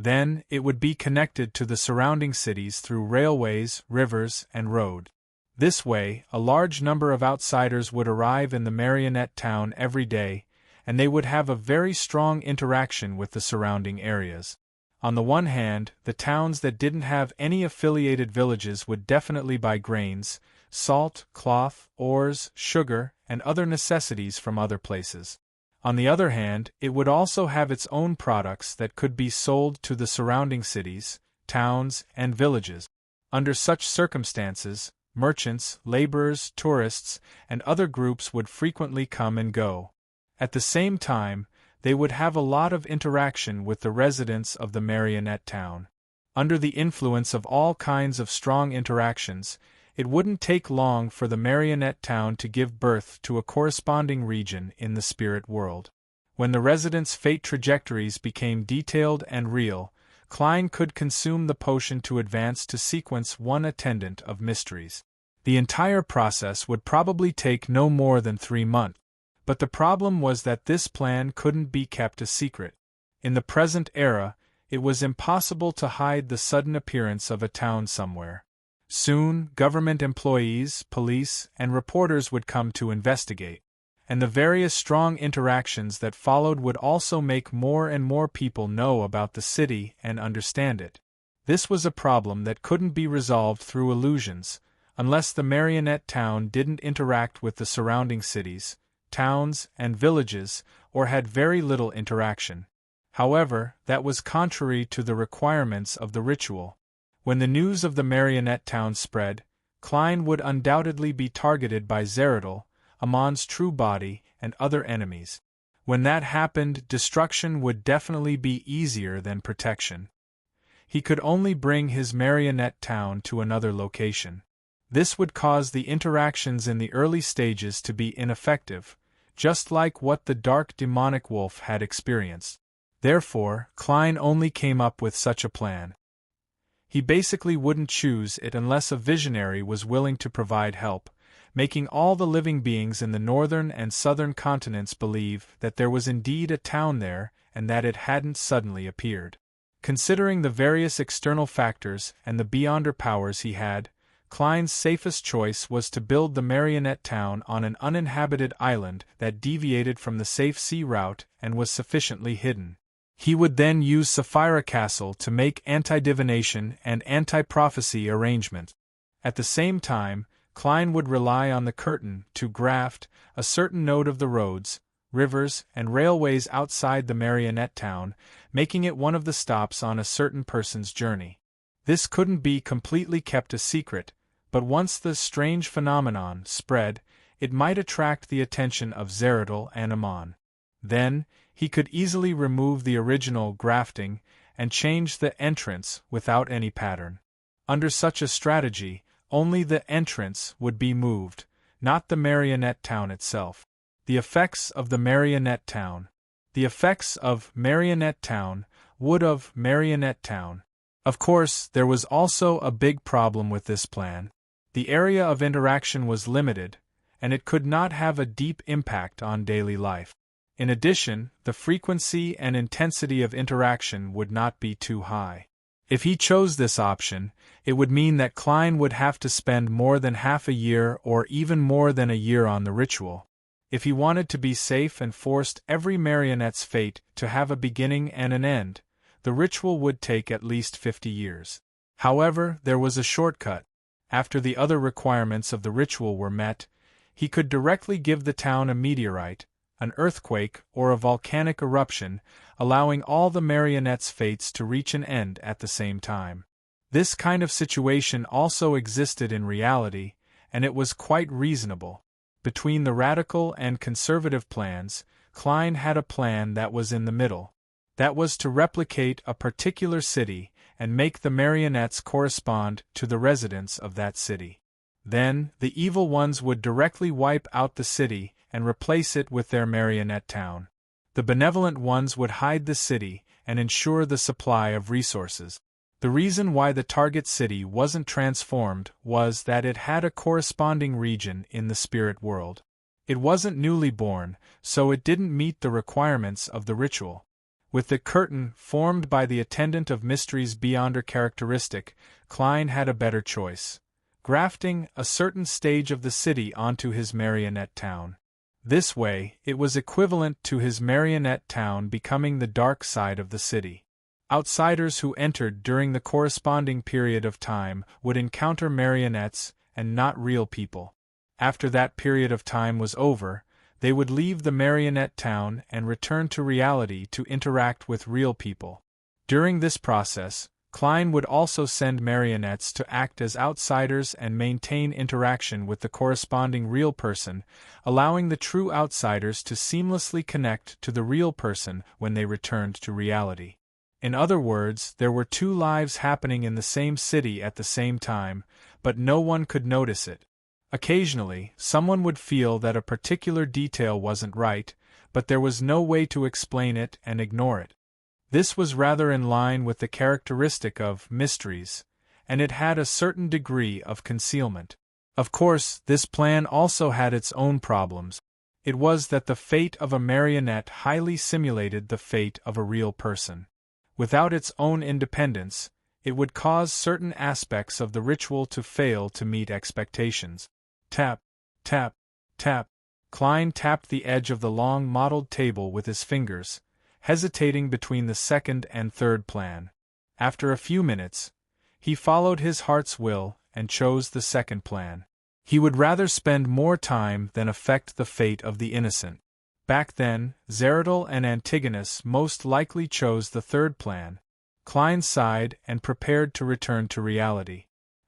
Then, it would be connected to the surrounding cities through railways, rivers, and road. This way, a large number of outsiders would arrive in the marionette town every day, and they would have a very strong interaction with the surrounding areas. On the one hand, the towns that didn't have any affiliated villages would definitely buy grains, salt, cloth, ores, sugar, and other necessities from other places. On the other hand, it would also have its own products that could be sold to the surrounding cities, towns, and villages. Under such circumstances, merchants, laborers, tourists, and other groups would frequently come and go. At the same time, they would have a lot of interaction with the residents of the marionette town. Under the influence of all kinds of strong interactions, it wouldn't take long for the marionette town to give birth to a corresponding region in the spirit world. When the residents' fate trajectories became detailed and real, Klein could consume the potion to advance to sequence 1 attendant of mysteries. The entire process would probably take no more than 3 months. But the problem was that this plan couldn't be kept a secret. In the present era, it was impossible to hide the sudden appearance of a town somewhere. Soon, government employees, police, and reporters would come to investigate. And the various strong interactions that followed would also make more and more people know about the city and understand it. This was a problem that couldn't be resolved through illusions, unless the marionette town didn't interact with the surrounding cities, towns, and villages, or had very little interaction. However, that was contrary to the requirements of the ritual. When the news of the marionette town spread, Klein would undoubtedly be targeted by Zeradol, Amon's true body, and other enemies. When that happened, destruction would definitely be easier than protection. He could only bring his marionette town to another location. This would cause the interactions in the early stages to be ineffective, just like what the dark demonic wolf had experienced. Therefore, Klein only came up with such a plan. He basically wouldn't choose it unless a visionary was willing to provide help, making all the living beings in the northern and southern continents believe that there was indeed a town there and that it hadn't suddenly appeared. Considering the various external factors and the beyonder powers he had, Klein's safest choice was to build the marionette town on an uninhabited island that deviated from the safe sea route and was sufficiently hidden. He would then use Sapphira Castle to make anti-divination and anti-prophecy arrangements. At the same time, Klein would rely on the curtain to graft a certain node of the roads, rivers, and railways outside the marionette town, making it one of the stops on a certain person's journey. This couldn't be completely kept a secret, but once the strange phenomenon spread, it might attract the attention of Zeradol and Amon. Then, he could easily remove the original grafting and change the entrance without any pattern. Under such a strategy, only the entrance would be moved, not the marionette town itself. The effects of the marionette town. The effects of marionette town would of marionette town. Of course, there was also a big problem with this plan. The area of interaction was limited, and it could not have a deep impact on daily life. In addition, the frequency and intensity of interaction would not be too high. If he chose this option, it would mean that Klein would have to spend more than half a year or even more than a year on the ritual. If he wanted to be safe and forced every marionette's fate to have a beginning and an end, the ritual would take at least 50 years. However, there was a shortcut. After the other requirements of the ritual were met, he could directly give the town a meteorite, an earthquake, or a volcanic eruption, allowing all the marionette's fates to reach an end at the same time. This kind of situation also existed in reality, and it was quite reasonable. Between the radical and conservative plans, Klein had a plan that was in the middle. That was to replicate a particular city and make the marionettes correspond to the residents of that city. Then, the evil ones would directly wipe out the city and replace it with their marionette town. The benevolent ones would hide the city and ensure the supply of resources. The reason why the target city wasn't transformed was that it had a corresponding region in the spirit world. It wasn't newly born, so it didn't meet the requirements of the ritual. With the curtain formed by the attendant of mysteries beyond her characteristic, Klein had a better choice: grafting a certain stage of the city onto his marionette town. This way, it was equivalent to his marionette town becoming the dark side of the city. Outsiders who entered during the corresponding period of time would encounter marionettes and not real people. After that period of time was over, they would leave the marionette town and return to reality to interact with real people. During this process, Klein would also send marionettes to act as outsiders and maintain interaction with the corresponding real person, allowing the true outsiders to seamlessly connect to the real person when they returned to reality. In other words, there were two lives happening in the same city at the same time, but no one could notice it. Occasionally, someone would feel that a particular detail wasn't right, but there was no way to explain it and ignore it. This was rather in line with the characteristic of mysteries, and it had a certain degree of concealment. Of course, this plan also had its own problems. It was that the fate of a marionette highly simulated the fate of a real person. Without its own independence, it would cause certain aspects of the ritual to fail to meet expectations. Tap, tap, tap. Klein tapped the edge of the long mottled table with his fingers, hesitating between the second and third plan. After a few minutes, he followed his heart's will and chose the second plan. He would rather spend more time than affect the fate of the innocent. Back then, Zeratul and Antigonus most likely chose the third plan. Klein sighed and prepared to return to reality.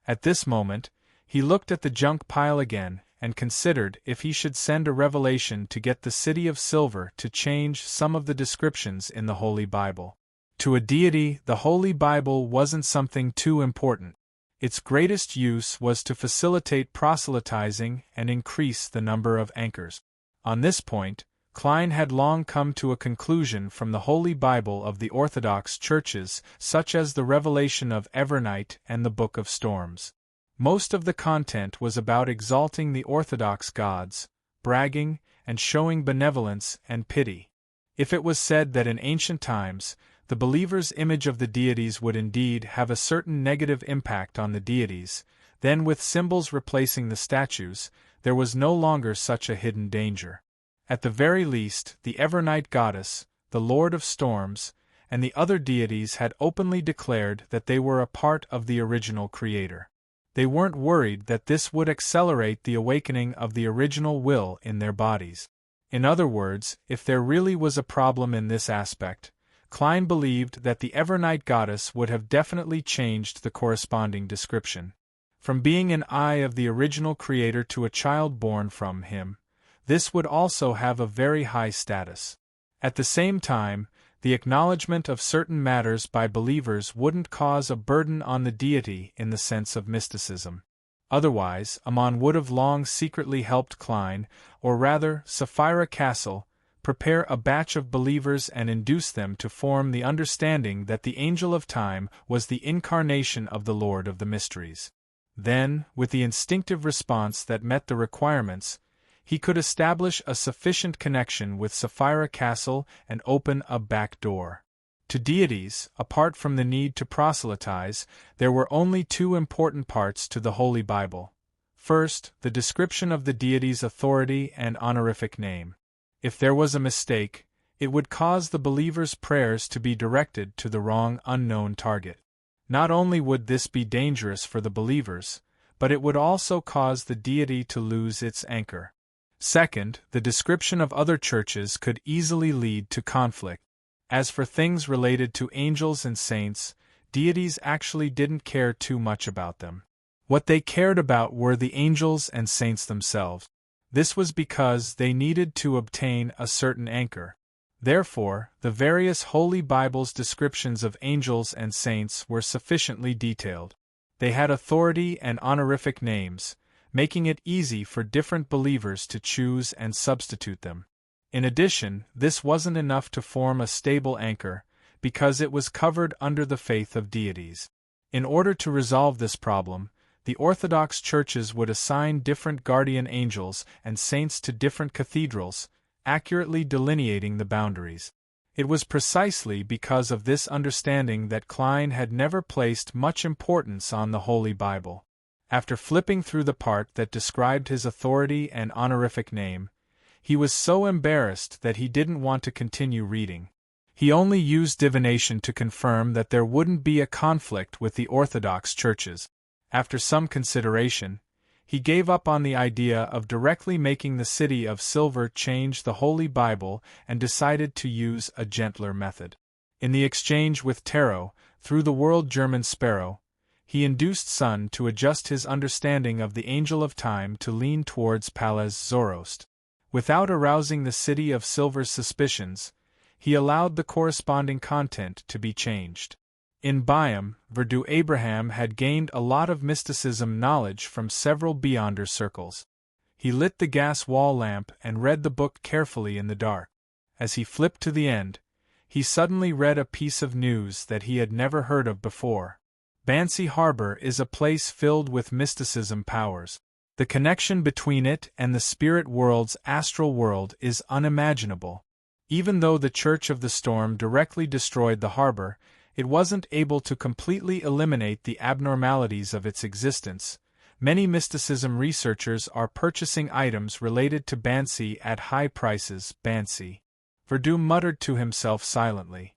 At this moment, he looked at the junk pile again and considered if he should send a revelation to get the City of Silver to change some of the descriptions in the Holy Bible. To a deity, the Holy Bible wasn't something too important. Its greatest use was to facilitate proselytizing and increase the number of anchors. On this point, Klein had long come to a conclusion from the Holy Bible of the Orthodox churches, such as the Revelation of Evernight and the Book of Storms. Most of the content was about exalting the Orthodox gods, bragging, and showing benevolence and pity. If it was said that in ancient times, the believer's image of the deities would indeed have a certain negative impact on the deities, then with symbols replacing the statues, there was no longer such a hidden danger. At the very least, the Evernight goddess, the Lord of Storms, and the other deities had openly declared that they were a part of the original Creator. They weren't worried that this would accelerate the awakening of the original will in their bodies. In other words, if there really was a problem in this aspect, Klein believed that the Evernight goddess would have definitely changed the corresponding description. From being an eye of the original Creator to a child born from him, this would also have a very high status. At the same time, the acknowledgement of certain matters by believers wouldn't cause a burden on the deity in the sense of mysticism. Otherwise, Ammon would have long secretly helped Klein, or rather, Sapphira Castle, prepare a batch of believers and induce them to form the understanding that the Angel of Time was the incarnation of the Lord of the Mysteries. Then, with the instinctive response that met the requirements, he could establish a sufficient connection with Sapphira Castle and open a back door. To deities, apart from the need to proselytize, there were only two important parts to the Holy Bible. First, the description of the deity's authority and honorific name. If there was a mistake, it would cause the believer's prayers to be directed to the wrong unknown target. Not only would this be dangerous for the believers, but it would also cause the deity to lose its anchor. Second, the description of other churches could easily lead to conflict. As for things related to angels and saints, deities actually didn't care too much about them. What they cared about were the angels and saints themselves. This was because they needed to obtain a certain anchor. Therefore, the various Holy Bible's descriptions of angels and saints were sufficiently detailed. They had authority and honorific names, making it easy for different believers to choose and substitute them. In addition, this wasn't enough to form a stable anchor, because it was covered under the faith of deities. In order to resolve this problem, the Orthodox churches would assign different guardian angels and saints to different cathedrals, accurately delineating the boundaries. It was precisely because of this understanding that Klein had never placed much importance on the Holy Bible. After flipping through the part that described his authority and honorific name, he was so embarrassed that he didn't want to continue reading. He only used divination to confirm that there wouldn't be a conflict with the Orthodox churches. After some consideration, he gave up on the idea of directly making the City of Silver change the Holy Bible and decided to use a gentler method. In the exchange with Tarot, through the World German Sparrow, he induced Sun to adjust his understanding of the Angel of Time to lean towards Pallas Zoroast. Without arousing the City of Silver's suspicions, he allowed the corresponding content to be changed. In Byam, Verdu Abraham had gained a lot of mysticism knowledge from several Beyonder circles. He lit the gas wall lamp and read the book carefully in the dark. As he flipped to the end, he suddenly read a piece of news that he had never heard of before. Bansi Harbor is a place filled with mysticism powers. The connection between it and the spirit world's astral world is unimaginable. Even though the Church of the Storm directly destroyed the harbor, it wasn't able to completely eliminate the abnormalities of its existence. Many mysticism researchers are purchasing items related to Bansi at high prices. Bansi. Verdu muttered to himself silently.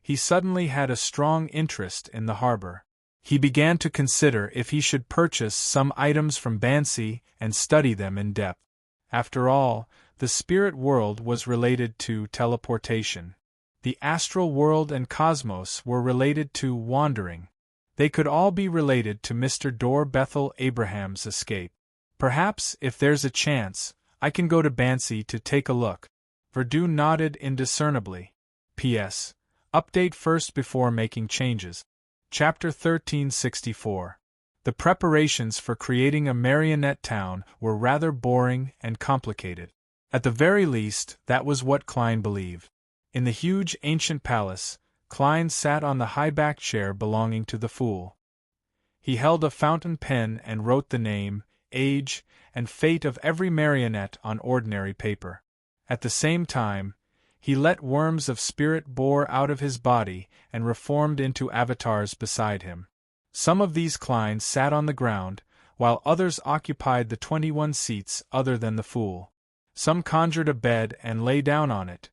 He suddenly had a strong interest in the harbor. He began to consider if he should purchase some items from Bansi and study them in depth. After all, the spirit world was related to teleportation. The astral world and cosmos were related to wandering. They could all be related to Mr. Dor Bethel Abraham's escape. Perhaps, if there's a chance, I can go to Bansi to take a look. Verdu nodded indiscernibly. P.S. Update first before making changes. Chapter 1364. The preparations for creating a marionette town were rather boring and complicated. At the very least, that was what Klein believed. In the huge ancient palace, Klein sat on the high-backed chair belonging to the fool. He held a fountain pen and wrote the name, age, and fate of every marionette on ordinary paper. At the same time, he let worms of spirit bore out of his body and reformed into avatars beside him. Some of these Klein sat on the ground, while others occupied the 21 seats other than the fool. Some conjured a bed and lay down on it.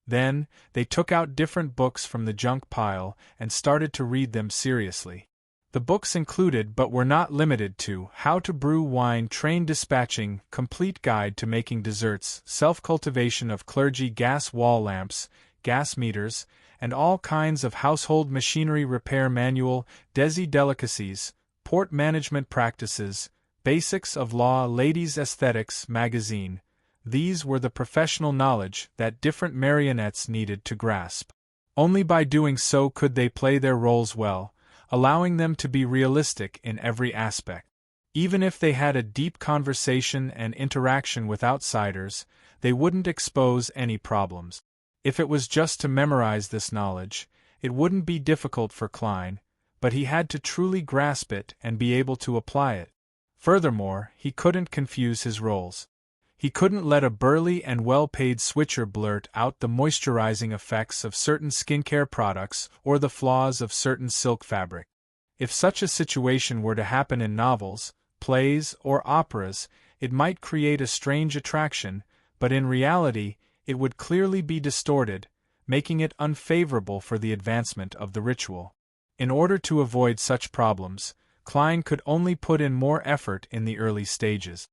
Then, they took out different books from the junk pile and started to read them seriously. The books included but were not limited to How to Brew Wine, Train Dispatching, Complete Guide to Making Desserts, Self-Cultivation of Clergy, Gas Wall Lamps, Gas Meters, and All Kinds of Household Machinery Repair Manual, Desi Delicacies, Port Management Practices, Basics of Law, Ladies' Aesthetics magazine. These were the professional knowledge that different marionettes needed to grasp. Only by doing so could they play their roles well, allowing them to be realistic in every aspect. Even if they had a deep conversation and interaction with outsiders, they wouldn't expose any problems. If it was just to memorize this knowledge, it wouldn't be difficult for Klein, but he had to truly grasp it and be able to apply it. Furthermore, he couldn't confuse his roles. He couldn't let a burly and well-paid switcher blurt out the moisturizing effects of certain skincare products or the flaws of certain silk fabric. If such a situation were to happen in novels, plays, or operas, it might create a strange attraction, but in reality, it would clearly be distorted, making it unfavorable for the advancement of the ritual. In order to avoid such problems, Klein could only put in more effort in the early stages.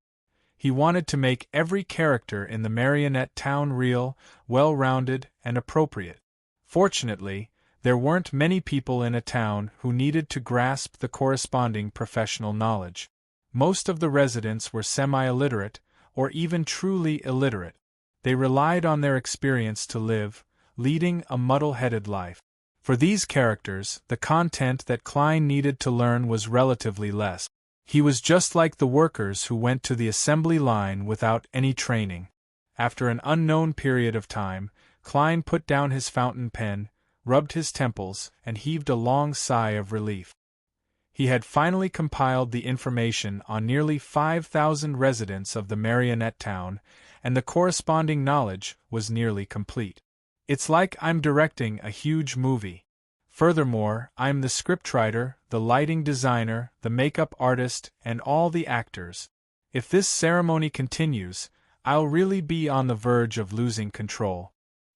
He wanted to make every character in the marionette town real, well-rounded, and appropriate. Fortunately, there weren't many people in a town who needed to grasp the corresponding professional knowledge. Most of the residents were semi-illiterate, or even truly illiterate. They relied on their experience to live, leading a muddle-headed life. For these characters, the content that Klein needed to learn was relatively less. He was just like the workers who went to the assembly line without any training. After an unknown period of time, Klein put down his fountain pen, rubbed his temples, and heaved a long sigh of relief. He had finally compiled the information on nearly 5,000 residents of the marionette town, and the corresponding knowledge was nearly complete. It's like I'm directing a huge movie. Furthermore, I'm the scriptwriter, the lighting designer, the makeup artist, and all the actors. If this ceremony continues, I'll really be on the verge of losing control.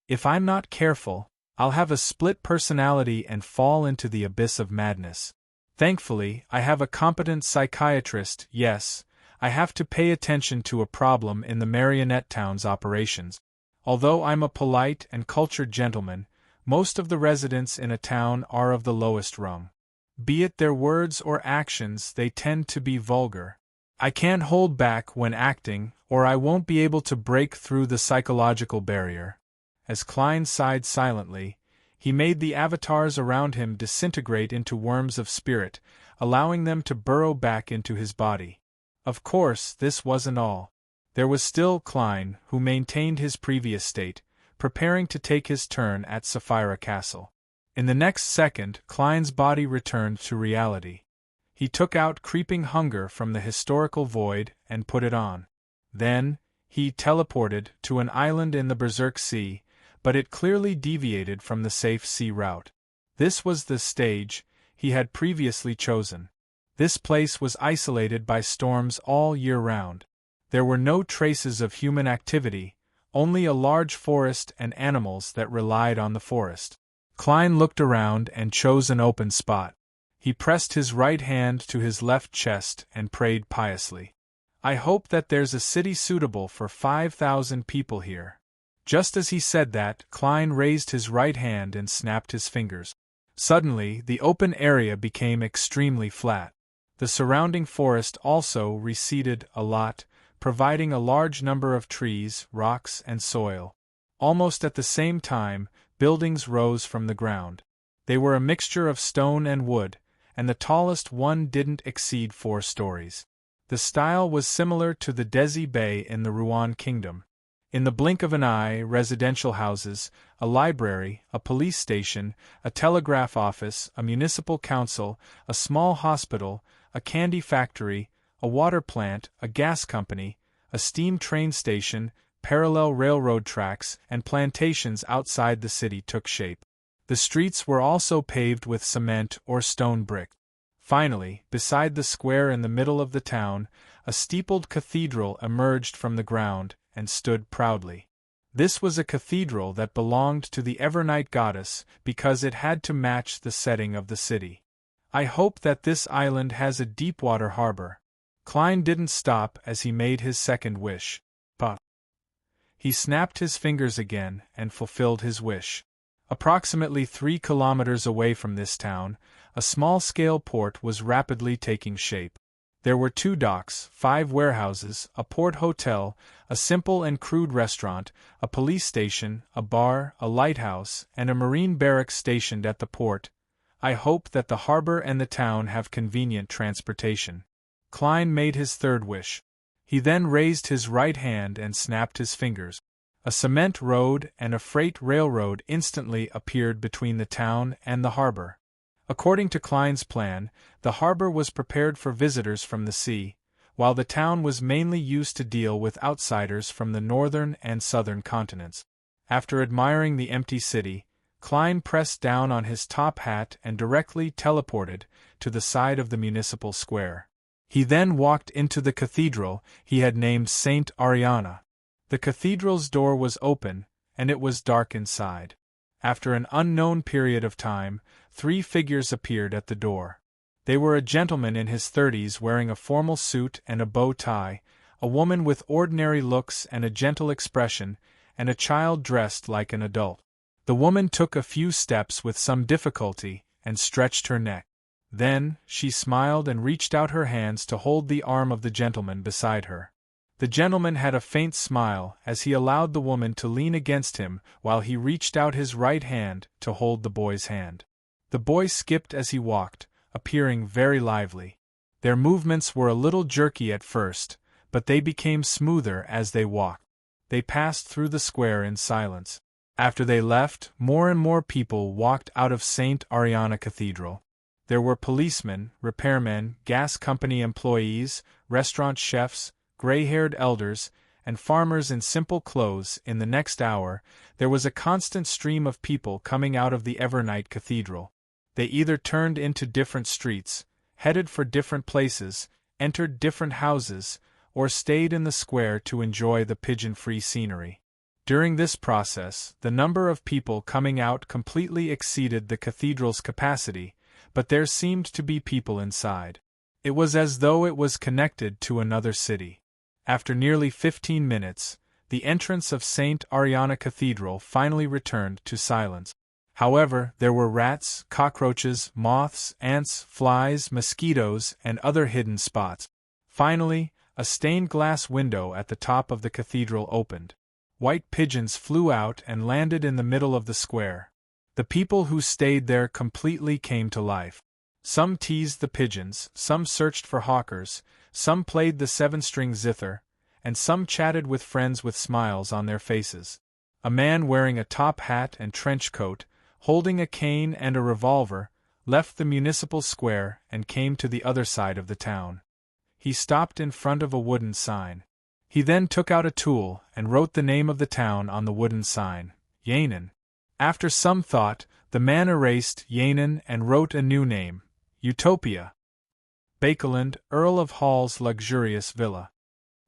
If I'm not careful, I'll have a split personality and fall into the abyss of madness. Thankfully, I have a competent psychiatrist. Yes, I have to pay attention to a problem in the Marionette Town's operations. Although I'm a polite and cultured gentleman, most of the residents in a town are of the lowest rung. Be it their words or actions, they tend to be vulgar. I can't hold back when acting, or I won't be able to break through the psychological barrier. As Klein sighed silently, he made the avatars around him disintegrate into worms of spirit, allowing them to burrow back into his body. Of course, this wasn't all. There was still Klein, who maintained his previous state, preparing to take his turn at Sapphira Castle. In the next second, Klein's body returned to reality. He took out Creeping Hunger from the historical void and put it on. Then, he teleported to an island in the Berserk Sea, but it clearly deviated from the safe sea route. This was the stage he had previously chosen. This place was isolated by storms all year round. There were no traces of human activity, only a large forest and animals that relied on the forest. Klein looked around and chose an open spot. He pressed his right hand to his left chest and prayed piously. I hope that there's a city suitable for 5,000 people here. Just as he said that, Klein raised his right hand and snapped his fingers. Suddenly, the open area became extremely flat. The surrounding forest also receded a lot, providing a large number of trees, rocks, and soil. Almost at the same time, buildings rose from the ground. They were a mixture of stone and wood, and the tallest one didn't exceed 4 stories. The style was similar to the Desi Bay in the Ruan Kingdom. In the blink of an eye, residential houses, a library, a police station, a telegraph office, a municipal council, a small hospital, a candy factory, a water plant, a gas company, a steam train station, parallel railroad tracks, and plantations outside the city took shape. The streets were also paved with cement or stone brick. Finally, beside the square in the middle of the town, a steepled cathedral emerged from the ground and stood proudly. This was a cathedral that belonged to the Evernight goddess because it had to match the setting of the city. I hope that this island has a deep-water harbor. Klein didn't stop as he made his second wish. But he snapped his fingers again and fulfilled his wish. Approximately 3 kilometers away from this town, a small-scale port was rapidly taking shape. There were 2 docks, 5 warehouses, a port hotel, a simple and crude restaurant, a police station, a bar, a lighthouse, and a marine barracks stationed at the port. I hope that the harbor and the town have convenient transportation. Klein made his third wish. He then raised his right hand and snapped his fingers. A cement road and a freight railroad instantly appeared between the town and the harbor. According to Klein's plan, the harbor was prepared for visitors from the sea, while the town was mainly used to deal with outsiders from the northern and southern continents. After admiring the empty city, Klein pressed down on his top hat and directly teleported to the side of the municipal square. He then walked into the cathedral he had named Saint Ariana. The cathedral's door was open, and it was dark inside. After an unknown period of time, 3 figures appeared at the door. They were a gentleman in his 30s wearing a formal suit and a bow tie, a woman with ordinary looks and a gentle expression, and a child dressed like an adult. The woman took a few steps with some difficulty and stretched her neck. Then, she smiled and reached out her hands to hold the arm of the gentleman beside her. The gentleman had a faint smile as he allowed the woman to lean against him while he reached out his right hand to hold the boy's hand. The boy skipped as he walked, appearing very lively. Their movements were a little jerky at first, but they became smoother as they walked. They passed through the square in silence. After they left, more and more people walked out of St. Ariana Cathedral. There were policemen, repairmen, gas company employees, restaurant chefs, gray-haired elders, and farmers in simple clothes. In the next hour, there was a constant stream of people coming out of the Evernight Cathedral. They either turned into different streets, headed for different places, entered different houses, or stayed in the square to enjoy the pigeon-free scenery. During this process, the number of people coming out completely exceeded the cathedral's capacity, but there seemed to be people inside. It was as though it was connected to another city. After nearly 15 minutes, the entrance of St. Ariana Cathedral finally returned to silence. However, there were rats, cockroaches, moths, ants, flies, mosquitoes, and other hidden spots. Finally, a stained glass window at the top of the cathedral opened. White pigeons flew out and landed in the middle of the square. The people who stayed there completely came to life. Some teased the pigeons, some searched for hawkers, some played the seven-string zither, and some chatted with friends with smiles on their faces. A man wearing a top hat and trench coat, holding a cane and a revolver, left the municipal square and came to the other side of the town. He stopped in front of a wooden sign. He then took out a tool and wrote the name of the town on the wooden sign, Yannon. After some thought, the man erased Yannon and wrote a new name, Utopia. Bakeland, Earl of Hall's luxurious villa.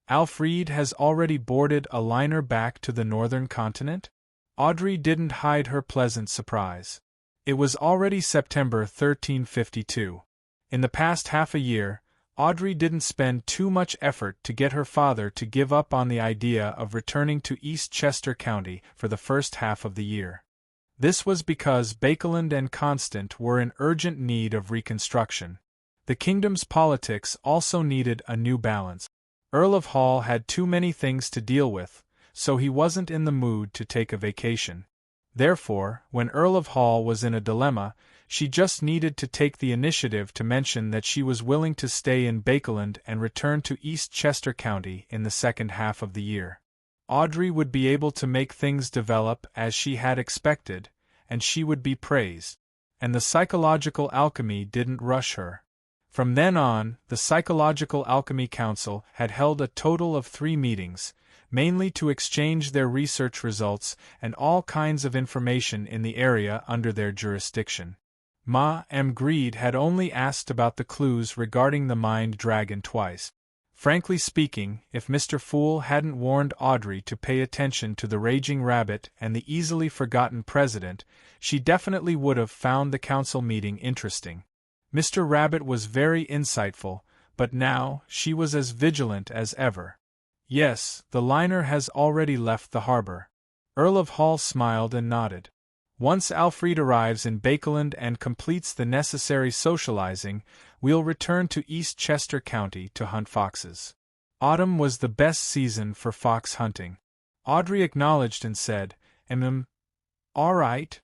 Alfred has already boarded a liner back to the northern continent? Audrey didn't hide her pleasant surprise. It was already September 1352. In the past half a year, Audrey didn't spend too much effort to get her father to give up on the idea of returning to East Chester County for the first half of the year. This was because Bakeland and Constant were in urgent need of reconstruction. The kingdom's politics also needed a new balance. Earl of Hall had too many things to deal with, so he wasn't in the mood to take a vacation. Therefore, when Earl of Hall was in a dilemma, she just needed to take the initiative to mention that she was willing to stay in Bakeland and return to East Chester County in the second half of the year. Audrey would be able to make things develop as she had expected, and she would be praised. And the psychological alchemy didn't rush her. From then on, the Psychological Alchemy Council had held a total of 3 meetings, mainly to exchange their research results and all kinds of information in the area under their jurisdiction. Ma M. Greed had only asked about the clues regarding the Mind Dragon twice. Frankly speaking, if Mr. Fool hadn't warned Audrey to pay attention to the Raging Rabbit and the easily forgotten President, she definitely would have found the council meeting interesting. Mr. Rabbit was very insightful, but now she was as vigilant as ever. Yes, the liner has already left the harbor. Earl of Hall smiled and nodded. Once Alfred arrives in Bakeland and completes the necessary socializing, we'll return to East Chester County to hunt foxes. Autumn was the best season for fox hunting. Audrey acknowledged and said, all right.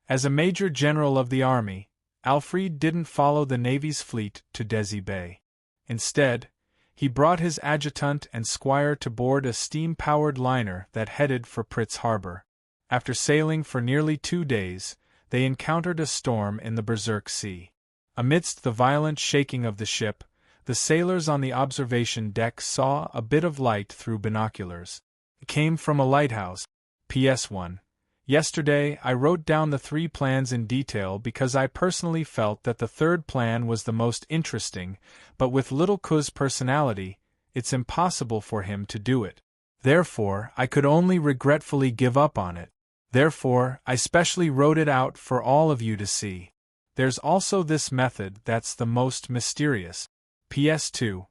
As a Major General of the Army, Alfred didn't follow the Navy's fleet to Desi Bay. Instead, he brought his adjutant and squire to board a steam-powered liner that headed for Pritz Harbor. After sailing for nearly 2 days, they encountered a storm in the Berserk Sea. Amidst the violent shaking of the ship, the sailors on the observation deck saw a bit of light through binoculars. It came from a lighthouse. PS1. Yesterday, I wrote down the 3 plans in detail because I personally felt that the third plan was the most interesting, but with Little Cuz's personality, it's impossible for him to do it. Therefore, I could only regretfully give up on it. Therefore, I specially wrote it out for all of you to see. There's also this method that's the most mysterious. PS2.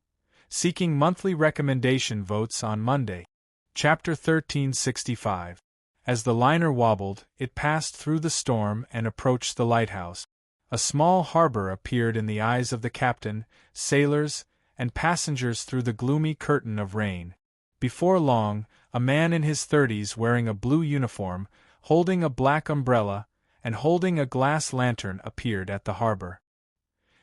Seeking monthly recommendation votes on Monday. Chapter 1365. As the liner wobbled, it passed through the storm and approached the lighthouse. A small harbor appeared in the eyes of the captain, sailors, and passengers through the gloomy curtain of rain. Before long, a man in his 30s wearing a blue uniform, holding a black umbrella, and holding a glass lantern appeared at the harbor.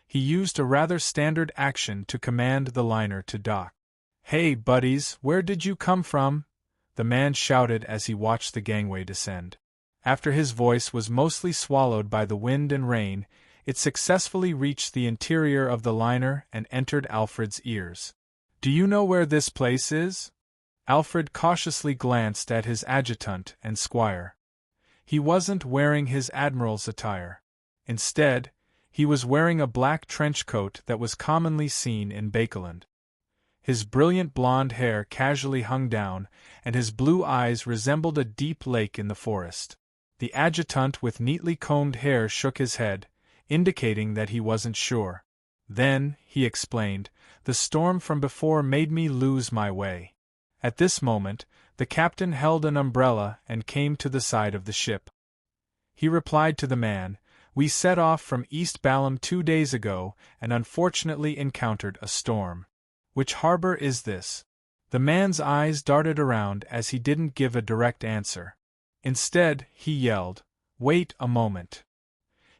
He used a rather standard action to command the liner to dock. "Hey, buddies, where did you come from?" the man shouted as he watched the gangway descend. After his voice was mostly swallowed by the wind and rain, it successfully reached the interior of the liner and entered Alfred's ears. "Do you know where this place is?" Alfred cautiously glanced at his adjutant and squire. He wasn't wearing his admiral's attire. Instead, he was wearing a black trench coat that was commonly seen in Bakeland. His brilliant blonde hair casually hung down, and his blue eyes resembled a deep lake in the forest. The adjutant with neatly combed hair shook his head, indicating that he wasn't sure. Then, he explained, the storm from before made me lose my way. At this moment, the captain held an umbrella and came to the side of the ship. He replied to the man, "We set off from East Balham 2 days ago and unfortunately encountered a storm." "Which harbor is this?" The man's eyes darted around as he didn't give a direct answer. Instead, he yelled, "Wait a moment."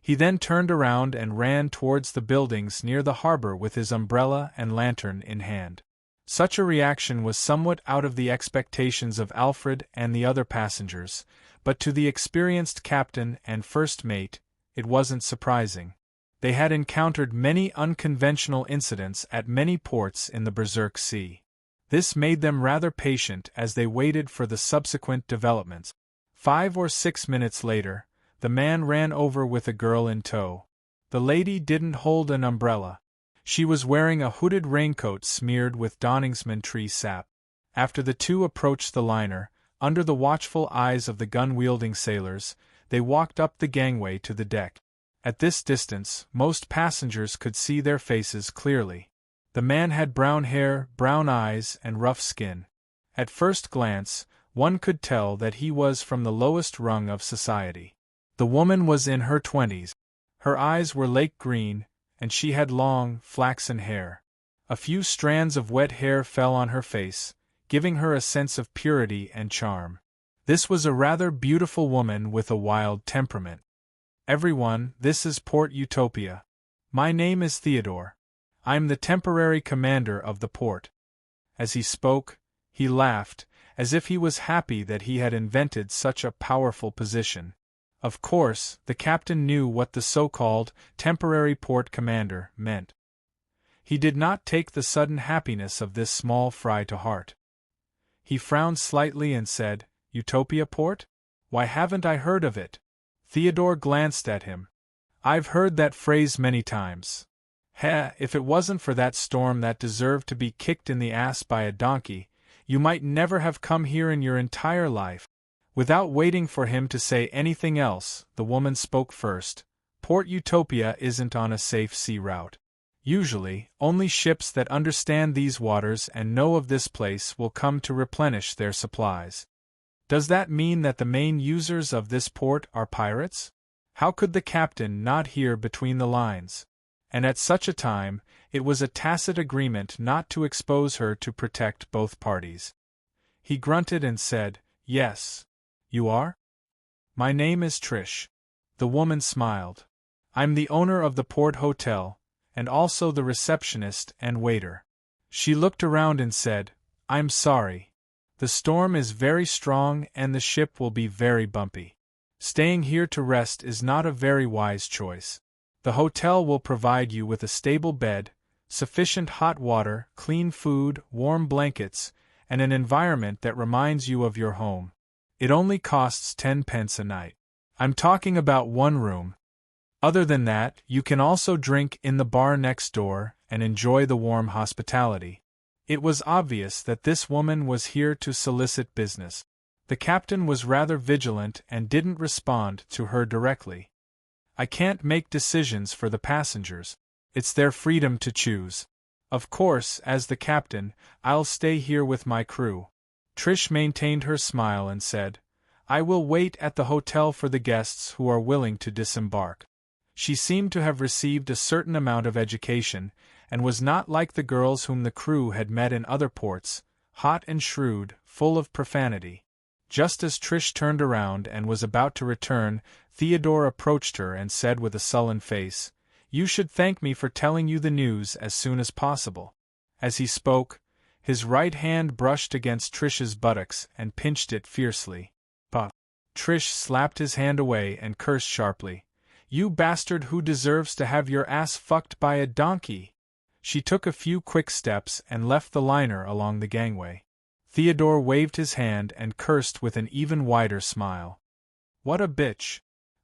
He then turned around and ran towards the buildings near the harbor with his umbrella and lantern in hand. Such a reaction was somewhat out of the expectations of Alfred and the other passengers, but to the experienced captain and first mate, it wasn't surprising. They had encountered many unconventional incidents at many ports in the Berserk Sea. This made them rather patient as they waited for the subsequent developments. 5 or 6 minutes later, the man ran over with a girl in tow. The lady didn't hold an umbrella. She was wearing a hooded raincoat smeared with Donningsman tree sap. After the two approached the liner, under the watchful eyes of the gun-wielding sailors, they walked up the gangway to the deck. At this distance, most passengers could see their faces clearly. The man had brown hair, brown eyes, and rough skin. At first glance, one could tell that he was from the lowest rung of society. The woman was in her 20s. Her eyes were lake green, and she had long, flaxen hair. A few strands of wet hair fell on her face, giving her a sense of purity and charm. This was a rather beautiful woman with a wild temperament. "Everyone, this is Port Utopia. My name is Theodore. I'm the temporary commander of the port." As he spoke, he laughed, as if he was happy that he had invented such a powerful position. Of course, the captain knew what the so-called temporary port commander meant. He did not take the sudden happiness of this small fry to heart. He frowned slightly and said, "Utopia Port? Why haven't I heard of it?" Theodore glanced at him. "I've heard that phrase many times. If it wasn't for that storm that deserved to be kicked in the ass by a donkey, you might never have come here in your entire life." Without waiting for him to say anything else, the woman spoke first. "Port Utopia isn't on a safe sea route. Usually, only ships that understand these waters and know of this place will come to replenish their supplies." "Does that mean that the main users of this port are pirates?" How could the captain not hear between the lines? And at such a time, it was a tacit agreement not to expose her to protect both parties. He grunted and said, "Yes." "You are?" "My name is Trish." The woman smiled. "I'm the owner of the Port Hotel, and also the receptionist and waiter." She looked around and said, "I'm sorry. The storm is very strong and the ship will be very bumpy. Staying here to rest is not a very wise choice. The hotel will provide you with a stable bed, sufficient hot water, clean food, warm blankets, and an environment that reminds you of your home. It only costs 10 pence a night. I'm talking about one room. Other than that, you can also drink in the bar next door and enjoy the warm hospitality." It was obvious that this woman was here to solicit business. The captain was rather vigilant and didn't respond to her directly. "I can't make decisions for the passengers. It's their freedom to choose. Of course, as the captain, I'll stay here with my crew." Trish maintained her smile and said, "I will wait at the hotel for the guests who are willing to disembark." She seemed to have received a certain amount of education, and was not like the girls whom the crew had met in other ports, hot and shrewd, full of profanity. Just as Trish turned around and was about to return, Theodore approached her and said with a sullen face, "You should thank me for telling you the news as soon as possible." As he spoke, his right hand brushed against Trish's buttocks and pinched it fiercely. "Bah!" Trish slapped his hand away and cursed sharply. "You bastard who deserves to have your ass fucked by a donkey!" She took a few quick steps and left the liner along the gangway. Theodore waved his hand and cursed with an even wider smile. What a bitch!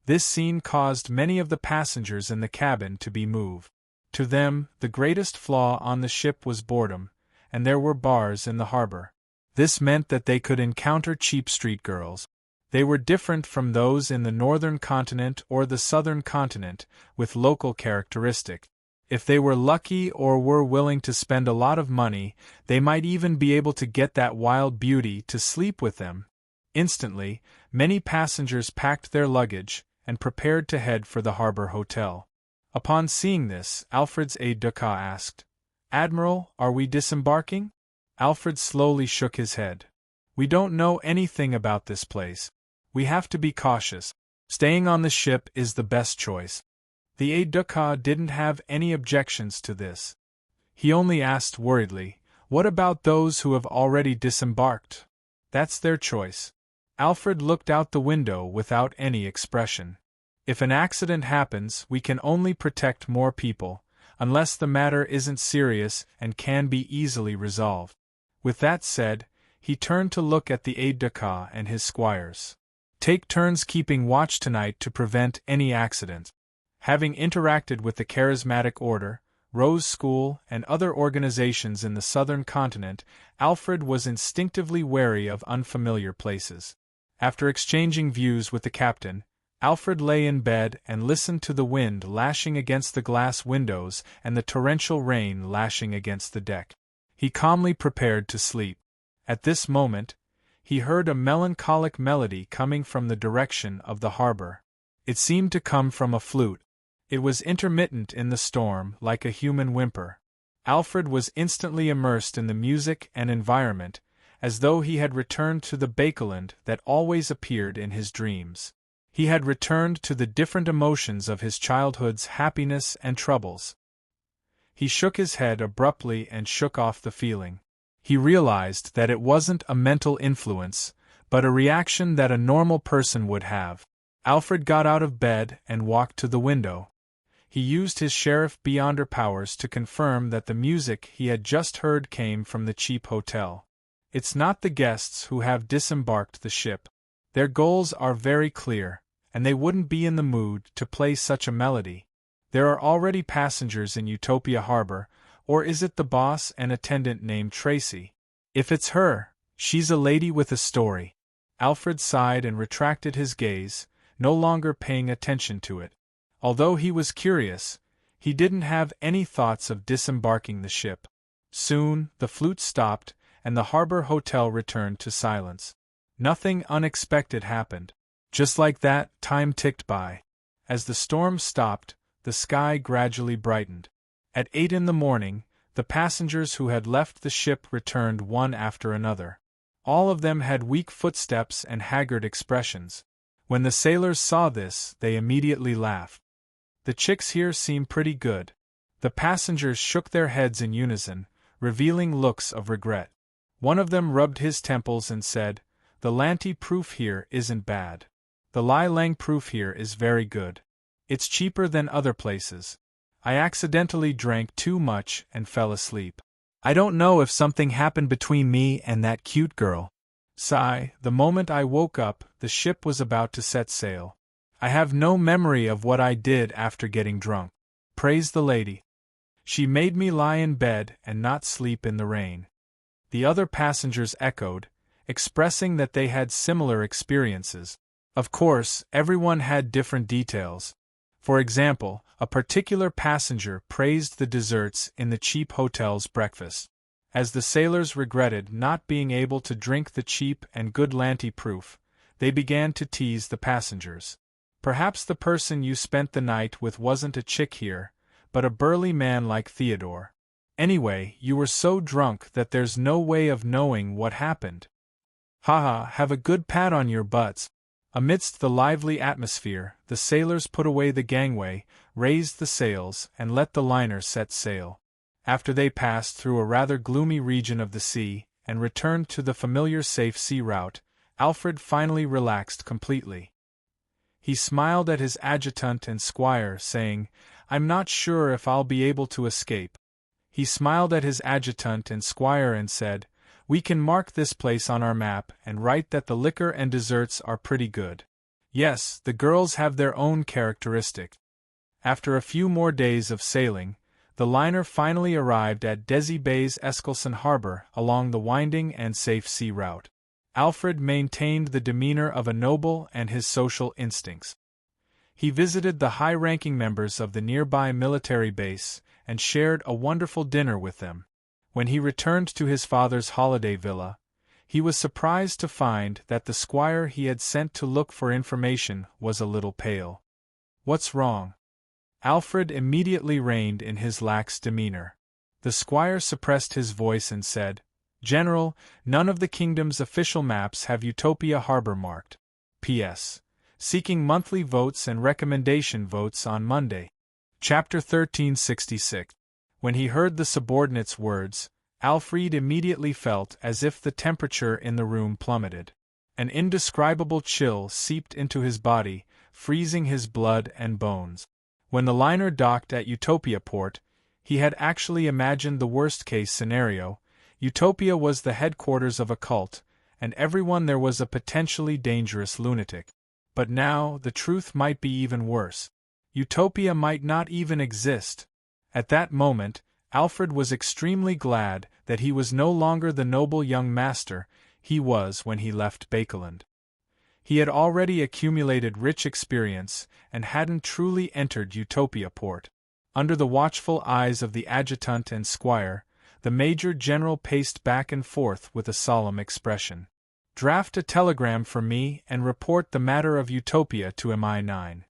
This scene caused many of the passengers in the cabin to be moved. To them, the greatest flaw on the ship was boredom, and there were bars in the harbor. This meant that they could encounter cheap street girls. They were different from those in the northern continent or the southern continent, with local characteristics. If they were lucky or were willing to spend a lot of money, they might even be able to get that wild beauty to sleep with them. Instantly, many passengers packed their luggage and prepared to head for the harbor hotel. Upon seeing this, Alfred's aide-de-camp asked, "Admiral, are we disembarking?" Alfred slowly shook his head. "We don't know anything about this place. We have to be cautious. Staying on the ship is the best choice." The aide-de-camp didn't have any objections to this. He only asked worriedly, "What about those who have already disembarked?" "That's their choice." Alfred looked out the window without any expression. "If an accident happens, we can only protect more people, unless the matter isn't serious and can be easily resolved." With that said, he turned to look at the aide-de-camp and his squires. "Take turns keeping watch tonight to prevent any accident." Having interacted with the charismatic order, Rose School, and other organizations in the southern continent, Alfred was instinctively wary of unfamiliar places. After exchanging views with the captain, Alfred lay in bed and listened to the wind lashing against the glass windows and the torrential rain lashing against the deck. He calmly prepared to sleep. At this moment, he heard a melancholic melody coming from the direction of the harbor. It seemed to come from a flute. It was intermittent in the storm, like a human whimper. Alfred was instantly immersed in the music and environment, as though he had returned to the Bakeland that always appeared in his dreams. He had returned to the different emotions of his childhood's happiness and troubles. He shook his head abruptly and shook off the feeling. He realized that it wasn't a mental influence, but a reaction that a normal person would have. Alfred got out of bed and walked to the window. He used his Sheriff Beyonder powers to confirm that the music he had just heard came from the cheap hotel. It's not the guests who have disembarked the ship. Their goals are very clear, and they wouldn't be in the mood to play such a melody. There are already passengers in Utopia Harbor, or is it the boss and attendant named Tracy? If it's her, she's a lady with a story. Alfred sighed and retracted his gaze, no longer paying attention to it. Although he was curious, he didn't have any thoughts of disembarking the ship. Soon, the flute stopped, and the harbor hotel returned to silence. Nothing unexpected happened. Just like that, time ticked by. As the storm stopped, the sky gradually brightened. At 8 in the morning, the passengers who had left the ship returned one after another. All of them had weak footsteps and haggard expressions. When the sailors saw this, they immediately laughed. "The chicks here seem pretty good." The passengers shook their heads in unison, revealing looks of regret. One of them rubbed his temples and said, "The Lanty proof here isn't bad. The Lai Lang proof here is very good. It's cheaper than other places. I accidentally drank too much and fell asleep. I don't know if something happened between me and that cute girl. Sigh, the moment I woke up, the ship was about to set sail. I have no memory of what I did after getting drunk. Praise the lady. She made me lie in bed and not sleep in the rain." The other passengers echoed, expressing that they had similar experiences. Of course, everyone had different details. For example, a particular passenger praised the desserts in the cheap hotel's breakfast. As the sailors regretted not being able to drink the cheap and good Lanty proof, they began to tease the passengers. "Perhaps the person you spent the night with wasn't a chick here, but a burly man like Theodore. Anyway, you were so drunk that there's no way of knowing what happened. Haha, have a good pat on your butts." Amidst the lively atmosphere, the sailors put away the gangway, raised the sails, and let the liner set sail. After they passed through a rather gloomy region of the sea, and returned to the familiar safe sea route, Alfred finally relaxed completely. He smiled at his adjutant and squire, saying, "I'm not sure if I'll be able to escape." He smiled at his adjutant and squire and said, We can mark this place on our map and write that the liquor and desserts are pretty good. Yes, the girls have their own characteristic. After a few more days of sailing, the liner finally arrived at Desi Bay's Eskelson Harbor along the winding and safe sea route. Alfred maintained the demeanor of a noble and his social instincts. He visited the high-ranking members of the nearby military base and shared a wonderful dinner with them. When he returned to his father's holiday villa, he was surprised to find that the squire he had sent to look for information was a little pale. "What's wrong?" Alfred immediately reined in his lax demeanor. The squire suppressed his voice and said, "General, none of the kingdom's official maps have Utopia Harbor marked. P.S. Seeking monthly votes and recommendation votes on Monday." Chapter 1366. When he heard the subordinate's words, Alfred immediately felt as if the temperature in the room plummeted. An indescribable chill seeped into his body, freezing his blood and bones. When the liner docked at Utopia Port, he had actually imagined the worst-case scenario. Utopia was the headquarters of a cult, and everyone there was a potentially dangerous lunatic. But now, the truth might be even worse. Utopia might not even exist. At that moment, Alfred was extremely glad that he was no longer the noble young master he was when he left Bakeland. He had already accumulated rich experience and hadn't truly entered Utopia Port. Under the watchful eyes of the adjutant and squire, the Major General paced back and forth with a solemn expression. "Draft a telegram for me and report the matter of Utopia to MI9.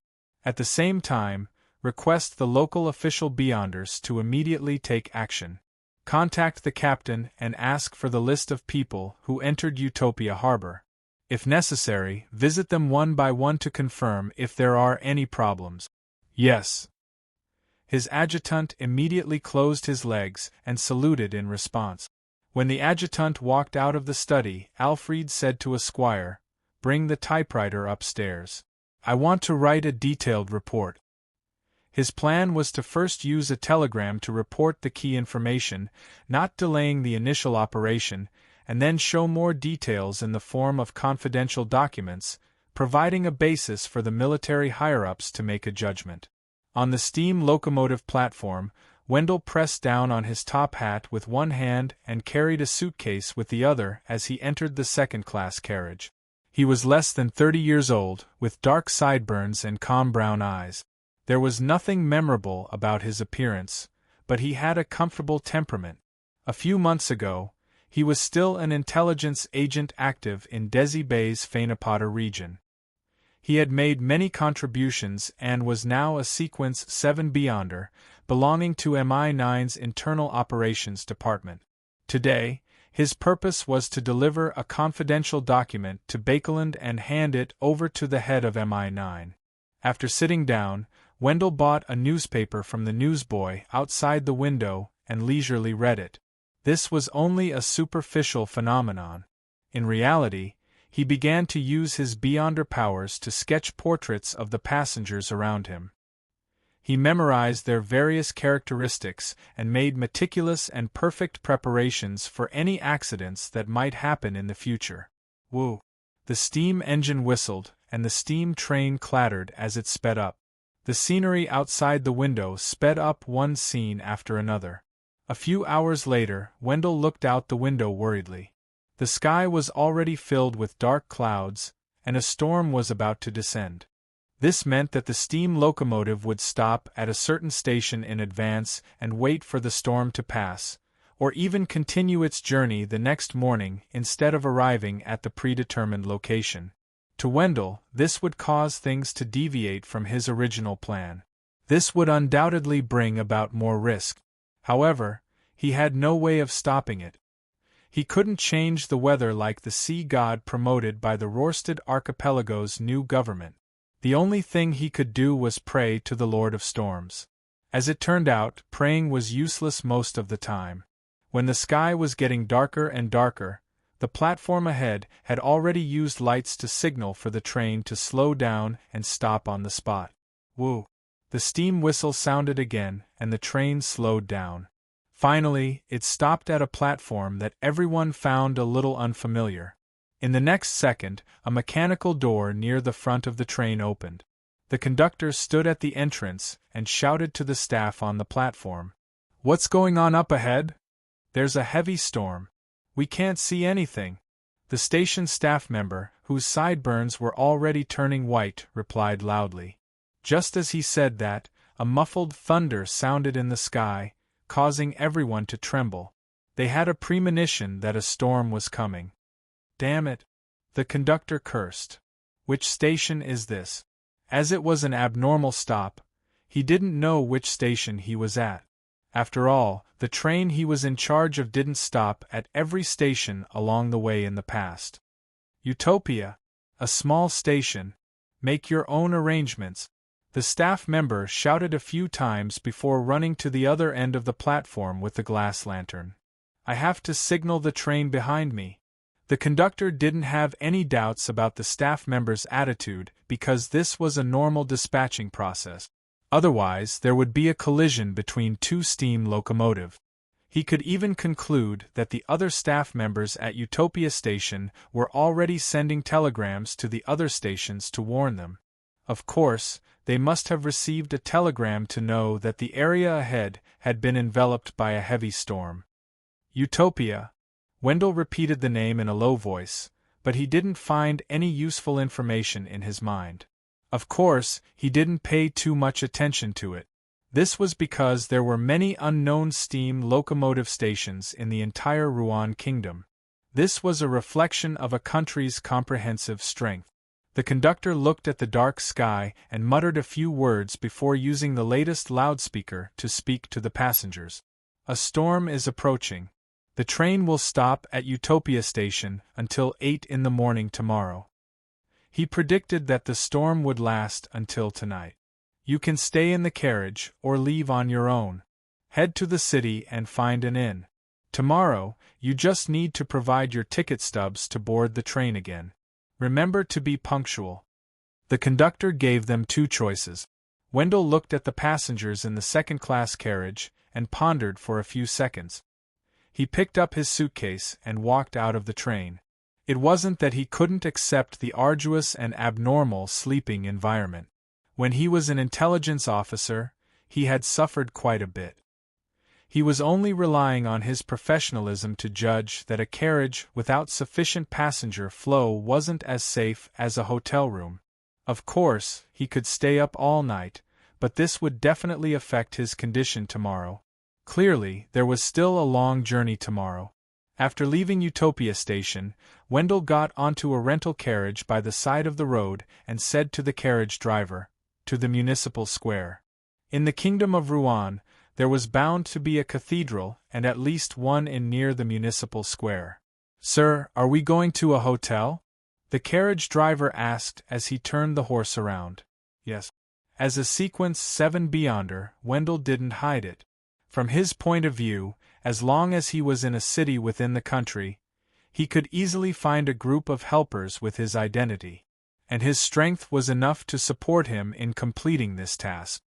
At the same time, request the local official beyonders to immediately take action. Contact the captain and ask for the list of people who entered Utopia Harbor. If necessary, visit them one by one to confirm if there are any problems." "Yes." His adjutant immediately closed his legs and saluted in response. When the adjutant walked out of the study, Alfred said to a squire, "Bring the typewriter upstairs. I want to write a detailed report." His plan was to first use a telegram to report the key information, not delaying the initial operation, and then show more details in the form of confidential documents, providing a basis for the military higher-ups to make a judgment. On the steam locomotive platform, Wendell pressed down on his top hat with one hand and carried a suitcase with the other as he entered the second-class carriage. He was less than 30 years old, with dark sideburns and calm brown eyes. There was nothing memorable about his appearance, but he had a comfortable temperament. A few months ago, he was still an intelligence agent active in Desi Bay's Fainapata region. He had made many contributions and was now a Sequence 7 Beyonder, belonging to MI9's Internal Operations Department. Today, his purpose was to deliver a confidential document to Bakeland and hand it over to the head of MI9. After sitting down, Wendell bought a newspaper from the newsboy outside the window and leisurely read it. This was only a superficial phenomenon. In reality, he began to use his Beyonder powers to sketch portraits of the passengers around him. He memorized their various characteristics and made meticulous and perfect preparations for any accidents that might happen in the future. Woo! The steam engine whistled, and the steam train clattered as it sped up. The scenery outside the window sped up one scene after another. A few hours later, Wendell looked out the window worriedly. The sky was already filled with dark clouds, and a storm was about to descend. This meant that the steam locomotive would stop at a certain station in advance and wait for the storm to pass, or even continue its journey the next morning instead of arriving at the predetermined location. To Wendell, this would cause things to deviate from his original plan. This would undoubtedly bring about more risk. However, he had no way of stopping it. He couldn't change the weather like the sea god promoted by the Rørsted Archipelago's new government. The only thing he could do was pray to the Lord of Storms. As it turned out, praying was useless most of the time. When the sky was getting darker and darker, the platform ahead had already used lights to signal for the train to slow down and stop on the spot. Woo! The steam whistle sounded again, and the train slowed down. Finally, it stopped at a platform that everyone found a little unfamiliar. In the next second, a mechanical door near the front of the train opened. The conductor stood at the entrance and shouted to the staff on the platform. "What's going on up ahead?" "There's a heavy storm. We can't see anything." The station staff member, whose sideburns were already turning white, replied loudly. Just as he said that, a muffled thunder sounded in the sky, causing everyone to tremble. They had a premonition that a storm was coming. "Damn it!" the conductor cursed. "Which station is this?" As it was an abnormal stop, he didn't know which station he was at. After all, the train he was in charge of didn't stop at every station along the way in the past. Utopia, a small station. Make your own arrangements. The staff member shouted a few times before running to the other end of the platform with the glass lantern. "I have to signal the train behind me." The conductor didn't have any doubts about the staff member's attitude because this was a normal dispatching process. Otherwise, there would be a collision between two steam locomotives. He could even conclude that the other staff members at Utopia Station were already sending telegrams to the other stations to warn them. Of course, they must have received a telegram to know that the area ahead had been enveloped by a heavy storm. Utopia. Wendell repeated the name in a low voice, but he didn't find any useful information in his mind. Of course, he didn't pay too much attention to it. This was because there were many unknown steam locomotive stations in the entire Rouen Kingdom. This was a reflection of a country's comprehensive strength. The conductor looked at the dark sky and muttered a few words before using the latest loudspeaker to speak to the passengers. "A storm is approaching. The train will stop at Utopia Station until 8 in the morning tomorrow." He predicted that the storm would last until tonight. "You can stay in the carriage or leave on your own. Head to the city and find an inn. Tomorrow, you just need to provide your ticket stubs to board the train again. Remember to be punctual." The conductor gave them two choices. Wendell looked at the passengers in the second-class carriage and pondered for a few seconds. He picked up his suitcase and walked out of the train. It wasn't that he couldn't accept the arduous and abnormal sleeping environment. When he was an intelligence officer, he had suffered quite a bit. He was only relying on his professionalism to judge that a carriage without sufficient passenger flow wasn't as safe as a hotel room. Of course, he could stay up all night, but this would definitely affect his condition tomorrow. Clearly, there was still a long journey tomorrow. After leaving Utopia Station, Wendell got onto a rental carriage by the side of the road and said to the carriage driver, "To the municipal square." In the Kingdom of Rouen, there was bound to be a cathedral and at least one in near the municipal square. "Sir, are we going to a hotel?" the carriage driver asked as he turned the horse around. "Yes." As a Sequence 7 Beyonder, Wendell didn't hide it. From his point of view, as long as he was in a city within the country, he could easily find a group of helpers with his identity, and his strength was enough to support him in completing this task.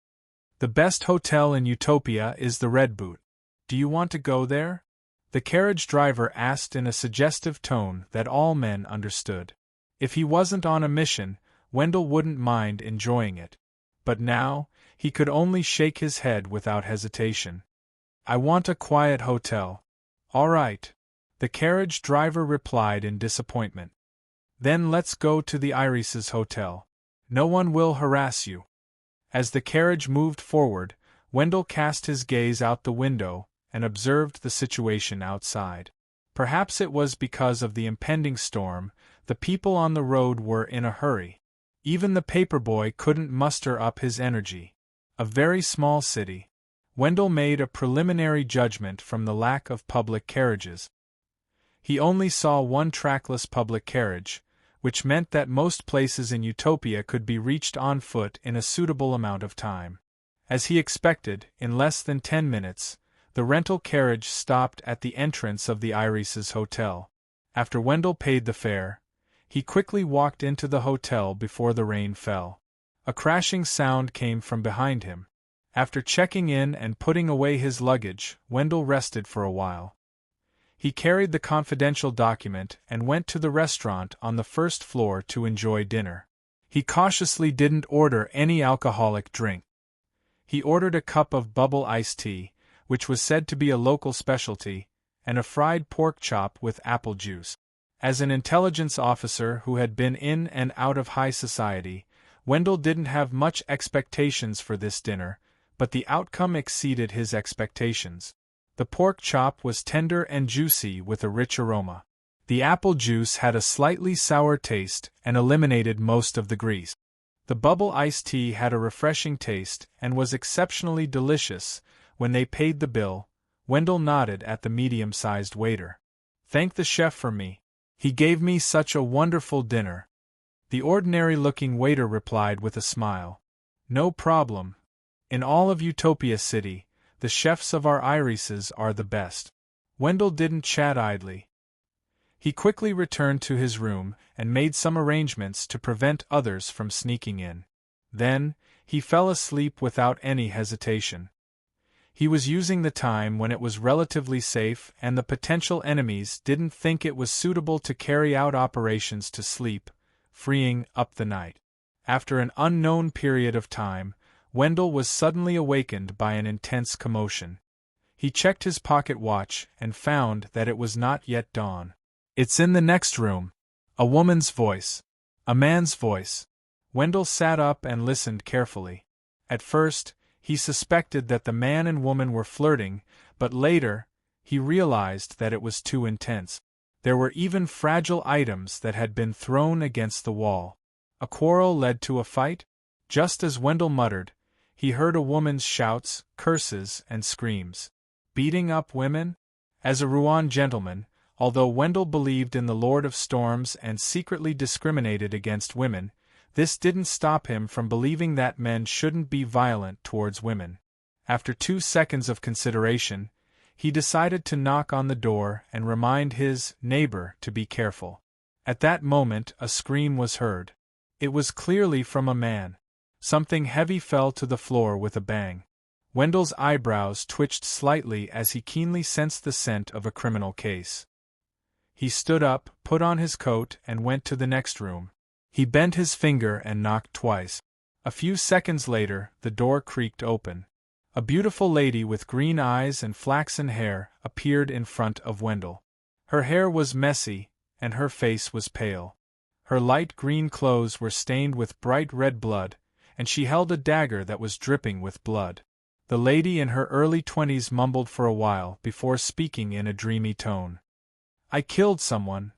"The best hotel in Utopia is the Red Boot. Do you want to go there?" the carriage driver asked in a suggestive tone that all men understood. If he wasn't on a mission, Wendell wouldn't mind enjoying it. But now, he could only shake his head without hesitation. "I want a quiet hotel." "All right," the carriage driver replied in disappointment. "Then let's go to the Irises Hotel. No one will harass you." As the carriage moved forward, Wendell cast his gaze out the window and observed the situation outside. Perhaps it was because of the impending storm, the people on the road were in a hurry. Even the paperboy couldn't muster up his energy. A very small city. Wendell made a preliminary judgment from the lack of public carriages. He only saw one trackless public carriage, which meant that most places in Utopia could be reached on foot in a suitable amount of time. As he expected, in less than 10 minutes, the rental carriage stopped at the entrance of the Irises Hotel. After Wendell paid the fare, he quickly walked into the hotel before the rain fell. A crashing sound came from behind him. After checking in and putting away his luggage, Wendell rested for a while. He carried the confidential document and went to the restaurant on the first floor to enjoy dinner. He cautiously didn't order any alcoholic drink. He ordered a cup of bubble iced tea, which was said to be a local specialty, and a fried pork chop with apple juice. As an intelligence officer who had been in and out of high society, Wendell didn't have much expectations for this dinner, but the outcome exceeded his expectations. The pork chop was tender and juicy with a rich aroma. The apple juice had a slightly sour taste and eliminated most of the grease. The bubble iced tea had a refreshing taste and was exceptionally delicious. When they paid the bill, Wendell nodded at the medium-sized waiter. "Thank the chef for me. He gave me such a wonderful dinner." The ordinary-looking waiter replied with a smile. "No problem. In all of Utopia City, the chefs of our irises are the best." Wendell didn't chat idly. He quickly returned to his room and made some arrangements to prevent others from sneaking in. Then, he fell asleep without any hesitation. He was using the time when it was relatively safe and the potential enemies didn't think it was suitable to carry out operations to sleep, freeing up the night. After an unknown period of time, Wendell was suddenly awakened by an intense commotion. He checked his pocket watch and found that it was not yet dawn. "It's in the next room." A woman's voice. A man's voice. Wendell sat up and listened carefully. At first, he suspected that the man and woman were flirting, but later, he realized that it was too intense. There were even fragile items that had been thrown against the wall. A quarrel led to a fight? Just as Wendell muttered, he heard a woman's shouts, curses, and screams. Beating up women? As a Rouen gentleman, although Wendell believed in the Lord of Storms and secretly discriminated against women, this didn't stop him from believing that men shouldn't be violent towards women. After 2 seconds of consideration, he decided to knock on the door and remind his neighbor to be careful. At that moment, a scream was heard. It was clearly from a man. Something heavy fell to the floor with a bang. Wendell's eyebrows twitched slightly as he keenly sensed the scent of a criminal case. He stood up, put on his coat, and went to the next room. He bent his finger and knocked twice. A few seconds later, the door creaked open. A beautiful lady with green eyes and flaxen hair appeared in front of Wendell. Her hair was messy, and her face was pale. Her light green clothes were stained with bright red blood, and she held a dagger that was dripping with blood. The lady in her early 20s mumbled for a while before speaking in a dreamy tone. "I killed someone,